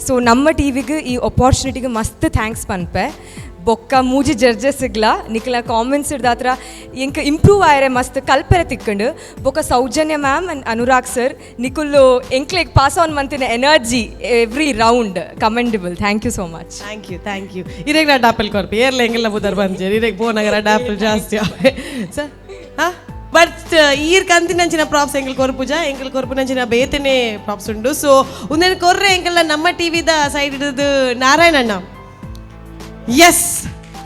ಸೊ ನಮ್ಮ ಟಿವಿಗೆ ಈ ಅಪಾರ್ಚುನಿಟಿಗೆ ಮಸ್ತ್ ಥ್ಯಾಂಕ್ಸ್ ಪನ್ಪೆ ಬೊಕ್ಕ ಮೂಜಿ ಜಡ್ಜಸ್ಗ್ಲ ನಿಕ್ಲ ಕಾಮೆಂಟ್ಸ್ ಇಡ್ದಾತ್ರ ಎಂಕ ಇಂಪ್ರೂವ್ ಆಯ್ರೆ ಮಸ್ತ್ ಕಲ್ಪರೆ ತಿಕ್ಕಂಡು ಬೊಕ್ಕ Soujanya ma'am and Anurag sir ನಿಕುಲ್ಲು ಎಂಕ್ಲೆಗ್ ಪಾಸ್ ಆನ್ ಮಂತಿನ energy every round commendable thank you so much thank you ಇರೆಗ್ ರಡ್ ಆಪಲ್ ಕೊರ್ಪಿ ಏರ್ಲ ಎಂಗೆಲ್ಲ ಬುದರ್ ಬಂಜೇರಿ ಇರೆಗ್ ಬೋನಾಗ ರಡ್ ಆಪಲ್ ಜಾಸ್ತಿ ಸರ್ ಹಾಂ ಬಟ್ ಈರ್ ಕಂತಿನಂಚಿನ ಪ್ರಾಪ್ಸ್ ಎಂಕಲ್ ಕೊರ್ಪುಜ ಎಂಕಲ್ ಕೊರ್ಪುನಂಚಿನ ಬೇತನೆ ಪ್ರಾಪ್ಸ್ ಉಂಡು ಸೊ ಉಂದೇನು ಕೊರ್ರೆ ಎಂಕಲ್ನ ನಮ್ಮ ಟಿವಿದ ಸೈಡ್ ಇಡೋದು ನಾರಾಯಣಣ್ಣ ಎಸ್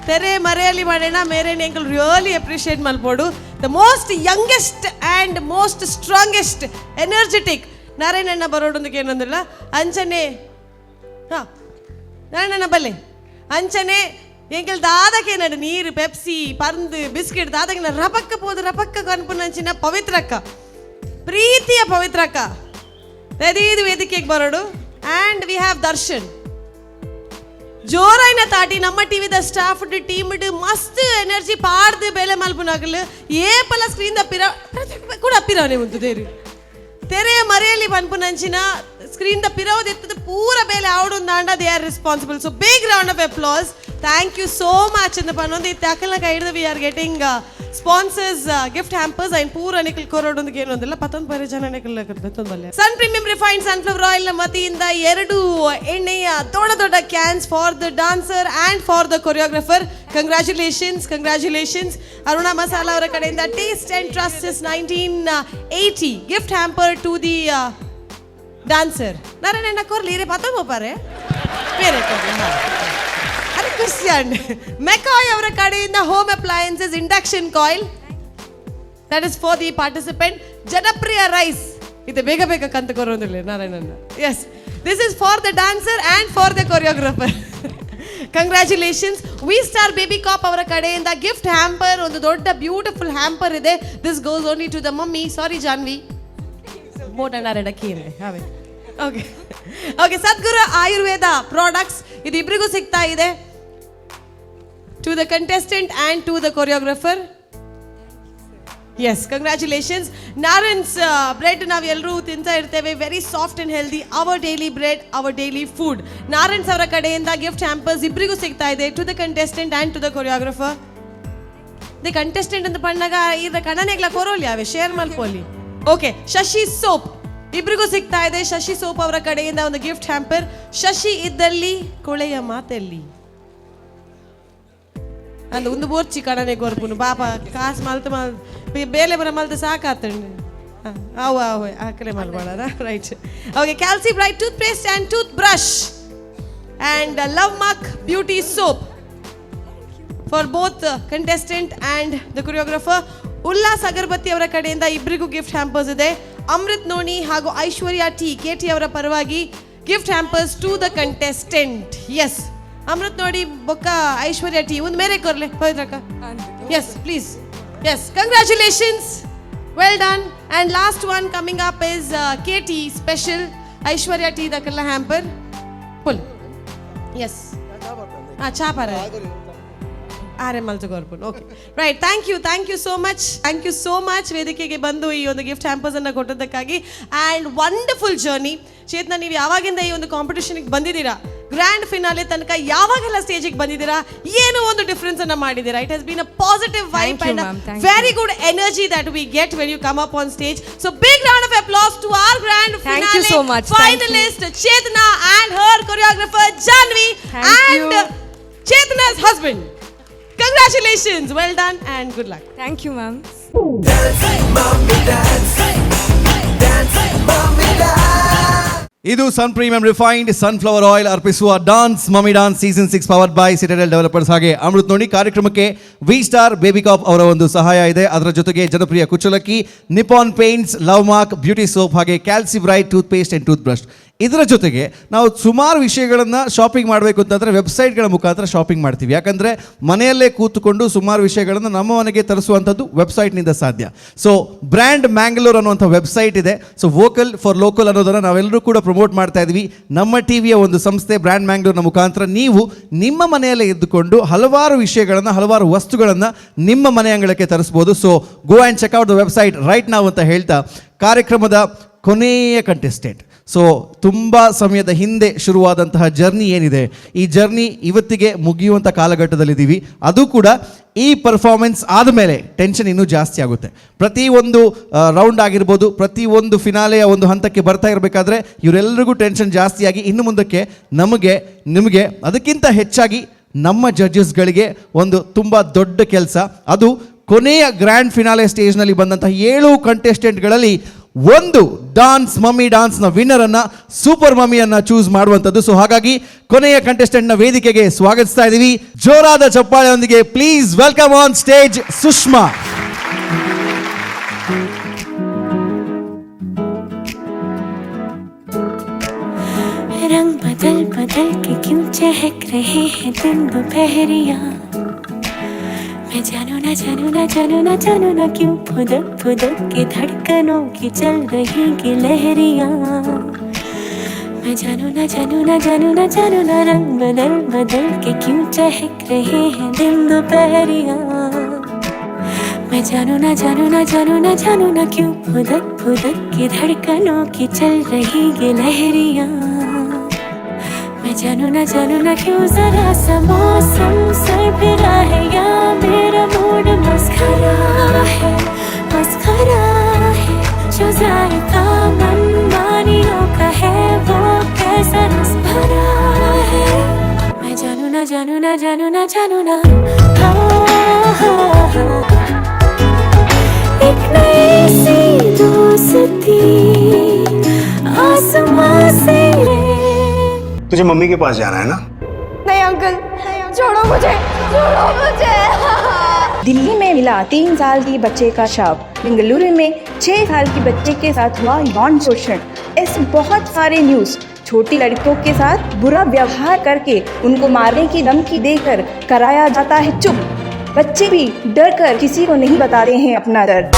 ತೆರೆ ಮರೆಯಲ್ಲಿ ಮಾಡೋಣ ಮೇರೇನೆ ಎಂಕಲ್ ರಿಯಲಿ ಅಪ್ರಿಷಿಯೇಟ್ ಮಲ್ಪೋಡು the most youngest and most strongest energetic ನಾರಾಯಣಣ್ಣ ಬರೋಡೊಂದಕ್ಕೆ ಏನಂದಿಲ್ಲ ಅಂಚನೆ ಹಾಂ ನಾರಾಯಣಣ್ಣ ಬಲ್ಲೆ ಅಂಚನೆ ಎಂಕಲ್ ದಾದಕ್ಕೆ ನಡು ನೀರು ಪೆಪ್ಸಿ ಪಂದು ಬಿಸ್ಕಿಟ್ ದಾದಕ್ಕೆ ರಪಕ್ಕ ಪೋದು ರಪಕ್ಕ ಕನ್ಪುನಂಚಿನ ಪವಿತ್ರಕ್ಕ ಪ್ರೀತಿಯ ಪವಿತ್ರಕ್ಕ ಇದು ವೇದಿಕೆಗೆ ಬರೋಡು ಆ್ಯಂಡ್ ವಿ ಹ್ಯಾವ್ ದರ್ಶನ್ ಜೋರಾಯಿನ ತಾಟಿ ನಮ್ಮ ಟಿವಿದ ಸ್ಟಾಫ್ ಟೀಮ್ ಮಸ್ತ್ ಎನರ್ಜಿ ಪಾಡ್ದು ಬೆಲೆ ಮಲ್ಪುನಾಗಲು ಏಪಲ ಸ್ಕ್ರೀನ್ ಪಿರ ಕೂಡ ಪಿರವನೆ ಉಂಟು ದೇರು ತೆರೆಯ ಮರೆಯಲ್ಲಿ ಪನ್ಪುನಂಚಿನ ಸ್ಕ್ರೀನ್ ದ ಪಿರವದೆತ್ತದ ಪೂರ ಬೇಲೆ ಆವಡೊಂದಾಂಡ they are responsible so big round of applause thank you so much ಅಂತ ಪನ್ನೊಂದು ಇತ್ತು ಅಕಲ್ನ ಕೈಡ್ದು we are getting sponsors gift hampers and ಪೂರ ನಿಕಲ್ ಕೊರೋಡೊಂದಿಗೆ ಏನೊಂದಿಲ್ಲ 11 ಜನ ನಿಕಲ್ Sun premium refined sunflower oil ವತಿಯಿಂದ 2 ಎಣ್ಣೆಯ ದೊಡ್ಡ ದೊಡ್ಡ cans for the dancer and for the choreographer congratulations Aruna Masala ಅವರ ಕಡೆಯಿಂದ taste and trust 1980 gift hamper to the dancer Narayana ಕೊರ್ಲಿ ರೇ ಪತ್ತ ಬೋಪಾರೆ ಬೇರೆ ಕೊರ್ಲಿ ಅರೆ ಕ್ರಿಸ್ಟಿಯನ್ ಮೆಕಾಯ್ ಅವರ ಕಡೆಯಿಂದ home appliances induction coil that is for the participant Janapriya rice ಇದು ಬೇಗ ಬೇಗ ಕಂತು ಕೊರೋದಿಲ್ಲ ನಾರಾಯಣನ್ನ. Yes, this is for the dancer and for the choreographer. Congratulations. V star baby ಕಾಪ್ ಅವರ ಕಡೆಯಿಂದ ಗಿಫ್ಟ್ ಹ್ಯಾಂಪರ್, ಒಂದು ದೊಡ್ಡ ಬ್ಯೂಟಿಫುಲ್ ಹ್ಯಾಂಪರ್ ಇದೆ. This goes only to the mummy. Sari Jahnvi, ಬೋಟ್ ಅಂಡ್ ಅರಡಕ್ಕಿ ಇದೆ. Okay okay, Sadguru Ayurveda products ಇದು ಇಬ್ಬರಿಗೂ ಸಿಗ್ತಾ ಇದೆ. To the contestant and to the choreographer. Yes, congratulations. Narans bread ನಾವು ಎಲ್ಲರೂ ತಿಂತಾ ಇರ್ತೇವೆ, very soft and healthy. Our daily bread, our daily food. Narans ಅವರ ಕಡೆಯಿಂದ ಗಿಫ್ಟ್ ಹ್ಯಾಂಪರ್ಸ್ ಇಬ್ಬರಿಗೂ ಸಿಗ್ತಾ ಇದೆ, to the contestant and to the choreographer. The contestant ಅಂತ ಪಣ್ಣಾಗ ಇದ್ರ ಕಣ್ಣನೆಗ್ಲ ಕೊರೋಲಿ ಅವೇ ಶೇರ್ ಮಲ್ಪೋಲಿ. ಓಕೆ, ಶಶಿ ಸೋಪ್ ಇಬ್ಬರಿಗೂ ಸಿಗ್ತಾ ಇದೆ. ಶಶಿ ಸೋಪ್ ಅವರ ಕಡೆಯಿಂದ ಒಂದು ಗಿಫ್ಟ್ ಹ್ಯಾಂಪರ್. ಶಶಿ ಇದ್ದಲ್ಲಿ ಕೊಳೆಯ ಮಾತೆಲ್ಲಿ ಅಂದ ಒಂದು ಬೋರ್ಚಿ ಕಣನೆ ಗೊರ್ಪುನು ಪಾಪ ಕಾಸು ಮಲ್ತು ಬೇಲೆ ಬರ ಮಲ್ತು ಸಾಕಾತಂಡು ಅವು ಅವು ಆಕಲೆ ಮಲ್ಬೇಡ. Right. Okay, ಕ್ಯಾಲ್ಸಿ bright toothpaste and toothbrush and love mark beauty soap for both contestant and the choreographer. Ullas agarbatti ಅವರ ಕಡೆಯಿಂದ ಇಬ್ಬರಿಗೂ ಗಿಫ್ಟ್ ಹ್ಯಾಂಪರ್ಸ್ ಇದೆ. ಅಮೃತ್ ನೋನಿ ಹಾಗೂ ಐಶ್ವರ್ಯ ಟಿ KT ಅವರ ಪರವಾಗಿ gift hampers to the contestant. Yes, Amrut ನೋಡಿ ಬೊಕ್ಕ ಐಶ್ವರ್ಯ ಟಿ ಒಂದು ಮೇರೆ ಕೊರ್ಲೆ ಪವಿತ್ರಕ್ಕ. Yes please. Yes, congratulations, well done. And last one coming up is KT special Aishwarya T ದಕ್ಕಲ್ಲ ಹ್ಯಾಂಪರ್ ಫುಲ್. ಎಸ್, ಚಾಪಾರ ಆರೆ ಮಲ್ತುಗೋರ್ಪುನ್. Okay, right. Thank you so much ವೇದಿಕೆಗೆ ಬಂದು ಈ ಒಂದು ಗಿಫ್ಟ್ ಹ್ಯಾಂಪರ್ಸ್ ಅನ್ನು ಕೊಟ್ಟದ್ದಕ್ಕಾಗಿ. And wonderful journey. ಚೇತನ, ನೀವು ಯಾವಾಗಿಂದ ಈ ಒಂದು ಕಾಂಪಿಟೇಷನ್ಗೆ ಬಂದಿದ್ದೀರಾ, ಗ್ರ್ಯಾಂಡ್ ಫಿನಾಲೆ ತನಕ ಯಾವಾಗೆಲ್ಲ ಸ್ಟೇಜಿಗೆ ಬಂದಿದ್ದೀರಾ, ಏನೋ ಒಂದು ಡಿಫರೆನ್ಸ್ ಅನ್ನ ಮಾಡಿದ್ದೀರಾ. It has been a positive vibe and very good energy that we get when you come up on stage. So big round of applause to our grand finale finalist Chetana and her choreographer Janvi and Chetana's husband. Congratulations, well done and good luck. Thank you, ma'am. ಇದು ಸನ್ ಪ್ರೀಮಿಯಂ ರಿಫೈನ್ಡ್ ಸನ್ಫ್ಲವರ್ ಆಯಿಲ್ ಅರ್ಪಿಸುವ dance mummy dance season 6 powered by Citadel developers ಹಾಗೆ ಅಮೃತ್ ನೋಡಿ. ಕಾರ್ಯಕ್ರಮಕ್ಕೆ ವಿ ಸ್ಟಾರ್ ಬೇಬಿ ಕಾಪ್ ಅವರ ಒಂದು ಸಹಾಯ ಇದೆ. ಅದರ ಜೊತೆಗೆ ಜನಪ್ರಿಯ ಕುಚ್ಚಲಕ್ಕಿ, Nippon paints, love mark beauty soap ಹಾಗೆ Calci bright toothpaste and toothbrush. ಇದರ ಜೊತೆಗೆ ನಾವು ಸುಮಾರು ವಿಷಯಗಳನ್ನು ಶಾಪಿಂಗ್ ಮಾಡಬೇಕು ಅಂತಂದರೆ ವೆಬ್ಸೈಟ್ಗಳ ಮುಖಾಂತರ ಶಾಪಿಂಗ್ ಮಾಡ್ತೀವಿ. ಯಾಕಂದರೆ ಮನೆಯಲ್ಲೇ ಕೂತ್ಕೊಂಡು ಸುಮಾರು ವಿಷಯಗಳನ್ನು ನಮ್ಮ ಮನೆಗೆ ತರಿಸುವಂಥದ್ದು ವೆಬ್ಸೈಟ್ನಿಂದ ಸಾಧ್ಯ. ಸೊ ಬ್ರ್ಯಾಂಡ್ ಮ್ಯಾಂಗ್ಳೂರ್ ಅನ್ನುವಂಥ ವೆಬ್ಸೈಟ್ ಇದೆ. ಸೊ ವೋಕಲ್ ಫಾರ್ ಲೋಕಲ್ ಅನ್ನೋದನ್ನು ನಾವೆಲ್ಲರೂ ಕೂಡ ಪ್ರಮೋಟ್ ಮಾಡ್ತಾ ಇದ್ವಿ. ನಮ್ಮ ಟಿವಿಯ ಒಂದು ಸಂಸ್ಥೆ ಬ್ರ್ಯಾಂಡ್ ಮ್ಯಾಂಗ್ಳೂರ್ನ ಮುಖಾಂತರ ನೀವು ನಿಮ್ಮ ಮನೆಯಲ್ಲೇ ಇದ್ದುಕೊಂಡು ಹಲವಾರು ವಿಷಯಗಳನ್ನು, ಹಲವಾರು ವಸ್ತುಗಳನ್ನು ನಿಮ್ಮ ಮನೆ ಅಂಗಳಕ್ಕೆ ತರಿಸ್ಬೋದು. So go and check out the website right ನಾವು ಅಂತ ಹೇಳ್ತಾ ಕಾರ್ಯಕ್ರಮದ ಕೊನೆಯ ಕಂಟೆಸ್ಟೆಂಟ್. ಸೊ ತುಂಬ ಸಮಯದ ಹಿಂದೆ ಶುರುವಾದಂತಹ ಜರ್ನಿ ಏನಿದೆ, ಈ ಜರ್ನಿ ಇವತ್ತಿಗೆ ಮುಗಿಯುವಂಥ ಕಾಲಘಟ್ಟದಲ್ಲಿದ್ದೀವಿ. ಅದು ಕೂಡ ಈ ಪರ್ಫಾರ್ಮೆನ್ಸ್ ಆದಮೇಲೆ ಟೆನ್ಷನ್ ಇನ್ನೂ ಜಾಸ್ತಿ ಆಗುತ್ತೆ. ಪ್ರತಿಯೊಂದು ರೌಂಡ್ ಆಗಿರ್ಬೋದು, ಪ್ರತಿಯೊಂದು ಫಿನಾಲೆಯ ಒಂದು ಹಂತಕ್ಕೆ ಬರ್ತಾ ಇರಬೇಕಾದ್ರೆ ಇವರೆಲ್ಲರಿಗೂ ಟೆನ್ಷನ್ ಜಾಸ್ತಿಯಾಗಿ ಇನ್ನು ಮುಂದಕ್ಕೆ ನಿಮಗೆ ಅದಕ್ಕಿಂತ ಹೆಚ್ಚಾಗಿ ನಮ್ಮ ಜಡ್ಜಸ್ಗಳಿಗೆ ಒಂದು ತುಂಬ ದೊಡ್ಡ ಕೆಲಸ. ಅದು ಕೊನೆಯ ಗ್ರ್ಯಾಂಡ್ ಫಿನಾಲೆ ಸ್ಟೇಜ್ನಲ್ಲಿ ಬಂದಂತಹ 7 ಕಂಟೆಸ್ಟೆಂಟ್ಗಳಲ್ಲಿ ಒಂದು ಡಾನ್ಸ್ ಮಮ್ಮಿ ಡಾನ್ಸ್ನ ವಿನ್ನರನ್ನು, ಸೂಪರ್ ಮಮ್ಮಿಯನ್ನು ಚೂಸ್ ಮಾಡುವಂಥದ್ದು. ಸೊ ಹಾಗಾಗಿ ಕೊನೆಯ ಕಂಟೆಸ್ಟೆಂಟ್ನ ವೇದಿಕೆಗೆ ಸ್ವಾಗತಿಸ್ತಾ ಇದ್ದೀವಿ. ಜೋರಾದ ಚಪ್ಪಾಳೆಯೊಂದಿಗೆ please welcome on stage Sushma. रंग बदल बदल के क्यों चहक रहे हैं दिन दोपहरिया, मैं जानू ना जानू ना जानू ना जानू ना क्यों फुदक फुदक के धड़कनों की चल रही की लहरियां, मैं जानू ना जानू ना जानू ना जानू ना रंग बदल बदल के क्यों चहक रहे हैं दिन दोपहरिया, मैं जानू ना जानू ना जानू ना जानू ना क्यों फुदक फुदक के धड़कनों की चल रही ये लहरियां, मैं जानू ना क्यों जरा सा मौसम सरफिरा है या मेरा मूड मस्खरा है जो जायका मनमानियों का है वो कैसा रस भरा है, मैं जानू ना जानू ना जानू ना जानू ना एक नई सी दोस्ती आसमां से। तुझे मम्मी के पास जाना है ना? नहीं अंकल, छोड़ो मुझे दिल्ली में मिला 3 साल की बच्चे का शव। बेंगलुरु में 6 साल की बच्चे के साथ हुआ यौन शोषण। ऐसे बहुत सारे न्यूज़। छोटी लड़कियों के साथ बुरा व्यवहार करके उनको मारने की धमकी देकर कराया जाता है चुप। बच्चे भी डर कर किसी को नहीं बताते हैं अपना दर्द।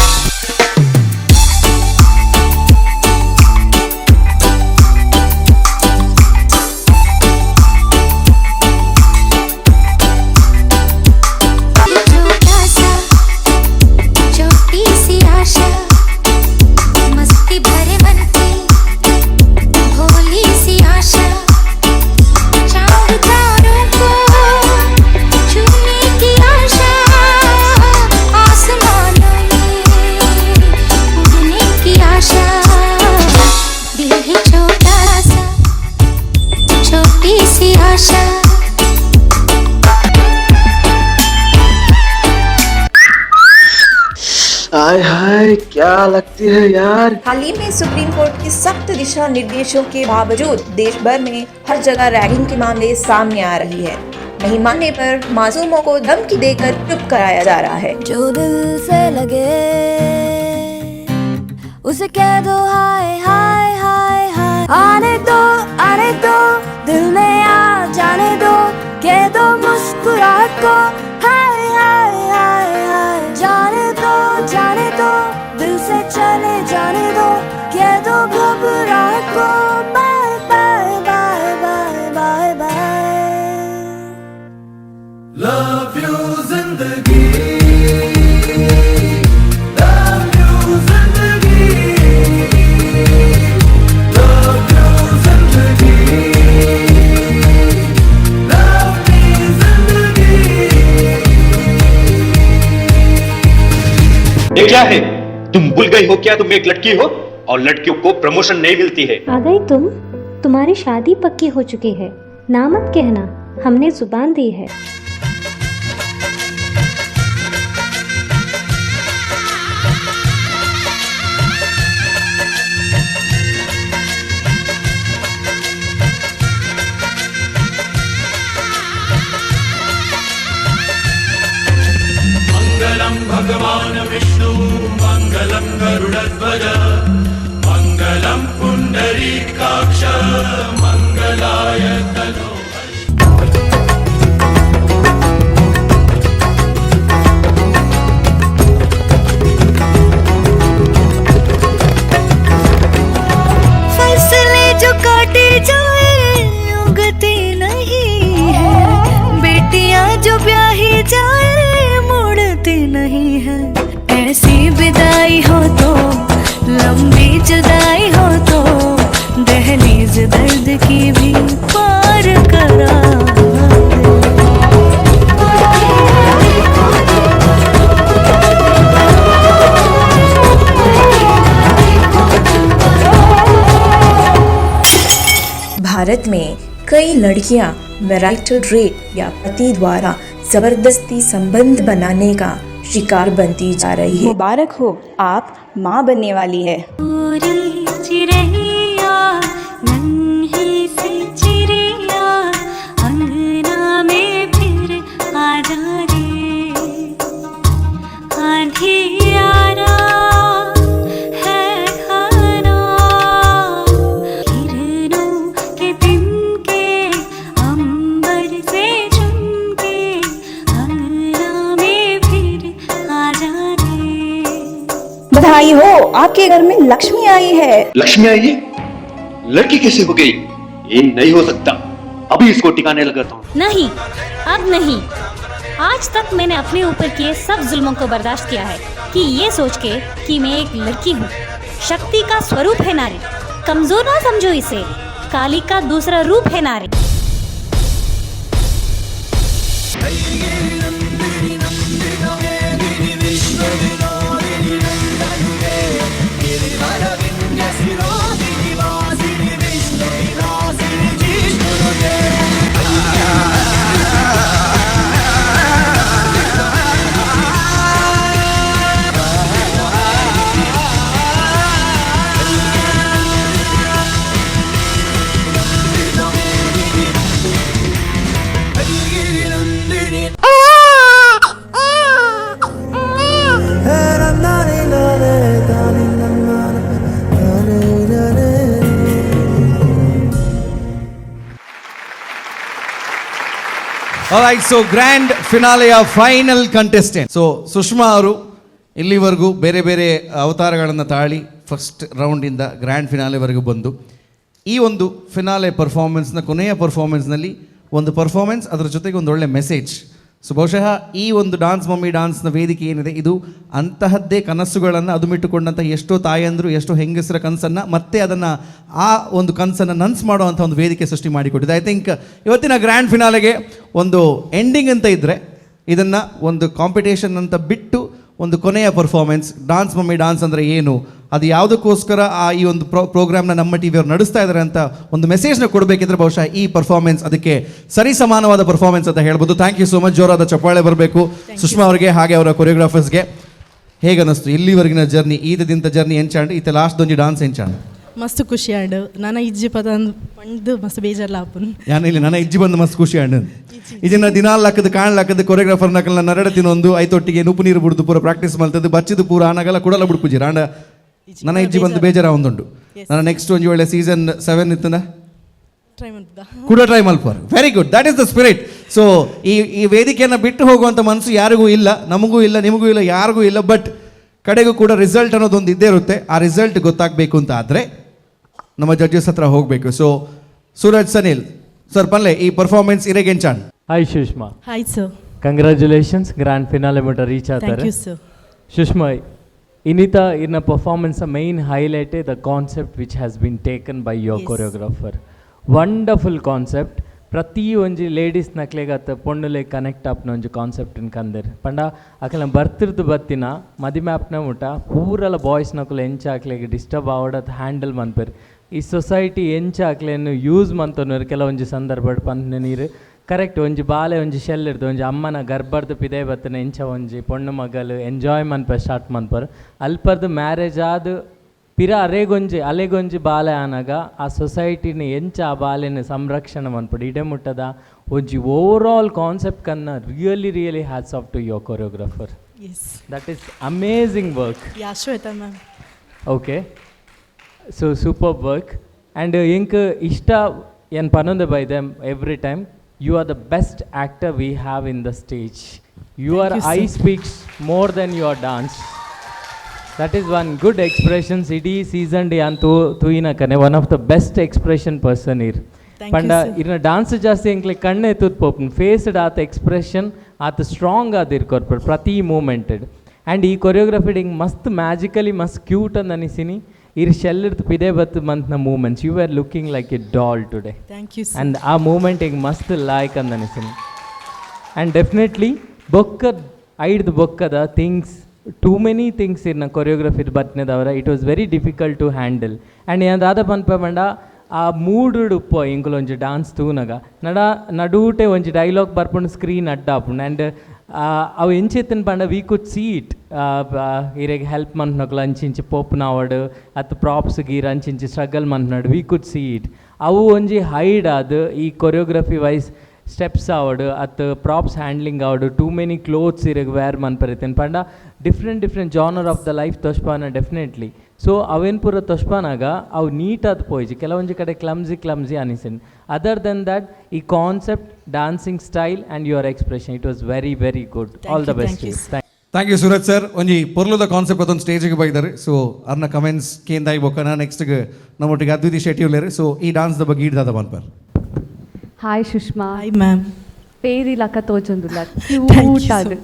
हाय हाय क्या लगती है यार। हाल ही में सुप्रीम कोर्ट के सख्त दिशा निर्देशों के बावजूद देश भर में हर जगह रैगिंग के मामले सामने आ रही है। नहीं मानने पर मासूमों को धमकी देकर चुप कराया जा रहा है। जो दिल से लगे उसे कह दो हाय हाय हाय हाय। आने दो दिल में आ जाने दो, कह दो मुस्कुराहट को हाय हाय हाय हाय। जाने दो दिल से चले जाने दो, कह दो घबराहट को bye bye bye bye bye bye. Love you जिंदगी, लव यू जिंदगी, लव यू जिंदगी, लव मी जिंदगी। ये क्या है? तुम भूल गई हो क्या तुम एक लड़की हो और लड़कियों को प्रमोशन नहीं मिलती है। आ गई तुम? तुम्हारी शादी पक्की हो चुकी है। ना मत कहना, हमने जुबान दी है। मंगलम भगवान विष्णु मंगलम गरुड़ध्वज मंगलम पुंडरीकाक्ष मंगलाय तनो। फसलें जो काटे जाए उगती नहीं है, बेटियां जो ब्याही जाए मुड़ती नहीं है। ऐसी विदाई हो तो लंबी जुदाई हो तो दहलीज दर्द की भी पार करा। भारत में कई लड़कियां मैरिटल रेप या पति द्वारा जबरदस्ती संबंध बनाने का शिकार बनती जा रही है। मुबारक हो, आप माँ बनने वाली है। अंगना में फिर आ जा रे, आंधियारा है खाना, किरणों के तिनके अंबर से चुनके अंगना में फिर आ जा रे। बधाई हो, आपके घर में लक्ष्मी आई है। लक्ष्मी आई है? लड़की कैसे हो गई? ये नहीं हो सकता। अभी इसको टिकाने लगाता हूँ। नहीं, अब नहीं। आज तक मैंने अपने ऊपर किए सब जुल्मों को बर्दाश्त किया है कि ये सोच के कि मैं एक लड़की हूँ। शक्ति का स्वरूप है नारी, कमजोर ना समझो इसे। काली का दूसरा रूप है नारी। ಆಲ್ರೈಟ್, ಸೊ ಗ್ರ್ಯಾಂಡ್ ಫಿನಾಲೆಯ ಫೈನಲ್ ಕಂಟೆಸ್ಟೆಂಟ್. ಸೊ ಸುಷ್ಮಾ ಅವರು ಇಲ್ಲಿವರೆಗೂ ಬೇರೆ ಬೇರೆ ಅವತಾರಗಳನ್ನು ತಾಳಿ ಫಸ್ಟ್ ರೌಂಡಿಂದ ಗ್ರ್ಯಾಂಡ್ ಫಿನಾಲೆವರೆಗೂ ಬಂದು ಈ ಒಂದು ಫಿನಾಲೆ ಪರ್ಫಾರ್ಮೆನ್ಸ್ನ ಕೊನೆಯ ಪರ್ಫಾರ್ಮೆನ್ಸ್ನಲ್ಲಿ ಒಂದು ಪರ್ಫಾರ್ಮೆನ್ಸ್, ಅದರ ಜೊತೆಗೆ ಒಂದು ಒಳ್ಳೆ ಮೆಸೇಜ್. ಸೊ ಬಹುಶಃ ಈ ಒಂದು ಡಾನ್ಸ್ ಮಮ್ಮಿ ಡಾನ್ಸ್ನ ವೇದಿಕೆ ಏನಿದೆ, ಇದು ಅಂತಹದ್ದೇ ಕನಸುಗಳನ್ನು ಅದುಮಿಟ್ಟುಕೊಂಡಂಥ ಎಷ್ಟೋ ತಾಯಂದರು, ಎಷ್ಟೋ ಹೆಂಗಸರ ಕನಸನ್ನು ಮತ್ತೆ ಅದನ್ನು ಆ ಒಂದು ಕನಸನ್ನು ನನ್ಸ್ ಮಾಡುವಂಥ ಒಂದು ವೇದಿಕೆ ಸೃಷ್ಟಿ ಮಾಡಿಕೊಟ್ಟಿದೆ. ಐ ಥಿಂಕ್ ಇವತ್ತಿನ ಗ್ರ್ಯಾಂಡ್ ಫಿನಾಲೆಗೆ ಒಂದು ಎಂಡಿಂಗ್ ಅಂತ ಇದ್ದರೆ, ಇದನ್ನು ಒಂದು ಕಾಂಪಿಟೇಷನ್ ಅಂತ ಬಿಟ್ಟು ಒಂದು ಕೊನೆಯ ಪರ್ಫಾರ್ಮೆನ್ಸ್, ಡಾನ್ಸ್ ಮಮ್ಮಿ ಡಾನ್ಸ್ ಅಂದರೆ ಏನು, ಅದು ಯಾವುದಕ್ಕೋಸ್ಕರ ಈ ಒಂದು ಪ್ರೋಗ್ರಾಮ್ನ ನಮ್ಮ ಟಿ ವಿಯವ್ರು ನಡೆಸ್ತಾ ಇದ್ದಾರೆ ಅಂತ ಒಂದು ಮೆಸೇಜ್ನ ಕೊಡಬೇಕಿದ್ರೆ ಬಹುಶಃ ಈ ಪರ್ಫಾರ್ಮೆನ್ಸ್ ಅದಕ್ಕೆ ಸರಿ ಸಮಾನವಾದ ಪರ್ಫಾರ್ಮೆನ್ಸ್ ಅಂತ ಹೇಳ್ಬೋದು. Thank you so much. ಜೋರಾದ ಚಪ್ಪಾಳೆ ಬರಬೇಕು ಸುಷ್ಮಾ ಅವರಿಗೆ, ಹಾಗೆ ಅವರ ಕೊರಿಯೋಗ್ರಾಫರ್ಸ್ಗೆ. ಹೇಗನ್ನಿಸ್ತು ಇಲ್ಲಿವರೆಗಿನ ಜರ್ನಿ? ಈದದಿಂತ ಜರ್ನಿ ಎಂಚಾಂಡ್ ಈತ ಲಾಸ್ಟ್ ದೊಂಜಿ ಡಾನ್ಸ್ ಎಂಚಾಂಡ್ ಮಸ್ತ್ ಖುಷಿ ಆಂಡ್ ನನ್ನ ಇಜ್ಜಿ ಪದ ಪಂಡು ಮಸ್ತ್ ಬೇಜಾರ್ಲ ಆಪುನ್ ಯಾನ ಇಲ್ಲಿ ನನ್ನ ಇಜ್ಜಿ ಬಂದು ಮಸ್ತ್ ಖುಷಿ ಆಂಡ್ ಇದನ್ನ ದಿನಾಲ್ ಹಾಕದು ಕಾಣ್ಲಾಕದು ಕೊರಿಯೋಗ್ರಾಫರ್ ನಕಲ್ನ ನರಡ ತಿನ್ನೊಂದು ಐತೊಟ್ಟಿಗೆ ಉಪ್ಪು ನೀರು ಬಿಡ್ದು ಪೂರ ಪ್ರಾಕ್ಟೀಸ್ ಮಾಡ್ತದ್ದು ಬಚ್ಚಿದು ಪೂರ ಆನಾಗಲ್ಲ ಕುಡಲ ಬಿಡ್ಪುಜಿ ರಾಂಡ ನನ್ನ ಇಜ್ಜಿ ಬಂದು ಬೇಜಾರ ಒಂದುಂಡು. ನನ್ನ ನೆಕ್ಸ್ಟ್ ಒಂಜಿ ಒಳ್ಳೆ ಸೀಸನ್ 7 ಇತ್ತನ ಕೂಡ ಟ್ರೈ ಮಲ್ಪರ್. Very good, that is the spirit. So ಈ ವೇದಿಕೆಯನ್ನು ಬಿಟ್ಟು ಹೋಗುವಂಥ ಮನಸ್ಸು ಯಾರಿಗೂ ಇಲ್ಲ, ನಮಗೂ ಇಲ್ಲ, ನಿಮಗೂ ಇಲ್ಲ, ಯಾರಿಗೂ ಇಲ್ಲ. ಬಟ್ ಕಡೆಗೂ ಕೂಡ ರಿಸಲ್ಟ್ ಅನ್ನೋದೊಂದು ಇದ್ದೇ ಇರುತ್ತೆ. ಆ ರಿಸಲ್ಟ್ ಗೊತ್ತಾಗಬೇಕು ಅಂತ ಆದರೆ ನಮ್ಮ ಜಡ್ಜಸ್ ಹತ್ರ ಹೋಗಬೇಕು. ಸೊ ಸೂರಜ್ ಸನಿಲ್ ಸರ್ ಪನ್ಲೆ ಈ ಪರ್ಫಾರ್ಮೆನ್ಸ್ ಇರೆಗೆಂಚಾಂಡ್. Hi Sushma. Hi sir. Congratulations, grand finale ಮುಟ ರೀಚ್ ಆತಾರೆ. Thank you sir. ಸುಷ್ಮಾ, ಇನ್ನಿತ ಇನ್ನ performance main highlight the concept which has been taken by your choreographer. Wonderful concept. ಪ್ರತಿ ಒಂಜಿ ಲೇಡೀಸ್ ನಕ್ಲೆಗತ್ತ ಪೊಣ್ಣುಲೆ ಕನೆಕ್ಟ್ ಆಪ್ನ ಒಂಜಿ ಕಾನ್ಸೆಪ್ಟ್ ಕಂದರ್ ಪಂಡ ಅಕಲ ಬರ್ತಿರ್ದು ಬತ್ತಿನ ಮದಿಮೆ ಆಪ್ನ ಮುಟ ಪೂರಲ ಬಾಯ್ಸ್ ನಕುಲು ಎಂಚ ಹಾಕ್ಲೆಗೆ ಡಿಸ್ಟರ್ಬ್ ಆವಡತ್ ಹ್ಯಾಂಡಲ್ ಮನ್ಪೇರು. ಈ ಸೊಸೈಟಿ ಎಂಚ ಹಾಕ್ಲೆಯನ್ನು ಯೂಸ್ ಮಂತನವ್ರು ಕೆಲವೊಂಜಿ ಸಂದರ್ಭ ಪಂದ ನೀರು ಕರೆಕ್ಟ್ ಒಂಜಿ ಬಾಲೆ ಒಂಜಿ ಶೆಲ್ ಇರ್ದು ಒಂಜಿ ಅಮ್ಮನ ಗರ್ಭರ್ದು ಪಿದೆ ಬತ್ತನ ಎಂಚ ಒಂಜಿ ಪೊಣ್ಣು ಮಗಲು ಎಂಜಾಯ್ ಮನ್ಪ ಸ್ಟಾರ್ಟ್ ಮನ್ಪರು ಅಲ್ಪರ್ದು ಮ್ಯಾರೇಜ್ ಆದ ಪಿರ ಅಲೆಗೊಂಜಿ ಬಾಲೆ ಆನಾಗ ಆ ಸೊಸೈಟಿನ ಎಂಚ ಆ ಬಾಲೆನ ಸಂರಕ್ಷಣೆ ಮನ್ಪಡು ಇಡೆ ಮುಟ್ಟದ ಒಂಜಿ ಓವರ್ ಆಲ್ ಕಾನ್ಸೆಪ್ಟ್ ಕನ್ನ really hats off to your choreographer. That is amazing work. Okay, so super work. And ಇಂಕ್ ಇಷ್ಟ ಏನು ಪನ್ನೊಂದು by them every time you are the best actor we have in the stage. Your eye speaks more than your dance. That is one good expression. Idi season day antu tuina kane one of the best expression person here. Panda irna dance jaasti enkle kanne tut popun face at expression at strong adir korpor prati momented. And ee choreography ding mast magically mast cute and anisini. Ir shellirth pide bat mantna movements. You were looking like a doll today. Thank you sir. And a movement ing must like and anisini. And definitely bokka aid the bokka the things, too many things in a choreography batnedavara it was very difficult to handle. And yandada panpamanda ಆ ಮೂಡು ಉಪ್ಪ ಇಂಕುಲೊಂಜಿ ಡಾನ್ಸ್ ತೂನಗ ನಡೂಟೆ ಒಂಜಿ ಡೈಲಾಗ್ ಬರ್ಪುಂಡು ಸ್ಕ್ರೀನ್ ಅಡ್ಡಾಪುಂಡು. ಆ್ಯಂಡ್ ಅವು ಎಂಚೆತ್ತಿನ ಪಂಡ ವಿ ಕುಡ್ ಸೀ ಇಟ್ ಇರೆಗೆ ಹೆಲ್ಪ್ ಮಂತ್ನಕ್ಲು ಅಂಚಿಂಚಿ ಪೋಪ್ನಾವಡು ಅತ್ತು ಪ್ರಾಪ್ಸ್ ಗೀರ್ ಅಂಚಿಂಚಿ ಸ್ಟ್ರಗಲ್ ಮಂತ್ನಾಡು ವಿ ಕುಡ್ ಸೀ ಇಟ್. ಅವು ಒಂಜಿ ಹೈಡ್ ಅದು ಈ ಕೊರಿಯೋಗ್ರಫಿ ವೈಸ್ ಸ್ಟೆಪ್ಸ್ ಆವಡು ಅತ್ತು ಪ್ರಾಪ್ಸ್ ಹ್ಯಾಂಡ್ಲಿಂಗ್ ಆವಡು ಟೂ ಮೆನಿ ಕ್ಲೋತ್ಸ್ ಇರೆಗೆ ವೇರ್ ಮನ್ಪರಿತೇನೆ ಪಂಡ different genre of the life ತೊಷ್ಪಾನ ಡೆಫಿನೆಟ್ಲಿ. ಸೊ ಅವೇನು ಪೂರ ತೊಷ್ಪಾನಾಗ ಅವು ನೀಟಾದ ಪೋಯ್ಜಿ ಕೆಲವೊಂದು ಕಡೆ ಕ್ಲಮ್ಸಿ ಅನಿಸಿನ್. ಅದರ್ ದೆನ್ ದ್ಯಾಟ್ ಈ concept dancing style and your expression it was very good. All the best. Thank you Suraj sir. ಒಂಜಿ ಪೊರ್ಲುದ ಕಾನ್ಸೆಪ್ಟ್ ಅದೊಂದು ಸ್ಟೇಜಿಗೆ ಬೈದಾರೆ. ಸೊ ಅರ್ನ ಕಮೆಂಟ್ಸ್ ಕೇಂದಾಯಿ ಬೊಕ್ಕನ ನೆಕ್ಸ್ಟ್ಗೆ ನಮ್ಮೊಟ್ಟಿಗೆ ಅದ್ವಿತಿ ಶೆಟ್ಟಿ ಸೊ ಈ ಡಾನ್ಸ್ದ ಬಗ್ಗೆ ಈಡ್ದಾದ ಮನ್ಪರ್. Hi Sushma. Hi ma'am. Fairy ಲಕ್ಕ ತೋಚೊಂದುಲ್ಲ ಕ್ಯೂಟ್ ಅದು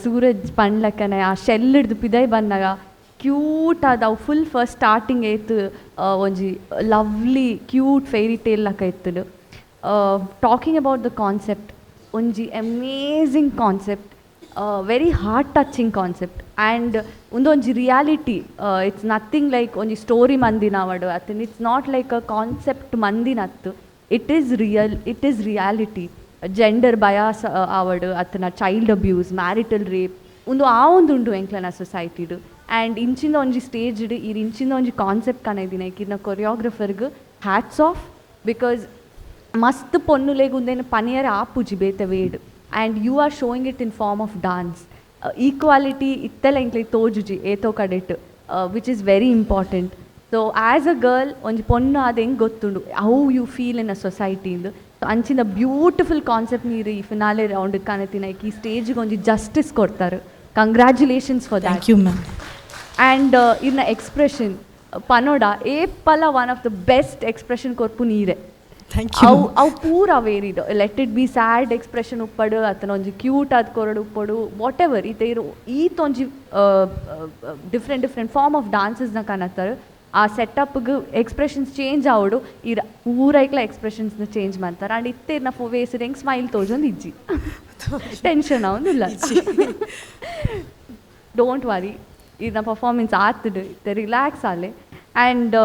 ಸೂರಜ್ ಪಂಡ್ಲಕ್ಕನೆ ಆ ಶೆಲ್ ಹಿಡ್ದು ಪಿದೈ ಬಂದಾಗ ಕ್ಯೂಟ್ ಅದು ಅವು ಫುಲ್ ಫಸ್ಟ್ ಸ್ಟಾರ್ಟಿಂಗ್ ಏತು ಒಂಜಿ ಲವ್ಲಿ ಕ್ಯೂಟ್ ಫೇರಿ ಟೇಲ್ ಲಕ್ಕ ಇತ್ತು. ಟಾಕಿಂಗ್ ಅಬೌಟ್ ದ ಕಾನ್ಸೆಪ್ಟ್ ಒಂಜಿ amazing concept, very heart touching concept. And ಒಂದೊಂಜಿ ರಿಯಾಲಿಟಿ ಇಟ್ಸ್ ನಥಿಂಗ್ ಲೈಕ್ ಒಂಜಿ ಸ್ಟೋರಿ ಮಂದಿನವಡು ಅತ್ತನ್ it's not like a concept ಮಂದಿನತ್ತು. It is reality. Gender bias ಆವಡು ಅತ್ತನ ಚೈಲ್ಡ್ ಅಬ್ಯೂಸ್, ಮ್ಯಾರಿಟಲ್ ರೇಪ್ ಒಂದು ಉಂಡು ಎಂಕ್ಲನ ಸೊಸೈಟಿಡು. ಆ್ಯಂಡ್ ಇಂಚಿಂದ ಒಂಜಿ ಸ್ಟೇಜ್ಡ್ ಇಂಚಿಂದ ಒಂಜಿ ಕಾನ್ಸೆಪ್ಟ್ ಕನೆದಿನ ಈಕಿನ ಕೊರಿಯೋಗ್ರಫರ್ಗೆ ಹ್ಯಾಟ್ಸ್ ಆಫ್. ಬಿಕಾಸ್ ಮಸ್ತ್ ಪೊನ್ನುಲೆಗ್ ಉಂದೇನು ಪನಿಯರ ಆಪುಜಿ ಬೇತೆ ವೇಡ್. And you are showing it in form of dance. Equality ಇತ್ತೆಲ್ಲ ಎಂಕ್ಲೆ ತೋಜುಜಿ ಏತೋ ಕಡೆಟ್ which is very important. So as a girl ಒಂಜಿ ಪೊನ್ನು ಅದು ಹೆಂಗೆ ಗೊತ್ತುಂಡು how you feel in a ಸೊಸೈಟಿಂದು. ಅಂಚಿನ ಬ್ಯೂಟಿಫುಲ್ ಕಾನ್ಸೆಪ್ಟ್ ನೀರು ಈ ಫಿನಾಲೆ ರೌಂಡ್ ಕಾಣತಿನಕ್ಕೆ ಈ ಸ್ಟೇಜಿಗೆ ಒಂದು ಜಸ್ಟಿಸ್ ಕೊಡ್ತಾರೆ. Congratulations for that. Thank you ma'am. And ಇನ್ನ ಎಕ್ಸ್ಪ್ರೆಷನ್ ಪನೋಡ ಏಪಲ one of the best expression ಕೊರ್ಪು ನೀರೆ. ಅವು ಪೂರ ವೇರಿದು let it be sad expression ಉಪ್ಪಡು ಅಥವಾ ಒಂಜಿ ಕ್ಯೂಟ್ ಆದ ಕೊರಡು ಉಪ್ಪಡು ವಾಟ್ ಎವರ್ ಈತೊಂಜಿ ಡಿಫ್ರೆಂಟ್ ಫಾರ್ಮ್ ಆಫ್ ಡಾನ್ಸಸ್ನ ಕಾಣತ್ತಾರೆ. ಆ ಸೆಟಪ್ಗೆ ಎಕ್ಸ್ಪ್ರೆಷನ್ಸ್ ಚೇಂಜ್ ಆವಡು ಪೂರೈಕ್ಲ ಎಕ್ಸ್ಪ್ರೆಷನ್ಸ್ನ ಚೇಂಜ್ ಮಾಡ್ತಾರೆ. ಆ್ಯಂಡ್ ಇತ್ತೆ ನಾ ಫೇಸ್ ಹೆಂಗೆ ಸ್ಮೈಲ್ ತೋಜೊಂದು ಇಜ್ಜಿ ಟೆನ್ಷನ್ ಅವನಿಲ್ಲ. ಡೋಂಟ್ ವರಿ, ಇದನ್ನ ಪರ್ಫಾರ್ಮೆನ್ಸ್ ಆಗ್ತದೆ ಇತ್ತೆ ರಿಲ್ಯಾಕ್ಸ್ ಆಲೆ. ಆ್ಯಂಡ್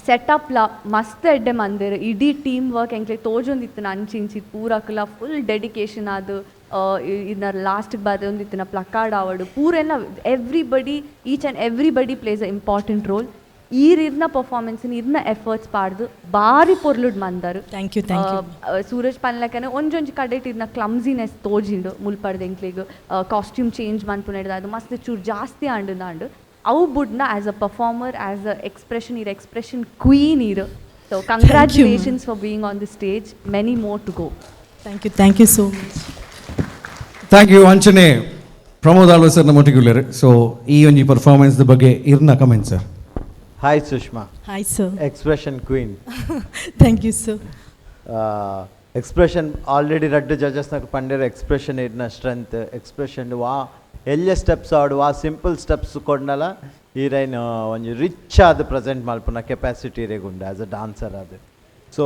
ಸೆಟಪ್ಲ ಮಸ್ತ್ ಎಡ್ಡೆ ಮಂದಿರ ಇಡೀ ಟೀಮ್ ವರ್ಕ್ ಎಂಕ್ಲೆ ತೋಜೊಂದಿತ್ತು ಅಂಚಿಂಚಿ ಪೂರಕ್ಲ ಫುಲ್ ಡೆಡಿಕೇಶನ್ ಅದು. ಇದನ್ನ ಲಾಸ್ಟಿಗೆ ಬರೋಂದಿತ್ತಿನ ಪ್ಲಕಾರ್ಡ್ ಆವಡು ಪೂರೆಲ್ಲ everybody each and everybody plays a important role. ಈರಿನ ಪರ್ಫಾರ್ಮೆನ್ಸಿನ ಇರ್ನ ಎಫರ್ಟ್ಸ್ ಪಾಡ್ದು ಬಾರಿ ಪೊರ್ಲುಡ್ ಮಂದರು. Thank you. ಸೂರಜ್ ಪನ್ಲಕನೆ ಒಂಜೊಂಜಿ ಕಡೆಟ್ ಇದನ್ನ ಕ್ಲಮ್ಸಿನೆಸ್ ತೋಜಿಂಡು ಮುಲ್ಪಡ್ದು ಎಂಕ್ಲಿಗೆ ಕಾಸ್ಟ್ಯೂಮ್ ಚೇಂಜ್ ಮನ್ಪುನಿಡ್ದು ಅದು ಮಸ್ತ್ ಚೂರು ಜಾಸ್ತಿ ಆಂಡು ಅವು ಬುಡ್ನ as a performer as a expression expression queen ಇರು. So congratulations for being on the stage. Many more to go. Thank you so much. Thank you ಅಂಚನೆ. ಪ್ರಮೋದ್ ಆಳ್ವ ಸರ್ ನಮ್ಮೊಟ್ಟಿಗೆ. ಸೊ ಈ ಒಂದು ಪರ್ಫಾರ್ಮೆನ್ಸ್ ಬಗ್ಗೆ ಇರ್ನ comment sir. Hi Sushma. Hi sir. Expression queen. Thank you sir. Expression already 2 ಜಡ್ಜಸ್ನಾಗ ಪಂಡಿರ ಎಕ್ಸ್ಪ್ರೆಷನ್ ಇರ್ನ ಸ್ಟ್ರೆಂತ್ ಎಕ್ಸ್ಪ್ರೆಷನ್ ವಾ ಎಲ್ಲೇ ಸ್ಟೆಪ್ಸ್ ಆಡು ಆ ಸಿಂಪಲ್ ಸ್ಟೆಪ್ಸ್ ಕೊಂಡಲ್ಲ ಈರೈನ್ ಒಂದು ರಿಚ್ ಆದ ಪ್ರೆಸೆಂಟ್ ಮಲ್ಪನ ಕೆಪಾಸಿಟಿ ಇರೇಗುಂಡು ಆ್ಯಸ್ ಅ ಡಾನ್ಸರ್ ಅದು. ಸೊ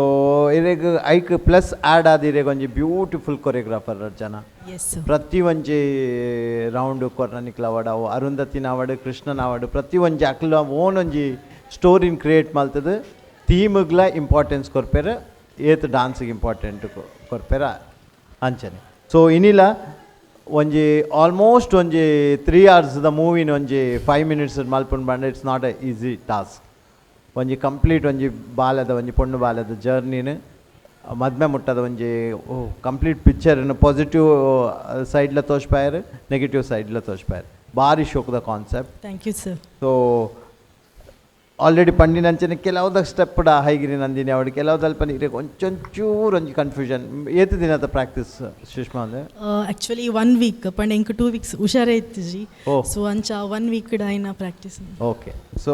ಇರೇಗ ಐಕ್ ಪ್ಲಸ್ ಆ್ಯಡ್ ಆದ ಇರೇಗ ಒಂಜಿ ಬ್ಯೂಟಿಫುಲ್ ಕೊರಿಯೋಗ್ರಾಫರ್ ಜನ ಪ್ರತಿ ಒಂಜಿ ರೌಂಡ್ ಕೊರ್ನಿಕ್ಲ ಅವಾರ್ಡ್ ಅವು ಅರುಂಧತಿನ ಅವಾರ್ಡ್ ಕೃಷ್ಣನ ಅವಾರ್ಡ್ ಪ್ರತಿ ಒಂಜಿ ಅಕ್ಲ ಓನ್ ಒಂಜಿ ಸ್ಟೋರಿನ ಕ್ರಿಯೇಟ್ ಮಲ್ತದ ಥೀಮ್ಗ್ಲ ಇಂಪಾರ್ಟೆನ್ಸ್ ಕೊರ್ಪೇರ ಏತ್ ಡಾನ್ಸಿಗೆ ಇಂಪಾರ್ಟೆಂಟ್ ಕೊರ್ಪೇರ ಅಂಚನೆ. ಸೊ ಇನ್ನಿಲ್ಲ ಒಂಜಿ ಆಲ್ಮೋಸ್ಟ್ ಒಂಜಿ 3 hours ಮೂವಿನ ಒಂಜಿ 5 minutes ಮಲ್ಪುಂಡು ಬಂಡ it's not a easy task. ಒಂಜಿ ಕಂಪ್ಲೀಟ್ ಒಂಜಿ ಬಾಲ್ಯದ ಒಂಜಿ ಪೊಣ್ಣು ಬಾಲ್ಯದ ಜರ್ನಿನ ಮದ್ಮೆ ಮುಟ್ಟದ ಒಂಜಿ ಕಂಪ್ಲೀಟ್ ಪಿಕ್ಚರ್ನ ಪಾಸಿಟಿವ್ ಸೈಡ್ಲ ತೋಚ್ಪಾಯರು ನೆಗೆಟಿವ್ ಸೈಡ್ಲ ತೋಚ್ಪಾಯರು ಭಾರಿ ಶೋಕದ concept. Thank you sir. So already ಪಂಡಿನಂಚನೆ ಕೆಲವುದ ಸ್ಟೆಪ್ಡ ಹೈಗಿರಿ ನಂದಿನಿ ಅವಡು ಕೆಲವುದಲ್ಪ ನೀರಿಗೆ ಒಂಚೂರು ಒಂಜಿ ಕನ್ಫ್ಯೂಷನ್ ಏತು ದಿನದ ಪ್ರಾಕ್ಟೀಸ್ ಸುಷ್ಮಾ ಅಂದರೆ ಆ್ಯಕ್ಚುಲಿ 1 week ಪಂಡ ಇಂಕ 2 weeks ಹುಷಾರೇ ಇತ್ತು ಜಿ. ಸೊ ಅಂಚ 1 week ಡೈನ ಪ್ರಾಕ್ಟೀಸ್. ಓಕೆ. ಸೊ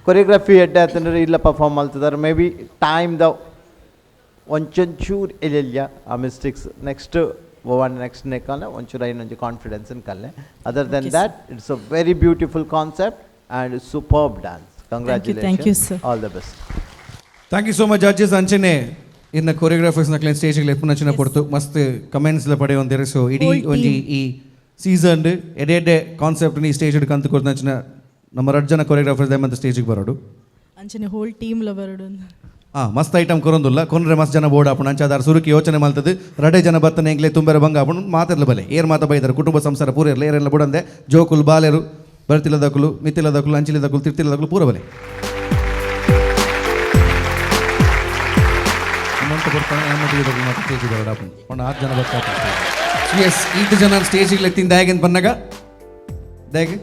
ಕೊರಿಯೋಗ್ರಫಿ ಎಡ್ಡೆ ಆತಂದ್ರೆ ಇಲ್ಲ ಪರ್ಫಾರ್ಮ್ ಮಾಡ್ತಿದ್ದಾರೆ ಮೇ ಬಿ ಟೈಮ್ದ ಒಂಚೂರು ಎಲ್ಲೆಲ್ಲ ಆ ಮಿಸ್ಟೇಕ್ಸ್ ನೆಕ್ಸ್ಟ್ ನೆಕ್ಕಾಲ ಒಂಚೂರು ಇನ್ನೊಂದು ಕಾನ್ಫಿಡೆನ್ಸನ್ನು ಕಲ್ಲೆ. Other than that it's a very beautiful concept and superb dance. Congratulations. All the best. Thank you so much judges. ಅಂಚನೆ ಇನ್ನು ಕೊರಿಯೋಗ್ರಾಫರ್ಸ್ ನಕ್ಲೆ ಸ್ಟೇಜಿಗೆ ಎಪ್ಪುನಂಚಿನ ಕೊಡ್ತು ಮಸ್ತ್ ಕಮೆಂಟ್ಸ್ಲ ಪಡೆಯೊಂದಿರು. ಸೊ ಇಡೀ ಒಂಜಿ ಈ ಸೀಸನ್ ಎಡೆ ಕಾನ್ಸೆಪ್ಟ್ ಈ ಸ್ಟೇಜ್ ಕಂತು ಕೊಡ್ತಂಚಿನ ನಮ್ಮ 2 ಜನ ಕೊರಿಯೋಗ್ರಾಫರ್ಸ್ ದಯಮಂತ ಸ್ಟೇಜಿಗೆ ಬರೋಡು ಅಂಚನೆ ಹೋಲ್ ಟೀಮ್ಲ ಬರೋಡು. ಮಸ್ತ್ ಐಟಮ್ ಕೊರೊಂದುಲ್ಲ ಕೊನ್ರೆ ಮಸ್ತ್ ಜನ ಬೋರ್ಡ್ ಆಪಣ ಅಂಚ ಅದಾರ ಸುರುಕಿ ಯೋಚನೆ ಮಲ್ತದ್ದು 2 ಜನ ಬತ್ತನೆ ಎಂಗ್ಲೆ ತುಂಬೆರ ಭಂಗ ಆಪಣ ಮಾತಾಡ್ಲ ಬಲೆ ಏರ್ ಮಾತ ಬೈದಾರೆ ಕುಟುಂಬ ಸಂಸಾರ ಪೂರ ಇರಲಿ ಏರೆಲ್ಲ ಬಿಡಂದೆ ಜೋಕುಲು ಬಾಲೆರು ಬರ್ತಿಲದಕ್ಕಲು ಮಿತ್ತಿಲದಕ್ಕಲು ಅಂಚಿಲದಕ್ಕಲು ತಿರ್ತಿಲದಕ್ಕಲು ಪೂರ ಬಲೆ ಸ್ಟೇಜಿಗೆ 6 ಜನ ಬರ್ತಾ. ಎಸ್ 8 ಜನ ಸ್ಟೇಜಿಗೆ ಎತ್ತಿಂದ ಹೇಗೆಂತ ಬಂದಾಗ ದಯಗೆ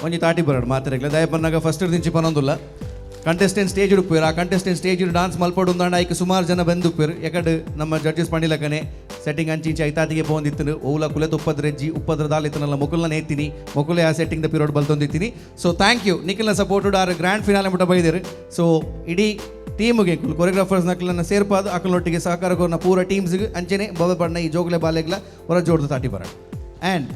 ಒಂಜಿ ತಾಟಿ ಬರೋಡು ಮಾತಾಡಲ್ಲ ದಯ ಬಂದಾಗ ಫಸ್ಟ್ ದಿಂಚಿ ಪನೊಂದುಲ್ಲ ಕಂಟೆಸ್ಟೆಂಟ್ ಸ್ಟೇಜ್ ಉಪ್ಪೇರು. ಆ ಕಂಟೆಸ್ಟೆಂಟ್ ಸ್ಟೇಜ್ ಡಾನ್ಸ್ ಮಲ್ಪಡು ಉಂದಾಂಡ ಐಕೆ ಸುಮಾರು ಜನ ಬಂದು ಉಪ್ಪೇರು. ಯಾಕಂದ್ರೆ ನಮ್ಮ ಜಡ್ಜಸ್ ಪಂಡಿಲಕನೆ ಸೆಟ್ಟಿಂಗ್ ಅಂಚಿ ಐತಾತಿಗೆ ಬಂದಿತ್ತು ಓಲ ಕುಲೆ ಉಪ್ಪದ್ರೆಜ್ಜಿ ಉಪ್ಪದ್ರ ದಾಲಿತ್ತನಲ್ಲ ಮೊಕುಲ್ನ ನೇತೀನಿ ಮೊಕುಲೆ ಆ ಸೆಟ್ಟಿಂಗ್ ದ ಪೀರಿಯಡ್ ಬಲ್ತೊಂದಿತ್ತೀನಿ. ಸೊ ಥ್ಯಾಂಕ್ ಯು ನಿಖಿಲ್ನ ಸಪೋರ್ಟೆಡ್ ಆರ್ ಗ್ರ್ಯಾಂಡ್ ಫಿನಾಲೆ ಮುಟ್ಟ ಬೈದೇರು. ಸೊ ಇಡೀ ಟೀಮ್ಗೆ ಕೊರಿಯೋಗ್ರಾಫರ್ಸ್ ನಕ್ಲನ್ನ ಸೇರ್ಪಾದು ಅಕ್ಕಲೊಟ್ಟಿಗೆ ಸಹಕಾರಗೋನ ಪೂರ ಟೀಮ್ಸ್ಗೆ ಅಂಚೆನೆ ಬೊಬೆ ಬಣ್ಣ ಈ ಜೋಗ್ಲೆ ಬಾಲೆಗ್ಲ ಹೊರ ಜೋಡ್ದು ತಾಟಿ ಬರೋಣ. ಆ್ಯಂಡ್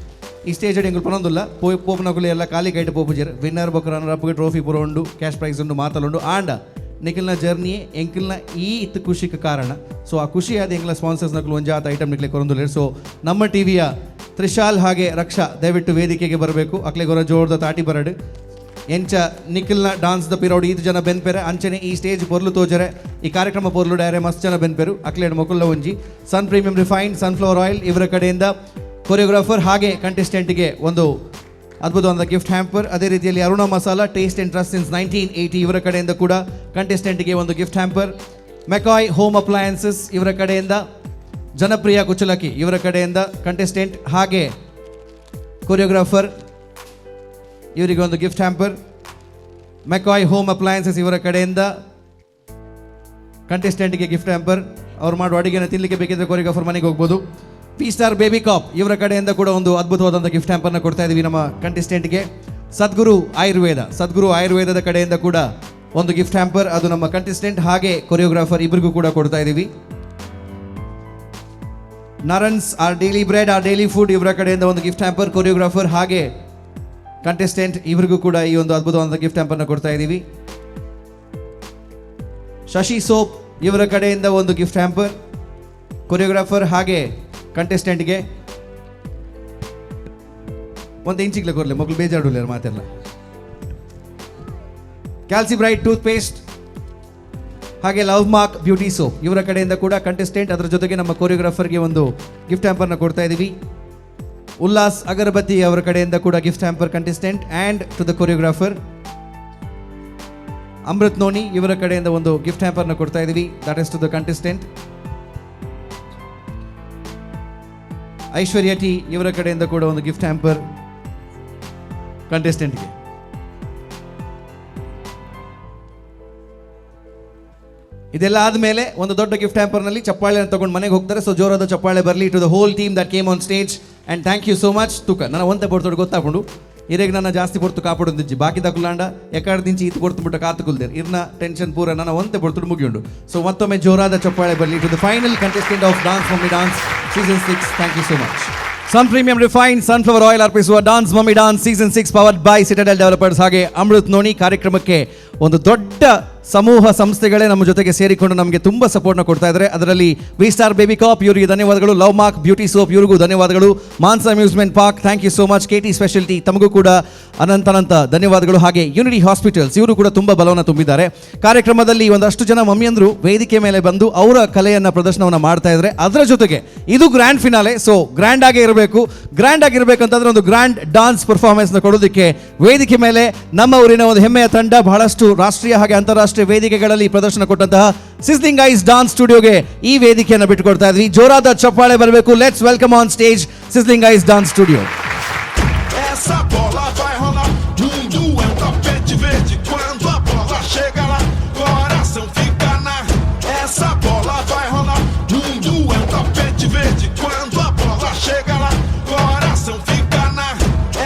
ಈ ಸ್ಟೇಜ್ ಎಂಗುಲು ಪನೊಂದುಲ್ಲ ಪೋಪುನಕುಲು ಎಲ್ಲ ಖಾಲಿ ಕೈಟ್ ಪೋಪುಜರ್ ವಿನ್ನರ್ ಬೊಕ್ಕ ರನ್ನರ್ ಅಪ್ಗೆ ಟ್ರೋಫಿ ಪೂರ ಉಂಡು ಕ್ಯಾಶ್ ಪ್ರೈಸ್ ಉಂಡು ಮಾತಲುಂಡು. ಆಂಡ ನಿಖಿಲ್ನ ಜರ್ನಿ ಎಂಕಿಲ್ನ ಈ ಇತ್ತು ಖುಷಿಗೆ ಕಾರಣ. ಸೊ ಆ ಖುಷಿ ಆದ ಎಂಗ್ಲ ಸ್ಪಾನ್ಸರ್ಸ್ ನಕಲು ಒಂದು ಜಾತ ಐಟಮ್ ನಿಕ್ಲೆ ಕೊರೊಂದುಲ್ಲ. ಸೊ ನಮ್ಮ ಟಿವಿಯ ತ್ರಿಶಾಲ್ ಹಾಗೆ ರಕ್ಷಾ ದಯವಿಟ್ಟು ವೇದಿಕೆಗೆ ಬರಬೇಕು. ಅಕ್ಲೆ ಗೊರ ಜೋರ್ದ ತಾಟಿ ಬರಡು ಎಂಚ ನಿಖಿಲ್ನ ಡಾನ್ಸ್ ದ ಪಿರೋಡ್ 5 ಜನ ಬೆನ್ಪೆರೆ ಅಂಚನೆ ಈ ಸ್ಟೇಜ್ ಪೊರ್ಲು ತೋಜರೆ ಈ ಕಾರ್ಯಕ್ರಮ ಪೊರ್ಲು ಡೈರೆ ಮಸ್ತ್ ಜನ ಬೆನ್ಪೆರು ಅಕ್ಲೇಡ್ ಮೊಕುಲ್ಲ ಒಂಜಿ ಸನ್ ಪ್ರೀಮಿಯಂ ರಿಫೈನ್ಡ್ ಸನ್ಫ್ಲವರ್ ಆಯಿಲ್ ಇವರ ಕಡೆಯಿಂದ ಕೊರಿಯೋಗ್ರಾಫರ್ ಹಾಗೆ ಕಂಟೆಸ್ಟೆಂಟ್ಗೆ ಒಂದು ಅದ್ಭುತವಾದ ಗಿಫ್ಟ್ ಹ್ಯಾಂಪರ್. ಅದೇ ರೀತಿಯಲ್ಲಿ Aruna masala taste and trust since 1980 ಇವರ ಕಡೆಯಿಂದ ಕೂಡ ಕಂಟೆಸ್ಟೆಂಟ್ಗೆ ಒಂದು gift hamper. McCoy home appliances ಇವರ ಕಡೆಯಿಂದ ಜನಪ್ರಿಯ ಕುಚಲಕ್ಕಿ ಇವರ ಕಡೆಯಿಂದ ಕಂಟೆಸ್ಟೆಂಟ್ ಹಾಗೆ ಕೊರಿಯೋಗ್ರಾಫರ್ ಇವರಿಗೆ ಒಂದು gift hamper. McCoy home appliances ಇವರ ಕಡೆಯಿಂದ ಕಂಟೆಸ್ಟೆಂಟ್ಗೆ ಗಿಫ್ಟ್ ಹ್ಯಾಂಪರ್, ಅವ್ರು ಮಾಡೋ ಅಡುಗೆನ ತಿನ್ನಲಿಕ್ಕೆ ಬೇಕಿದ್ರೆ ಕೊರಿಯೋಗ್ರಾಫರ್ ಮನೆಗೆ ಹೋಗ್ಬೋದು. ಪಿ ಸ್ಟಾರ್ ಬೇಬಿ ಕಾಪ್ ಇವರ ಕಡೆಯಿಂದ ಕೂಡ ಒಂದು ಅದ್ಭುತವಾದಂಥ ಗಿಫ್ಟ್ ಹ್ಯಾಂಪರ್ನ ಕೊಡ್ತಾ ಇದ್ದೀವಿ ನಮ್ಮ ಕಂಟೆಸ್ಟೆಂಟ್ಗೆ. ಸದ್ಗುರು ಆಯುರ್ವೇದದ ಕಡೆಯಿಂದ ಕೂಡ ಒಂದು ಗಿಫ್ಟ್ ಹ್ಯಾಂಪರ್, ಅದು ನಮ್ಮ ಕಂಟೆಸ್ಟೆಂಟ್ ಹಾಗೆ ಕೊರಿಯೋಗ್ರಾಫರ್ ಇಬ್ಬರಿಗೂ ಕೂಡ ಕೊಡ್ತಾ ಇದ್ದೀವಿ. ನರನ್ಸ್ R daily bread R daily food ಇವರ ಕಡೆಯಿಂದ ಒಂದು ಗಿಫ್ಟ್ ಹ್ಯಾಂಪರ್, ಕೊರಿಯೋಗ್ರಾಫರ್ ಹಾಗೆ ಕಂಟೆಸ್ಟೆಂಟ್ ಇಬ್ಬರಿಗೂ ಕೂಡ ಈ ಒಂದು ಅದ್ಭುತವಾದ ಗಿಫ್ಟ್ ಹ್ಯಾಂಪರ್ನ ಕೊಡ್ತಾ ಇದ್ದೀವಿ. ಶಶಿ ಸೋಪ್ ಇವರ ಕಡೆಯಿಂದ ಒಂದು ಗಿಫ್ಟ್ ಹ್ಯಾಂಪರ್, ಕೊರಿಯೋಗ್ರಾಫರ್ ಹಾಗೆ ಕಂಟೆಸ್ಟೆಂಟ್ಗೆ. ಒಂದು ಇಂಚಿಗ್ಲೆ ಕೊರಲೆ ಮಕ್ಕಳು ಬೇಜಾಡುಲ್ಲ ಮಾತೆಲ್ಲ. ಕ್ಯಾಲ್ಸಿ ಬ್ರೈಟ್ ಟೂತ್ ಪೇಸ್ಟ್ ಹಾಗೆ ಲವ್ ಮಾರ್ಕ್ ಬ್ಯೂಟಿ ಸೋಪ್ ಇವರ ಕಡೆಯಿಂದ ಕೂಡ ಕಂಟೆಸ್ಟೆಂಟ್, ಅದರ ಜೊತೆಗೆ ನಮ್ಮ ಕೊರಿಯೋಗ್ರಾಫರ್ಗೆ ಒಂದು ಗಿಫ್ಟ್ ಹ್ಯಾಂಪರ್ನ ಕೊಡ್ತಾ ಇದ್ದೀವಿ. ಉಲ್ಲಾಸ್ ಅಗರಬತ್ತಿ ಅವರ ಕಡೆಯಿಂದ ಕೂಡ gift hamper contestant and to the choreographer. Amrit Noni ಇವರ ಕಡೆಯಿಂದ ಒಂದು ಗಿಫ್ಟ್ ಹ್ಯಾಂಪರ್ನ ಕೊಡ್ತಾ ಇದ್ದೀವಿ, that is to the contestant. Aishwarya T ಇವರ ಕಡೆಯಿಂದ ಕೂಡ ಒಂದು ಗಿಫ್ಟ್ ಹ್ಯಾಂಪರ್ ಕಂಟೆಸ್ಟೆಂಟ್ಗೆ. ಇದೆಲ್ಲ ಆದಮೇಲೆ ಒಂದು ದೊಡ್ಡ ಗಿಫ್ಟ್ ಹ್ಯಾಂಪರ್ನಲ್ಲಿ ಚಪ್ಪಾಳೆಯನ್ನು ತಗೊಂಡು ಮನೆಗೆ ಹೋಗ್ತಾರೆ. ಸೊ ಜೋರಾದ ಚಪ್ಪಾಳೆ ಬರಲಿ to the whole team that came on stage and thank you so much. ತೂಕ ನನ್ನ ಒಂದೇ ಬರ್ತೋಡು ಗೊತ್ತಾಕೊಂಡು ಇರೇಗ ನನ್ನ ಜಾಸ್ತಿ ಬರ್ತು ಕಾಪಾಡೊಂದಿಜ್ಜಿ ಬಾಕಿ ತಗುಲಾಂಡ ಎಕಡೆ ದಿಂಚಿ ಈತು ಕೊಡ್ತು ಬಿಟ್ಟು ಕಾತುಕುಲ್ದೇರು ಇರ್ನ ಟೆನ್ಷನ್ ಪೂರ ನನ್ನ ಒಂದೇ ಬರ್ತೋಡು ಮುಗಿಯುಂಡು. ಸೊ ಮತ್ತೊಮ್ಮೆ ಜೋರಾದ ಚಪ್ಪಾಳೆ ಬರಲಿ to the final contestant of dance mummy dance season 6. Thank you so much. Sun premium refined sunflower oil ಅರ್ಪಿಸುವ dance mummy dance season 6 powered by citadel developers ಹಾಗೆ ಅಮೃತ್ ನೋನಿ ಕಾರ್ಯಕ್ರಮಕ್ಕೆ ಒಂದು ದೊಡ್ಡ ಸಮೂಹ ಸಂಸ್ಥೆಗಳೇ ನಮ್ಮ ಜೊತೆಗೆ ಸೇರಿಕೊಂಡು ನಮಗೆ ತುಂಬ ಸಪೋರ್ಟ್ನ ಕೊಡ್ತಾ ಇದ್ದಾರೆ. ಅದರಲ್ಲಿ ವಿ ಸ್ಟಾರ್ ಬೇಬಿ ಕಾಪ್ ಇವರಿಗೆ ಧನ್ಯವಾದಗಳು, ಲವ್ ಮಾರ್ಕ್ ಬ್ಯೂಟಿ ಸೋಪ್ ಇವರಿಗೂ ಧನ್ಯವಾದಗಳು, Manasa amusement park thank you so much, KT speciality ತಮಗೂ ಕೂಡ ಅನಂತ ಧನ್ಯವಾದಗಳು, ಹಾಗೆ ಯುನಿಟಿ ಹಾಸ್ಪಿಟಲ್ಸ್ ಇವರು ಕೂಡ ತುಂಬ ಬಲವನ್ನು ತುಂಬಿದ್ದಾರೆ. ಕಾರ್ಯಕ್ರಮದಲ್ಲಿ ಒಂದಷ್ಟು ಜನ ಮಮ್ಮಿಯಂದರು ವೇದಿಕೆ ಮೇಲೆ ಬಂದು ಅವರ ಕಲೆಯನ್ನು ಪ್ರದರ್ಶನವನ್ನು ಮಾಡ್ತಾ ಇದ್ದಾರೆ. ಅದರ ಜೊತೆಗೆ ಇದು ಗ್ರ್ಯಾಂಡ್ ಫಿನಾಲೆ, ಸೊ ಗ್ರ್ಯಾಂಡ್ ಆಗಿರಬೇಕಂತಂದ್ರೆ ಒಂದು ಗ್ರ್ಯಾಂಡ್ ಡಾನ್ಸ್ ಪರ್ಫಾರ್ಮೆನ್ಸ್ನ ಕೊಡೋದಕ್ಕೆ ವೇದಿಕೆ ಮೇಲೆ ನಮ್ಮ ಊರಿನ ಒಂದು ಹೆಮ್ಮೆಯ ತಂಡ ಬಹಳಷ್ಟು ರಾಷ್ಟ್ರೀಯ ಹಾಗೆ ಅಂತಾರಾಷ್ಟ್ರೀಯ ವೇದಿಕೆಗಳಲ್ಲಿ ಪ್ರದರ್ಶನ ಕೊಟ್ಟಂತಹ ಸಿಸ್ಲಿಂಗ್ ಐಸ್ ಡಾನ್ಸ್ ಸ್ಟುಡಿಯೋಗೆ ಈ ವೇದಿಕೆಯನ್ನು ಬಿಟ್ಟುಕೊಡ್ತಾ ಇದ್ವಿ. ಜೋರಾದ ಚಪ್ಪಾಳೆ ಬರಬೇಕು. Let's welcome on stage sizzling ice dance studio. Essa bola vai rolar, mundo é um tapete verde. Quando a bola chega lá, coração fica na. Essa bola vai rolar, mundo é um tapete verde. Quando a bola chega lá, coração fica na.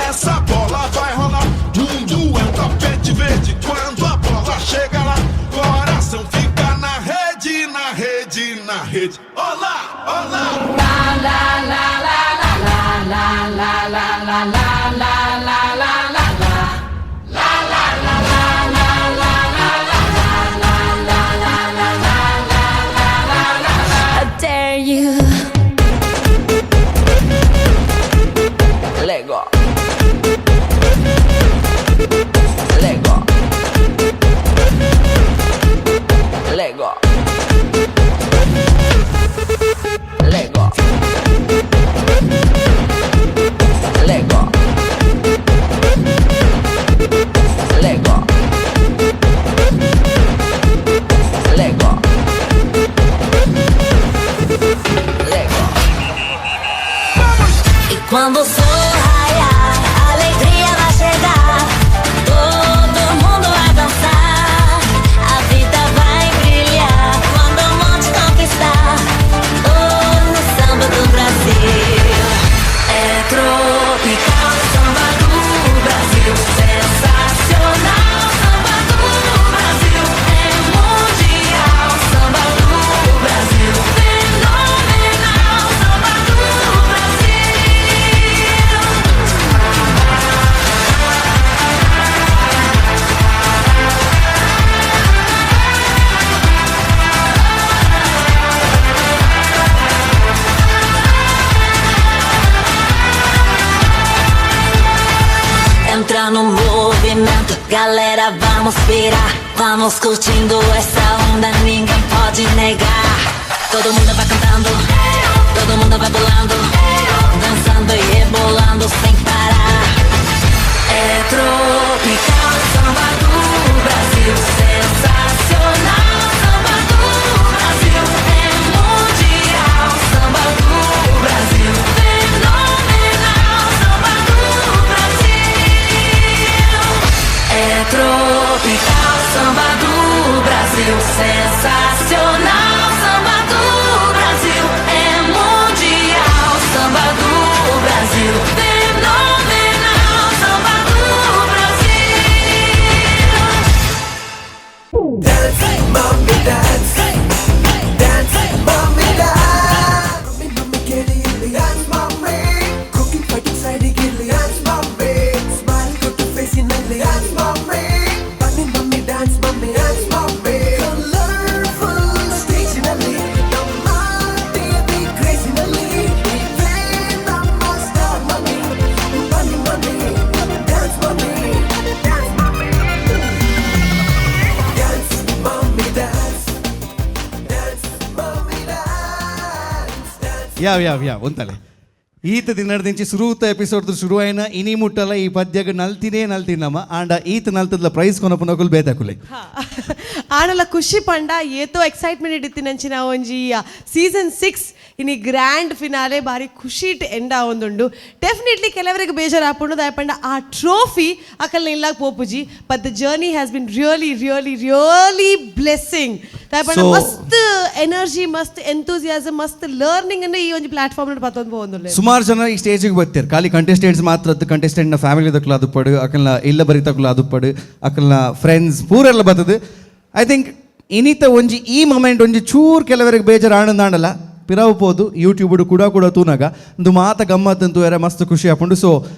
Essa bola vai rolar, mundo é um tapete verde. Quando a bola chega lá, coração fica na rede, na rede, na rede. Olá, olá. La la la la la la la la la la. Lego. Lego. Lego. Lego. Lego. Lego. Lego. Lego. E quando o sol raiar, a alegria vai chegar. Todo mundo vai dançar, a vida vai brilhar. Quando o monte conquistar, oh, no samba do Brasil. É tropical, samba do Brasil. Sensacional, samba do Brasil. É mundial, samba do Brasil. Fenomenal, samba do Brasil. Entra no movimento, galera, vamos pirar. Vamos curtindo essa onda, ninguém pode negar. Todo mundo vai cantando, todo mundo vai pulando, dançando e rebolando sem parar. É tropical, samba do Brasil. Sensacional, samba do Brasil. É mundial, samba do Brasil. Fenomenal, samba do Brasil. É tropical, samba do Brasil. Sensacional. Dance, mommy, dance. Dance, mommy, dance. Mommy, keli illi. Dance, mommy. Cooking, fighting, side gilli. Dance, mommy. Smile, good to face in illi. Dance, mommy. Bunny, mommy, dance, mommy. Dance, mommy. Colorful stage in illi. Namma baby crazy in illi. Even namma star mommy. Bunny, mommy. Dance, mommy. Dance, mommy. Dance, mommy, dance. Dance, mommy, dance. Dance. యా ఉంతలే ఈత తిన్నటి నుంచి శురువుతో ఎపిసోడ్ శురు అయిన ఇని ముట్టల ఈ పద్యకు నల్తినಮ್ಮ అండ్ ఈత నల్తದ ಪ್ರೈಸ್ ಕೊನಪನಕುಲು ಬೇತಕುಲೆ ಆಣಲ ಖುಷಿ ಪಂಡ ಏತೋ ಎಕ್ಸೈಟ್ಮೆಂಟ್ ಇಟ್ಟಿನಂಚಿನ ಒಂಜಿ ಸೀಸನ್ 6 ಇನಿ ಗ್ರ್ಯಾಂಡ್ ಫಿನಾಲೆ ಬಾರಿ ಖುಷಿ ಇಟ್ಟು ಎಂಡ ಒಂದುಂಡು ಡೆಫಿನೆಟ್ಲಿ ಕೆಲವರಿಗೆ ಬೇಜಾರು ಆಪುಂಡು ದಯಪಂಡ ಆ ಟ್ರೋಫಿ ಅಕಲ್ನ ಇಲ್ಲಾಗ ಪೋಪುಜಿ but the journey has been really really really blessing ದಯಪಂಡ ಮಸ್ತ್ ಎನರ್ಜಿ ಮಸ್ತ್ ಎಂತೂಸಿಯಾಸಮ್ ಮಸ್ತ್ ಲರ್ನಿಂಗ್ ಅನ್ನ ಈ ಒಂದು ಪ್ಲಾಟ್ಫಾರ್ಮ್ ನಲ್ಲಿ ಪತ್ತೊಂದು ಹೋಗುದು ಸುಮಾರು ಜನ ಈ ಸ್ಟೇಜಿಗೆ ಬರ್ತಾರೆ ಖಾಲಿ ಕಂಟೆಸ್ಟೆಂಟ್ಸ್ ಮಾತ್ರ ಕಂಟೆಸ್ಟೆಂಟ್ನ ಫ್ಯಾಮಿಲಿ ತಕ್ಕಲು ಅದು ಪಡು ಅಕಲ್ನ ಇಲ್ಲ ಬರಿ ತಕ್ಕಲು ಅದು ಪಡು ಅಕಲ್ನ ಫ್ರೆಂಡ್ಸ್ ಪೂರೆಲ್ಲ ಬರ್ತದೆ ಐ ಥಿಂಕ್ ಇನಿತ ಒಂಜಿ ಈ ಮೊಮೆಂಟ್ ಒಂಜಿ ಚೂರು ಕೆಲವರಿಗೆ ಬೇಜಾರು ಆನಂದಾಂಡಲ್ಲ ಪಿರಾವುಪೋದು ಯೂಟ್ಯೂಬ್ ಕೂಡ ತೂನಾಗ ಒಂದು ಮಾತ ಗಮ್ಮತ್ತಂತೂ ಯಾರ ಮಸ್ತ್ ಖುಷಿ ಹಾಕೊಂಡು ಸೊ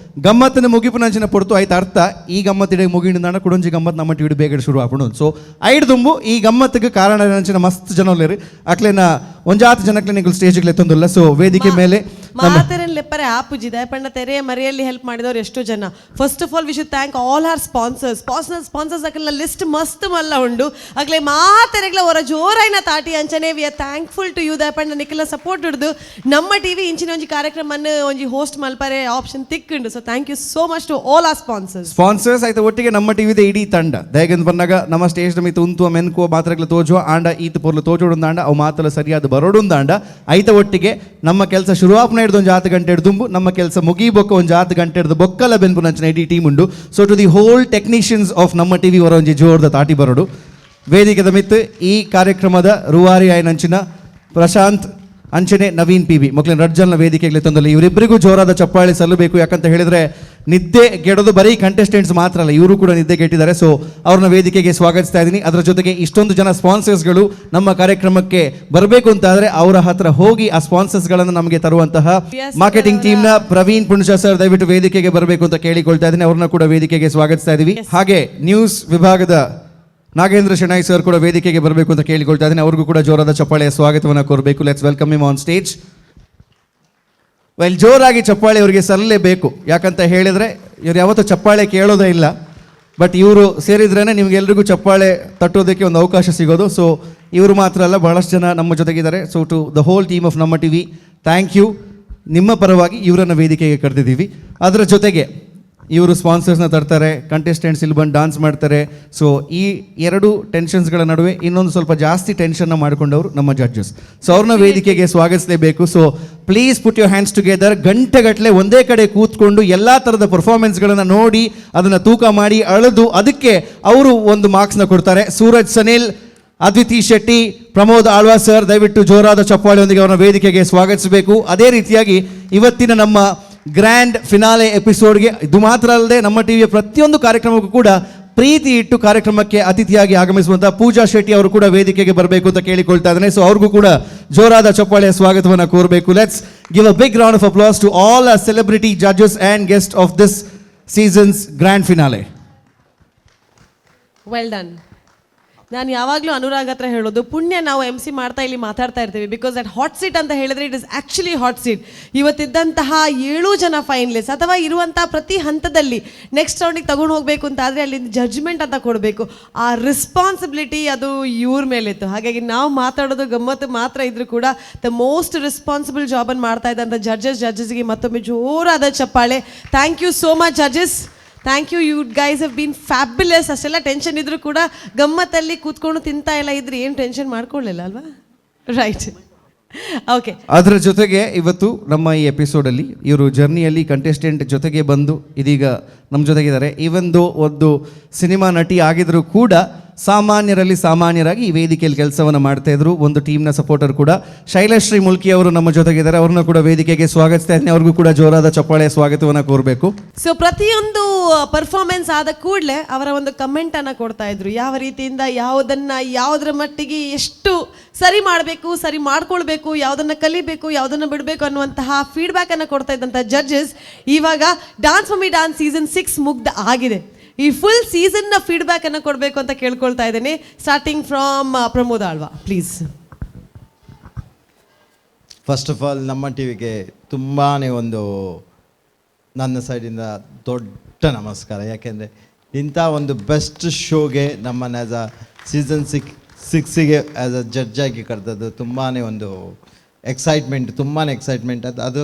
ಗಮ್ಮತ್ತಿನ ಮುಗಿಪು ನಂಚಿನ ಪೊಡ್ತು ಆಯ್ತು ಅರ್ಥ ಈ ಗಮ್ಮತ್ತಿಡೆ ಮುಗಿಂಡ ಕುಡೊಂಜಿ ಗಮ್ಮತ್ತು ನಮ್ಮ ಟಿವಿಡು ಬೇಗ ಶುರು ಹಾಕೊಂಡು ಸೊ ಐಡ್ ತುಂಬು ಈ ಗಮ್ಮತ್ತಿಗೆ ಕಾರಣ ನಂಚಿನ ಮಸ್ತ್ ಜನ ಒಳ್ಳೆರು ಅಕ್ಲೇನ ಒಂಜಾತು ಜನಕ್ಕೆ ನೀವು ಸ್ಟೇಜಿಗೆ ಎತ್ತೊಂದಿಲ್ಲ ಸೊ ವೇದಿಕೆ ಮೇಲೆ ಮಾತೆರನ್ ಲೆಪ್ಪರೆ ಆಪುಜಿ ದಯಪಂಡ ತೆರೆ ಮರೆಯಲ್ಲಿ ಹೆಲ್ಪ್ ಮಾಡಿದವರು ಎಷ್ಟೋ ಜನ first of all we should thank all our sponsors ಅಕಲ್ನ ಲಿಸ್ಟ್ ಮಸ್ತ್ ಮಲ್ಲ ಉಂಡು ಅಕ್ಲೆ ಮಾತೆರೆಗ್ಲ ಹೊರ ಜೋರೈನ ತಾಟಿ ಅಂಚನೆ we are thankful to you ದಯಪಂಡ ನಿಖಿಲ ಸಪೋರ್ಟ್ ಹಿಡಿದು ನಮ್ಮ ಟಿವಿ ಇಂಚಿನ ಒಂಜಿ ಕಾರ್ಯಕ್ರಮವನ್ನು ಒಂಜಿ ಹೋಸ್ಟ್ ಮಲ್ಪರೆ ಆಪ್ಷನ್ ತಿಕ್ಕುಂಡು so thank you so much to all our sponsors ಆಯ್ತು ಒಟ್ಟಿಗೆ ನಮ್ಮ ಟಿವಿದ ಇಡೀ ತಂಡ ದಯಗಂದ್ ಬಂದಾಗ ನಮ್ಮ ಸ್ಟೇಜ್ ಮಿತ್ತು ಉಂತುವ ಮೆನ್ಕುವ ಮಾತ್ರಗಳು ತೋಜುವ ಆಂಡ ಈತ ಪೊರ್ಲು ತೋಜೋಡುಂದಾಂಡ ಅವು ಮಾತಲ್ಲ ಸರಿಯಾದ ಬರೋಡುಂದಾಂಡ ಐತ ಒಟ್ಟಿಗೆ ನಮ್ಮ ಕೆಲಸ ಶುರುವಾಪನ ಹಿಡಿದು ಒಂದು 10 ಗಂಟೆ ಹಿಡಿದು ನಮ್ಮ ಕೆಲಸ ಮುಗಿಬೊಕ್ಕ ಒಂದು 10 ಗಂಟೆ ಹಿಡಿದು ಬೊಕ್ಕಲ ಬೆನ್ಪು ನಂಚಿನ ಇಡೀ ಟೀಮ್ ಉಂಡು so to the whole technicians of ನಮ್ಮ ಟಿವಿ ಹೊರ ಒಂಜಿ ಜೋರ್ದ ತಾಟಿ ಬರೋಡು ವೇದಿಕೆದ ಮಿತ್ತು ಈ ಕಾರ್ಯಕ್ರಮದ ರೂವಾರಿ ಆಯ್ನಂಚಿನ ಪ್ರಶಾಂತ್ ಅಂಚನೆ ನವೀನ್ PB ಮಕ್ಕಳಿನ ರಡ್ಜಲ್ನ ವೇದಿಕೆಗೆ ತಂದಲ್ಲ ಇವರಿಬ್ಬರಿಗೂ ಜೋರಾದ ಚಪ್ಪಾಳೆ ಸಲ್ಲಬೇಕು ಯಾಕಂತ ಹೇಳಿದ್ರೆ ನಿದ್ದೆ ಗೆಡೋದು ಬರೀ ಕಂಟೆಸ್ಟೆಂಟ್ಸ್ ಮಾತ್ರ ಅಲ್ಲ ಇವರು ಕೂಡ ನಿದ್ದೆ ಗೆಟ್ಟಿದ್ದಾರೆ ಸೊ ಅವ್ರನ್ನ ವೇದಿಕೆಗೆ ಸ್ವಾಗತಿಸ್ತಾ ಇದ್ದೀನಿ ಅದರ ಜೊತೆಗೆ ಇಷ್ಟೊಂದು ಜನ ಸ್ಪಾನ್ಸರ್ಸ್ಗಳು ನಮ್ಮ ಕಾರ್ಯಕ್ರಮಕ್ಕೆ ಬರಬೇಕು ಅಂತ ಆದರೆ ಅವರ ಹತ್ರ ಹೋಗಿ ಆ ಸ್ಪಾನ್ಸರ್ಸ್ಗಳನ್ನು ನಮಗೆ ತರುವಂತಹ ಮಾರ್ಕೆಟಿಂಗ್ ಟೀಮ್ನ ಪ್ರವೀಣ್ ಪುಣಚ ಸರ್ ದಯವಿಟ್ಟು ವೇದಿಕೆಗೆ ಬರಬೇಕು ಅಂತ ಕೇಳಿಕೊಳ್ತಾ ಇದ್ದೀನಿ ಅವ್ರನ್ನ ಕೂಡ ವೇದಿಕೆಗೆ ಸ್ವಾಗತಿಸ್ತಾ ಇದ್ದೀವಿ ಹಾಗೆ ನ್ಯೂಸ್ ವಿಭಾಗದ ನಾಗೇಂದ್ರ ಶೆಣೈ ಸರ್ ಕೂಡ ವೇದಿಕೆಗೆ ಬರಬೇಕು ಅಂತ ಕೇಳಿಕೊಳ್ತಾ ಇದ್ದೀನಿ ಅವ್ರಿಗೂ ಕೂಡ ಜೋರಾದ ಚಪ್ಪಾಳೆಯ ಸ್ವಾಗತವನ್ನು ಕೋರಬೇಕು let's welcome him on stage well ಜೋರಾಗಿ ಚಪ್ಪಾಳೆ ಇವರಿಗೆ ಸಲ್ಲಲೇಬೇಕು ಯಾಕಂತ ಹೇಳಿದರೆ ಇವ್ರು ಯಾವತ್ತೂ ಚಪ್ಪಾಳೆ ಕೇಳೋದೇ ಇಲ್ಲ ಬಟ್ ಇವರು ಸೇರಿದ್ರೇ ನಿಮಗೆಲ್ರಿಗೂ ಚಪ್ಪಾಳೆ ತಟ್ಟೋದಕ್ಕೆ ಒಂದು ಅವಕಾಶ ಸಿಗೋದು ಸೊ ಇವರು ಮಾತ್ರ ಅಲ್ಲ ಬಹಳಷ್ಟು ಜನ ನಮ್ಮ ಜೊತೆಗಿದ್ದಾರೆ so to the whole team of ನಮ್ಮ ಟಿವಿ ಥ್ಯಾಂಕ್ ಯು ನಿಮ್ಮ ಪರವಾಗಿ ಇವರನ್ನು ವೇದಿಕೆಗೆ ಕರೆದಿದ್ದೀವಿ ಅದರ ಜೊತೆಗೆ ಇವರು ಸ್ಪಾನ್ಸರ್ಸ್ನ ತರ್ತಾರೆ ಕಂಟೆಸ್ಟೆಂಟ್ಸ್ ಇಲ್ಲಿ ಬಂದು ಡಾನ್ಸ್ ಮಾಡ್ತಾರೆ ಸೊ ಈ ಎರಡು ಟೆನ್ಷನ್ಸ್ಗಳ ನಡುವೆ ಇನ್ನೊಂದು ಸ್ವಲ್ಪ ಜಾಸ್ತಿ ಟೆನ್ಷನ್ನ ಮಾಡಿಕೊಂಡವರು ನಮ್ಮ ಜಡ್ಜಸ್ ಸೊ ಅವ್ರನ್ನ ವೇದಿಕೆಗೆ ಸ್ವಾಗತಿಸಲೇಬೇಕು so please put your hands together ಗಂಟೆಗಟ್ಟಲೆ ಒಂದೇ ಕಡೆ ಕೂತ್ಕೊಂಡು ಎಲ್ಲ ಥರದ ಪರ್ಫಾರ್ಮೆನ್ಸ್ಗಳನ್ನು ನೋಡಿ ಅದನ್ನು ತೂಕ ಮಾಡಿ ಅಳೆದು ಅದಕ್ಕೆ ಅವರು ಒಂದು ಮಾರ್ಕ್ಸ್ನ ಕೊಡ್ತಾರೆ ಸೂರಜ್ ಸನಿಲ್ ಅದ್ವಿತಿ ಶೆಟ್ಟಿ ಪ್ರಮೋದ್ ಆಳ್ವಾ ಸರ್ ದಯವಿಟ್ಟು ಜೋರಾದ ಚಪ್ಪಾಳೆಯೊಂದಿಗೆ ಅವರನ್ನ ವೇದಿಕೆಗೆ ಸ್ವಾಗತಿಸಬೇಕು ಅದೇ ರೀತಿಯಾಗಿ ಇವತ್ತಿನ ನಮ್ಮ ಗ್ರ್ಯಾಂಡ್ ಫಿನಾಲೆ ಎಪಿಸೋಡ್ಗೆ ಇದು ಮಾತ್ರ ಅಲ್ಲದೆ ನಮ್ಮ ಟಿವಿಯ ಪ್ರತಿಯೊಂದು ಕಾರ್ಯಕ್ರಮಕ್ಕೂ ಕೂಡ ಪ್ರೀತಿ ಇಟ್ಟು ಕಾರ್ಯಕ್ರಮಕ್ಕೆ ಅತಿಥಿಯಾಗಿ ಆಗಮಿಸುವಂತಹ ಪೂಜಾ ಶೆಟ್ಟಿ ಅವರು ಕೂಡ ವೇದಿಕೆಗೆ ಬರಬೇಕು ಅಂತ ಕೇಳಿಕೊಳ್ತಾ ಇದ್ದೇನೆ ಸೊ ಅವ್ರಿಗೂ ಕೂಡ ಜೋರಾದ ಚಪ್ಪಾಳೆಯ ಸ್ವಾಗತವನ್ನು ಕೋರಬೇಕು let's give a big round of applause to all our celebrity judges and guest of this season's grand finale well done ನಾನು ಯಾವಾಗಲೂ ಅನುರಾಗ್ ಹತ್ರ ಹೇಳೋದು ಪುಣ್ಯ ನಾವು MC ಮಾಡ್ತಾ ಇಲ್ಲಿ ಮಾತಾಡ್ತಾ ಇರ್ತೀವಿ ಬಿಕಾಸ್ ದಟ್ ಹಾಟ್ ಸೀಟ್ ಅಂತ ಹೇಳಿದ್ರೆ it is actually hot seat ಇವತ್ತಿದ್ದಂತಹ 7 ಜನ ಫೈನಲಿಸ್ಟ್ ಅಥವಾ ಇರುವಂಥ ಪ್ರತಿ ಹಂತದಲ್ಲಿ ನೆಕ್ಸ್ಟ್ ರೌಂಡಿಗೆ ತಗೊಂಡು ಹೋಗಬೇಕು ಅಂತ ಆದರೆ ಅಲ್ಲಿಂದ ಜಡ್ಜ್ಮೆಂಟ್ ಅಂತ ಕೊಡಬೇಕು ಆ ರೆಸ್ಪಾನ್ಸಿಬಿಲಿಟಿ ಅದು ಇವ್ರ ಮೇಲಿತ್ತು ಹಾಗಾಗಿ ನಾವು ಮಾತಾಡೋದು ಗಮ್ಮತ್ತು ಮಾತ್ರ ಇದ್ರೂ ಕೂಡ ದ ಮೋಸ್ಟ್ ರೆಸ್ಪಾನ್ಸಿಬಲ್ ಜಾಬನ್ನು ಮಾಡ್ತಾ ಇದ್ದಂಥ ಜಡ್ಜಸ್ಗೆ ಮತ್ತೊಮ್ಮೆ ಜೋರಾದ ಚಪ್ಪಾಳೆ thank you so much judges thank you you guys have been fabulous ಅಷ್ಟೆಲ್ಲ ಟೆನ್ಷನ್ ಇದ್ರೂ ಕೂಡ ಗಮ್ಮತ್ತಲ್ಲಿ ಕೂತ್ಕೊಂಡು ತಿಂತಾ ಎಲ್ಲ ಇದ್ರೆ ಏನು ಟೆನ್ಷನ್ ಮಾಡ್ಕೊಳ್ಳಿಲ್ಲ ಅಲ್ವಾ ರೈಟ್ ಓಕೆ ಅದರ ಜೊತೆಗೆ ಇವತ್ತು ನಮ್ಮ ಈ ಎಪಿಸೋಡಲ್ಲಿ ಇವರು ಜರ್ನಿಯಲ್ಲಿ ಕಂಟೆಸ್ಟೆಂಟ್ ಜೊತೆಗೆ ಬಂದು ಇದೀಗ ನಮ್ಮ ಜೊತೆಗಿದ್ದಾರೆ ಈವನ್ ದೋ ಒಂದು ಸಿನಿಮಾ ನಟಿ ಆಗಿದ್ರು ಕೂಡ ಸಾಮಾನ್ಯರಲ್ಲಿ ಸಾಮಾನ್ಯರಾಗಿ ಈ ವೇದಿಕೆಯಲ್ಲಿ ಕೆಲಸವನ್ನು ಮಾಡ್ತಾ ಇದ್ರು. ಒಂದು ಟೀಮ್ನ ಸಪೋರ್ಟರ್ ಕೂಡ ಶೈಲಶ್ರೀ ಮುಲ್ಕಿ ಅವರು ನಮ್ಮ ಜೊತೆಗಿದ್ದಾರೆ. ಅವ್ರನ್ನ ಕೂಡ ವೇದಿಕೆಗೆ ಸ್ವಾಗತಿಸ್ತಾ ಇದ್ದೀನಿ. ಅವ್ರಿಗೂ ಕೂಡ ಜೋರಾದ ಚಪ್ಪಾಳೆ ಸ್ವಾಗತವನ್ನು ಕೋರಬೇಕು. ಸೊ ಪ್ರತಿಯೊಂದು ಪರ್ಫಾರ್ಮೆನ್ಸ್ ಆದ ಕೂಡಲೇ ಅವರ ಒಂದು ಕಮೆಂಟ್ ಅನ್ನ ಕೊಡ್ತಾ ಇದ್ರು, ಯಾವ ರೀತಿಯಿಂದ ಯಾವುದರ ಮಟ್ಟಿಗೆ ಎಷ್ಟು ಸರಿ ಮಾಡಬೇಕು, ಸರಿ ಮಾಡ್ಕೊಳ್ಬೇಕು, ಯಾವುದನ್ನ ಕಲಿಬೇಕು, ಯಾವುದನ್ನ ಬಿಡಬೇಕು ಅನ್ನುವಂತಹ ಫೀಡ್ಬ್ಯಾಕ್ ಅನ್ನು ಕೊಡ್ತಾ ಇದ್ದಂಥ ಜಡ್ಜಸ್ ಇವಾಗ ಡಾನ್ಸ್ ಮಮ್ಮಿ ಡಾನ್ಸ್ ಸೀಸನ್ 6 ಮುಗ್ದ ಆಗಿದೆ. ಈ ಫುಲ್ ಸೀಸನ್ನ ಫೀಡ್ಬ್ಯಾಕ್ ಅನ್ನು ಕೊಡಬೇಕು ಅಂತ ಕೇಳ್ಕೊಳ್ತಾ ಇದ್ದೀನಿ. Starting from Pramod Alva please. First of all ನಮ್ಮ ಟಿವಿಗೆ ತುಂಬಾ ಒಂದು ನನ್ನ ಸೈಡಿಂದ ದೊಡ್ಡ ನಮಸ್ಕಾರ. ಯಾಕೆಂದರೆ ಇಂಥ ಒಂದು ಬೆಸ್ಟ್ ಶೋಗೆ ನಮ್ಮನ್ನು ಆ್ಯಸ್ ಅ ಸೀಸನ್ 6ಗೆ ಆ್ಯಸ್ ಅ ಜಡ್ಜಾಗಿ ಕರೆದದ್ದು ತುಂಬಾ ಒಂದು ಎಕ್ಸೈಟ್ಮೆಂಟ್. ಅದು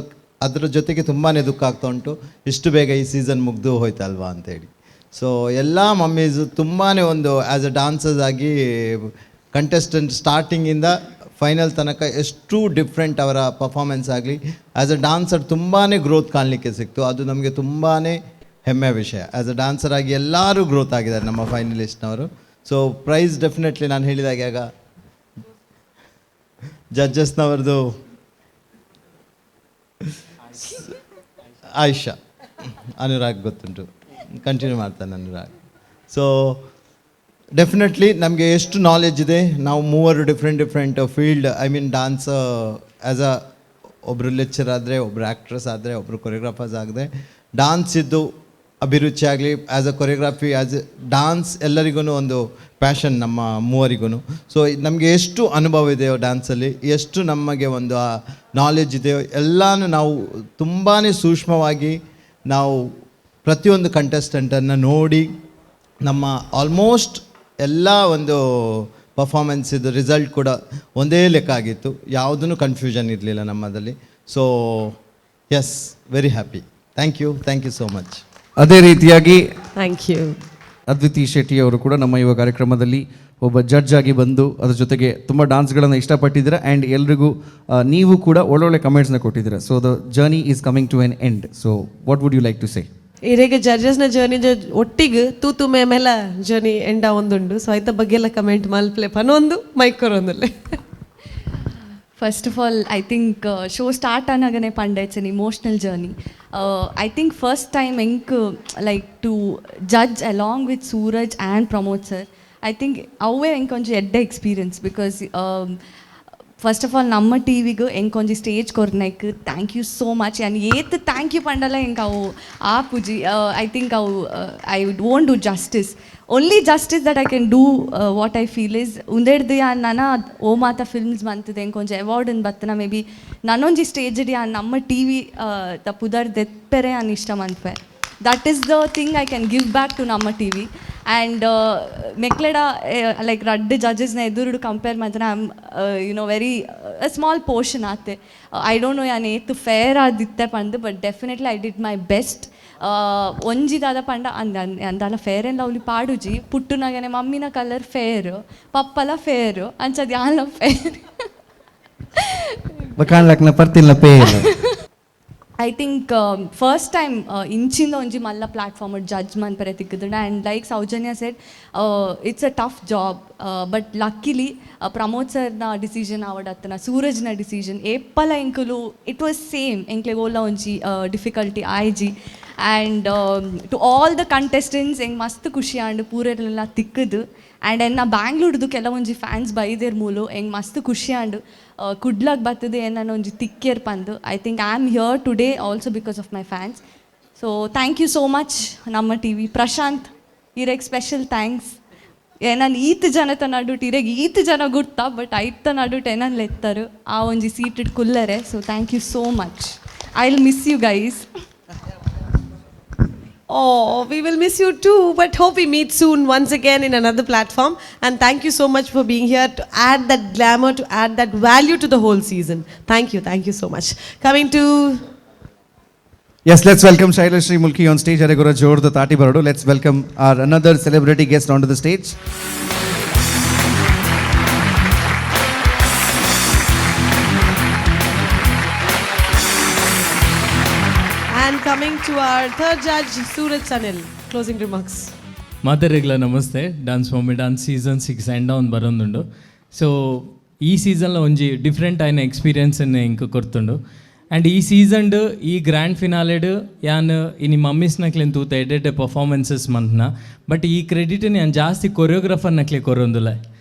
ಅದರ ಜೊತೆಗೆ ತುಂಬಾ ದುಃಖ ಆಗ್ತಾ ಉಂಟು, ಇಷ್ಟು ಬೇಗ ಈ ಸೀಸನ್ ಮುಗಿದು ಹೋಯ್ತಲ್ವಾ ಅಂತೇಳಿ. ಸೊ ಎಲ್ಲ ಮಮ್ಮೀಸು ತುಂಬಾ ಒಂದು ಆ್ಯಸ್ ಅ ಡಾನ್ಸರ್ಸ್ ಆಗಿ ಕಂಟೆಸ್ಟೆಂಟ್ ಸ್ಟಾರ್ಟಿಂಗಿಂದ ಫೈನಲ್ ತನಕ ಎಷ್ಟು ಡಿಫ್ರೆಂಟ್ ಅವರ ಪರ್ಫಾರ್ಮೆನ್ಸ್ ಆಗಲಿ, ಆ್ಯಸ್ ಅ ಡಾನ್ಸರ್ ತುಂಬಾ ಗ್ರೋತ್ ಕಾಣಲಿಕ್ಕೆ ಸಿಕ್ತು. ಅದು ನಮಗೆ ತುಂಬಾ ಹೆಮ್ಮೆಯ ವಿಷಯ. ಆ್ಯಸ್ ಅ ಡಾನ್ಸರ್ ಆಗಿ ಎಲ್ಲರೂ ಗ್ರೋತ್ ಆಗಿದ್ದಾರೆ ನಮ್ಮ ಫೈನಲಿಸ್ಟ್ನವರು. ಸೊ ಪ್ರೈಸ್ ಡೆಫಿನೆಟ್ಲಿ ನಾನು ಹೇಳಿದಾಗೆ ಆಗ ಜಡ್ಜಸ್ನವ್ರದ್ದು ಆಯಿಷಾ, ಅನುರಾಗ್ ಗೊತ್ತುಂಟು, ಕಂಟಿನ್ಯೂ ಮಾಡ್ತಾನೆ ಅನುರಾಗ್. ಸೊ ಡೆಫಿನೆಟ್ಲಿ ನಮಗೆ ಎಷ್ಟು ನಾಲೆಜ್ ಇದೆ, ನಾವು ಮೂವರು different field, I mean dance as a ಒಬ್ಬರು ಲೆಕ್ಚರ್ ಆದರೆ, ಒಬ್ಬರು ಆ್ಯಕ್ಟ್ರೆಸ್ ಆದರೆ, ಒಬ್ಬರು ಕೊರಿಯೋಗ್ರಾಫರ್ಸ್ ಆಗದೆ, ಡಾನ್ಸ್ ಇದ್ದು ಅಭಿರುಚಿ ಆಗಲಿ, as a choreography, as A dance ಎಲ್ಲರಿಗೂ ಒಂದು ಪ್ಯಾಷನ್ ನಮ್ಮ ಮೂವರಿಗೂ. ಸೊ ನಮಗೆ ಎಷ್ಟು ಅನುಭವ ಇದೆಯೋ ಡ್ಯಾನ್ಸಲ್ಲಿ, ಎಷ್ಟು ನಮಗೆ ಒಂದು ನಾಲೆಜ್ ಇದೆಯೋ ಎಲ್ಲನೂ ನಾವು ತುಂಬಾ ಸೂಕ್ಷ್ಮವಾಗಿ ನಾವು ಪ್ರತಿಯೊಂದು ಕಂಟೆಸ್ಟೆಂಟನ್ನು ನೋಡಿ ನಮ್ಮ ಆಲ್ಮೋಸ್ಟ್ ಎಲ್ಲ ಒಂದು ಪರ್ಫಾಮೆನ್ಸಿದ್ದು ರಿಸಲ್ಟ್ ಕೂಡ ಒಂದೇ ಲೆಕ್ಕ ಆಗಿತ್ತು, ಯಾವುದೂ ಕನ್ಫ್ಯೂಷನ್ ಇರಲಿಲ್ಲ ನಮ್ಮದಲ್ಲಿ. So yes, very happy. Thank you so much. ಅದೇ ರೀತಿಯಾಗಿ ಥ್ಯಾಂಕ್ ಯು ಅದ್ವಿತಿ ಶೆಟ್ಟಿ ಅವರು ಕೂಡ ನಮ್ಮ ಯುವ ಕಾರ್ಯಕ್ರಮದಲ್ಲಿ ಒಬ್ಬ ಜಡ್ಜ್ ಆಗಿ ಬಂದು ಅದ್ರ ಜೊತೆಗೆ ತುಂಬ ಡಾನ್ಸ್ಗಳನ್ನು ಇಷ್ಟಪಟ್ಟಿದ್ದೀರಾ. ಆ್ಯಂಡ್ ಎಲ್ರಿಗೂ ನೀವು ಕೂಡ ಒಳ್ಳೊಳ್ಳೆ ಕಮೆಂಟ್ಸ್ನ ಕೊಟ್ಟಿದ್ದೀರಾ. So the journey is coming to an end. So what would you like to say? ಇರೇಗ ಜಡ್ಜಸ್ನ ಜರ್ನಿ ಒಟ್ಟಿಗೆ ತೂತು ಮೇಮೆಲ್ಲ ಜರ್ನಿ ಎಂಡ ಒಂದುಂಡು. ಸೊ ಐತ ಬಗ್ಗೆ ಎಲ್ಲ ಕಮೆಂಟ್ ಮಲ್ಪ್ಲೆ ಪನೊಂದು ಮೈಕೊರೊಂದಲ್ಲೇ. First of all I think show start ಆನಾಗನೇ ಪಂಡ it's an emotional journey. I think first time ಎಂಕ್ like to judge along with Suraj and Pramod sir. I think ಅವೇ ಎಂಕ್ ಒಂಜಿ ಎಡ್ಡ experience. Because first of all ನಮ್ಮ ಟಿವಿಗೂ ಎಂಕೊಂಜಿ ಸ್ಟೇಜ್ ಕೊರ್ನೈಕ್ thank you so much. And ಏತ್ ಥ್ಯಾಂಕ್ ಯು ಪಂಡಲ ಎಂಕ್ ಅವು ಆ ಪೂಜಿ ಐ ಥಿಂಕ್ ಅವು I won't do justice. Only justice that I can do what I feel is ಉಂದೆಡ್ದು ನನ್ನ ಓ ಮಾತ ಫಿಲ್ಮ್ಸ್ ಬಂತದೆ ಎಂಕೊಂಜಿ ಅವಾರ್ಡ್ ಬತ್ತನ ಮೇ ಬಿ ನನ್ನೊಂಜಿ ಸ್ಟೇಜ್ ನಮ್ಮ ಟಿವಿ ದ ಪುದರ್ ದೆಪ್ಪೆರೆ ಅನ್ ಇಷ್ಟ ಮನ್ಪೆ. That is the thing I can give back to ನಮ್ಮ ಟಿವಿ. ಆ್ಯಂಡ್ ಮೆಕ್ಲೆಡ ಲೈಕ್ ರಡ್ಡು ಜಡ್ಜಸ್ನ ಎದುರುಡು ಕಂಪೇರ್ ಮಾಡಿದ್ರೆ I am very small portion ಆತೆ. ಐ ಡೋಂಟ್ ನೋ ಯಾನ್ ಏತು ಫೇರ್ ಆದಿತ್ತೆ ಪಂದು, but definitely I did my best. ಒಂಜಿದಾದ ಪಂಡ ಅಂದಲ್ಲ ಫೇರ್ ಆ್ಯಂಡ್ ಲವ್ಲಿ ಪಾಡುಜಿ ಪುಟ್ಟುನಾಗನೆ ಮಮ್ಮಿನ ಕಲರ್ ಫೇರು, ಪಪ್ಪಲ ಫೇರು ಅಂಚದು ಯಾನ್ಲ ಫೇರ್ ಬರ್ತಿಲ್ಲ ಪೇರ್. ಐ ಥಿಂಕ್ ಫಸ್ಟ್ ಟೈಮ್ ಇಂಚಿಂದ ಒಂಜಿ ಮಲ್ಲ ಪ್ಲಾಟ್ಫಾರ್ಮ್ ಜಡ್ಜ್ ಮನ್ಪರೆ ತಿಕ್ಕುದು. And like Soujanya said it's a tough job, but luckily Pramod ಸರ್ನ ಡಿಸಿಷನ್ ಆವಡತ್ತನ ಸೂರಜ್ನ ಡಿಸಿಷನ್ ಏಪ್ಪಲ ಎಂಕುಲು ಇಟ್ ವಾಸ್ ಸೇಮ್ ಎಂಕ್ಲೆ ಓಲ ಒಂಜಿ ಡಿಫಿಕಲ್ಟಿ ಆಯ್ಜಿ. And to all the contestants ಎಂಗೆ ಮಸ್ತ್ ಖುಷಿ ಆಂಡ್ ಪೂರೆಲ್ಲ ತಿಕ್ಕದು. ಆ್ಯಂಡ್ ಎನ್ನ ಬ್ಯಾಂಗ್ಳೂರ್ದು ಕೆಲವೊಂಜಿ ಫ್ಯಾನ್ಸ್ ಬೈದೇರ್ ಮೂಲು ಎಂಗೆ ಮಸ್ತ್ ಖುಷಿ ಆಂಡ್ ಕುಡ್ಲಾಗ್ ಬರ್ತದೆ ಏನನ್ನ ಒಂಜಿ ತಿಕ್ಕೇರ್ ಪಂದು. I think I am here today also because of my fans. So thank you so much ನಮ್ಮ ಟಿವಿ. ಪ್ರಶಾಂತ್ ಇರೆಗ್ ಸ್ಪೆಷಲ್ ಥ್ಯಾಂಕ್ಸ್. ಏನನ್ನು ಈತ್ ಜನತ ನಡುಟ್ ಇರೆಗ್ ಈತ್ ಜನ ಗುರ್ತಾ, ಬಟ್ ಐತ ನಡುಟ್ ಏನನ್ನ ಎತ್ತರು ಆ ಒಂಜಿ ಸೀಟೆಡ್ ಕುಲ್ಲರೆ. So thank you so much. I will miss you guys. Oh, we will miss you too, but hope we meet soon once again in another platform. And thank you so much for being here to add that glamour, to add that value to the whole season. Thank you so much. Coming to... Yes, let's welcome Shailashri Mulki on stage. Aregora Jor the Tati Baradu. Let's welcome our another celebrity guest onto the stage. And coming to our third judge, Suraj Sanil. Closing remarks. ಮಾತರಿಗಳ ನಮಸ್ತೆ. Dance mummy dance season 6 end ಒಂದು ಬರೋದುಂಡು. ಸೊ ಈ ಸೀಸನ್లో ಒಂಜಿ ಡಿಫ್ರೆಂಟ್ ಆಯ್ನ ಎಕ್ಸ್ಪೀರಿಯನ್ಸನ್ನು ಇಂಕ ಕೊರ್ತುಂಡು. ಆ್ಯಂಡ್ ಈ ಸೀಸನ್ಡು ಈ ಗ್ರ್ಯಾಂಡ್ ಫಿನಾಲೆಡು ಯಾನ್ ಇನಿ ಮಮ್ಮೀಸ್ನಕ್ಲೆನ್ ತೂತ ಎಡ್ಡೆ ಪರ್ಫಾರ್ಮೆನ್ಸಸ್ ಮಂತ್ನ. ಬಟ್ ಈ ಕ್ರೆಡಿಟ್ ನಾನು ಜಾಸ್ತಿ ಕೊರಿಯೋಗ್ರಾಫರ್ನಕ್ಲೆ ಕೊರೊಂದುಲ್ಲ.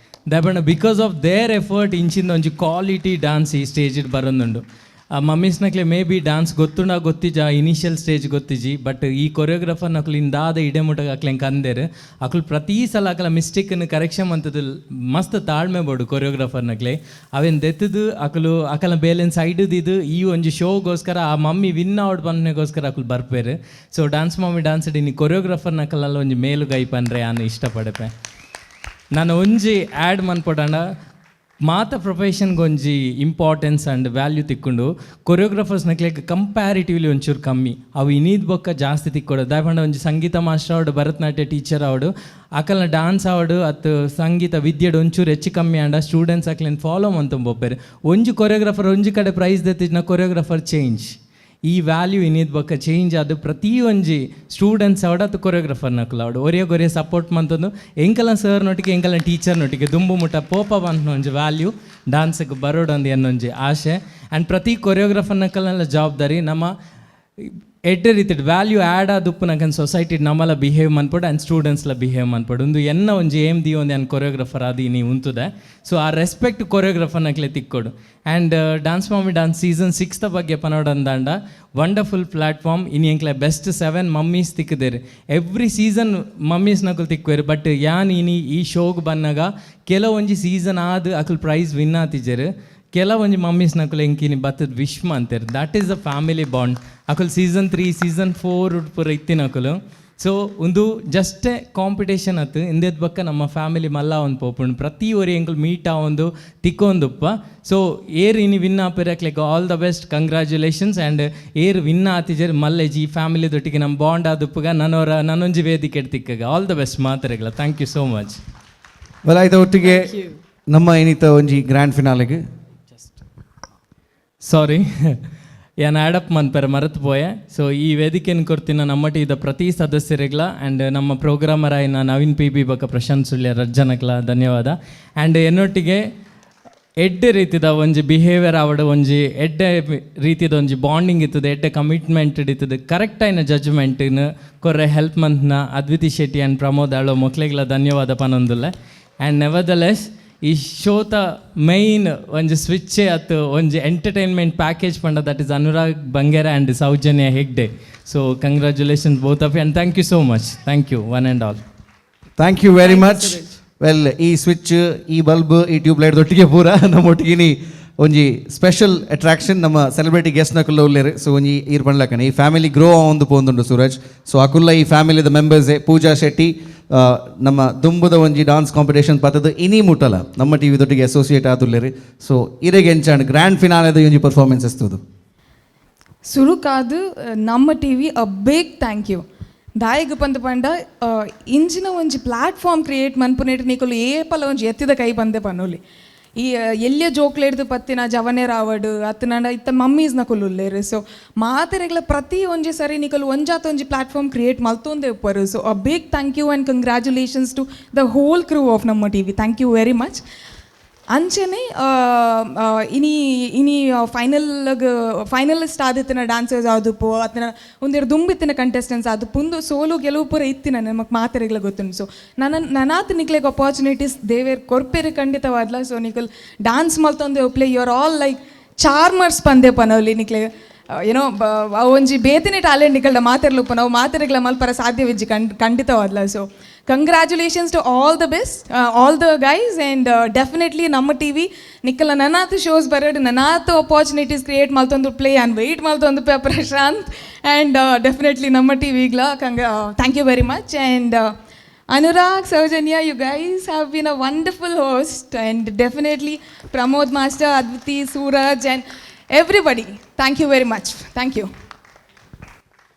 ದಯಪಂಡ ಬಿಕಾಸ್ ಆಫ್ ದೇರ್ ಎಫರ್ಟ್ ಇಂಚಿಂದ ಒಂಜಿ ಕ್ವಾಲಿಟಿ ಡ್ಯಾನ್ಸ್ ಈ ಸ್ಟೇಜಿಡ್ ಬರೋದುಂಡು. ಆ ಮಮ್ಮೀಸ್ನಕ್ಲೆ ಮೇ ಬಿ ಡ್ಯಾನ್ಸ್ ಗೊತ್ತಿಜ ಇನಿಷಿಯಲ್ ಸ್ಟೇಜ್ ಗೊತ್ತಿಜಿ. ಬಟ್ ಈ ಕೊರಿಯೋಗ್ರಾಫರ್ ನಕಲು ಇಂದಾದ ಇಡೆಮುಟಗ ಅಕ್ಲೆಂಗೆ ಅಂದೇರು ಅಕಲು ಪ್ರತಿ ಸಲ ಅಕಲ ಮಿಸ್ಟೇಕನ್ನು ಕರೆಕ್ಷನ್ ಅಂತದ್ದು ಮಸ್ತ್ ತಾಳ್ಮೆ ಬೋಡು ಕೊರಿಯೋಗ್ರಾಫರ್ನಕ್ಲೆ. ಅವೇನು ದೆತ್ತದು ಅಕಲು ಅಕಲ ಬೇಲೆನ್ ಸೈಡ್ದಿದ್ದು ಈ ಒಂಜಿ ಶೋಗೋಸ್ಕರ ಆ ಮಮ್ಮಿ ವಿನ್ ಔಟ್ ಬಂದಗೋಸ್ಕರ ಅಕಲು ಬರ್ಪೇರು. ಸೊ ಡ್ಯಾನ್ಸ್ ಮಮ್ಮಿ ಡ್ಯಾನ್ಸ್ ಇನ್ನು ಕೊರಿಯೋಗ್ರಾಫರ್ನಕಲೆಲ್ಲ ಒಂಜಿ ಮೇಲು ಗೈಪನ್ರೆ ನಾನು ಇಷ್ಟಪಡಪೆ. ನಾನು ಒಂಜಿ ಆ್ಯಡ್ ಮನ್ಪೊಡಂಡ ಮಾತ ಪ್ರೊಫೆಷನ್ಗೆ ಒಂಜಿ ಇಂಪಾರ್ಟೆನ್ಸ್ ಆ್ಯಂಡ್ ವ್ಯಾಲ್ಯೂ ತಿಕ್ಕೊಂಡು ಕೊರಿಯೋಗ್ರಾಫರ್ಸ್ನಕ್ಲೆ ಕಂಪ್ಯಾರಿಟಿವ್ಲಿ ಒಂಚೂರು ಕಮ್ಮಿ ಅವು ಇನ್ನಿದ್ ಬೊಕ್ಕ ಜಾಸ್ತಿ ತಿಕ್ಕೊಡು. ದಯಪಂಡ ಒಂಜಿ ಸಂಗೀತ ಮಾಸ್ಟರ್ ಅವಡು ಭರತನಾಟ್ಯ ಟೀಚರ್ ಅವಡು ಅಕಲ್ನ ಡ್ಯಾನ್ಸ್ ಅವಡು ಅತ್ತು ಸಂಗೀತ ವಿದ್ಯೆಡು ಒಂಚೂರು ಹೆಚ್ಚು ಕಮ್ಮಿ ಆಂಡ ಸ್ಟೂಡೆಂಟ್ಸ್ ಅಕ್ಲೇನು ಫಾಲೋ ಮಂತೊಬ್ಬೊಬ್ಬರು ಒಂಜಿ ಕೊರಿಯೋಗ್ರಾಫರ್ ಒಂಜಿ ಕಡೆ ಪ್ರೈಸ್ ದೆತ್ತಿನ ಕೊರಿಯೋಗ್ರಾಫರ್ ಚೇಂಜ್. ಈ ವ್ಯಾಲ್ಯೂ ಇನ್ನಿದ್ ಬೊಕ್ಕ ಚೇಂಜ್ ಅದು ಪ್ರತಿ ಒಂಜಿ ಸ್ಟೂಡೆಂಟ್ಸ್ ಅವಡು ಅದು ಕೊರಿಯೋಗ್ರಾಫರ್ ನಕಲು ಅವಡು ಒರೇ ಸಪೋರ್ಟ್ ಮಂತಂದು ಎಂಕಲ ಸರ್ನೊಟ್ಟಿಗೆ ಎಂಕಲ ಟೀಚರ್ನೊಟ್ಟಿಗೆ ದುಂಬು ಮುಟ್ಟ ಪೋಪ ಬಂತ ಒಂಜಿ ವ್ಯಾಲ್ಯೂ ಡ್ಯಾನ್ಸಿಗೆ ಬರೋಡೊಂದು ಎನ್ನೊಂಜಿ ಆಶೆ. ಆ್ಯಂಡ್ ಪ್ರತಿ ಕೊರಿಯೋಗ್ರಾಫರ್ ನಕಲೆಲ್ಲ ಜವಾಬ್ದಾರಿ ನಮ್ಮ ಎಡ್ಡೆ ರೀತಿ ವ್ಯಾಲ್ಯೂ ಆ್ಯಡ್ ಆದುಪ್ಪು ನಕನ್ ಸೊಸೈಟಿ ನಮ್ಮಲ್ಲ ಬಿಹೇವ್ ಮನ್ಪಡು ಆ್ಯಂಡ್ ಸ್ಟೂಡೆಂಟ್ಸ್ಲ ಬಿಹೇವ್ ಮನ್ಪಡು ಒಂದು ಎನ್ನ ಒಂಜಿ ಏಮ್ ದಿ ಒಂದು ಏನು ಕೊರಿಯೋಗ್ರಾಫರ್ ಆದಿ ನೀವು ಉಂತುದೆ. ಸೊ ಆ ರೆಸ್ಪೆಕ್ಟ್ ಕೊರಿಯೋಗ್ರಾಫರ್ನಕ್ಲೆ ತಿಕ್ಕೊಡು. And dance mummy dance season 6 ಬಗ್ಗೆ ಪನೋಡಂದಾಂಡ ವಂಡರ್ಫುಲ್ ಪ್ಲ್ಯಾಟ್ಫಾರ್ಮ್ ಇನ್ನು ಎಂಕ್ಲೆ ಬೆಸ್ಟ್ 7 ಮಮ್ಮೀಸ್ ತಿಕ್ಕದೇರಿ. ಎವ್ರಿ ಸೀಸನ್ ಮಮ್ಮೀಸ್ ನಕಲು ತಿಕ್ವೇರು. ಬಟ್ ಯಾನ್ ಈ ಶೋಗೆ ಬಂದಾಗ ಕೆಲವೊಂಜಿ ಸೀಸನ್ ಆದ ಅಕಲ್ ಪ್ರೈಸ್ ವಿನ್ ಆತಿಜರು. ಕೆಲವೊಂಜಿ ಮಮ್ಮೀಸ್ ನಕಲು ಎಂಕಿನಿ ಬತ್ತದ ವಿಶ್ವ ಅಂತಾರೆ. That is a family bond. ಅಕಲ್ ಸೀಸನ್ 3 ಸೀಸನ್ 4 ಪೂರ ಇತ್ತಿನಕಲು. ಸೊ ಒಂದು ಜಸ್ಟ್ ಕಾಂಪಿಟೇಷನ್ ಅತ್ತು ಇಂದೇದ್ ಬಕ್ಕ ನಮ್ಮ ಫ್ಯಾಮಿಲಿ ಮಲ್ಲ ಒಂದು ಪೋಪುಂಡು ಪ್ರತಿ ಒರಿ ಎಂಕಲ್ ಮೀಟ್ ಒಂದು ತಿಕ್ಕೊಂದುಪ್ಪ. ಸೊ ಏರ್ ಇನಿ ವಿನ್ ಆಪಿರಕ್ like all the best congratulations. And ಏರ್ ವಿನ್ ಆತಿಜರ್ ಮಲ್ಲೆಜಿ ಫ್ಯಾಮಿಲಿದೊಟ್ಟಿಗೆ ನಮ್ಮ ಬಾಂಡ್ ಆದುಪ್ಪಗ ನನ್ನೊಂಜಿ ವೇದಿಕೆ ತಿಕ್ಕಾಗ ಆಲ್ ದ ಬೆಸ್ಟ್ ಮಾತರೆಗಳ. Thank you so much. Well ಆಯ್ತು ಒಟ್ಟಿಗೆ ನಮ್ಮ ಏನಿತ್ತ ಒಂಜಿ ಗ್ರ್ಯಾಂಡ್ ಫಿನಾಲೆಗೆ ಸಾರಿ ಏನು ಆ್ಯಡಪ್ ಮನ್ಪೇರೆ ಮರೆತು ಪೋಯೆ. ಸೊ ಈ ವೇದಿಕೆಯನ್ನು ಕೊಡ್ತೀನಿ ನಮ್ಮ ಟೀದ ಪ್ರತಿ ಸದಸ್ಯರಿಗ್ಲ ಆ್ಯಂಡ್ ನಮ್ಮ ಪ್ರೋಗ್ರಾಮರ್ ಆಯ್ನ ನವೀನ್ ಪಿ ಬಿ ಬಕ್ಕ ಪ್ರಶಾಂತ್ ಸುಳ್ಯ ರಜ್ಜನಕ್ಲ ಧನ್ಯವಾದ. ಆ್ಯಂಡ್ ಎನ್ನೊಟ್ಟಿಗೆ ಎಡ್ಡೆ ರೀತಿದ ಒಂಜಿ ಬಿಹೇವಿಯರ್ ಆವಡು ಒಂಜಿ ಎಡ್ಡೆ ರೀತಿದ ಒಂಜಿ ಬಾಂಡಿಂಗ್ ಇರ್ತದೆ ಎಡ್ಡೆ ಕಮಿಟ್ಮೆಂಟ್ ಇರ್ತದೆ ಕರೆಕ್ಟ್ ಆಯ್ನ ಜಡ್ಜ್ಮೆಂಟ್ನ ಕೊರ್ರೆ ಹೆಲ್ಪ್ ಮಂತ್ನ ಅದ್ವಿತಿ ಶೆಟ್ಟಿ ಆ್ಯಂಡ್ ಪ್ರಮೋದ್ ಆಳೋ ಮೊಕ್ಲೆಗ್ಲ ಧನ್ಯವಾದ ಪನೊಂದುಲ್ಲೆ. ಆ್ಯಂಡ್ ನೆವರ್ದಲೆಸ್ ಈ ಶೋತ ಮೈನ್ ಒಂಜಿ ಸ್ವಿಚ್ಚೇ ಅತ್ತು ಒಂಜಿ ಎಂಟರ್ಟೈನ್ಮೆಂಟ್ ಪ್ಯಾಕೇಜ್ ಪಂಡ that is Anurag Bangera and Soujanya Hegde. So congratulations both of you and thank you so much. Thank you one and all. Thank you very much. Well ಈ ಸ್ವಿಚ್ ಈ ಬಲ್ಬ್ ಈ ಟ್ಯೂಬ್ ಲೈಟ್ ಒಟ್ಟಿಗೆ ಪೂರ ನಮ್ಮೊಟ್ಟಿಗೆ ಒಂಜಿ ಸ್ಪೆಷಲ್ ಅಟ್ರಾಕ್ಷನ್ ನಮ್ಮ ಸೆಲೆಬ್ರಿಟಿ ಗೆಸ್ಟ್ ನಕುಲ್ಲ ಉಳ್ಳೇರು. ಸೊ ಒಂಜಿ ಈರ್ ಪಂಡ್ಲಕ್ಕನೆ ಈ ಫ್ಯಾಮಿಲಿ ಗ್ರೋ ಆವೊಂದು ಪೋಂದುಂಡು ಸೂರಜ್. ಸೊ ಅಕುಲ್ಲ ಈ ಫ್ಯಾಮಿಲಿದ ಮೆಂಬರ್ಸೇ ಪೂಜಾ ಶೆಟ್ಟಿ ನಮ್ಮ ದುಂಬುದ ಒಂಜಿ ಡಾನ್ಸ್ ಕಾಂಪಿಟೇಷನ್ ಪತ್ತದು ಇನಿ ಮುಟ್ಟಲ ನಮ್ಮ ಟಿ ವಿದೊಟ್ಟಿಗೆ ಅಸೋಸಿಯೇಟ್ ಆದುಲ್ಲೇರು. ಸೊ ಇರೆಗೆ ಎಂಚಾಂಡ್ ಗ್ರ್ಯಾಂಡ್ ಫಿನಾಲೆದ ಒಂಜಿ ಪರ್ಫಾರ್ಮೆನ್ಸ್ ಎಸ್ತುದು ಶುರು ಕಾದು ನಮ್ಮ T V a big thank you. ದಾಯಿಗೆ ಪಂದ ಪಂಡ ಇಂಚಿನ ಒಂಜಿ ಪ್ಲಾಟ್ಫಾರ್ಮ್ ಕ್ರಿಯೇಟ್ ಮನ್ಪುನೇಟ್ ನೀಕಲು ಏಪಲ ಒಂಜಿ ಎತ್ತಿದ ಕೈ ಬಂದೆ ಪನ್ನೋಲಿ ಈ ಎಲ್ಲಿಯ ಜೋಕ್ಲೇಡ್ದು ಪತ್ತಿನ ಜವನೇ ರಾವಡು ಅತ್ತನ ಇತ್ತ ಮಮ್ಮೀಸ್ನ ಕೊಲ್ಲುಲ್ಲೇರು. ಸೊ ಮಾತೆರೆಗ್ಲ ಪ್ರತಿ ಒಂಜಿ ಸರಿ ನಿಕಲು ಒಂಜಾತ ಒಂಜಿ ಪ್ಲಾಟ್ಫಾರ್ಮ್ ಕ್ರಿಯೇಟ್ ಮಲ್ತೊಂದೇ ಉಪ್ಪರು. So a big thank you and congratulations to the whole crew of ನಮ್ಮ T V. Thank you very much. ಅಂಚನೆ ಇನಿ ಫೈನಲಿಸ್ಟ್ ಆದಿತ್ತಿನ ಡ್ಯಾನ್ಸರ್ಸ್ ಆದುಪ್ಪು ಅತನ ಒಂದೆರಡು ದುಂಬಿತ್ತಿನ ಕಂಟೆಸ್ಟೆಂಟ್ಸ್ ಆದು ಪುಂದು ಸೋಲು ಗೆಲುವು ಪೂರ ಇತ್ತಿನ ನಮಗೆ ಮಾತೆರೆಗ್ಲ ಗೊತ್ತುಂಟು. ಸೊ ನನಾತ್ ನಿಕ್ಲೆಗ್ ಅಪಾರ್ಚುನಿಟೀಸ್ ದೇವೇರ್ ಕೊರ್ಪೆರೆ ಖಂಡಿತವಾದ್ಲ. ಸೊ ನಿಕಲ್ ಡ್ಯಾನ್ಸ್ ಮಲ್ತೊಂದೆ ಒಪ್ಲೆ you are all like charmers ಪಂದೆ ಪನವಲಿ ನಿಕ್ಲೆ ಏನೋ ಒಂಜಿ ಬೇತಿನೇ ಟ್ಯಾಲೆಂಟ್ ನಿಕಲ್ಡ ಮಾತೆರ್ಲುಪ್ಪ ನಾವು ಮಾತೆರೆಗ್ಲ ಮಲ್ಪರ ಸಾಧ್ಯವಿಜ್ಜಿ ಖಂಡಿತವಾದ್ಲ. So congratulations to all the best all the guys. And definitely ನಮ್ಮ ಟಿ ವಿ ನಿಕ್ಕಲ ನನಾತು ಶೋಸ್ ಬರೋಡು ನನಾತು ಅಪಾರ್ಚುನಿಟೀಸ್ ಕ್ರಿಯೇಟ್ ಮಲ್ತೊಂದು ಪ್ಲೇ ಆ್ಯಂಡ್ ವೆಯ್ಟ್ ಮಲ್ತೊಂದು ಪ್ರಶಾಂತ್. ಆ್ಯಂಡ್ ಡೆಫಿನೆಟ್ಲಿ ನಮ್ಮ ಟಿ ವಿಗ್ಲ thank you very much. And Anurag, Saujanya, you guys have been a wonderful host, and definitely Pramod Master, Adviti, Suraj, and everybody. Thank you very much. Thank you.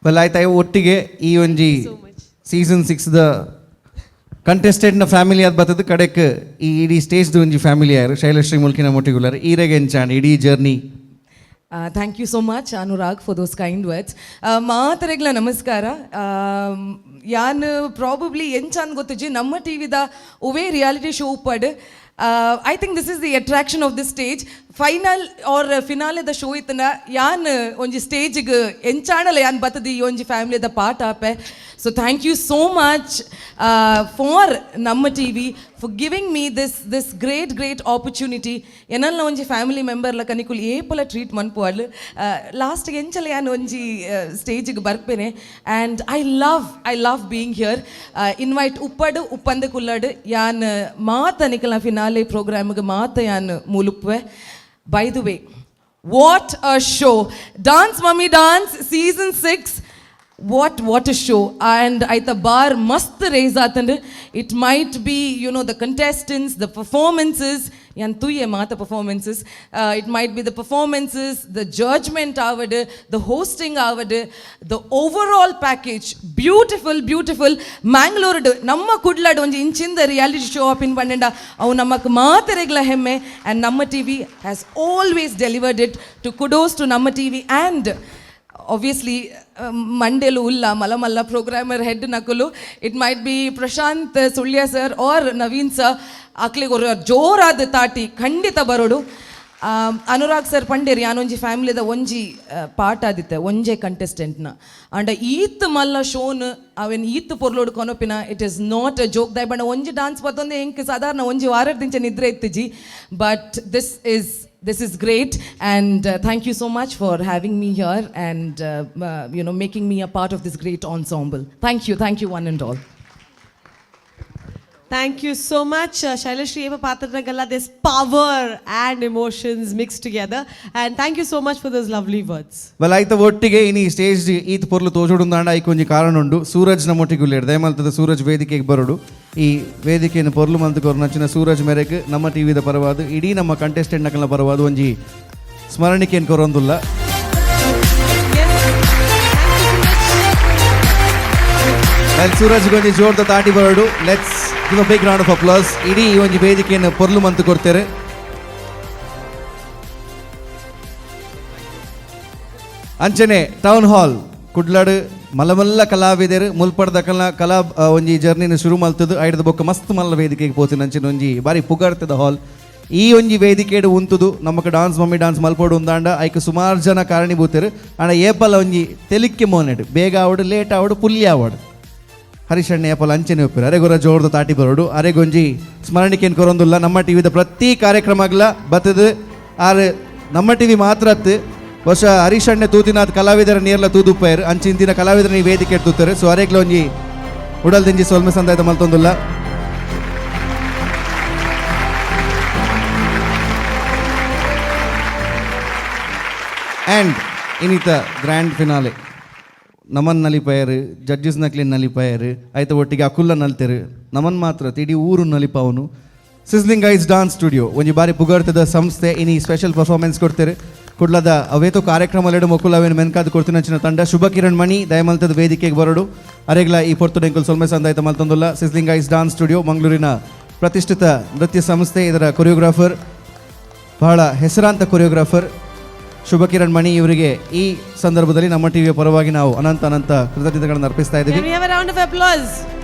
Well ಆಯ್ತಾ ಒಟ್ಟಿಗೆ ಈ ಒಂಜಿ ಸೀಸನ್ 6ದ ಕಂಟೆಸ್ಟೆಂಟ್ನ ಫ್ಯಾಮಿಲಿ ಅದು ಬರ್ತದೆ ಕಡೆಕ್ ಈ ಇಡೀ ಸ್ಟೇಜ್ದು ಒಂಜಿ ಫ್ಯಾಮಿಲಿ ಆಯ್ರು ಶೈಲಶ್ರೀ ಮುಲ್ಕಿನ ಮೊಟ್ಟಿಗುಲಾರ ಈರೆಗೆ ಎಂಚಾಂಡ್ ಇಡೀ journey thank you so much Anurag for those kind words. ಮಾತರೆಗ್ಲ ನಮಸ್ಕಾರ. ಯಾನು ಪ್ರಾಬಬ್ಲಿ ಎಂಚಂದ್ ಗೊತ್ತುಜಿ ನಮ್ಮ ಟಿವಿದ ಒವೇ ರಿಯಾಲಿಟಿ ಶೋ ಉಪ್ಪಡ್. I think this is the attraction of this stage. Final or ಫಿನಾಲೆದ ಶೋ ಇತ್ತನ ಯಾನ್ ಒಂಜಿ ಸ್ಟೇಜಿಗೆ ಎಂಚಾಣಲ ಯಾನ್ ಬತ್ತದಿ ಈ ಒಂಜಿ ಫ್ಯಾಮಿಲಿದ ಪಾರ್ಟ್ ಆಪೆ. So thank you so much for ನಮ್ಮ T V for giving me this great opportunity. ಏನಲ್ಲ ಒಂಜಿ ಫ್ಯಾಮಿಲಿ ಮೆಂಬರ್ಲ ಕನಿಕುಲ್ ಏಪಲ ಟ್ರೀಟ್ ಮನ್ಪುವಲ್ ಲಾಸ್ಟ್ಗೆ ಎಂಚಲ ಯಾನ್ ಒಂಜಿ ಸ್ಟೇಜಿಗೆ ಬರ್ಪೇನೆ. And I love being here. Invite ಉಪ್ಪಡು ಉಪ್ಪಂದ ಕುಲ್ಲಡ್ ಯಾನ್ ಮಾತ ನಿಕಲ್ನ ಫಿನಾಲೆ ಪ್ರೋಗ್ರಾಮ್ಗೆ ಮಾತ ಯಾನ್ ಮೂಲುಪ್ವೆ. By the way, what a show! Dance Mummy Dance season 6. What a show. And aita bar mast raise atand. It might be, you know, the contestants, the performances, yan tuye mata performances. It might be the performances, the judgment avade, the hosting avade, the overall package. Beautiful. Mangalore namma kudlad onji inchinda reality show up in pandenda avu namak maataregla hemme. And Namma TV has always delivered it. To kudos to Namma TV. And obviously ಮಂಡೇಲು ಉಲ್ಲ ಮಲಮಲ್ಲ ಪ್ರೋಗ್ರಾಮರ್ ಹೆಡ್ ನಕಲು. It might be Prashanth Sullia sir or Naveen sir ಅಕ್ಲಿಗೆ ಜೋರಾದ ತಾಟಿ ಖಂಡಿತ ಬರೋಡು. ಅನುರಾಗ್ ಸರ್ ಪಂಡೇರಿ ಯಾನೊಂಜಿ ಫ್ಯಾಮಿಲಿದ ಒಂಜಿ ಪಾರ್ಟ್ ಆದಿತ್ತೆ ಒಂಜೆ ಕಂಟೆಸ್ಟೆಂಟ್ನ ಅಂಡ ಈತ್ ಮಲ್ಲ ಶೋನ್ ಅವೆನ್ ಈತ್ ಪೊರ್ಲೋಡು ಕೊನೊಪಿನ. It is not a joke ದಯ ಬಣ್ಣ ಒಂಜಿ ಡಾನ್ಸ್ ಬತ್ತೊಂದೆ ಹೆಂಗೆ ಸಾಧಾರಣ ಒಂಜಿ ವಾರದಿಂಚೆ ನಿದ್ರೆ ಇತ್ತಿಜಿ. But this is great, and thank you so much for having me here and you know, making me a part of this great ensemble. Thank you one and all. Thank you so much, Shailashri Eva Patragalla. There's power and emotions mixed together, and thank you so much for those lovely words. Well, aita ಒಟ್ಟಿಗೆ ಇನಿ ಸ್ಟೇಜ್ ಈತ್ ಪೊರ್ಲು ತೋಜುಡುಂದಾಂಡ ಐಕ್ ಒಂಜಿ ಕಾರಣ ಉಂಡು. ಸೂರಜ್ ನಮ್ಮೊಟ್ಟಿಗುಲ್ಲೇಡು ದಯಮಲ್ತದ ಸೂರಜ್ ವೇದಿಕೆಗೆ ಬರೋಡು. ಈ ವೇದಿಕೆಯನ್ನು ಪೊರ್ಲು ಮಂತುಕೋರು ನಚ್ಚಿನ ಸೂರಜ್ ಮೇರೆಗೆ ನಮ್ಮ ಟಿವಿದ ಪರವಾದ ಇಡೀ ನಮ್ಮ ಕಂಟೆಸ್ಟೆಂಟ್ ನಕಲ್ನ ಪರವಾದ ಒಂಜಿ ಸ್ಮರಣಿಕೆಯನ್ನು ಕೊರೊಂದುಲ್ಲ. ಸೂರಜ್ ಗೊಂಜಿ ಜೋರ್ದ ತಾಟಿ ಬರೋಡು. Let's give a big round of applause. ಇಡೀ ಈ ಒಂಜಿ ವೇದಿಕೆಯನ್ನು ಪೊರ್ಲು ಮಂತು ಕೊಡ್ತಾರೆ. ಅಂಚನೆ ಟೌನ್ ಹಾಲ್ ಕುಡ್ಲಾಡು ಮಲ್ಲಮಲ್ಲ ಕಲಾವಿದರು ಮುಲ್ಪಡ್ದ ಕಲಾ ಒಂಜಿ ಜರ್ನಿನ ಶುರು ಮಲ್ತದ್ದು ಐಡದ ಬೊಕ್ಕ ಮಸ್ತ್ ಮಲ್ಲ ವೇದಿಕೆಗೆ ಪೋತಿನ ಅಂಚಿನ ಒಂಜಿ ಬಾರಿ ಪುಗಾರ್ತದ ಹಾಲ್. ಈ ಒಂಜಿ ವೇದಿಕೆಡು ಉಂತುದು ನಮಕ್ ಡಾನ್ಸ್ ಮಮ್ಮಿ ಡಾನ್ಸ್ ಮಲ್ಪೋಡು ಉಂದಾಂಡ ಐಕ್ ಸುಮಾರು ಜನ ಕಾರಣೀಭೂತರು. ಆಂಡ ಏಪಲ ಒಂಜಿ ತೆಲಿಕ್ಕೆ ಮೋನೆಡು ಬೇಗ ಆವಡು ಲೇಟ್ ಆವಡು ಪುಲ್ಯ ಆವಡು ಹರಿಶಣ್ಣ ಏಪಲ ಅಂಚನೆ ಒಪ್ಪಿರು. ಅರೆಗೊರ ಜೋರ್ದ ತಾಟಿ ಬರೋಡು. ಅರೆಗೊಂಜಿ ಸ್ಮರಣಿಕೆಯನ್ನು ಕೊರೊಂದುಲ್ಲ. ನಮ್ಮ ಟಿವಿದ ಪ್ರತಿ ಕಾರ್ಯಕ್ರಮಗ್ಲ ಬತ್ತದು ಆರು ನಮ್ಮ ಟಿವಿ ಮಾತ್ರ ವರ್ಷ ಹರಿಶಣ್ಣೆ ತೂತಿನಾಥ್ ಕಲಾವಿದರ ನೀರ್ಲ ತೂದುಪ್ಪಯರು ಅಂಚಿಂದಿನ ಕಲಾವಿದರ ನೀವು ವೇದಿಕೆ ತೂತಾರೆ. ಸೊ ಅರೆಗ್ಲ ಒಂಜಿ ಉಡಲ್ ದಿಂಜಿ ಸೊಲ್ಮೆ ಸಂದಾಯದ ಮಲ್ತೊಂದುಲ್ಲ. ಆ್ಯಂಡ್ ಇನ್ನಿತ ಗ್ರ್ಯಾಂಡ್ ಫಿನಾಲೆ ನಮನ್ ನಲಿಪಾಯರು ಜಡ್ಜಸ್ ನಕ್ಲಿನ್ ನಲಿಪಾಯರು ಆಯ್ತು ಒಟ್ಟಿಗೆ ಅಕುಲ್ಲ ನಲ್ತೆರು ನಮನ್ ಮಾತ್ರ ಇಡೀ ಊರು ನಲಿಪಾವನು. ಸಿಸ್ಲಿಂಗ್ ಗೈಸ್ ಡಾನ್ಸ್ ಸ್ಟುಡಿಯೋ ಒಂಜಿ ಬಾರಿ ಪುಗಾರ್ತದ ಸಂಸ್ಥೆ ಇನಿ ಸ್ಪೆಷಲ್ ಪರ್ಫಾರ್ಮೆನ್ಸ್ ಕೊಡ್ತಾರೆ. ಕುಡ್ಲದ ಅವೇತೋ ಕಾರ್ಯಕ್ರಮಲೆಡು ಮೊಕುಲ್ ಅವೇನು ಮೆನ್ಕಾದ ಕೊಡ್ತಿನಂಚಿನ ತಂಡ ಶುಭ ಕಿರಣ್ ಮಣಿ ದಯಮಲ್ತದ ವೇದಿಕೆಗೆ ಬರೋಡು. ಅರೆಗ್ಲ ಈ ಪೊರ್ತುಡೆಂಕುಲ್ ಸೊಲ್ಮೆ ಸಂದಾಯ್ತ ಮಲ್ತೊಂದುಲ್ಲ. ಸಿಸ್ಲಿಂಗ್ ಗೈಸ್ ಡಾನ್ಸ್ ಸ್ಟುಡಿಯೋ ಮಂಗಳೂರಿನ ಪ್ರತಿಷ್ಠಿತ ನೃತ್ಯ ಸಂಸ್ಥೆ. ಇದರ ಕೊರಿಯೋಗ್ರಾಫರ್ ಬಹಳ ಹೆಸರಾಂತ ಕೊರಿಯೋಗ್ರಾಫರ್ ಶುಭ ಕಿರಣ್ ಮಣಿ ಇವರಿಗೆ ಈ ಸಂದರ್ಭದಲ್ಲಿ ನಮ್ಮ ಟಿವಿಯ ಪರವಾಗಿ ನಾವು ಅನಂತ ಕೃತಜ್ಞತೆಗಳನ್ನು ಅರ್ಪಿಸ್ತಾ ಇದ್ದೀವಿ. Can we have a round of applause?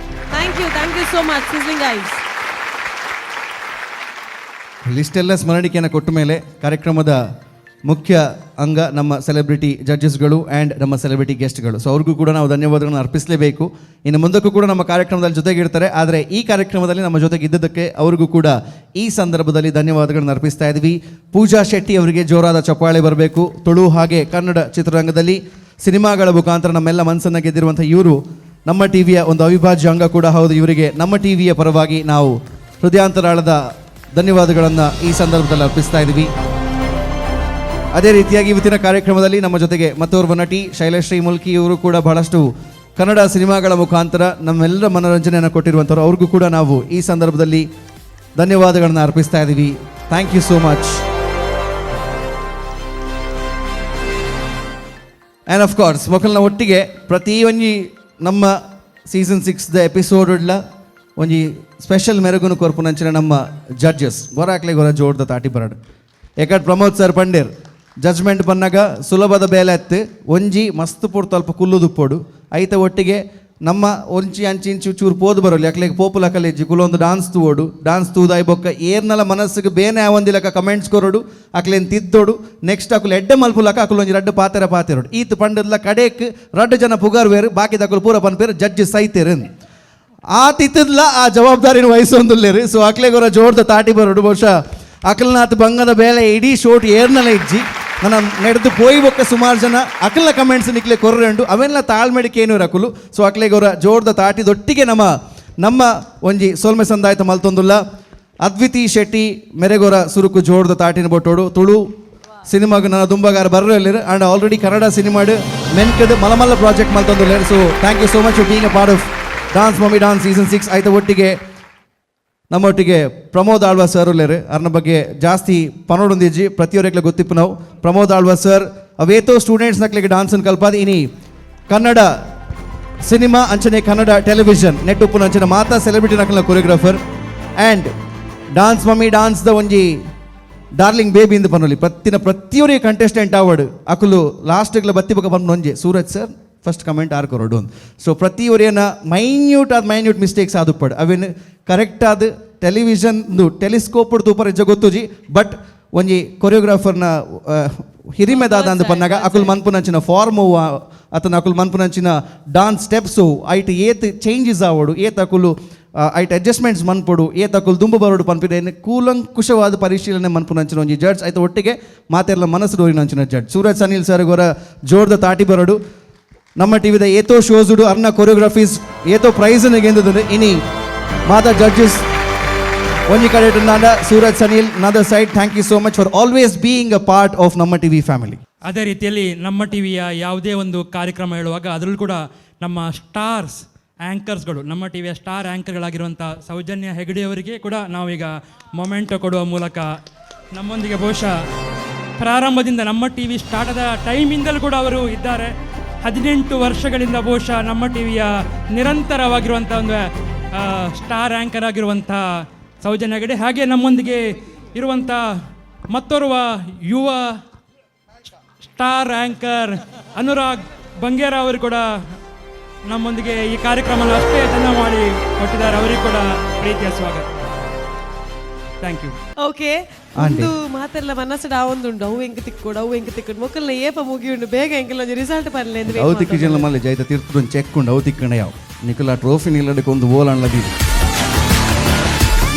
Thank you so much Sizzling Guys. ಲಿಸ್ಟೆಲ್ಲ ಸ್ಮರಣಿಕೆಯನ್ನು ಕೊಟ್ಟ ಮೇಲೆ ಕಾರ್ಯಕ್ರಮದ ಮುಖ್ಯ ಅಂಗ ನಮ್ಮ ಸೆಲೆಬ್ರಿಟಿ ಜಡ್ಜಸ್ಗಳು ಆ್ಯಂಡ್ ನಮ್ಮ ಸೆಲೆಬ್ರಿಟಿ ಗೆಸ್ಟ್ಗಳು. ಸೊ ಅವ್ರಿಗೂ ಕೂಡ ನಾವು ಧನ್ಯವಾದಗಳನ್ನು ಅರ್ಪಿಸಲೇಬೇಕು. ಇನ್ನು ಮುಂದಕ್ಕೂ ಕೂಡ ನಮ್ಮ ಕಾರ್ಯಕ್ರಮದಲ್ಲಿ ಜೊತೆಗಿರ್ತಾರೆ. ಆದರೆ ಈ ಕಾರ್ಯಕ್ರಮದಲ್ಲಿ ನಮ್ಮ ಜೊತೆಗೆ ಇದ್ದದಕ್ಕೆ ಅವ್ರಿಗೂ ಕೂಡ ಈ ಸಂದರ್ಭದಲ್ಲಿ ಧನ್ಯವಾದಗಳನ್ನು ಅರ್ಪಿಸ್ತಾ ಇದ್ವಿ. ಪೂಜಾ ಶೆಟ್ಟಿ ಅವರಿಗೆ ಜೋರಾದ ಚಪ್ಪಾಳೆ ಬರಬೇಕು. ತುಳು ಹಾಗೆ ಕನ್ನಡ ಚಿತ್ರರಂಗದಲ್ಲಿ ಸಿನಿಮಾಗಳ ಮುಖಾಂತರ ನಮ್ಮೆಲ್ಲ ಮನಸ್ಸನ್ನು ಗೆದ್ದಿರುವಂಥ ಇವರು ನಮ್ಮ ಟಿವಿಯ ಒಂದು ಅವಿಭಾಜ್ಯ ಅಂಗ ಕೂಡ ಹೌದು. ಇವರಿಗೆ ನಮ್ಮ ಟಿವಿಯ ಪರವಾಗಿ ನಾವು ಹೃದಯಾಂತರಾಳದ ಧನ್ಯವಾದಗಳನ್ನು ಈ ಸಂದರ್ಭದಲ್ಲಿ ಅರ್ಪಿಸ್ತಾ ಇದ್ವಿ. ಅದೇ ರೀತಿಯಾಗಿ ಇವತ್ತಿನ ಕಾರ್ಯಕ್ರಮದಲ್ಲಿ ನಮ್ಮ ಜೊತೆಗೆ ಮತ್ತೋರ್ವ ನಟಿ ಶೈಲಶ್ರೀ ಮುಲ್ಕಿ ಇವರು ಕೂಡ ಬಹಳಷ್ಟು ಕನ್ನಡ ಸಿನಿಮಾಗಳ ಮುಖಾಂತರ ನಮ್ಮೆಲ್ಲರ ಮನೋರಂಜನೆಯನ್ನು ಕೊಟ್ಟಿರುವಂಥವ್ರು. ಅವ್ರಿಗೂ ಕೂಡ ನಾವು ಈ ಸಂದರ್ಭದಲ್ಲಿ ಧನ್ಯವಾದಗಳನ್ನು ಅರ್ಪಿಸ್ತಾ ಇದ್ದೀವಿ. Thank you so much. And of course ಮೊಕಲ್ನ ಒಟ್ಟಿಗೆ ಪ್ರತಿ ಒಂಜಿ ನಮ್ಮ ಸೀಸನ್ 6ದ ಎಪಿಸೋಡ್ಲ ಒಂಜಿ ಸ್ಪೆಷಲ್ ಮೆರುಗುನು ಕೊರ್ಪುನಂಚಿನ ನಮ್ಮ ಜಡ್ಜಸ್ ಗೊರಾಕ್ಲೆ ಗೊರ ಜೋಡ್ದ ತಾಟಿ ಬರಡು. ಏಕಡ್ ಪ್ರಮೋದ್ ಸರ್ ಪಂಡೇರ್ ಜಜ್ಮೆಂಟ್ ಬಂದಾಗ ಸುಲಭದ ಬೇಲೆ ಎತ್ತು ಒಂಜಿ ಮಸ್ತ್ ಪುಡ್ತು ಅಲ್ಪ ಕುಲ್ಲುದುಪ್ಪೋಡು ಐತ ಒಟ್ಟಿಗೆ ನಮ್ಮ ಒಂಚಿ ಅಂಚಿ ಚೂರು ಪೋದು ಬರೋಲ್ಲ ಯಾಕಲೆಗೆ ಪೋಪುಲ ಕಲೆಜ್ಜಿ ಕುಲೊಂದು ಡಾನ್ಸ್ ತೂವೋಡು ಡಾನ್ಸ್ ತೂದಾಯಿ ಬೊಕ್ಕ ಏರ್ನಲ ಮನಸ್ಸಿಗೆ ಬೇನೆ ಆವಂದಿಲಕ ಕಮೆಂಟ್ಸ್ ಕೊರೋಡು ಅಕ್ಲೇನು ತಿದ್ದೋಡು ನೆಕ್ಸ್ಟ್ ಅಕುಲು ಎಡ್ಡೆ ಮಲ್ಪುಲಕ ಅಕುಲು ಒಂಜಿ ರಡ್ಡು ಪಾತೆರೋಡು ಈತ್ ಪಂಡದ್ಲ ಕಡೆಕ್ ರಡ್ಡು ಜನ ಪುಗಾರ್ ಬೇರು ಬಾಕಿ ಅಕುಲು ಪೂರ ಪನ್ಪೇರು ಜಡ್ಜ್ ಸೈತೇರು ಆ ತಿತ್ತದ್ಲ ಆ ಜವಾಬ್ದಾರಿನ ವಹಿಸೊಂದುಲ್ಲೇರು ಸೊ ಅಕ್ಲೆಗೊರ ಜೋರ್ದ ತಾಟಿ ಬರೋಡು ಬಹುಶಃ ಅಕಲ್ನಾಥ್ ಬಂಗದ ಬೇಳೆ ಇಡೀ ಶೋಟ್ ಏರ್ನಲ ಇಜ್ಜಿ ನನ್ನ ನಡೆದು ಪೋಯಿ ಬೊಕ್ಕ ಸುಮಾರು ಜನ ಅಕಲ್ನ ಕಮೆಂಟ್ಸ್ ನಿಕ್ಲೆ ಕೊರ್ರೆಂಡು ಅವೆಲ್ಲ ತಾಳ್ಮೆಡಿಕೆ ಏನು ಅಕುಲು ಸೊ ಅಕ್ಲೆಗೊರ ಜೋರ್ದ ತಾಟಿದೊಟ್ಟಿಗೆ ನಮ್ಮ ಒಂಜಿ ಸೋಲ್ಮೆ ಸಂದಾಯ್ತ ಮಲ್ತೊಂದುಲ್ಲ ಅದ್ವಿತಿ ಶೆಟ್ಟಿ ಮೆರೆಗೊರ ಸುರುಕು ಜೋರ್ದ ತಾಟಿನ ಬೊಟ್ಟೋಡು ತುಳು ಸಿನಿಮಾಗ ನನ್ನ ದುಂಬಗಾರ ಬರ್ರಲ್ಲಿರು ಆ್ಯಂಡ್ ಆಲ್ರೆಡಿ ಕನ್ನಡ ಸಿನಿಮಾಡು ಮೆನ್ಕಡ್ ಮಲಮಲ್ಲ ಪ್ರಾಜೆಕ್ಟ್ ಮಲ್ತೊಂದುಲ್ಲೇರು so thank you so much for being a part of dance mummy dance season 6 ಆಯ್ತು ಒಟ್ಟಿಗೆ ನಮ್ಮೊಟ್ಟಿಗೆ ಪ್ರಮೋದ್ ಆಳ್ವಾ ಸರ್ ಉಲ್ಲೇರು ಅರ್ನ ಬಗ್ಗೆ ಜಾಸ್ತಿ ಪನೋಡೊಂದಿಜ್ಜಿ ಪ್ರತಿಯೊರೆಗ್ಲ ಗೊತ್ತಿಪ್ಪು ನಾವು ಪ್ರಮೋದ್ ಆಳ್ವಾ ಸರ್ ಅವೇತೋ ಸ್ಟೂಡೆಂಟ್ಸ್ ನಕ್ಲಿಗೆ ಡಾನ್ಸನ್ನು ಕಲ್ಪಾದ ಇನಿ ಕನ್ನಡ ಸಿನಿಮಾ ಅಂಚನೆ ಕನ್ನಡ ಟೆಲಿವಿಷನ್ ನೆಟ್ ಉಪ್ಪು ಅಂಚನೆ ಮಾತಾ ಸೆಲೆಬ್ರಿಟಿ ನಕಲ್ನ ಕೊರಿಯೋಗ್ರಾಫರ್ ಆ್ಯಂಡ್ ಡಾನ್ಸ್ ಮಮ್ಮಿ ಡಾನ್ಸ್ದ ಒಂಜಿ ಡಾರ್ಲಿಂಗ್ ಬೇಬಿ ಇಂದು ಪನೊಲಿ ಪ್ರತಿಯೊರಿಗೆ ಕಂಟೆಸ್ಟೆಂಟ್ ಆವಡ್ ಅಕುಲು ಲಾಸ್ಟ್ಗ್ಲ ಬತ್ತಿ ಬಕ್ಕ ಬಂದು ನೊಂಜೆ ಸೂರಜ್ ಸರ್ ಫಸ್ಟ್ ಕಮೆಂಟ್ ಆರ್ಕೊರೋಡು ಒಂದು ಸೊ ಪ್ರತಿಯೊರಿಯನ್ನ ಮೈನ್ಯೂಟ್ ಮಿಸ್ಟೇಕ್ಸ್ ಆದುಪ್ಪಡು ಅವೇನು ಕರೆಕ್ಟ್ ಆದ ಟೆಲಿವಿಷನ್ದು ಟೆಲಿಸ್ಕೋಪ್ ತೂಪರ್ ಇಜ್ಜ ಗೊತ್ತುಜಿ ಬಟ್ ಒಂಜಿ ಕೊರಿಯೋಗ್ರಾಫರ್ನ ಹಿರಿಮೆದಾದ ಅಂದು ಪನ್ನಾಗ ಅಕುಲ್ ಮನ್ಪುನಂಚಿನ ಫಾರ್ಮು ಅತನ ಅಕುಲ್ ಮನ್ಪುನಂಚಿನ ಡಾನ್ಸ್ ಸ್ಟೆಪ್ಸು ಐಟ್ ಏತ್ ಚೇಂಜಸ್ ಆವಡು ಏತ್ ಅಕುಲು ಐಟ್ ಅಡ್ಜಸ್ಟ್ಮೆಂಟ್ಸ್ ಮನ್ಪೊಡು ಏತ್ ಅಕುಲ್ ದುಂಬು ಬರೋಡು ಪನ್ಪಿದೆ ಕೂಲಂಕುಷವಾದ ಪರಿಶೀಲನೆ ಮನ್ಪುನಂಚಿನ ಒಂಜಿ ಜಡ್ಜ್ ಐತ ಒಟ್ಟಿಗೆ ಮಾತೆಲ್ಲ ಮನಸ್ಸು ಡೋರಿನಂಚಿನ ಜಡ್ಜ್ ಸೂರಜ್ ಸನಿಲ್ ಸರ್ ಗೊರ ಜೋರ್ದ ತಾಟಿ ಬರೋಡು ನಮ್ಮ ಟಿವಿದ ಏತೋ ಶೋಸುಡು ಅರ್ನ ಕೊರಿಯೋಗ್ರಫೀಸ್ ಏತೋ ಪ್ರೈಸನ್ನು ಗೆಂದದು ಇನಿ ಮಾತಾ ಜಡ್ಜಸ್ ಒಂಜಿ ಕಡೆ ನಾಡ Suraj Sanil another side thank you so much for always being a part of ನಮ್ಮ ಟಿವಿ ಫ್ಯಾಮಿಲಿ. ಅದೇ ರೀತಿಯಲ್ಲಿ ನಮ್ಮ ಟಿವಿಯ ಯಾವುದೇ ಒಂದು ಕಾರ್ಯಕ್ರಮ ಹೇಳುವಾಗ ಅದರಲ್ಲೂ ಕೂಡ ನಮ್ಮ ಸ್ಟಾರ್ಸ್ ಆ್ಯಂಕರ್ಸ್ಗಳು ನಮ್ಮ ಟಿವಿಯ ಸ್ಟಾರ್ ಆ್ಯಂಕರ್ಗಳಾಗಿರುವಂಥ ಸೌಜನ್ಯ ಹೆಗಡೆಯವರಿಗೆ ಕೂಡ ನಾವೀಗ ಮೊಮೆಂಟೊ ಕೊಡುವ ಮೂಲಕ ನಮ್ಮೊಂದಿಗೆ ಬಹುಶಃ ಪ್ರಾರಂಭದಿಂದ ನಮ್ಮ ಟಿ ವಿ ಸ್ಟಾರ್ಟ್ ಆದ ಟೈಮಿಂದಲೂ ಕೂಡ ಅವರು ಇದ್ದಾರೆ. 18 ವರ್ಷಗಳಿಂದ ಬಹುಶಃ ನಮ್ಮ ಟಿವಿಯ ನಿರಂತರವಾಗಿರುವಂಥ ಒಂದು ಸ್ಟಾರ್ ಆ್ಯಂಕರ್ ಆಗಿರುವಂಥ ಸೌಜನ್ಯ ಹೆಗಡೆ, ಹಾಗೆ ನಮ್ಮೊಂದಿಗೆ ಇರುವಂಥ ಮತ್ತೋರ್ವ ಯುವ ಸ್ಟಾರ್ ಆ್ಯಂಕರ್ ಅನುರಾಗ್ ಬಂಗೇರ ಅವರು ಕೂಡ ನಮ್ಮೊಂದಿಗೆ ಈ ಕಾರ್ಯಕ್ರಮವನ್ನು ಅಷ್ಟೇ ಚೆಂದ ಮಾಡಿ ಕೊಟ್ಟಿದ್ದಾರೆ. ಅವರಿಗೆ ಕೂಡ ಪ್ರೀತಿಯ ಸ್ವಾಗತ. Thank you. ಓಕೆ, ಒಂದು ಮಾತೆಲ್ಲ ಮನಸ್ಸು ಆವೊಂದುಂಡು ಅವು ಹೆಂಗೆ ತಿಕ್ಕೊಂಡು ಮೊಕ್ಕಲ್ನ ಏಪ ಮುಗಿಯುಂಡು ಬೇಗ ಹೆಂಗೆಲ್ಲ ಒಂದು ರಿಸಲ್ಟ್ ಬರಲಿ ಅಂದ್ರೆ ಅವು ತಿಕ್ಕಿ ಜನ ಮಲ್ಲಿ ಜೈತ ತೀರ್ಥದ ಚೆಕ್ಕೊಂಡು ಅವು ತಿಕ್ಕಂಡ ಯಾವ ನಿಖಿಲ ಟ್ರೋಫಿ ನಿಲ್ಲಡಕ್ಕೆ ಒಂದು ಬೋಲ್ ಅನ್ಲದಿ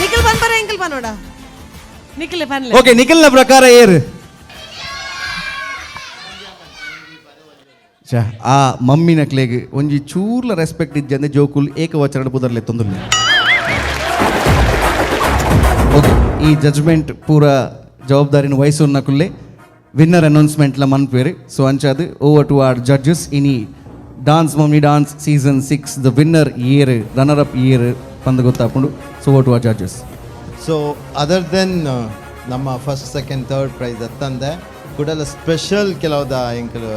ನಿಖಿಲ್ ಬಂದ್ಬರ ಹೆಂಗಲ್ ಬನ್ನೋಡ ನಿಖಿಲ್ ಬನ್ಲೆ. ಓಕೆ, ನಿಖಿಲ್ನ ಪ್ರಕಾರ ಏರು ಆ ಮಮ್ಮಿನ ಕ್ಲೇಗ್ ಒಂಜಿ ಚೂರ್ಲ ರೆಸ್ಪೆಕ್ಟ್ ಇದ್ದಂದೆ ಜೋಕುಲ್ ಏಕವಚನ ಬುದರ್ಲೆ ತೊಂದರೆ. ಓಕೆ, ಈ ಜಜ್ಮೆಂಟ್ ಪೂರ ಜವಾಬ್ದಾರಿನ ವಹಿಸೋನ್ನಕುಲ್ಲೇ ವಿನ್ನರ್ ಅನೌನ್ಸ್ಮೆಂಟ್ಲ ಮನ್ಪೇರು. ಸೊ ಅಂಚಾದು ಓವರ್ ಟು ಆರ್ ಜಡ್ಜಸ್ ಇನಿ dance mummy dance season 6 the winner ಇಯರ್ ರನ್ನರ್ ಅಪ್ ಇಯರ್ ಪಂದು ಗೊತ್ತಾಪುಂಡು. So over to our judges. So other than ನಮ್ಮ ಫಸ್ಟ್ ಸೆಕೆಂಡ್ ಥರ್ಡ್ ಪ್ರೈಸ್ ಅತ್ತಂದೆ ಕೂಡಲ ಸ್ಪೆಷಲ್ ಕೆಲವುದ ಎಂಕಲು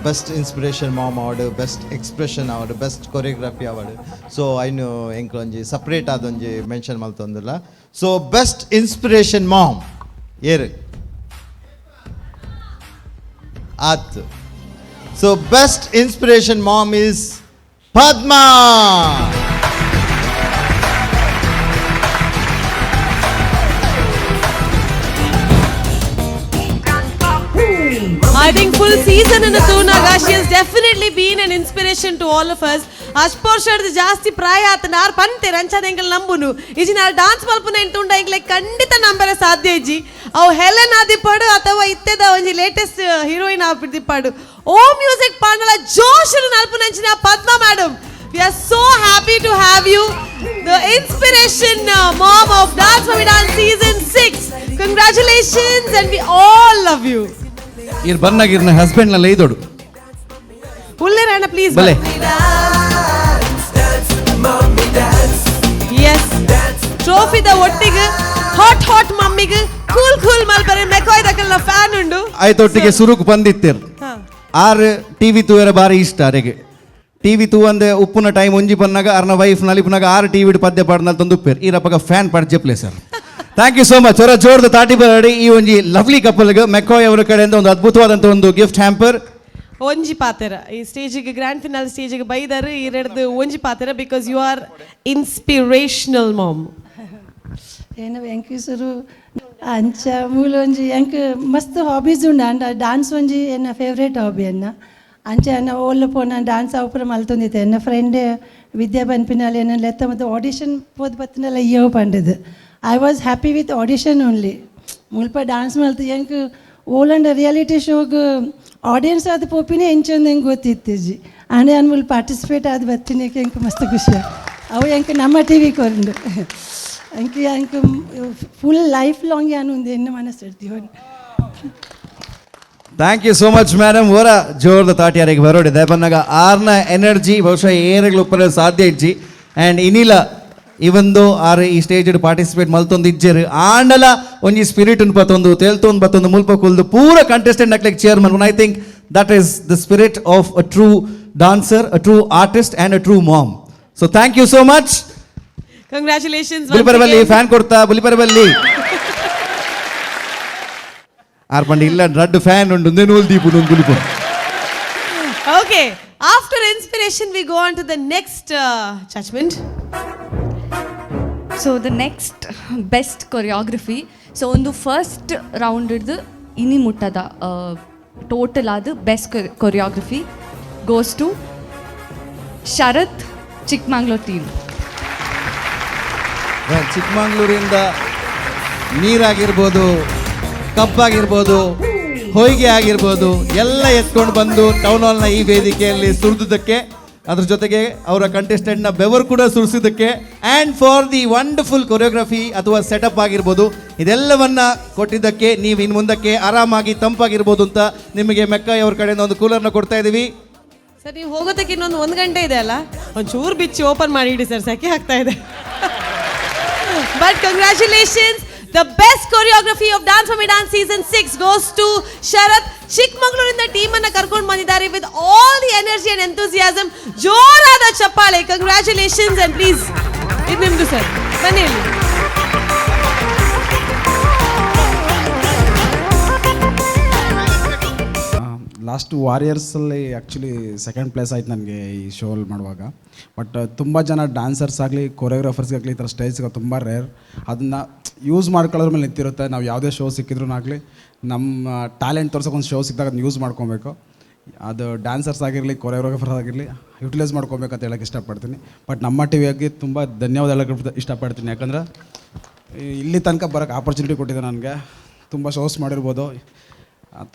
best inspiration mom award, best expression award, best choreography award. So ಐನು ಎಂಕಲ್ ಒಂಜಿ ಸಪ್ರೇಟ್ ಆದೊಂಜಿ ಮೆನ್ಷನ್ ಮಲ್ತೊಂದಿಲ್ಲ. ಸೊ ಬೆಸ್ಟ್ ಇನ್ಸ್ಪಿರೇಷನ್ ಮಾಮ್ ಏರು ಆತ್. So best inspiration mom is Padma. I think full season in the Tunaga, she has definitely been an inspiration to all of us. ಅಷ್ಪೋರ್ಷದ ಜಾಸ್ತಿ ಪ್ರಾಯ ಆತನ ಆರು ಪಂತೆ ರಂಚಾದ ಎಂಕಲ್ ನಂಬುನು ಇಜಿ ನಾನು ಡಾನ್ಸ್ ಮಲ್ಪುನ ಎಂತುಂಡ ಎಂಕ್ಲೆ ಖಂಡಿತ ನಂಬರ ಸಾಧ್ಯ ಇಜ್ಜಿ ಅವು ಹೆಲೆನ್ ಆದಿಪ್ಪಾಡು ಅಥವಾ ಇತ್ತೆದ ಒಂಜಿ ಲೇಟೆಸ್ಟ್ ಹೀರೋಯಿನ್ ಆಪಿದಿಪ್ಪಾಡು ಓ ಮ್ಯೂಸಿಕ್ ಪಾಂಡಲ ಜೋಶ್ ನಲ್ಪುನಂಚಿನ Padma madam. We are so happy to have you, the inspiration mom of Dance Mummy Dance season 6. Congratulations and we all love you. ಇರ್ ಬನ್ನಾಗಿರ್ನ ಹಸ್ಬೆಂಡ್ ನ ಲೈದೋಡು ಉಲ್ಲೆ ರಾಣ ಪ್ಲೀಸ್ ಬಲೆ. Yes, trophy ದ ಒಟ್ಟಿಗೆ ಹಾಟ್ ಮಮ್ಮಿಗೆ ಕೂಲ್ ಮಲ್ಪರೆ ಮೆಕೋಯ್ದಕಲ್ನ ಫ್ಯಾನ್ ಉಂಡು ಆಯ್ತೊಟ್ಟಿಗೆ ಸುರುಕು ಬಂದಿತ್ತೇರು ಆರ್ ಟಿವಿ ತೂವರ ಬಾರಿ ಇಷ್ಟ ಅರೆಗೆ ಟಿವಿ ತೂ ಅಂದೆ ಉಪ್ಪುನ ಟೈಮ್ ಒಂಜಿ ಪನ್ನಾಗ ಅರ್ನ ವೈಫ್ ನಲಿಪುನಾಗ 6 ಟಿವಿ ಪದ್ಯ ಪಾಡ್ನಲ್ಲಿ ತಂದು ಉಪ್ಪೇರು ಈರಪ್ಪಗ ಫ್ಯಾನ್ ಪಡ್ಜೆ ಪ್ಲೇಸರ್. Thank you so much. ಅವರ ಜೋರ್ದ ತಾಟಿ ಬರಡಿ ಈ ಒಂಜಿ ಲವ್ಲಿ ಕಪಲ್ಗೆ ಮೆಕ್ಕಾಯ್ ಅವರ ಕಡೆಯಿಂದ ಒಂದು ಅದ್ಭುತವಾದಂಥ ಒಂದು ಗಿಫ್ಟ್ ಹ್ಯಾಂಪರ್. ಒಂಜಿ ಪಾತೆರ ಈ ಸ್ಟೇಜಿಗೆ ಗ್ರ್ಯಾಂಡ್ ಫಿನಾಲ್ ಸ್ಟೇಜಿಗೆ ಬೈದರು ಇರಡ್ದು ಒಂಜಿ ಪಾತೆರ because you are inspirational mom. ಏನು ವೆಂಕಟೇಶ್ವರು ಅಂಚ ಮೂಲ ಒಂಜಿ ಎಂಕ್ ಮಸ್ತ್ ಹಾಬೀಸ್ ಉಂಡು ಅಂಡ ಡ್ಯಾನ್ಸ್ ಒಂಜಿ ಎನ್ನ ಫೇವ್ರೇಟ್ ಹಾಬಿ ಅನ್ನ ಅಂಚ ಎನ್ನ ಓಲ್ ಪೋನ ಡ್ಯಾನ್ಸ್ ಅವಪುರ ಮಲ್ತೊಂದಿತ್ತೆ ಎನ್ನ ಫ್ರೆಂಡ್ ವಿದ್ಯಾ ಬನ್ಪಿನಲ್ಲಿ ಎನ್ನ ಲೆತ್ತ ಮತ್ತು ಆಡಿಷನ್ ಪೋದ್ ಬತ್ತನೆಲ್ಲ ಅಯ್ಯೋ ಪಂಡದು I was happy with audition only ಮುಲ್ಪ ಡ್ಯಾನ್ಸ್ ಮಲ್ತು ಎಂಕ್ ಓಲಂಡ ರಿಯಾಲಿಟಿ ಶೋಗೆ ಆಡಿಯನ್ಸ್ ಅದು ಪೋಪಿನೇ ಎಂಚಂದು ಹೆಂಗೆ ಗೊತ್ತಿತ್ತೇಜಿ ಆಂಡೆ ಅನ್ ಮುಲ್ ಪಾರ್ಟಿಸಿಪೇಟ್ ಆದ ಬತ್ತಿನಕ್ಕೆ ಎಂಕ್ ಮಸ್ತ್ ಖುಷಿ ಅವು ಎಂಕ್ ನಮ್ಮ ಟಿ ವಿ ಕೊಂಡು ಎಂಕ್ ಫುಲ್ ಲೈಫ್ ಲಾಂಗ್ ಯಾನು ಒಂದು ಎನ್ನ ಮನಸ್ಸು ಇರ್ತೀವಿ. Thank you so much madam. ಓರ ಜೋರ್ದ ತಾಟಿ ಯಾರಿಗೆ ಬರೋಡಿದೆ ಬಂದಾಗ ಆರ್ನ ಎನರ್ಜಿ ಬಹುಶಃ ಏನೆಗಳು ಉಪ್ಪರ ಸಾಧ್ಯ ಇಜ್ಜಿ ಆ್ಯಂಡ್ ಇನಿಲ ಇವಂದು ಆರು ಈ ಸ್ಟೇಜ್ ಪಾರ್ಟಿಸಿಪೇಟ್ ಮಲ್ತೊಂದು ಇಜ್ಜರು ಆಂಡಲ ಒಂಜಿ ಸ್ಪಿರಿಟ್ ಬತ್ತೊಂದು ತೇಲ್ತೊಂದು ಬತ್ತೊಂದು ಮುಲ್ಪ ಕುಲ್ದು ಪೂರ ಕಂಟೆಸ್ಟೆಂಟ್ ನಕ್ಲೆಕ್ chairman. I think that is the spirit of a true dancer, a true artist and a true mom. So thank you so much. Congratulations. ಬುಲಿಪರಬಲ್ಲಿ ಫ್ಯಾನ್ ಕೊಡ್ತಾ ಬುಲಿಪರಬಲ್ಲಿ ಆರ್ಪಂಡಿ ಇಲ್ಲ ರಡ್ ಫ್ಯಾನ್ ಉಂಡು ನೂಲ್ ದೀಪು ಬುಲಿಪ. Okay, after inspiration we go on to the next judgement. So the next best choreography. So ಒಂದು ಫಸ್ಟ್ ರೌಂಡ್ ಹಿಡ್ದು ಇನಿ ಮುಟ್ಟದ ಟೋಟಲ್ ಆದ best choreography goes to Sharath Chikmagalur team. ಚಿಕ್ಕಮಂಗ್ಳೂರಿಂದ ನೀರಾಗಿರ್ಬೋದು, ಕಬ್ಬಾಗಿರ್ಬೋದು, ಹೊಯ್ಗೆ ಆಗಿರ್ಬೋದು ಎಲ್ಲ ಎತ್ಕೊಂಡು ಬಂದು ಟೌನ್ ಹಾಲ್ನ ಈ ವೇದಿಕೆಯಲ್ಲಿ ಸುರಿದಕ್ಕೆ, ಅದ್ರ ಜೊತೆಗೆ ಅವರ ಕಂಟೆಸ್ಟೆಂಟ್ನ ಬೆವರು ಕೂಡ ಸುರಿಸಿದ್ದಕ್ಕೆ and for the wonderful choreography ಅಥವಾ ಸೆಟಪ್ ಆಗಿರ್ಬೋದು ಇದೆಲ್ಲವನ್ನ ಕೊಟ್ಟಿದ್ದಕ್ಕೆ ನೀವು ಇನ್ನು ಮುಂದಕ್ಕೆ ಆರಾಮಾಗಿ ತಂಪಾಗಿರ್ಬೋದು ಅಂತ ನಿಮಗೆ ಮೆಕ್ಕಾಯ್ ಅವ್ರ ಕಡೆಯಿಂದ ಒಂದು ಕೂಲರ್ನ ಕೊಡ್ತಾ ಇದ್ದೀವಿ. ಸರ್ ನೀವು ಹೋಗೋದಕ್ಕೆ ಇನ್ನೊಂದು 1 ಗಂಟೆ ಇದೆ ಅಲ್ಲ, ಒಂಚೂರು ಬಿಚ್ಚಿ ಓಪನ್ ಮಾಡಿ ಇಡಿ ಸರ್, ಸೆಕೆ ಆಗ್ತಾ ಇದೆ. But congratulations, the best choreography of dance mummy dance season 6 goes to Sharath. ಚಿಕ್ಕಮಗಳೂರಿಂದ ಟೀಮ್ ಅನ್ನ ಕರ್ಕೊಂಡು ಬಂದಿದ್ದಾರೆ with all the energy and enthusiasm. ಜೋರಾದ ಚಪ್ಪಾಳೆ. ಕಂಗ್ರ್ಯಾಚುಲೇಷನ್ಸ್ ಅಂಡ್ ಪ್ಲೀಸ್ ಇದು ನಿಮ್ದು ಸರ್, ಬನ್ನಿ ಇಲ್ಲಿ. ಲಾಸ್ಟ್ ವಾರಿಯರ್ಸಲ್ಲಿ ಆ್ಯಕ್ಚುಲಿ ಸೆಕೆಂಡ್ ಪ್ಲೇಸ್ ಆಯ್ತು ನನಗೆ ಈ ಶೋಲ್ಲಿ ಮಾಡುವಾಗ. ಬಟ್ ತುಂಬ ಜನ ಡ್ಯಾನ್ಸರ್ಸ್ ಆಗಲಿ ಕೊರಿಯೋಗ್ರಾಫರ್ಸ್ಗಾಗಲಿ ಈ ಥರ ಸ್ಟೇಜ್ಗೆ ತುಂಬ ರೇರ್. ಅದನ್ನು ಯೂಸ್ ಮಾಡ್ಕೊಳ್ಳೋದ್ರ ಮೇಲೆ ನಿಂತಿರುತ್ತೆ. ನಾವು ಯಾವುದೇ ಶೋ ಸಿಕ್ಕಿದ್ರೂ ಆಗಲಿ ನಮ್ಮ ಟ್ಯಾಲೆಂಟ್ ತೋರ್ಸೋಕೆ ಒಂದು ಶೋ ಸಿಕ್ಕಿದಾಗ ಅದನ್ನ ಯೂಸ್ ಮಾಡ್ಕೊಬೇಕು. ಅದು ಡ್ಯಾನ್ಸರ್ಸ್ ಆಗಿರಲಿ ಕೊರಿಯೋಗ್ರಾಫರ್ಸ್ ಆಗಿರಲಿ ಯುಟಿಲೈಸ್ ಮಾಡ್ಕೊಬೇಕಂತ ಹೇಳೋಕ್ಕೆ ಇಷ್ಟಪಡ್ತೀನಿ. ಬಟ್ ನಮ್ಮ ಟಿ ವಿಯಾಗಿ ತುಂಬ ಧನ್ಯವಾದ ಹೇಳೋಕ್ಕೆ ಇಷ್ಟಪಡ್ತೀನಿ. ಯಾಕಂದರೆ ಇಲ್ಲಿ ತನಕ ಬರೋಕ್ಕೆ ಆಪರ್ಚುನಿಟಿ ಕೊಟ್ಟಿದೆ ನನಗೆ. ತುಂಬ ಶೋಸ್ ಮಾಡಿರ್ಬೋದು,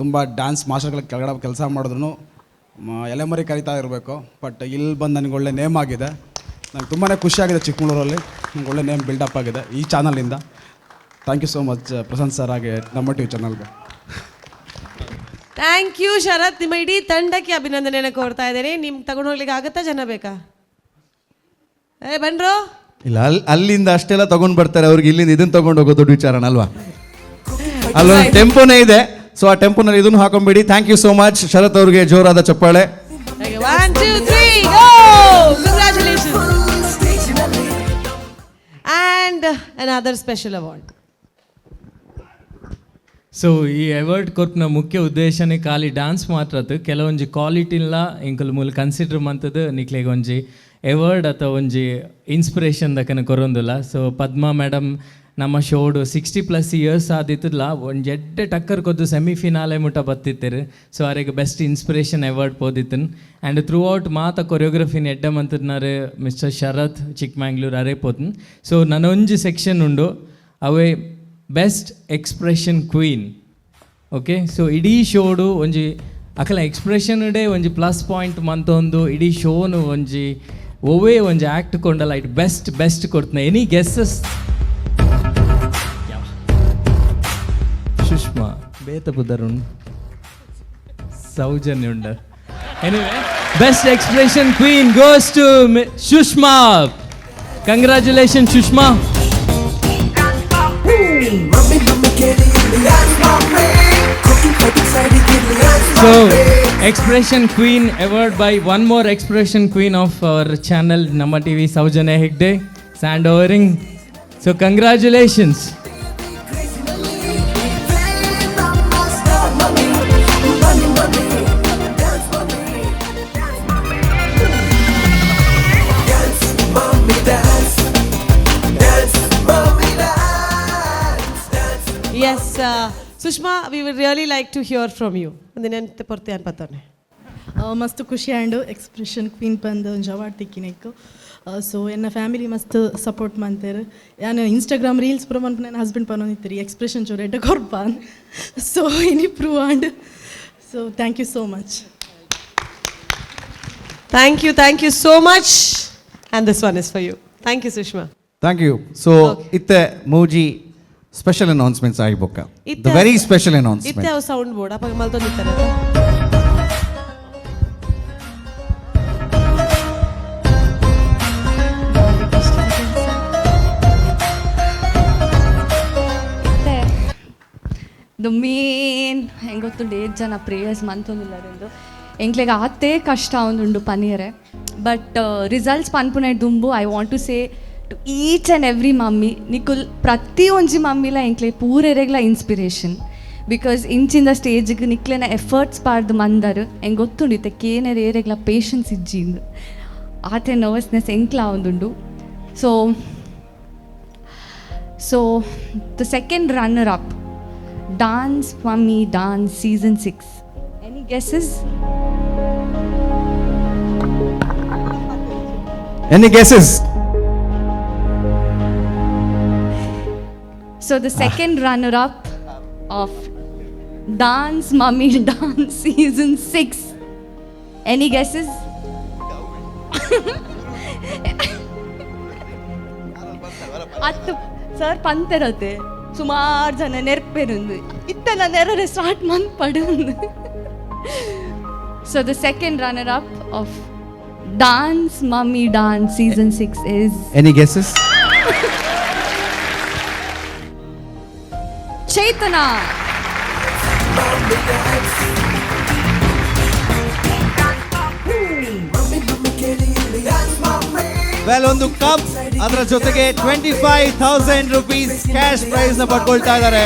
ತುಂಬ ಡ್ಯಾನ್ಸ್ ಮಾಸ್ಟರ್ಗಳ ಕೆಳಗಡೆ ಕೆಲಸ ಮಾಡಿದ್ರು ಎಲೆಮರಿ ಕರಿತಾ ಇರಬೇಕು. ಬಟ್ ಇಲ್ಲಿ ಬಂದು ನನಗೆ ಒಳ್ಳೆ ನೇಮ್ ಆಗಿದೆ. ನಂಗೆ ತುಂಬಾ ಖುಷಿಯಾಗಿದೆ. ಚಿಕ್ಕಮಗಳೂರಲ್ಲಿ ನಂಗೆ ಒಳ್ಳೆ ನೇಮ್ ಬಿಲ್ಡಪ್ ಆಗಿದೆ ಈ ಚಾನಲಿಂದ. Thank you so much Prashanth sir ಹಾಗೆ ನಮ್ಮ ಟಿ ವಿ ಚಾನಲ್ಗೆ. Thank you Sharath. ನಿಮ್ಮ ಇಡೀ ತಂಡಕ್ಕೆ ಅಭಿನಂದನೆಯನ್ನು ಕೋರ್ತಾ ಇದ್ದೇನೆ. ನಿಮ್ಗೆ ತಗೊಂಡು ಹೋಗ್ಲಿಕ್ಕೆ ಆಗುತ್ತಾ? ಜನ ಬೇಕಾ? ಬನ್ರೋ. ಇಲ್ಲ ಅಲ್ಲಿಂದ ಅಷ್ಟೆಲ್ಲ ತಗೊಂಡು ಬರ್ತಾರೆ, ಅವ್ರಿಗೆ ಇಲ್ಲಿಂದ ಇದನ್ನು ತಗೊಂಡು ಹೋಗೋ ದೊಡ್ಡ ವಿಚಾರನ ಅಲ್ವಾ? ಅಲ್ಲೊಂದು ಟೆಂಪೋನೇ ಇದೆ, ಸೊ ಆ ಟೆಂಪೋನಲ್ಲಿ ಇದನ್ನು ಹಾಕೊಂಡ್ಬಿಡಿ. Thank you so much Sharath ಅವ್ರಿಗೆ ಜೋರಾದ ಚಪ್ಪಾಳೆ. 1 2 3 go. Congratulations. And another special award. So ಈ ಅವಾರ್ಡ್ ಕೊರ್ಪಿನ ಮುಖ್ಯ ಉದ್ದೇಶನೇ ಖಾಲಿ ಡ್ಯಾನ್ಸ್ ಮಾತ್ರ ಅದು. ಕೆಲವೊಂಜಿ ಕ್ವಾಲಿಟಿಲ್ಲ ಇಂಕಲ್ ಮೂಲ ಕನ್ಸಿಡರ್ ಮಂತದ್ದು ನಿಕ್ಲೆಗೆ ಒಂಜಿ ಅವಾರ್ಡ್ ಅಥವಾ ಒಂಜಿ ಇನ್ಸ್ಪಿರೇಷನ್ ದಕ್ಕನ ಕೊರೊಂದಿಲ್ಲ. ಸೊ ಪದ್ಮಾ ಮೇಡಮ್ ನಮ್ಮ ಶೋಡು 60+ ಇಯರ್ಸ್ ಆದಿತ್ತಲ್ಲ, ಒಂದು ಎಡ್ಡೆ ಟಕ್ಕರ್ ಕೊದ್ದು ಸೆಮಿಫಿನಾಲೆ ಮುಟ್ಟ ಬತ್ತಿತ್ತರು. ಸೊ ಅವರಿಗೆ ಬೆಸ್ಟ್ ಇನ್ಸ್ಪಿರೇಷನ್ ಅವಾರ್ಡ್ ಪೋದಿತ್ತನ್. ಆ್ಯಂಡ್ ಥ್ರೂ ಔಟ್ ಮಾತ ಕೊರಿಯೋಗ್ರಫಿನ ಎಡ್ಡೆ ಮಂತದ್ನಾರು ಮಿಸ್ಟರ್ ಶರತ್ ಚಿಕ್ಕಮಂಗ್ಳೂರು ಅರೇ ಪೋತನ್. ಸೊ ನನ್ನೊಂಜಿ ಸೆಕ್ಷನ್ ಉಂಡು, ಅವೇ best expression queen. Okay, so ಇಡೀ ಶೋಡು ಒಂಜಿ ಅಕಲ ಎಕ್ಸ್ಪ್ರೆಷನ್ ಡೇ ಒಂಜಿ ಪ್ಲಸ್ ಪಾಯಿಂಟ್ ಮಂತೊಂದು ಇಡೀ ಶೋನು ಒಂಜಿ ಒವೇ ಒಂಜಿ ಆ್ಯಕ್ಟ್ ಕೊಂಡಲ್ಲ ಇಟ್ ಬೆಸ್ಟ್ ಕೊಡ್ತಾನೆ. Any guesses? ಸುಷ್ಮಾ ಬೇತ ಪುದರುಣ್ ಸೌಜನ್ಯ ಉಂಡ. Anyway best expression queen goes to Sushma. Congratulation Sushma. So, Expression Queen award by one more Expression Queen of our channel, Namma TV, Saujanya Hegde, Sand Overing. So, congratulations. Yes, Sushma, we would really like to hear from you. ಒಂದಿನೆಂತ ಪೂರ್ತಿ ಅನ್ಪತ್ತಾನೆ ಮಸ್ತ್ ಖುಷಿ ಆ್ಯಂಡ್ ಎಕ್ಸ್ಪ್ರೆಷನ್ ಕ್ವೀನ್ ಬಂದು ಒಂದು ಅವಾರ್ಡ್ ತಿಕ್ಕಿನಕ್ಕು. ಸೊ ಎನ್ನ ಫ್ಯಾಮಿಲಿ ಮಸ್ತ್ ಸಪೋರ್ಟ್ ಮಾಡ್ತಾರೆ. ನಾನು ಇನ್ಸ್ಟಾಗ್ರಾಮ್ ರೀಲ್ಸ್ ಪುರ ಮನ್ಪು ನನ್ನ ಹಸ್ಬೆಂಡ್ ಪನ್ನೊಂದಿತ್ತೀರಿ ಎಕ್ಸ್ಪ್ರೆಷನ್ ಚೂರು ಎಡ್ಡ ಕೊರ್ಪಾನ್. ಸೊ ಇನಿ prove and so thank you so much. Thank you so much. And this one is for you. Thank you, Sushma. Thank you. So ಇತ್ತೆ ಮೂಜಿ ಸ್ಪೆಷಲ್ ಅನೌನ್ಸ್ಮೆಂಟ್ಸ್ ಆಗಿಬೋಕ. The very special announcement. ಇತ್ತೆ ಅವು ಸೌಂಡ್ ಬೋರ್ಡ್ ಅಪ್ಪ ಮಲ್ತೊಂದಿತ್ತಾರೆ. ದ ಮೇನ್ ಹೆಂಗೆ ಗೊತ್ತುಂಡು 8 ಜನ ಪ್ರೇಯರ್ಸ್ ಮಂತೊಂದಿಲ್ಲರೆಂದು ಎಂಕ್ಲೆಗೆ ಆತೇ ಕಷ್ಟ ಒಂದುಂಡು ಪನಿಯರೆ. ಬಟ್ ರಿಸಲ್ಟ್ಸ್ ಪನ್ಪುನ ದುಂಬು I want to say to each and every mummy ನಿಕುಲ್ ಪ್ರತಿ ಒಂಜಿ ಮಮ್ಮಿಲ ಎಂಕ್ಲೆ ಪೂರೆರೆಗ್ಲ ಇನ್ಸ್ಪಿರೇಷನ್. ಬಿಕಾಸ್ ಇಂಚಿಂದ ಸ್ಟೇಜಿಗೆ ನಿಕ್ಲೆನ ಎಫರ್ಟ್ಸ್ ಪಾಡ್ದು ಮಂದರು ಹೆಂಗೆ ಗೊತ್ತುಂಡು ಇತ್ತೆ ಕೇನೆರೆ ಏರೆಗ್ಲ ಪೇಷನ್ಸ್ ಇಜ್ಜಿಂದು ಆತೆ ನರ್ವಸ್ನೆಸ್ ಎಂಕ್ಲ ಒಂದುಂಡು. So the second runner up Dance Mummy Dance Season 6. Any guesses? Any guesses? So the second runner-up of Dance Mummy Dance Season 6. Any guesses? ಅತ್ತು ಸರ್ ಪಂತರತೆ ಸುಮಾರು ಜನ ನೆರ್ಪೇರುಂದು ಇತ್ತನ ನೆರರೆ ಸ್ಟಾರ್ಟ್ ಮಂತ್ ಪಡುಂದು. So the second runner up of dance mummy dance season 6 is. Any guesses? Chetana. Well, ಒಂದು ಕಪ್ ಅದರ ಜೊತೆಗೆ 25,000 rupees ಕ್ಯಾಶ್ ಪ್ರೈಸ್ ನ ಪಡ್ಕೊಳ್ತಾ ಇದ್ದಾರೆ.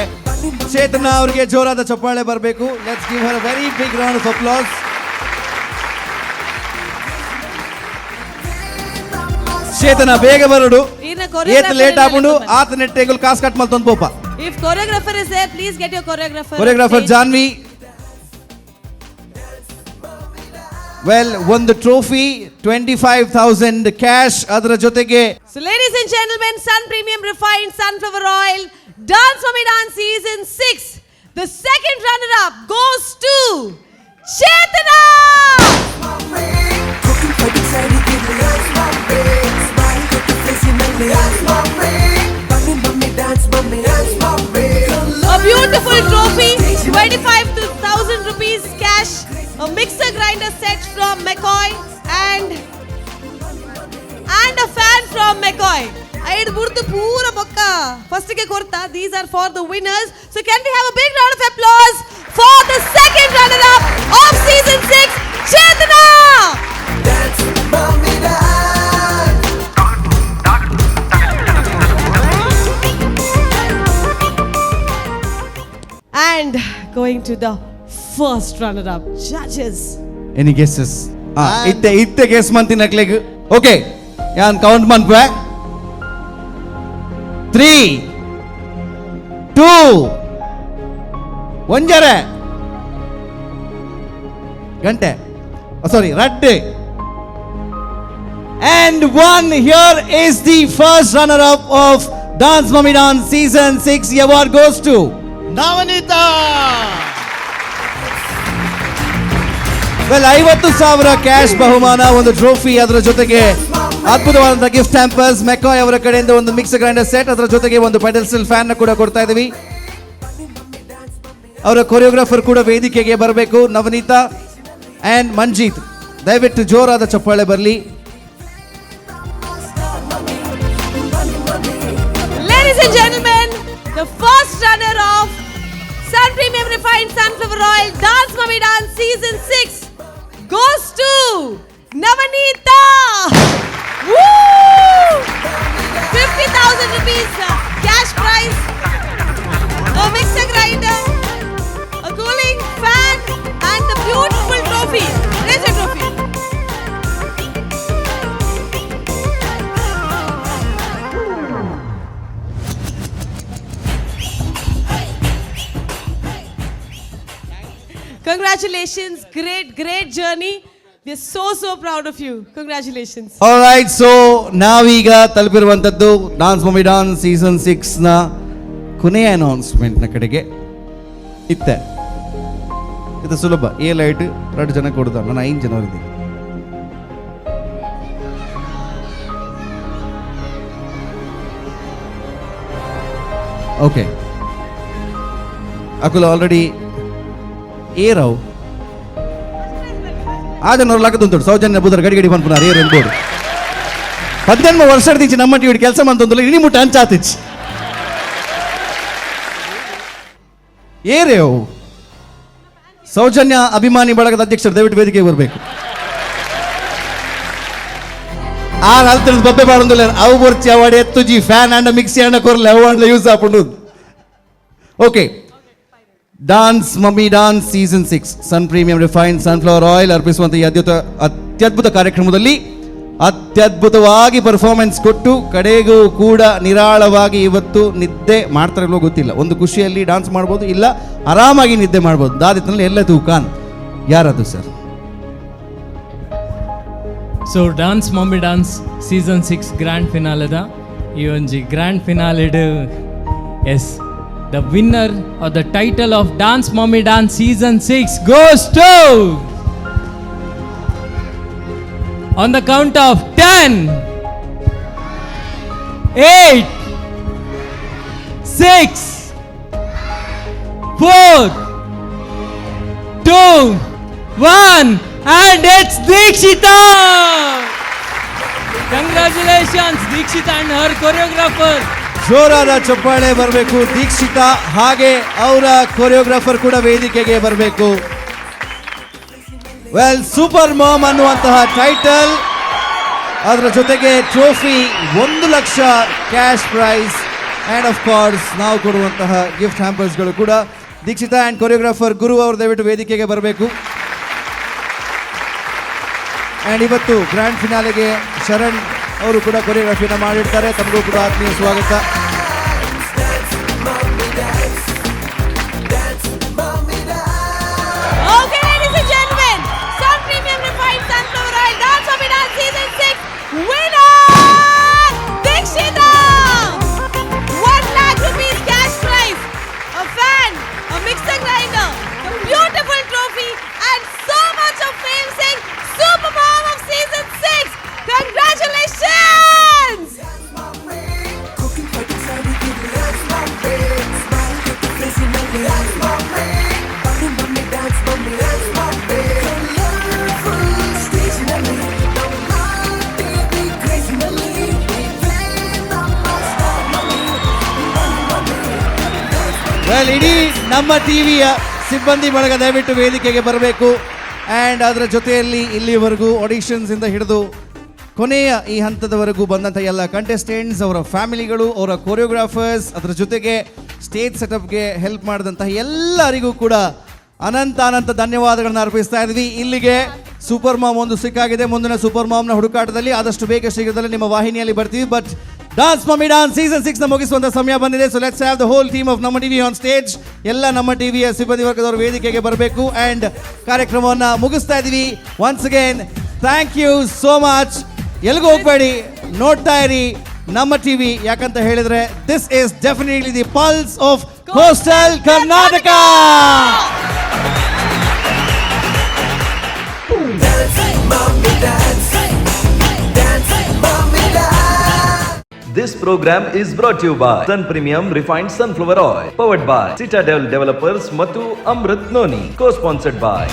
ಚೇತನ ಅವರಿಗೆ ಜೋರಾದ ಚಪ್ಪಾಳೆ ಬರಬೇಕು. Let's give her a very big round of applause. Chetana ಬೇಗ ಬರಡು, ಏತ್ ಲೇಟ್ ಆಗ್ಬಿಡು, ಆತ ನೆಟ್ಟೆಗಳು ಕಾಸ್ ಕಟ್ ಮಲ್ತೊಂದು ಪೋಪ. If choreographer is there, please get your choreographer. Choreographer Jhanvi. Well, ಒಂದು ಟ್ರೋಫಿ, 25,000 ಕ್ಯಾಶ್ ಅದರ ಜೊತೆಗೆ. So ladies and gentlemen, Sun Premium Refined Sunflower Oil Dance Mummy Dance Season 6. The second runner up goes to Chetana. A beautiful trophy, 25,000 rupees cash, a mixer grinder set from McCoy and a fan from McCoy. ಐದು ಬುರ್ದು ಪೂರ ಬೊಕ್ಕ ಫಸ್ಟ್ ಗೆ Koratla. These are for the winners. So can we have a big round of applause for the second runner up of season 6, Chetana. Dance Mummy Dance. And going to the first runner up, judges. Any guesses? ಇತ್ತೆ ಗೆಸ್ ಮಂತಿನ ಕ್ಲಿಕ್. ಓಕೆ, ಯಾನ್ ಕೌಂಟ್ ಮನ್ಪೆ. 3, 2, 1 ಗಂಟೆ, ಸಾರಿ, ರಡ್ಡೆ. And one, here is the first runner up of Dance Mummy Dance Season 6. The award goes to Navanita. Well, 50,000 cash ಬಹುಮಾನ, ಒಂದು ಟ್ರೋಫಿ, ಅದರ ಜೊತೆಗೆ ಅದ್ಭುತವಾದಂತಹ ಗಿಫ್ಟ್ ಹ್ಯಾಂಪರ್ಸ್ ಮೆಕಾಯ್ ಅವರ ಕಡೆಯಿಂದ ಒಂದು ಮಿಕ್ಸರ್ ಗ್ರೈಂಡರ್ ಸೆಟ್, ಅದರ ಜೊತೆಗೆ ಒಂದು ಪೆಡಲ್ಸ್ಟಲ್ ಫ್ಯಾನ್ ಕೂಡ ಕೊಡ್ತಾ ಇದ್ದೀವಿ. ಅವರ ಕೊರಿಯೋಗ್ರಾಫರ್ ಕೂಡ ವೇದಿಕೆಗೆ ಬರಬೇಕು, ನವನೀತಾ ಅಂಡ್ ಮಂಜೀತ್. ದಯವಿಟ್ಟು ಜೋರಾದ ಚಪ್ಪಾಳೆ ಬರಲಿ. Ladies and gentlemen, the first runner of Sun Premium Refined Sunflower Oil Dance Mummy Dance Season 6 goes to Navanita. Woo! 50,000 rupees cash prize, a mixer grinder, a cooling fan, and the beautiful trophy. Raise your trophy. Congratulations, great journey. We are so proud of you. Congratulations. Alright, so ನಾವೀಗ ತಲುಪಿರುವಂಥದ್ದು ಡಾನ್ಸ್ ಮಮ್ಮಿ ಡಾನ್ಸ್ ಸೀಸನ್ 6ನ ಕೊನೆಯ ಅನೌನ್ಸ್ಮೆಂಟ್ನ ಕಡೆಗೆ. ಇದು ಸುಲಭ. ಎ ಲೈಟ್ 2 ಜನ ಕೊಡುದ, ನಾನು 5 ಜನ ಇದ್ದೀನಿ. ಓಕೆ, ಅಕುಲ ಆಲ್ರೆಡಿ ಏರವು ಆದನವ್ರು ಲಕ್ಕದೊಂದು ಸೌಜನ್ಯ ಬುಧರ ಗಡಿ ಪನ್ಪುನಾರು ಏರು ಎಂಬುದು 18 ವರ್ಷ ನಮ್ಮ ಟಿವಿ ಕೆಲಸ ಮಂತೊಂದು ಇನಿ ಮುಟ್ಟ ಹಂಚಾತಿಚ್ಚು ಏರೇವು. ಸೌಜನ್ಯ ಅಭಿಮಾನಿ ಬಳಗದ ಅಧ್ಯಕ್ಷರು ದಯವಿಟ್ಟು ವೇದಿಕೆಗೆ ಬರಬೇಕು. ಆ ನಾಲ್ಕು ಬಬ್ಬೆ ಬಾಡೊಂದಿಲ್ಲ ಅವು ಬರ್ಚಿ ಅವಾಡೆ ಎತ್ತುಜಿ ಫ್ಯಾನ್ ಅಂಡ ಮಿಕ್ಸಿ ಅಂಡ ಕೊರಲೆ ಅವು ಅಂಡ ಯೂಸ್ ಹಾಕೊಂಡು. Okay, dance mummy dance season 6 ಸನ್ ಪ್ರೀಮಿಯಂ ರಿಫೈನ್ಡ್ ಸನ್ಫ್ಲವರ್ ಆಯಿಲ್ ಅರ್ಪಿಸುವಂಥ ಈ ಅತ್ಯದ್ಭುತ ಕಾರ್ಯಕ್ರಮದಲ್ಲಿ ಅತ್ಯದ್ಭುತವಾಗಿ ಪರ್ಫಾರ್ಮೆನ್ಸ್ ಕೊಟ್ಟು ಕಡೆಗೂ ಕೂಡ ನಿರಾಳವಾಗಿ ಇವತ್ತು ನಿದ್ದೆ ಮಾಡ್ತಾರೋ ಗೊತ್ತಿಲ್ಲ. ಒಂದು ಖುಷಿಯಲ್ಲಿ ಡಾನ್ಸ್ ಮಾಡ್ಬೋದು, ಇಲ್ಲ ಆರಾಮಾಗಿ ನಿದ್ದೆ ಮಾಡ್ಬೋದು. ದಾದಿತ್ನಲ್ಲಿ ಎಲ್ಲ ತೂಕಾನ್ ಯಾರದು sir? So dance mummy dance season 6 grand ಫಿನಾಲೆದ ಈ ಒಂಜಿ ಗ್ರ್ಯಾಂಡ್ ಫಿನಾಲೆಡ್ as the winner of the title of dance mummy dance season 6 goes to on the count of 10, 8, 6, 4, 2, 1 and it's Deekshita. Congratulations Deekshita and her choreographer. ಜೋರಾದ ಚಪ್ಪಾಳೆ ಬರಬೇಕು. ದೀಕ್ಷಿತಾ ಹಾಗೆ ಅವರ ಕೊರಿಯೋಗ್ರಾಫರ್ ಕೂಡ ವೇದಿಕೆಗೆ ಬರಬೇಕು. ವೆಲ್, ಸೂಪರ್ ಮಾಮ್ ಅನ್ನುವಂತಹ ಟೈಟಲ್, ಅದರ ಜೊತೆಗೆ trophy, 1 lakh cash prize and of course ನಾವು ಕೊಡುವಂತಹ ಗಿಫ್ಟ್ ಹ್ಯಾಂಪರ್ಸ್ಗಳು ಕೂಡ. ದೀಕ್ಷಿತಾ ಆ್ಯಂಡ್ ಕೊರಿಯೋಗ್ರಾಫರ್ ಗುರು ಅವರು ದಯವಿಟ್ಟು ವೇದಿಕೆಗೆ ಬರಬೇಕು. ಆ್ಯಂಡ್ ಇವತ್ತು ಗ್ರ್ಯಾಂಡ್ ಫಿನಾಲೆಗೆ ಶರಣ್ ಅವರು ಕೂಡ ಕೊರಿಯೋಗ್ರಫಿನ ಮಾಡಿರ್ತಾರೆ. ತಮಗೂ ಕೂಡ ಆತ್ಮೀಯ ಸ್ವಾಗತ. ವೆಲ್, ಇಡೀ ನಮ್ಮ ಟಿವಿಯ ಸಿಬ್ಬಂದಿ ಬಳಗ ದಯವಿಟ್ಟು ವೇದಿಕೆಗೆ ಬರಬೇಕು. ಆ್ಯಂಡ್ ಅದರ ಜೊತೆಯಲ್ಲಿ ಇಲ್ಲಿವರೆಗೂ ಆಡಿಷನ್ಸ್ ಇಂದ ಹಿಡಿದು ಕೊನೆಯ ಈ ಹಂತದವರೆಗೂ ಬಂದಂಥ ಎಲ್ಲ ಕಂಟೆಸ್ಟೆಂಟ್ಸ್, ಅವರ ಫ್ಯಾಮಿಲಿಗಳು, ಅವರ ಕೊರಿಯೋಗ್ರಾಫರ್ಸ್, ಅದರ ಜೊತೆಗೆ ಸ್ಟೇಜ್ ಸೆಟಪ್ಗೆ ಹೆಲ್ಪ್ ಮಾಡಿದಂತಹ ಎಲ್ಲರಿಗೂ ಕೂಡ ಅನಂತ ಧನ್ಯವಾದಗಳನ್ನು ಅರ್ಪಿಸ್ತಾ ಇದ್ವಿ. ಇಲ್ಲಿಗೆ ಸೂಪರ್ ಮಾಮ್ ಒಂದು ಸಿಕ್ಕಾಗಿದೆ. ಮುಂದಿನ ಸೂಪರ್ ಮಾಮ್ನ ಹುಡುಕಾಟದಲ್ಲಿ ಆದಷ್ಟು ಬೇಗ ಶೀಘ್ರದಲ್ಲೇ ನಿಮ್ಮ ವಾಹಿನಿಯಲ್ಲಿ ಬರ್ತೀವಿ. But dance mummy dance season 6ನ ಮುಗಿಸುವಂಥ ಸಮಯ ಬಂದಿದೆ. So let's have the whole team of ನಮ್ಮ ಟಿವಿ ಆನ್ ಸ್ಟೇಜ್. ಎಲ್ಲ ನಮ್ಮ ಟಿವಿಯ ಸಿಬ್ಬಂದಿ ವರ್ಗದವರು ವೇದಿಕೆಗೆ ಬರಬೇಕು ಆ್ಯಂಡ್ ಕಾರ್ಯಕ್ರಮವನ್ನು ಮುಗಿಸ್ತಾ ಇದ್ದೀವಿ. Once again thank you so much. ಎಲ್ಲಿಗೂ ಹೋಗಬೇಡಿ, ನೋಡ್ತಾ ಇರಿ ನಮ್ಮ ಟಿವಿ. ಯಾಕಂತ ಹೇಳಿದ್ರೆ this is definitely the pulse of coastal Karnataka. This program is brought to you by Sun Premium Refined Sunflower Oil, powered by Citadel Developers ಮತ್ತು ಅಮೃತ್ ನೋನಿ, co-sponsored by